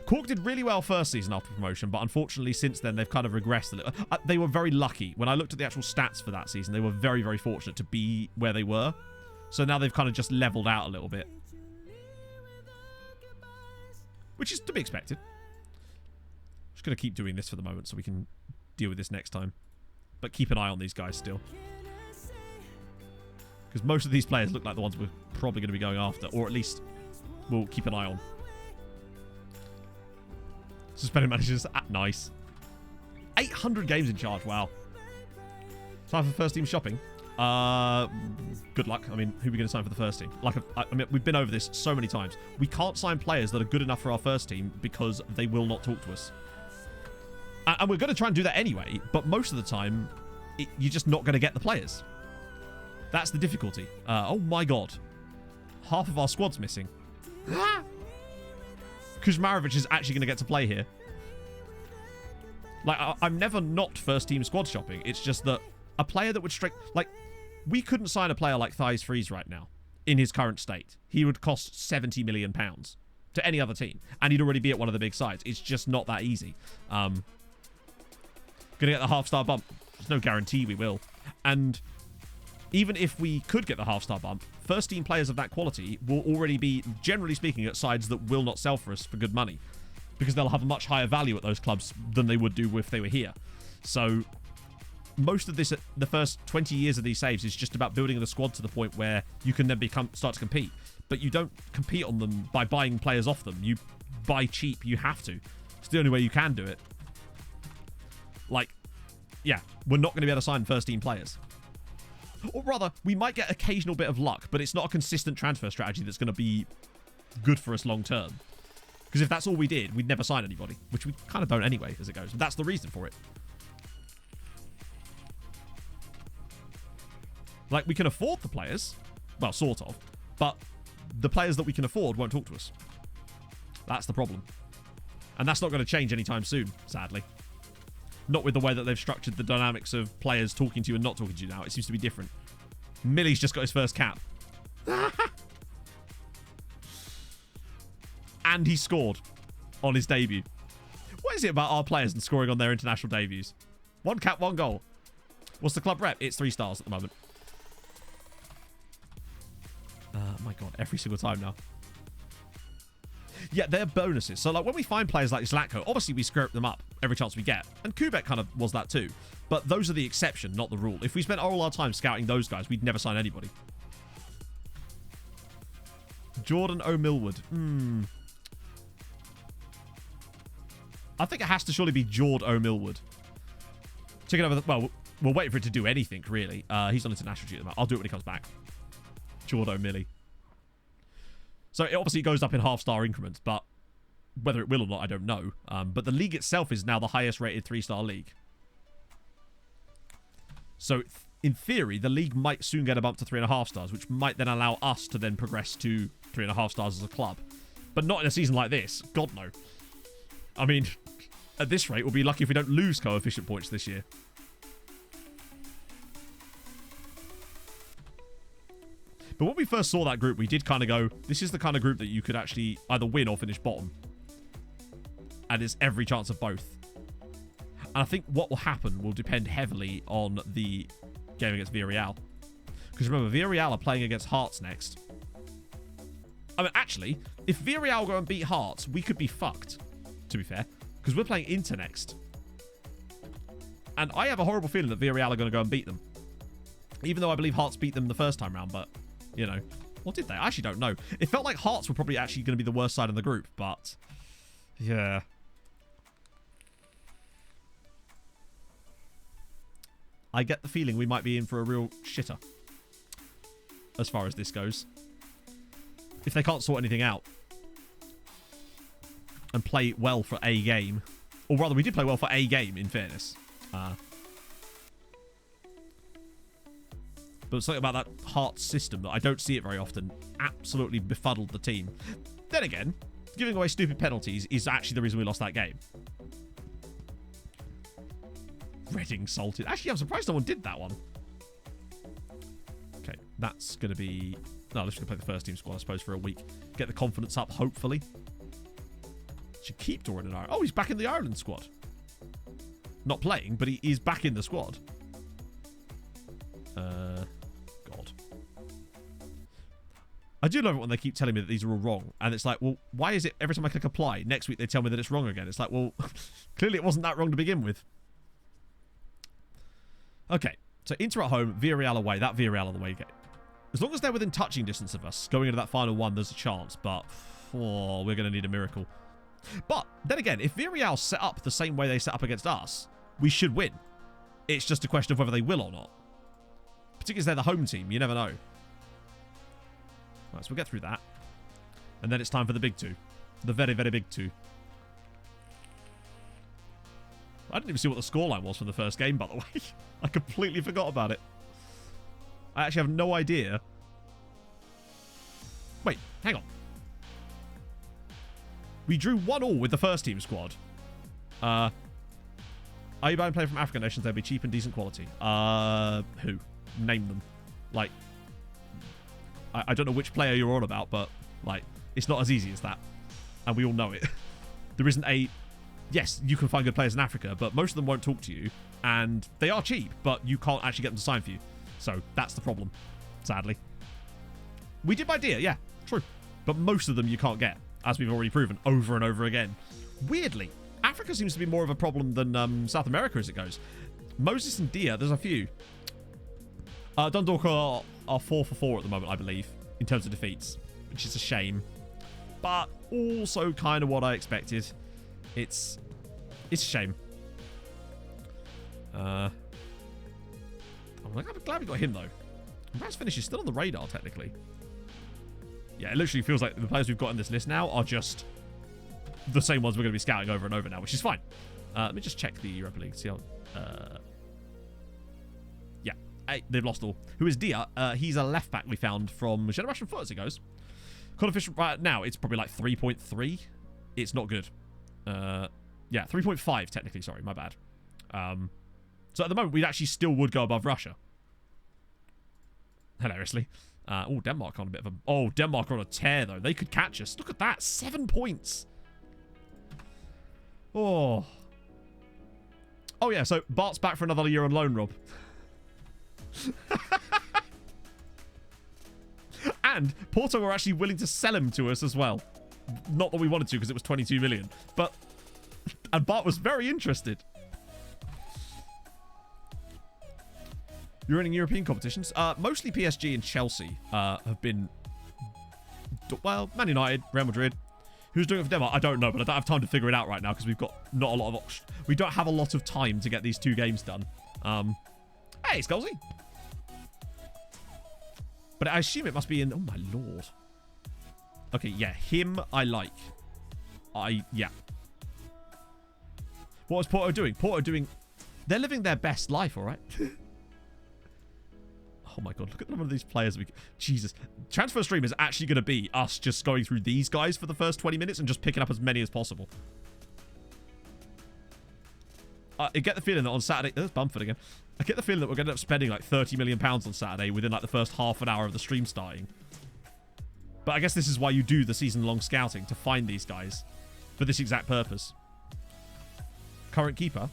Cork did really well first season after promotion, but unfortunately since then they've kind of regressed a little. They were very lucky. When I looked at the actual stats for that season, they were very, very fortunate to be where they were. So now they've kind of just leveled out a little bit. Which is to be expected. Just going to keep doing this for the moment so we can deal with this next time. But keep an eye on these guys still. Because most of these players look like the ones we're probably going to be going after. Or at least we'll keep an eye on. Suspended managers. Nice. 800 games in charge. Wow. Time for first team shopping. Good luck. I mean, who are we going to sign for the first team? Like, I mean, we've been over this so many times. We can't sign players that are good enough for our first team because they will not talk to us. And we're going to try and do that anyway, but most of the time, you're just not going to get the players. That's the difficulty. Oh my god. Half of our squad's missing. Kuzmarovic is actually going to get to play here. Like, I'm never not first team squad shopping. It's just that a player that would strike... Like, we couldn't sign a player like Thijs Fries right now in his current state. He would cost £70 million to any other team. And he'd already be at one of the big sides. It's just not that easy. Gonna get the half-star bump. There's no guarantee we will. And even if we could get the half-star bump, first-team players of that quality will already be, generally speaking, at sides that will not sell for us for good money. Because they'll have a much higher value at those clubs than they would do if they were here. So most of this, the first 20 years of these saves is just about building the squad to the point where you can then start to compete. But you don't compete on them by buying players off them. You buy cheap. You have to. It's the only way you can do it. Like, yeah, we're not going to be able to sign first-team players. Or rather, we might get occasional bit of luck, but it's not a consistent transfer strategy that's going to be good for us long-term. Because if that's all we did, we'd never sign anybody, which we kind of don't anyway, as it goes. That's the reason for it. Like, we can afford the players. Well, sort of. But the players that we can afford won't talk to us. That's the problem. And that's not going to change anytime soon, sadly. Not with the way that they've structured the dynamics of players talking to you and not talking to you now. It seems to be different. Millie's just got his first cap. And he scored on his debut. What is it about our players and scoring on their international debuts? 1 cap, 1 goal. What's the club rep? It's 3 stars at the moment. My god, every single time now. Yeah, they're bonuses. So, like, when we find players like Zlatko, obviously we scrape them up every chance we get. And Kubek kind of was that too. But those are the exception, not the rule. If we spent all our time scouting those guys, we'd never sign anybody. Jordan O'Millwood. I think it has to surely be Jord O'Millwood. Checking over the... Well, we'll wait for it to do anything, really. He's on international duty at the moment. I'll do it when he comes back. Jord O'Milly. So it obviously goes up in half-star increments, but whether it will or not, I don't know. But the league itself is now the highest-rated 3-star league. So, in theory, the league might soon get a bump to 3.5 stars, which might then allow us to then progress to 3.5 stars as a club. But not in a season like this. God, no. I mean, at this rate, we'll be lucky if we don't lose coefficient points this year. But when we first saw that group, we did kind of go, this is the kind of group that you could actually either win or finish bottom. And there's every chance of both. And I think what will happen will depend heavily on the game against Villarreal. Because remember, Villarreal are playing against Hearts next. I mean, actually, if Villarreal go and beat Hearts, we could be fucked, to be fair. Because we're playing Inter next. And I have a horrible feeling that Villarreal are going to go and beat them. Even though I believe Hearts beat them the first time round, but... You know, what did they? I actually don't know. It felt like Hearts were probably actually going to be the worst side in the group, but Yeah. I get the feeling we might be in for a real shitter as far as this goes. If they can't sort anything out and play well for a game. Or rather, we did play well for a game, in fairness. But something about that Hearts system that I don't see it very often absolutely befuddled the team. Then again, giving away stupid penalties is actually the reason we lost that game. Reading salted. Actually, I'm surprised no one did that one. Okay, that's going to be... No, let's just play the first team squad, I suppose, for a week. Get the confidence up, hopefully. Should keep Doran in Ireland. Oh, he's back in the Ireland squad. Not playing, but he is back in the squad. God. I do love it when they keep telling me that these are all wrong. And it's like, well, why is it every time I click apply, next week they tell me that it's wrong again? It's like, well, clearly it wasn't that wrong to begin with. Okay, so Inter at home, Villarreal away. That Villarreal away game. As long as they're within touching distance of us, going into that final one, there's a chance. But, oh, we're going to need a miracle. But, then again, if Villarreal set up the same way they set up against us, we should win. It's just a question of whether they will or not. Particularly as they're the home team, you never know. Right, so we'll get through that. And then it's time for the big two. The very, very big two. I didn't even see what the scoreline was from the first game, by the way. I completely forgot about it. I actually have no idea. Wait, hang on. We drew 1-1 with the first team squad. Are you buying players from African nations? They'll be cheap and decent quality. Who? Name them. Like, I don't know which player you're on about, but, like, it's not as easy as that. And we all know it. There isn't a... Yes, you can find good players in Africa, but most of them won't talk to you. And they are cheap, but you can't actually get them to sign for you. So, that's the problem, sadly. We did buy Dia, yeah, true. But most of them you can't get, as we've already proven over and over again. Weirdly, Africa seems to be more of a problem than South America as it goes. Moses and Dia, there's a few. Dundalk are 4 for 4 at the moment, I believe, in terms of defeats, which is a shame. But also kind of what I expected. It's a shame. I'm glad we got him, though. Perhaps Finish is still on the radar, technically. Yeah, it literally feels like the players we've got in this list now are just the same ones we're going to be scouting over and over now, which is fine. Let me just check the Europa League. See how... yeah, hey, they've lost all. Who is Dia? He's a left back we found from Generation Foot as it goes. Coefficient right now, it's probably like 3.3. It's not good. Yeah, 3.5 technically, sorry, my bad. So at the moment, we actually still would go above Russia. Hilariously. Oh, Denmark on a bit of a... Oh, Denmark are on a tear, though. They could catch us. Look at that. 7 points. Oh. Oh, yeah, so Bart's back for another year on loan, Rob. And Porto were actually willing to sell him to us as well. Not that we wanted to, because it was 22 million. But... And Bart was very interested. You're in European competitions. Mostly PSG and Chelsea have been... Well, Man United, Real Madrid. Who's doing it for Denmark? I don't know, but I don't have time to figure it out right now because we've got not a lot of options. We don't have a lot of time to get these 2 games done. Hey, Skullsy. But I assume it must be in... Oh, my lord. Okay, yeah. Him, I like. Yeah. What was Porto doing? Porto doing... They're living their best life, all right? Oh my god, look at the number of these players. Jesus. Transfer stream is actually going to be us just going through these guys for the first 20 minutes and just picking up as many as possible. I get the feeling that on Saturday... There's Bamford again. I get the feeling that we're going to end up spending like £30 million on Saturday within like the first half an hour of the stream starting. But I guess this is why you do the season-long scouting, to find these guys for this exact purpose. Current keeper?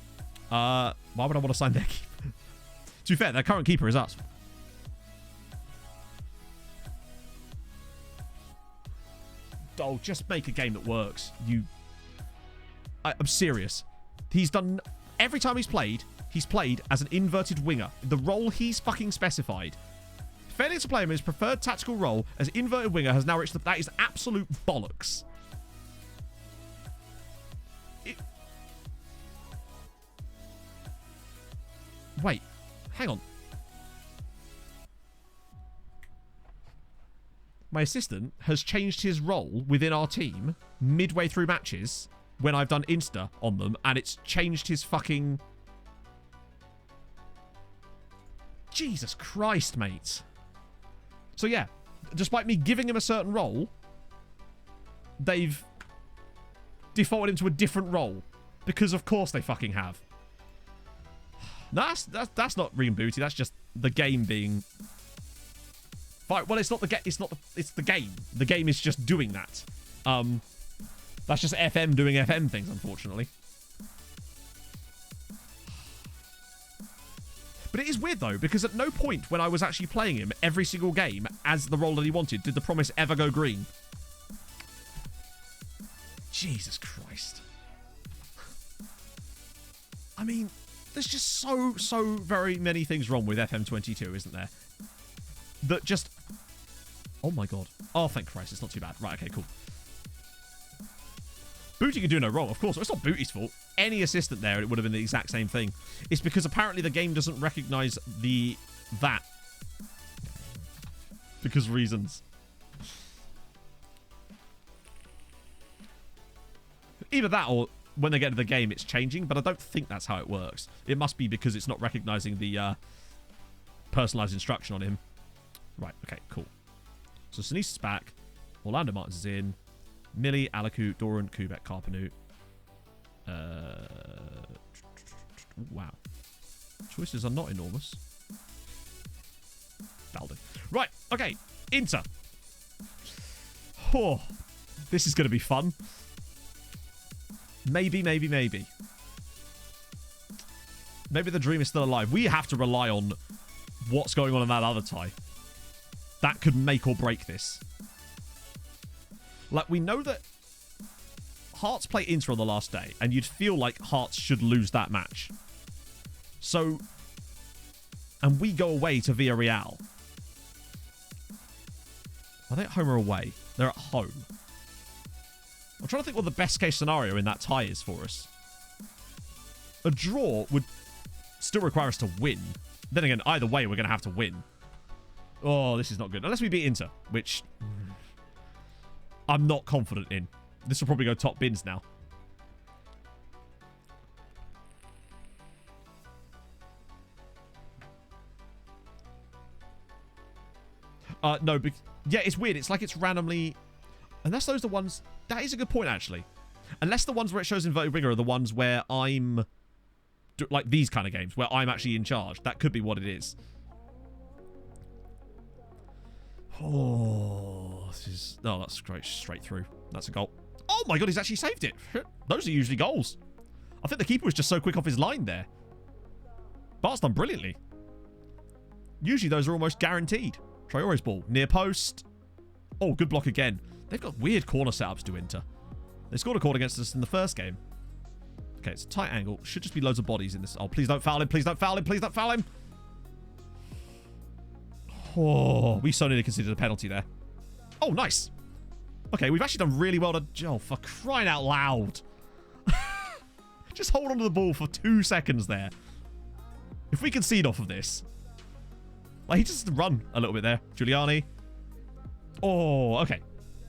Why would I want to sign their keeper? To be fair, their current keeper is us. Oh, just make a game that works. I'm serious. He's done... Every time he's played as an inverted winger. The role he's fucking specified. Failing to play him in his preferred tactical role as inverted winger has now reached... That is absolute bollocks. Wait, hang on. My assistant has changed his role within our team midway through matches when I've done Insta on them, and it's changed his fucking... Jesus Christ, mate. So yeah, despite me giving him a certain role, they've defaulted into a different role. Because of course they fucking have. That's not rebooty, that's just the game being... Fine. Well, it's not the game. It's the game. The game is just doing that. That's just FM doing FM things, unfortunately. But it is weird though, because at no point when I was actually playing him every single game as the role that he wanted did the promise ever go green. Jesus Christ. I mean, there's just so very many things wrong with FM22, isn't there? That just... Oh my god. Oh, thank Christ, it's not too bad. Right, okay, cool. Booty can do no wrong, of course. It's not Booty's fault. Any assistant there, it would have been the exact same thing. It's because apparently the game doesn't recognize that. Because reasons. Either that or when they get to the game, it's changing, but I don't think that's how it works. It must be because it's not recognizing the personalized instruction on him. Right, okay, cool. So Sinise is back. Orlando Martins is in. Millie, Alaku, Doran, Kubek, Carpenu. Wow. Choices are not enormous. That'll do. Right, okay. Inter. Oh, this is going to be fun. Maybe. Maybe the dream is still alive. We have to rely on what's going on in that other tie. That could make or break this. Like, we know that Hearts play Inter on the last day, and you'd feel like Hearts should lose that match. So, and we go away to Villarreal. Are they at home or away? They're at home. I'm trying to think what the best case scenario in that tie is for us. A draw would still require us to win. Then again, either way, we're going to have to win. Oh, this is not good. Unless we beat Inter, which I'm not confident in. This will probably go top bins now. No, but yeah, it's weird. It's like it's randomly... Unless those are the ones... That is a good point, actually. Unless the ones where it shows inverted winger are the ones where I'm... Like these kind of games, where I'm actually in charge. That could be what it is. Oh, this is... Oh, that's great. Straight through. That's a goal. Oh my god, he's actually saved it. Those are usually goals. I think the keeper was just so quick off his line there. Bart's done brilliantly. Usually those are almost guaranteed. Traore's ball. Near post. Oh, good block again. They've got weird corner setups to Inter. They scored a corner against us in the first game. Okay, it's a tight angle. Should just be loads of bodies in this. Oh, please don't foul him. Please don't foul him. Please don't foul him. Oh, we so nearly considered a penalty there. Oh, nice. Okay, we've actually done really well to... Oh, for crying out loud. Just hold on to the ball for 2 seconds there. If we concede off of this... Like, he just run a little bit there. Giuliani. Oh, okay.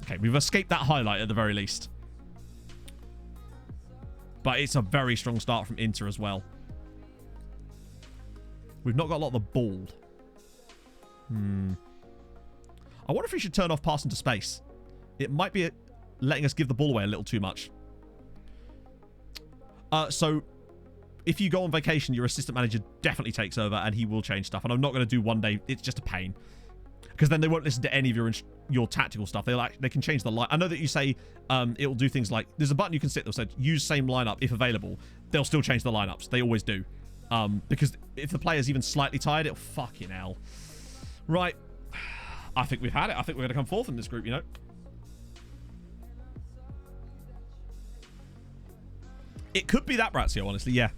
Okay, we've escaped that highlight at the very least. But it's a very strong start from Inter as well. We've not got a lot of the ball. I wonder if we should turn off pass into space. It might be letting us give the ball away a little too much. So, if you go on vacation, your assistant manager definitely takes over and he will change stuff. And I'm not going to do one day. It's just a pain. Because then they won't listen to any of your tactical stuff. They can change the line. I know that you say it'll do things like... There's a button you can sit that says use same lineup if available. They'll still change the lineups. They always do. Because if the player's even slightly tired, it'll fucking hell. Right. I think we've had it. I think we're going to come fourth in this group, you know. It could be that, Brazio, honestly. Yeah.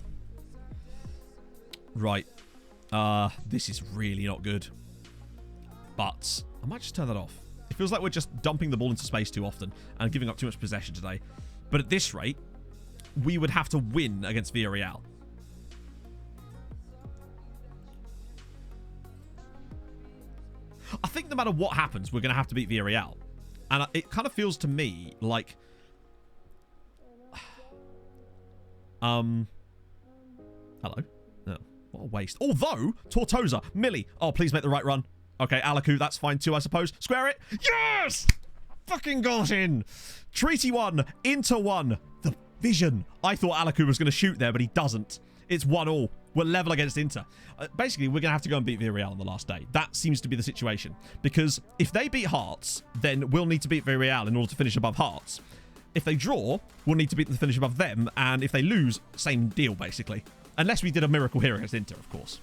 Right. This is really not good. But I might just turn that off. It feels like we're just dumping the ball into space too often and giving up too much possession today. But at this rate, we would have to win against Villarreal. I think no matter what happens, we're going to have to beat Villarreal. And it kind of feels to me like... Hello? No. What a waste. Although, Tortosa, Millie. Oh, please make the right run. Okay, Alaku, that's fine too, I suppose. Square it. Yes! Fucking got in. Treaty 1, Inter 1. The vision. I thought Alaku was going to shoot there, but he doesn't. It's 1-1. We're level against Inter. Basically, we're going to have to go and beat Villarreal on the last day. That seems to be the situation. Because if they beat Hearts, then we'll need to beat Villarreal in order to finish above Hearts. If they draw, we'll need to beat them to finish above them. And if they lose, same deal, basically. Unless we did a miracle here against Inter, of course.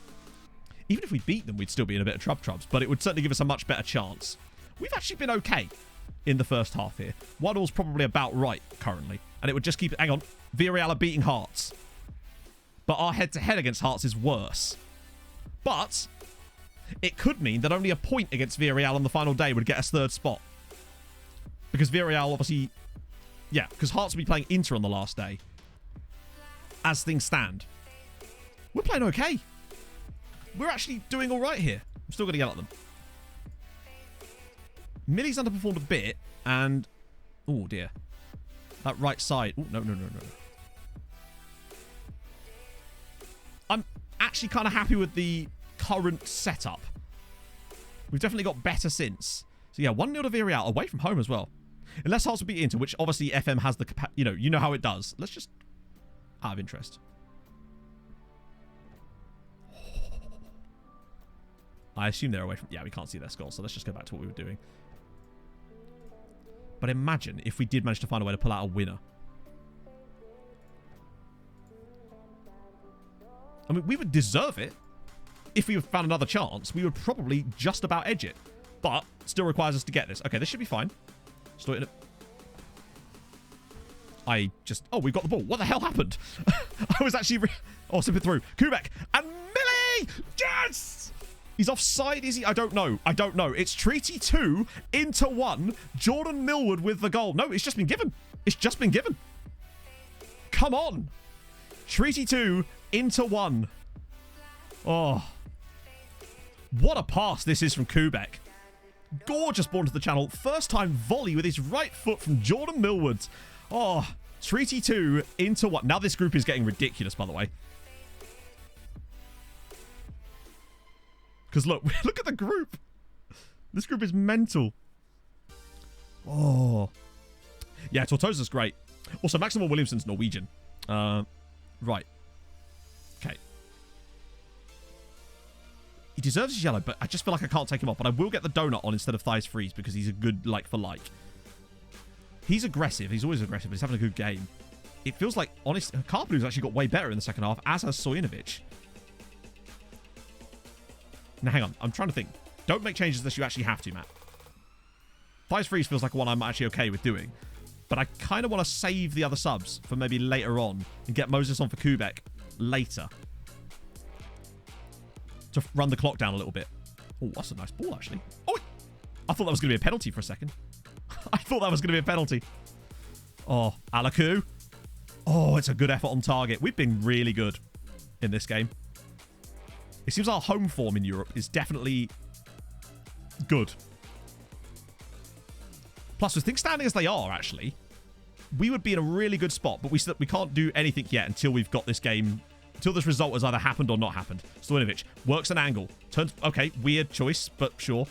Even if we beat them, we'd still be in a bit of trubs. But it would certainly give us a much better chance. We've actually been okay in the first half here. 1-1's probably about right currently. And it would just keep... Hang on. Villarreal are beating Hearts. But our head-to-head against Hearts is worse. But it could mean that only a point against Villarreal on the final day would get us third spot. Because Villarreal obviously... Yeah, because Hearts will be playing Inter on the last day. As things stand. We're playing okay. We're actually doing all right here. I'm still going to yell at them. Millie's underperformed a bit. And... Oh, dear. That right side. Oh, no. I'm actually kind of happy with the current setup. We've definitely got better since. So yeah, 1-0 to Villarreal, away from home as well. Unless Hearts will beat Inter, which obviously FM has the capacity. You know how it does. Let's just... Out of interest. I assume they're away from... Yeah, we can't see their score, so let's just go back to what we were doing. But imagine if we did manage to find a way to pull out a winner. I mean, we would deserve it. If we found another chance, we would probably just about edge it. But still requires us to get this. Okay, this should be fine. Still in it. Oh, we've got the ball. What the hell happened? I was actually... Oh, slip it through. Kubek. And Millie! Yes! He's offside, is he? I don't know. It's Treaty 2, Inter 1. Jordan Millward with the goal. No, it's just been given. Come on. Treaty 2, Inter 1. Oh. What a pass this is from Kubek. Gorgeous ball to the channel. First time volley with his right foot from Jordan Millward. Oh, Treaty 2, Inter 1. Now this group is getting ridiculous, by the way. Because look at the group. This group is mental. Oh. Yeah, Tortosa's great. Also, Maximum Williamson's Norwegian. Right. Okay. He deserves his yellow, but I just feel like I can't take him off. But I will get the donut on instead of thighs freeze because he's a good like for like. He's aggressive. He's always aggressive, but he's having a good game. It feels like, honestly, Karplu's actually got way better in the second half, as has Sojinovic. Now, hang on. I'm trying to think. Don't make changes unless you actually have to, Matt. Thighs freeze feels like one I'm actually okay with doing. But I kind of want to save the other subs for maybe later on and get Moses on for Kubek later. To run the clock down a little bit. Oh, that's a nice ball, actually. Oh, I thought that was going to be a penalty for a second. I thought that was going to be a penalty. Oh, Alaku. Oh, it's a good effort on target. We've been really good in this game. It seems our home form in Europe is definitely good. Plus, with things standing as they are, actually, we would be in a really good spot, but we can't do anything yet until we've got this game, until this result has either happened or not happened. Stojinovic works an angle. Turns, okay, weird choice, but sure.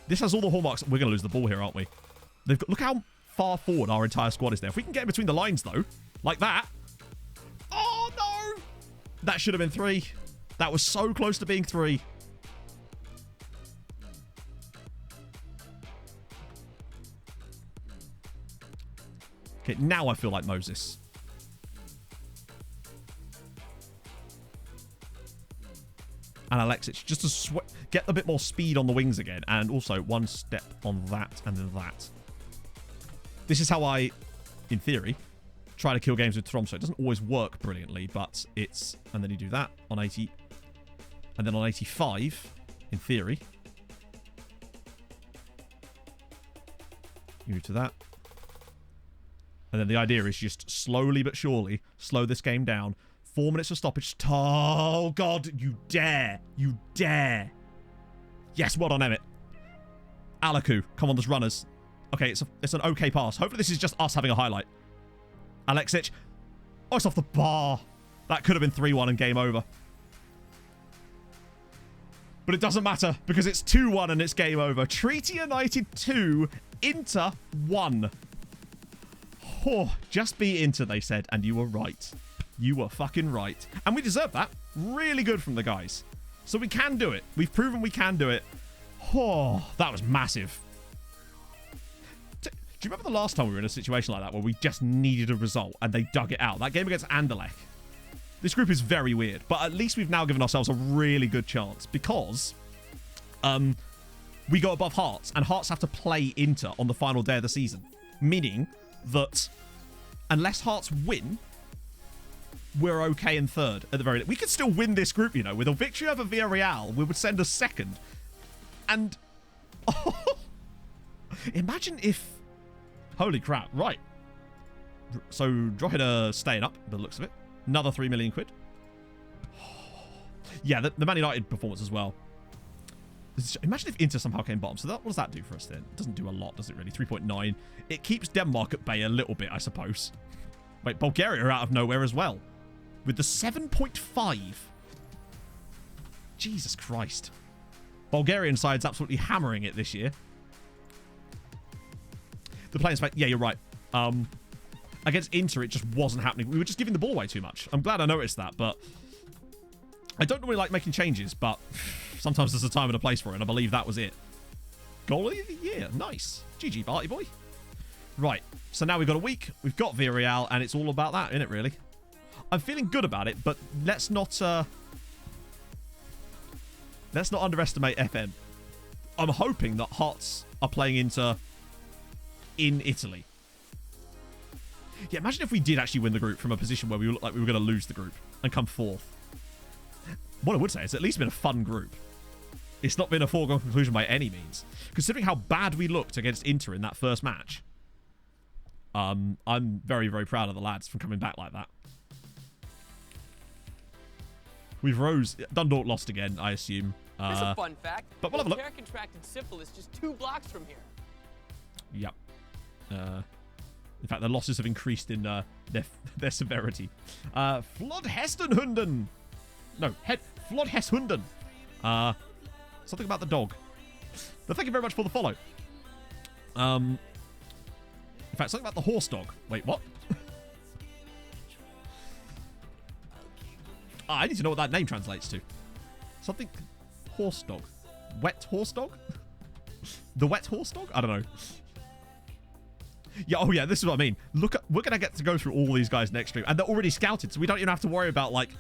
This has all the hallmarks. We're going to lose the ball here, aren't we? They've got, look how far forward our entire squad is there. If we can get in between the lines, though, like that. Oh, no! That should have been 3. That was so close to being 3. Okay, now I feel like Moses. And Alexic, just to get a bit more speed on the wings again. And also, one step on that and then that. This is how I, in theory, try to kill games with Tromso. It doesn't always work brilliantly, but it's... And then you do that on 80. And then on 85, in theory. You move to that. And then the idea is just slowly but surely slow this game down. 4 minutes of stoppage. Oh, God. You dare. You dare. Yes, well done, Emmett. Alaku. Come on, there's runners. Okay, it's an okay pass. Hopefully this is just us having a highlight. Alexic. Oh, it's off the bar. That could have been 3-1 and game over. But it doesn't matter because it's 2-1 and it's game over. Treaty United 2, Inter 1. Oh, just be Inter, they said, and you were right. You were fucking right. And we deserve that. Really good from the guys. So we can do it. We've proven we can do it. Oh, that was massive. Do you remember the last time we were in a situation like that where we just needed a result and they dug it out? That game against Anderlecht. This group is very weird, but at least we've now given ourselves a really good chance because we go above Hearts, and Hearts have to play Inter on the final day of the season. Meaning that unless Hearts win, we're okay in third at the very least. We could still win this group, you know. With a victory over Villarreal, we would send us second. And imagine if... Holy crap, right. So Drogheda staying up, by the looks of it. Another 3 million quid. Yeah, the Man United performance as well. Imagine if Inter somehow came bottom. So what does that do for us then? It doesn't do a lot, does it really? 3.9. It keeps Denmark at bay a little bit, I suppose. Wait, Bulgaria are out of nowhere as well. With the 7.5. Jesus Christ. Bulgarian side's absolutely hammering it this year. The playing space. Yeah, you're right. Against Inter, it just wasn't happening. We were just giving the ball away too much. I'm glad I noticed that, but I don't normally like making changes, but sometimes there's a time and a place for it, and I believe that was it. Goalie of the year. Nice. GG, Barty boy. Right, so now we've got a week. We've got Villarreal, and it's all about that, isn't it, really? I'm feeling good about it, but let's not underestimate FM. I'm hoping that Hearts are playing Inter in Italy. Yeah, imagine if we did actually win the group from a position where we looked like we were going to lose the group and come fourth. What I would say is it's at least been a fun group. It's not been a foregone conclusion by any means. Considering how bad we looked against Inter in that first match, I'm very, very proud of the lads for coming back like that. We've rose. Dundalk lost again, I assume. Here's a fun fact. But we'll have a look. Voltaire contracted syphilis just 2 blocks from here. Yep. In fact, the losses have increased in their severity. Flodhessenhunden. No, Flodhessenhunden. Something about the dog. But thank you very much for the follow. In fact, something about the horse dog. Wait, what? I need to know what that name translates to. Something horse dog. Wet horse dog? The wet horse dog? I don't know. Yeah, oh yeah, this is what I mean. Look, we're going to get to go through all these guys next stream. And they're already scouted, so we don't even have to worry about, like,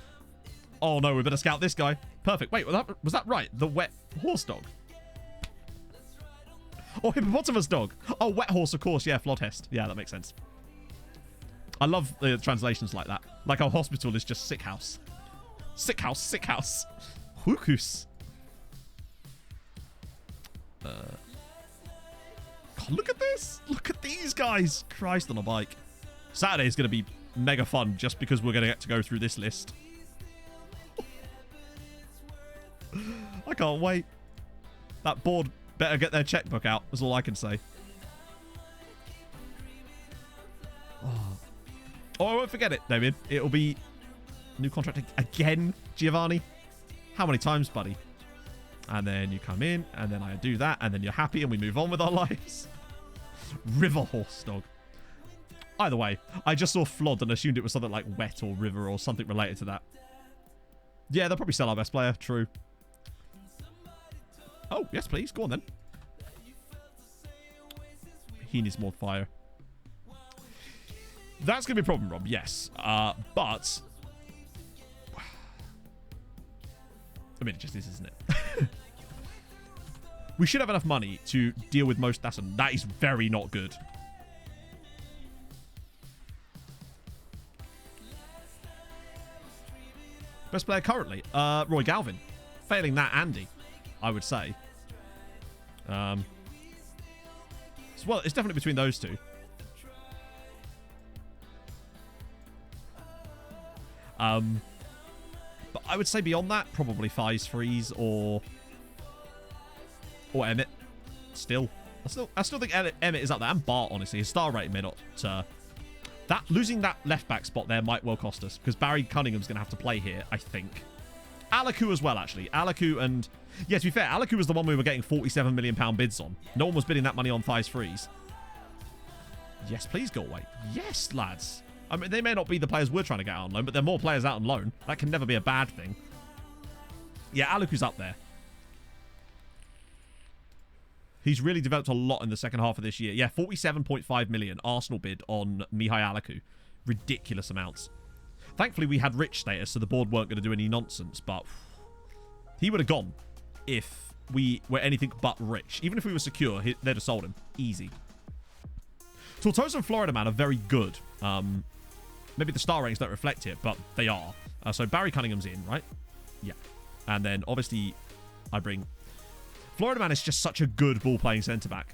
oh no, we better scout this guy. Perfect. Wait, was that right? The wet horse dog? Oh, hippopotamus dog. Oh, wet horse, of course. Yeah, Flodhest. Yeah, that makes sense. I love the translations like that. Like our hospital is just sick house. Sick house, sick house. Hukus. God, look at this. Look at these guys. Christ on a bike. Saturday is going to be mega fun just because we're going to get to go through this list. I can't wait. That board better get their checkbook out. That's all I can say. Oh, I won't forget it, Damien. It'll be new contract again, Giovanni. How many times, buddy? And then you come in, and then I do that, and then you're happy, and we move on with our lives. River horse dog. Either way, I just saw Flod and assumed it was something like wet or river or something related to that. Yeah, they'll probably sell our best player. True. Oh, yes, please. Go on, then. He needs more fire. That's going to be a problem, Rob. Yes. But... I mean, it just is, isn't it? We should have enough money to deal with most... That is very not good. Best player currently? Roy Galvin. Failing that, Andy, I would say. Well, it's definitely between those two. But I would say beyond that, probably Fies Freeze or Emmett. still, I still think Emmett is up there. And Bart, honestly. His star rating may not... losing that left-back spot there might well cost us, because Barry Cunningham's going to have to play here, I think. Alaku as well, actually. Alaku and... Yeah, to be fair, Alaku was the one we were getting £47 million bids on. No one was bidding that money on Thighs Freeze. Yes, please go away. Yes, lads. I mean, they may not be the players we're trying to get out on loan, but there are more players out on loan. That can never be a bad thing. Yeah, Alaku's up there. He's really developed a lot in the second half of this year. Yeah, 47.5 million Arsenal bid on Mihai Alaku. Ridiculous amounts. Thankfully, we had rich status, so the board weren't going to do any nonsense, but he would have gone if we were anything but rich. Even if we were secure, they'd have sold him. Easy. Tortosa and Florida Man are very good. Maybe the star ratings don't reflect it, but they are. So Barry Cunningham's in, right? Yeah. And then, obviously, I bring... Florida Man is just such a good ball-playing centre-back.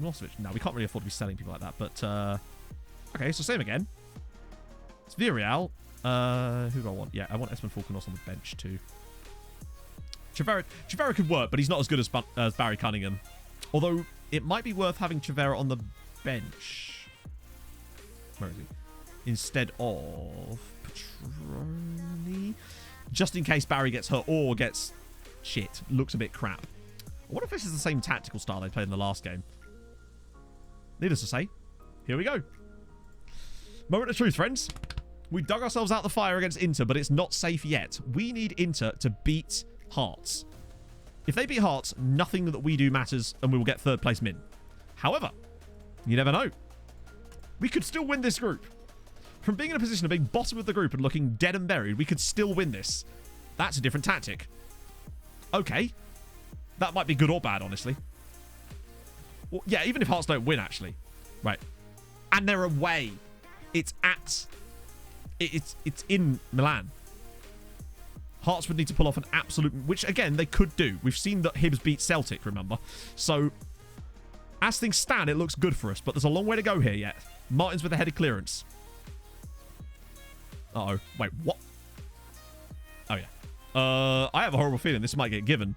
Milosevic. No, we can't really afford to be selling people like that, but... okay, so same again. It's Villarreal. Who do I want? Yeah, I want Espen Falconos on the bench, too. Chavera could work, but he's not as good as Barry Cunningham. Although, it might be worth having Chavera on the bench. Where is he? Instead of Petroni. Just in case Barry gets hurt or gets shit. Looks a bit crap. I wonder if this is the same tactical style they played in the last game. Needless to say, here we go. Moment of truth, friends. We dug ourselves out the fire against Inter, but it's not safe yet. We need Inter to beat Hearts. If they beat Hearts, nothing that we do matters, and we will get third place min. However, you never know. We could still win this group. From being in a position of being bottom of the group and looking dead and buried, we could still win this. That's a different tactic. Okay. That might be good or bad, honestly. Well, yeah, even if Hearts don't win, actually. Right. And they're away. It's at... It's in Milan. Hearts would need to pull off an absolute... Which, again, they could do. We've seen that Hibs beat Celtic, remember? So, as things stand, it looks good for us. But there's a long way to go here yet. Martin's with a headed clearance. Uh-oh. Wait, what? Oh, yeah. I have a horrible feeling this might get given.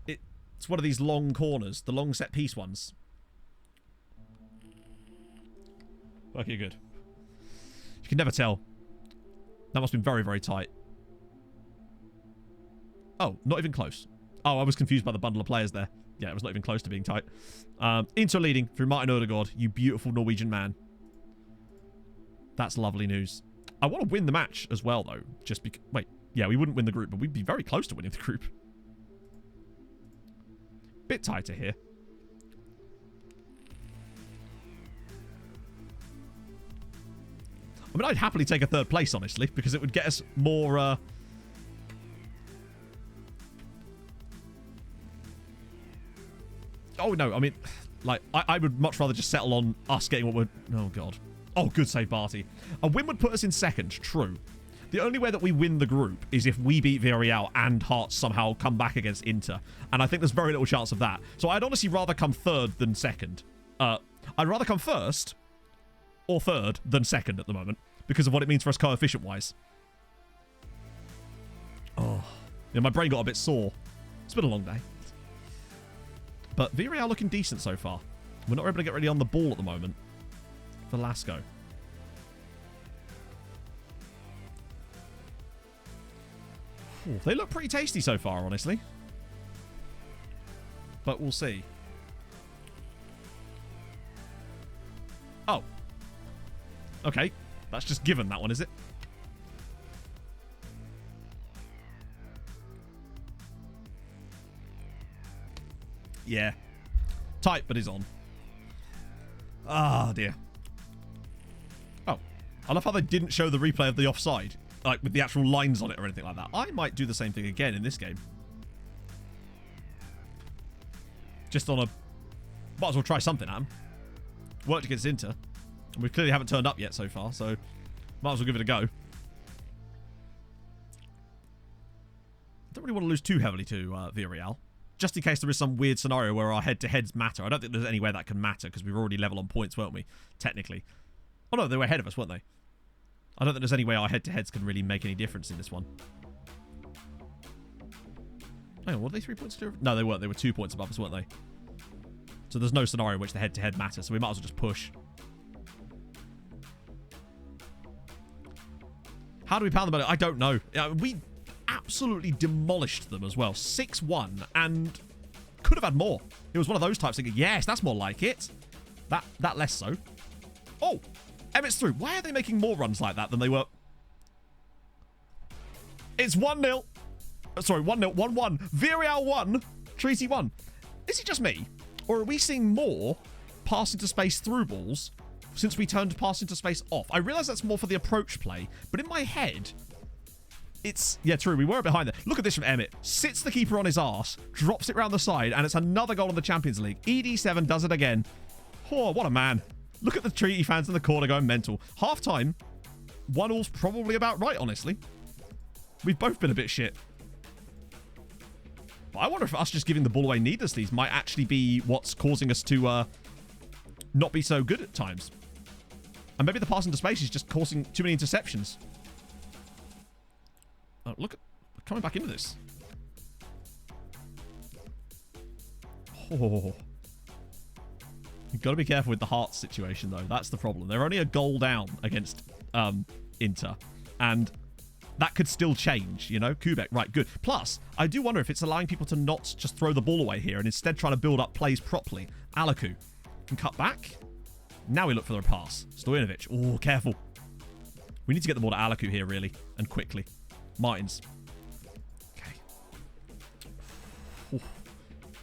It's one of these long corners. The long set-piece ones. Okay, good. You can never tell. That must have been very, very tight. Oh, not even close. Oh, I was confused by the bundle of players there. Yeah, it was not even close to being tight. Inter leading through Martin Odegaard, you beautiful Norwegian man. That's lovely news. I want to win the match as well, though. Just because... Wait. Yeah, we wouldn't win the group, but we'd be very close to winning the group. Bit tighter here. I mean, I'd happily take a third place, honestly, because it would get us more... Oh, no, I mean, like, I would much rather just settle on us getting what we're... Oh, God. Oh, good save, Barty. A win would put us in second, true. The only way that we win the group is if we beat Villarreal and Hearts somehow come back against Inter. And I think there's very little chance of that. So I'd honestly rather come third than second. I'd rather come first or third than second at the moment because of what it means for us coefficient-wise. Oh, yeah, my brain got a bit sore. It's been a long day. But Villarreal looking decent so far. We're not able to get really on the ball at the moment. Velasco. Ooh, they look pretty tasty so far, honestly. But we'll see. Oh. Okay. That's just given, that one, is it? Yeah. Tight, but he's on. Ah, dear. Oh. I love how they didn't show the replay of the offside. Like, with the actual lines on it or anything like that. I might do the same thing again in this game. Just on a... Might as well try something at him. Worked against Inter. And we clearly haven't turned up yet so far, so... Might as well give it a go. Don't really want to lose too heavily to Villarreal. Just in case there is some weird scenario where our head-to-heads matter. I don't think there's any way that can matter, because we were already level on points, weren't we? Technically. Oh no, they were ahead of us, weren't they? I don't think there's any way our head-to-heads can really make any difference in this one. Hang on, were they 3 points clear? No, they weren't. They were 2 points above us, weren't they? So there's no scenario in which the head-to-head matters, so we might as well just push. How do we pound them? I don't know. We absolutely demolished them as well. 6-1, and could have had more. It was one of those types thinking, yes, that's more like it. That less so. Oh, Emmett's through. Why are they making more runs like that than they were? It's 1-0. Sorry, 1-0. 1-1. Villarreal 1. Treaty 1. Is it just me? Or are we seeing more pass into space through balls since we turned pass into space off? I realise that's more for the approach play, but in my head, it's... Yeah, true. We were behind there. Look at this from Emmett. Sits the keeper on his arse, drops it round the side, and it's another goal in the Champions League. ED7 does it again. Oh, what a man. Look at the Treaty fans in the corner going mental. Half-time, 1-all's probably about right, honestly. We've both been a bit shit. But I wonder if us just giving the ball away needlessly might actually be what's causing us to not be so good at times. And maybe the pass into space is just causing too many interceptions. Oh, look at... Coming back into this. Oh... You've got to be careful with the Hearts situation, though. That's the problem. They're only a goal down against Inter. And that could still change, you know? Kubek, right, good. Plus, I do wonder if it's allowing people to not just throw the ball away here and instead trying to build up plays properly. Alaku can cut back. Now we look for the pass. Stojanovic. Oh, careful. We need to get the ball to Alaku here, really. And quickly. Martins. Okay. Ooh.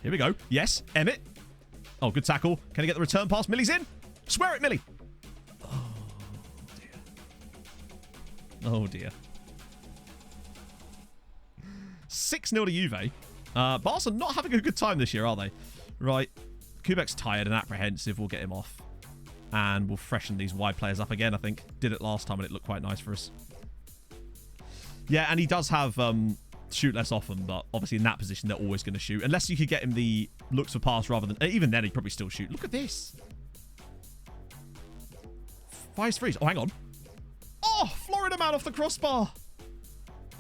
Here we go. Yes, Emmett. Oh, good tackle. Can he get the return pass? Millie's in. Swear it, Millie. Oh, dear. Oh, dear. 6-0 to Juve. Barca not having a good time this year, are they? Right. Kubek's tired and apprehensive. We'll get him off. And we'll freshen these wide players up again, I think. Did it last time and it looked quite nice for us. Yeah, and he does have... shoot less often, but obviously in that position they're always going to shoot unless you could get him the looks for pass rather than even then he'd probably still shoot. Look at this. Fires freeze. Oh, hang on. Oh, Florida man off the crossbar.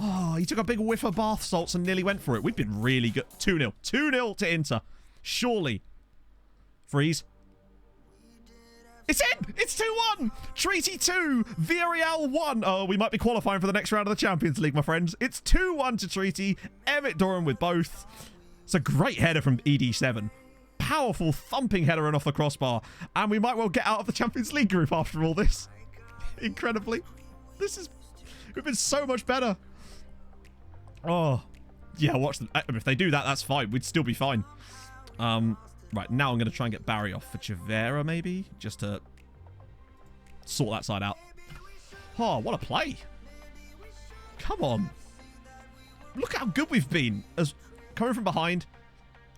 Oh, he took a big whiff of bath salts and nearly went for it. We've been really good. 2-0. 2-0 to Inter. Surely. Freeze. It's in! It's 2-1! Treaty 2, Villarreal 1. Oh, we might be qualifying for the next round of the Champions League, my friends. It's 2-1 to Treaty. Emmett Durham with both. It's a great header from ED7. Powerful, thumping header and off the crossbar. And we might well get out of the Champions League group after all this. Incredibly. We've been so much better. Oh. Yeah, watch them. If they do that, that's fine. We'd still be fine. Right, now I'm going to try and get Barry off for Chivera, maybe? Just to sort that side out. Oh, what a play. Come on. Look how good we've been. As coming from behind,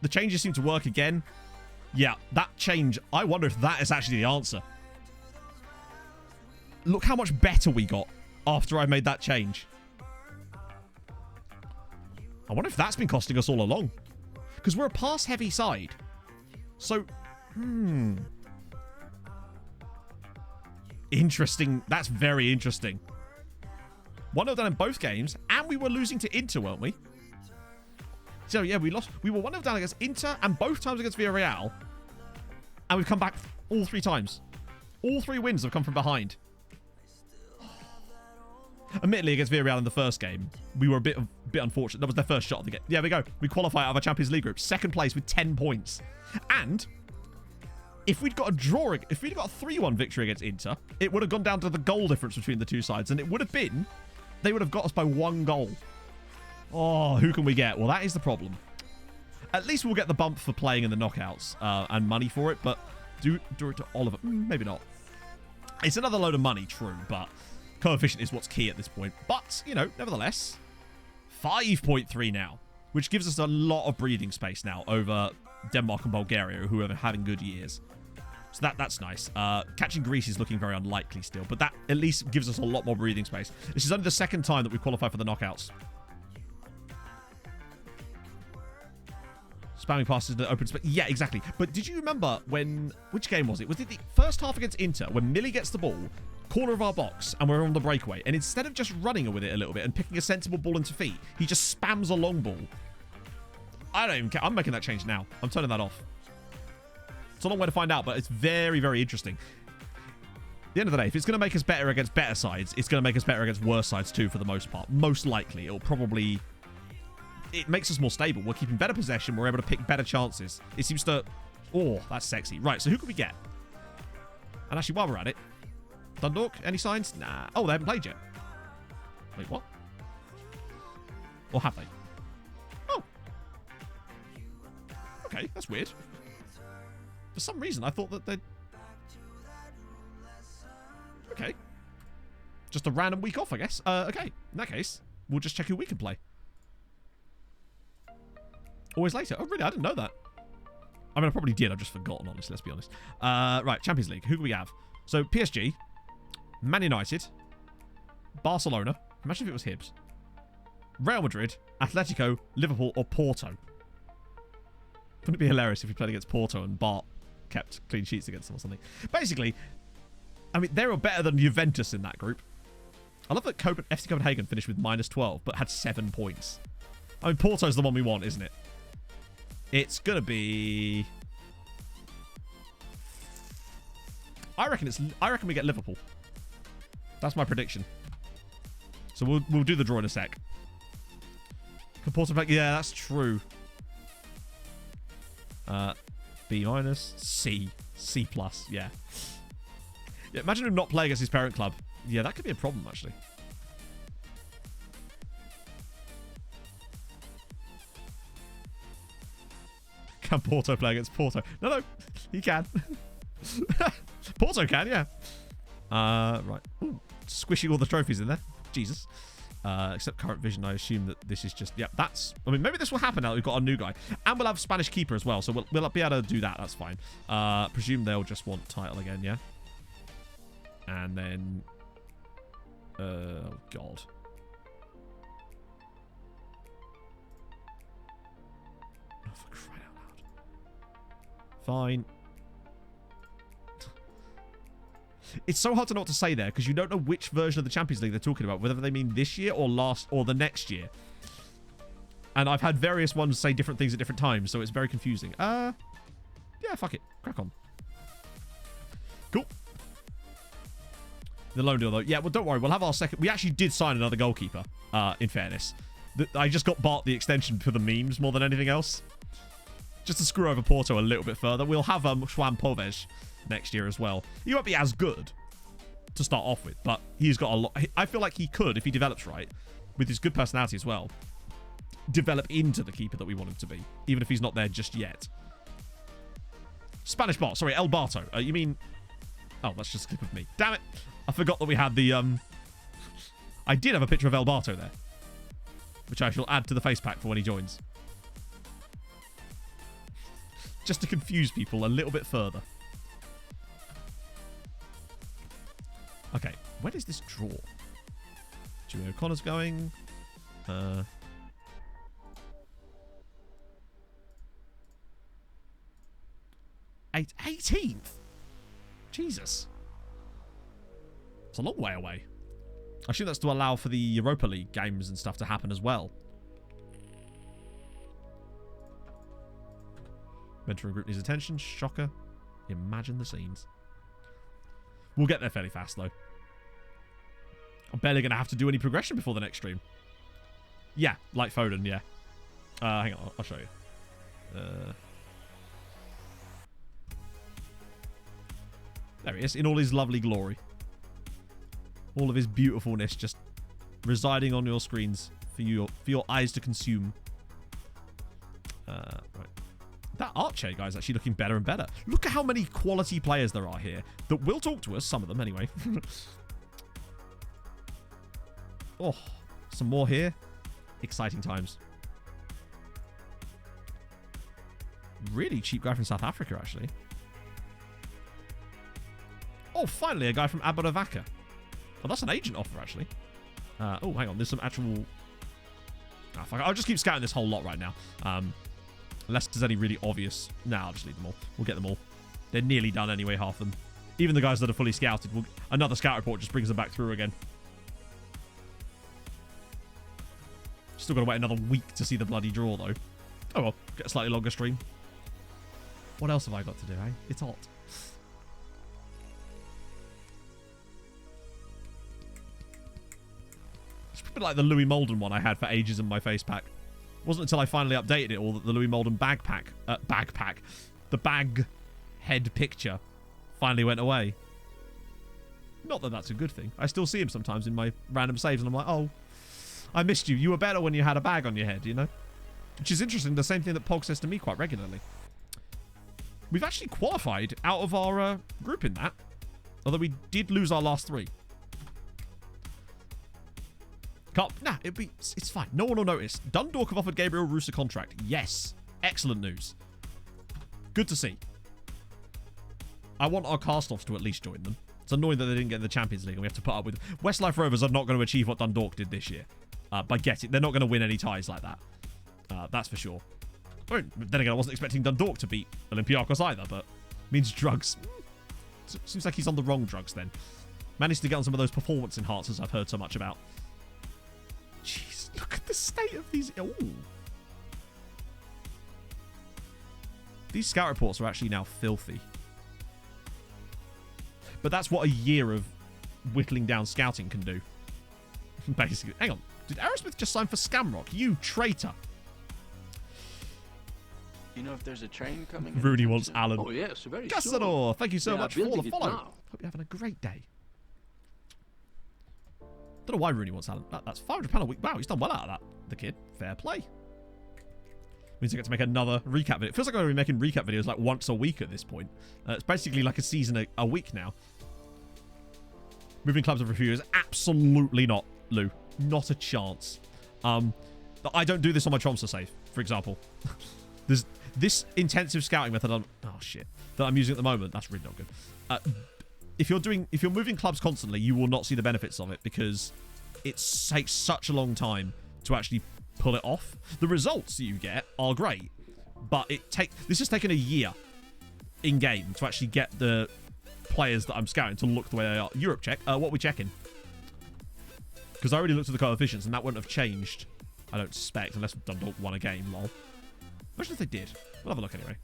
the changes seem to work again. Yeah, that change, I wonder if that is actually the answer. Look how much better we got after I made that change. I wonder if that's been costing us all along. Because we're a pass-heavy side. So, interesting. That's very interesting. 1-0 down in both games, and we were losing to Inter, weren't we? So, yeah, we lost. We were 1-0 down against Inter, and both times against Villarreal. And we've come back all 3 times. All 3 wins have come from behind. Admittedly, against Villarreal in the first game, we were a bit unfortunate. That was their first shot of the game. Yeah, we go. We qualify out of our Champions League group. 2nd place with 10 points. And if we'd got a draw, if we'd got a 3-1 victory against Inter, it would have gone down to the goal difference between the 2 sides. And it would have been, they would have got us by 1 goal. Oh, who can we get? Well, that is the problem. At least we'll get the bump for playing in the knockouts and money for it. But do it to Oliver. Maybe not. It's another load of money, true, but... coefficient is what's key at this point. But, you know, nevertheless, 5.3 now, which gives us a lot of breathing space now over Denmark and Bulgaria, who are having good years. So that's nice. Catching Greece is looking very unlikely still, but that at least gives us a lot more breathing space. This is only the 2nd time that we qualify for the knockouts. Spamming passes to the open space. Yeah, exactly. But did you remember when... which game was it? Was it the first half against Inter, when Millie gets the ball... corner of our box and we're on the breakaway, and instead of just running with it a little bit and picking a sensible ball into feet, he just spams a long ball. I don't even care. I'm making that change now. I'm turning that off. It's a long way to find out, but it's very, very interesting. At the end of the day, if it's going to make us better against better sides, it's going to make us better against worse sides too, for the most part. Most likely. It'll probably... It makes us more stable. We're keeping better possession. We're able to pick better chances. It seems to... Oh, that's sexy. Right, so who can we get? And actually, while we're at it... Dundalk, any signs? Nah. Oh, they haven't played yet. Wait, what? Or have they? Oh. Okay, that's weird. For some reason, I thought that they'd... Okay. Just a random week off, I guess. Okay. In that case, we'll just check who we can play. Always later. Oh, really? I didn't know that. I mean, I probably did. I've just forgotten, honestly. Let's be honest. Right. Champions League. Who do we have? So, PSG, Man United, Barcelona. Imagine if it was Hibs. Real Madrid, Atletico, Liverpool, or Porto. Wouldn't it be hilarious if we played against Porto and Bart kept clean sheets against them or something? Basically, I mean, they were better than Juventus in that group. I love that FC Copenhagen finished with -12, but had 7 points. I mean, Porto's the one we want, isn't it? It's going to be... I reckon we get Liverpool. That's my prediction. So we'll do the draw in a sec. Can Porto play? Yeah, that's true. B-, C. C+, yeah. Yeah, imagine him not playing against his parent club. Yeah, that could be a problem, actually. Can Porto play against Porto? No, he can. Porto can, yeah. Right. Ooh, squishing all the trophies in there. Jesus. Except current vision, I assume that this is just... Yep, that's... I mean, maybe this will happen now that we've got a new guy. And we'll have Spanish keeper as well, so we'll be able to do that. That's fine. Presume they'll just want title again, yeah? And then... oh, God. Oh, for crying out loud. Fine. It's so hard to know what to say there because you don't know which version of the Champions League they're talking about, whether they mean this year or last or the next year. And I've had various ones say different things at different times, so it's very confusing. Yeah, fuck it. Crack on. Cool. The loan deal, though. Yeah, well, don't worry. We'll have our second... We actually did sign another goalkeeper, in fairness. I just got Bart the extension for the memes more than anything else. Just to screw over Porto a little bit further. We'll have Juan Povej next year as well. He won't be as good to start off with, but he's got a lot. I feel like he could, if he develops right, with his good personality as well, develop into the keeper that we want him to be, even if he's not there just yet. Spanish Bart. Sorry, El Barto. You mean... Oh, that's just a clip of me. Damn it. I forgot that we had the... I did have a picture of El Barto there, which I shall add to the face pack for when he joins. Just to confuse people a little bit further. Okay, where does this draw? Jimmy O'Connor's going. 18th? Jesus. It's a long way away. I assume that's to allow for the Europa League games and stuff to happen as well. Mentoring group needs attention. Shocker. Imagine the scenes. We'll get there fairly fast, though. I'm barely going to have to do any progression before the next stream. Yeah, like Foden, yeah. Hang on, I'll show you. There he is, in all his lovely glory. All of his beautifulness just residing on your screens for your eyes to consume. Right. That Arche guy is actually looking better and better. Look at how many quality players there are here that will talk to us. Some of them, anyway. Oh, some more here. Exciting times. Really cheap guy from South Africa, actually. Oh, finally, a guy from Aberdeen. Oh, that's an agent offer, actually. Oh, hang on. There's some actual... Oh, fuck. I'll just keep scouting this whole lot right now. Unless there's any really obvious... Nah, I'll just leave them all. We'll get them all. They're nearly done anyway, half of them. Even the guys that are fully scouted, another scout report just brings them back through again. Still got to wait another week to see the bloody draw, though. Oh well, get a slightly longer stream. What else have I got to do, eh? It's hot. It's probably like the Louis Molden one I had for ages in my face pack. It wasn't until I finally updated it all that the Louis Molden the bag head picture finally went away. Not that that's a good thing. I still see him sometimes in my random saves and I'm like, oh, I missed you. You were better when you had a bag on your head, you know? Which is interesting. The same thing that Pog says to me quite regularly. We've actually qualified out of our group in that. Although we did lose our last 3. It's fine. No one will notice. Dundalk have offered Gabriel Roos a contract. Yes. Excellent news. Good to see. I want our cast-offs to at least join them. It's annoying that they didn't get in the Champions League and we have to put up with them. Westlife Rovers are not going to achieve what Dundalk did this year. By getting, they're not going to win any ties like that. That's for sure. I mean, then again, I wasn't expecting Dundalk to beat Olympiacos either, but means drugs. Seems like he's on the wrong drugs then. Managed to get on some of those performance enhancers I've heard so much about. Jeez, look at the state of these. Ooh. These scout reports are actually now filthy. But that's what a year of whittling down scouting can do. Basically. Hang on. Did Aerosmith just sign for Scamrock? You traitor. You know if there's a train coming? Rudy wants Alan. Oh, yes, very Casador, sure. thank you so much for the follow. Now. Hope you're having a great day. Don't know why Rooney wants Alan. That's £500 a week. Wow, he's done well out of that. The kid. Fair play. Means I get to make another recap video. It feels like I'm going to be making recap videos like once a week at this point. It's basically like a season a week now. Moving clubs of reviewers. Absolutely not, Lou. Not a chance. I don't do this on my Tromsø save, for example. There's this intensive scouting method that I'm using at the moment. That's really not good. If you're moving clubs constantly, you will not see the benefits of it because it takes such a long time to actually pull it off. The results that you get are great, but this has taken a year in game to actually get the players that I'm scouting to look the way they are. Europe check. What are we checking? Because I already looked at the coefficients and that wouldn't have changed, I don't suspect, unless Dundalk won a game, lol. Imagine if they did. We'll have a look anyway.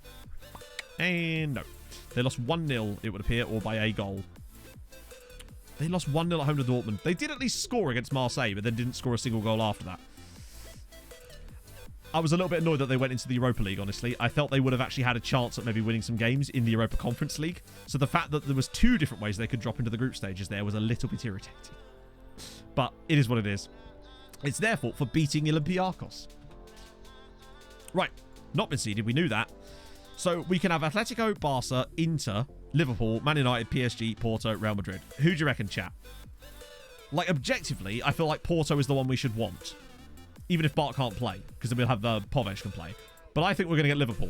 And no. They lost 1-0, it would appear, or by a goal. They lost 1-0 at home to Dortmund. They did at least score against Marseille, but then didn't score a single goal after that. I was a little bit annoyed that they went into the Europa League, honestly. I felt they would have actually had a chance at maybe winning some games in the Europa Conference League. So the fact that there was 2 different ways they could drop into the group stages there was a little bit irritating. But it is what it is. It's their fault for beating Olympiacos. Right. Not been seeded. We knew that. So we can have Atletico, Barca, Inter, Liverpool, Man United, PSG, Porto, Real Madrid. Who do you reckon, chat? Like, objectively, I feel like Porto is the one we should want. Even if Bart can't play. Because then we'll have Povesh can play. But I think we're going to get Liverpool.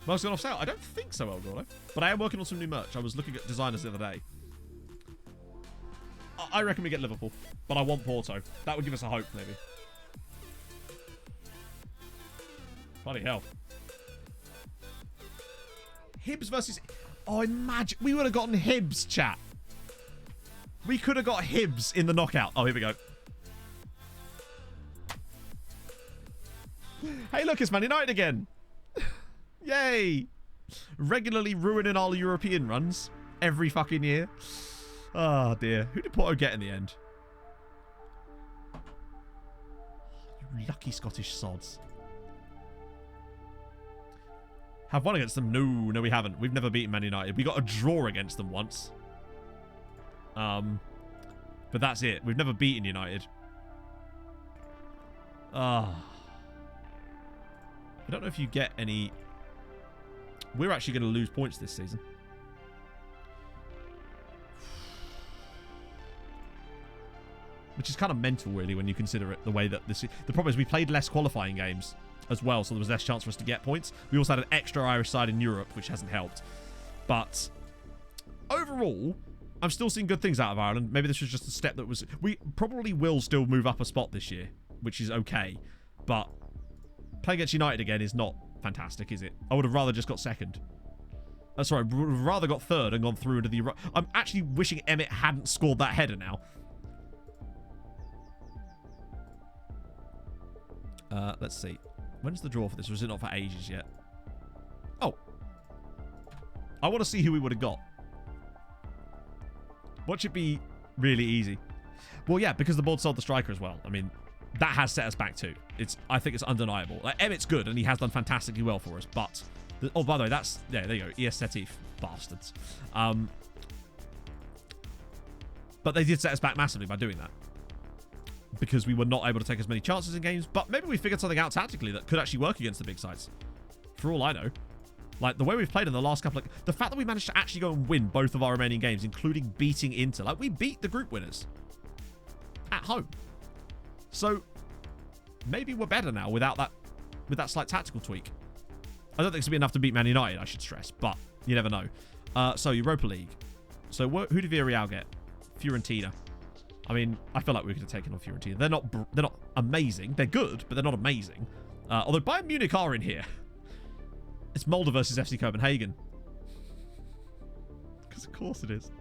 Most gone off sale? I don't think so, Elgordo. But I am working on some new merch. I was looking at designers the other day. I reckon we get Liverpool. But I want Porto. That would give us a hope, maybe. Bloody hell. Hibs versus... Oh, imagine... We would have gotten Hibs, chat. We could have got Hibs in the knockout. Oh, here we go. Hey, look, it's Man United again. Yay. Regularly ruining our European runs every fucking year. Oh, dear. Who did Porto get in the end? You lucky Scottish sods. Have won against them? No, we haven't. We've never beaten Man United. We got a draw against them once. But that's it. We've never beaten United. I don't know if you get any... We're actually going to lose points this season. Which is kind of mental, really, when you consider it the way that this... The problem is we played less qualifying games as well, so there was less chance for us to get points. We also had an extra Irish side in Europe, which hasn't helped. But overall, I'm still seeing good things out of Ireland. Maybe this was just a step that was... We probably will still move up a spot this year, which is okay. But playing against United again is not fantastic, is it? I would have rather just got second. Sorry, would have rather got third and gone through into the... I'm actually wishing Emmett hadn't scored that header now. Let's see. When's the draw for this? Or is it not for ages yet? Oh. I want to see who we would have got. What should be really easy? Well, yeah, because the board sold the striker as well. I mean, that has set us back too. I think it's undeniable. Like, Emmett's good, and he has done fantastically well for us, but... oh, by the way, that's... Yeah, there you go. ES Setif. Bastards. But they did set us back massively by doing that. Because we were not able to take as many chances in games, but maybe we figured something out tactically that could actually work against the big sides. For all I know. Like, the way we've played in the last couple of... The fact that we managed to actually go and win both of our remaining games, including beating Inter. Like, we beat the group winners. At home. So, maybe we're better now without that... With that slight tactical tweak. I don't think it's going to be enough to beat Man United, I should stress. But, you never know. So, Europa League. So, who did Villarreal get? Fiorentina. I mean, I feel like we could have taken on Fiorentina. They're not amazing. They're good, but they're not amazing. Although Bayern Munich are in here. It's Molde versus FC Copenhagen. Because of course it is.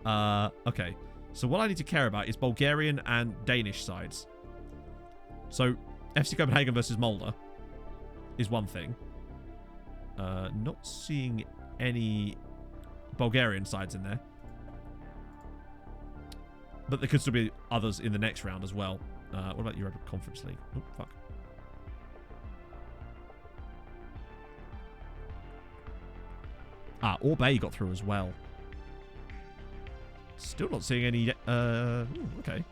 Okay. So what I need to care about is Bulgarian and Danish sides. So FC Copenhagen versus Molde is one thing. Not seeing any Bulgarian sides in there. But there could still be others in the next round as well. What about Europa Conference League? Oh, fuck. Orbay got through as well. Still not seeing any... okay.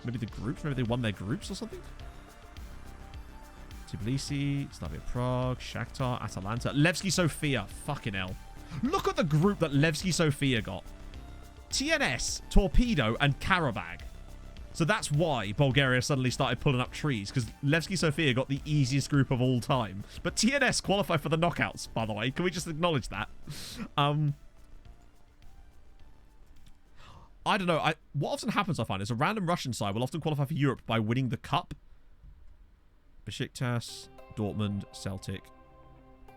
Maybe the groups? Maybe they won their groups or something? Tbilisi, Slavia Prague, Shakhtar, Atalanta. Levski Sofia. Fucking hell. Look at the group that Levski Sofia got. TNS, Torpedo, and Karabag. So that's why Bulgaria suddenly started pulling up trees, because Levski Sofia got the easiest group of all time. But TNS qualified for the knockouts, by the way. Can we just acknowledge that? I don't know. What often happens, I find, is a random Russian side will often qualify for Europe by winning the cup. Besiktas, Dortmund, Celtic.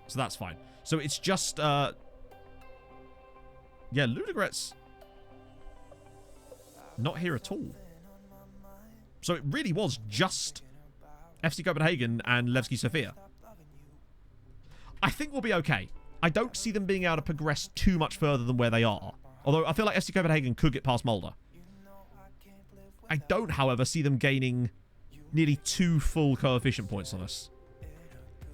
So that's fine. So it's just... yeah, Ludogorets... not here at all. So it really was just FC Copenhagen and Levski Sofia. I think we'll be okay. I don't see them being able to progress too much further than where they are. Although I feel like FC Copenhagen could get past Molde. I don't, however, see them gaining nearly 2 full coefficient points on us.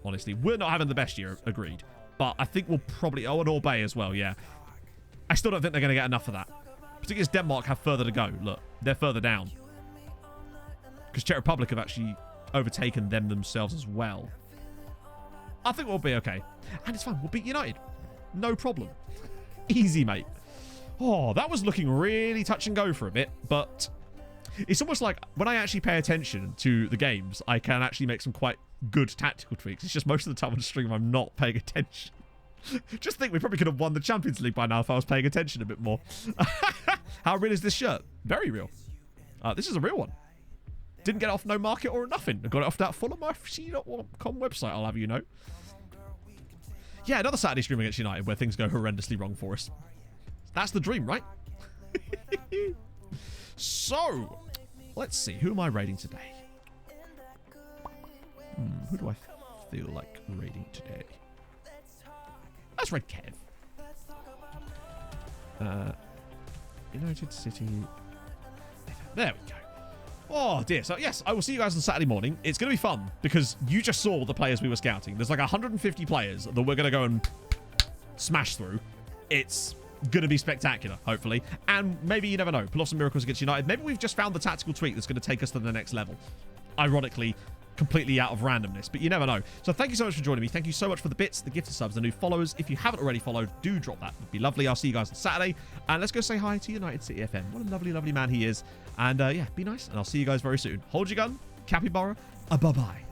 Honestly, we're not having the best year, agreed. But I think we'll probably... Oh, and Orbay as well, yeah. I still don't think they're going to get enough of that. Particularly as Denmark have further to go. Look, they're further down. Because Czech Republic have actually overtaken them themselves as well. I think we'll be okay. And it's fine. We'll beat United. No problem. Easy, mate. Oh, that was looking really touch and go for a bit. But it's almost like when I actually pay attention to the games, I can actually make some quite good tactical tweaks. It's just most of the time on the stream I'm not paying attention. Just think we probably could have won the Champions League by now if I was paying attention a bit more. How real is this shirt? Very real. This is a real one. Didn't get it off No Market or nothing. I got it off that fullofmyfc.com website, I'll have you know. Yeah, another Saturday stream against United where things go horrendously wrong for us. That's the dream, right? So, let's see. Who am I rating today? Who do I feel like rating today? Let's rate Kev. United City. There we go. Oh dear. So yes, I will see you guys on Saturday morning. It's going to be fun because you just saw the players we were scouting. There's like 150 players that we're going to go and smash through. It's going to be spectacular, hopefully. And maybe, you never know, pull off some miracles against United. Maybe we've just found the tactical tweak that's going to take us to the next level. Ironically, completely out of randomness, but you never know. So thank you so much for joining me. Thank you so much for the bits, the gifted subs, the new followers. If you haven't already followed, do drop that. It'd be lovely. I'll see you guys on Saturday. And let's go say hi to United City FM. What a lovely, lovely man he is. And yeah, be nice. And I'll see you guys very soon. Hold your gun. Capybara. Bye-bye.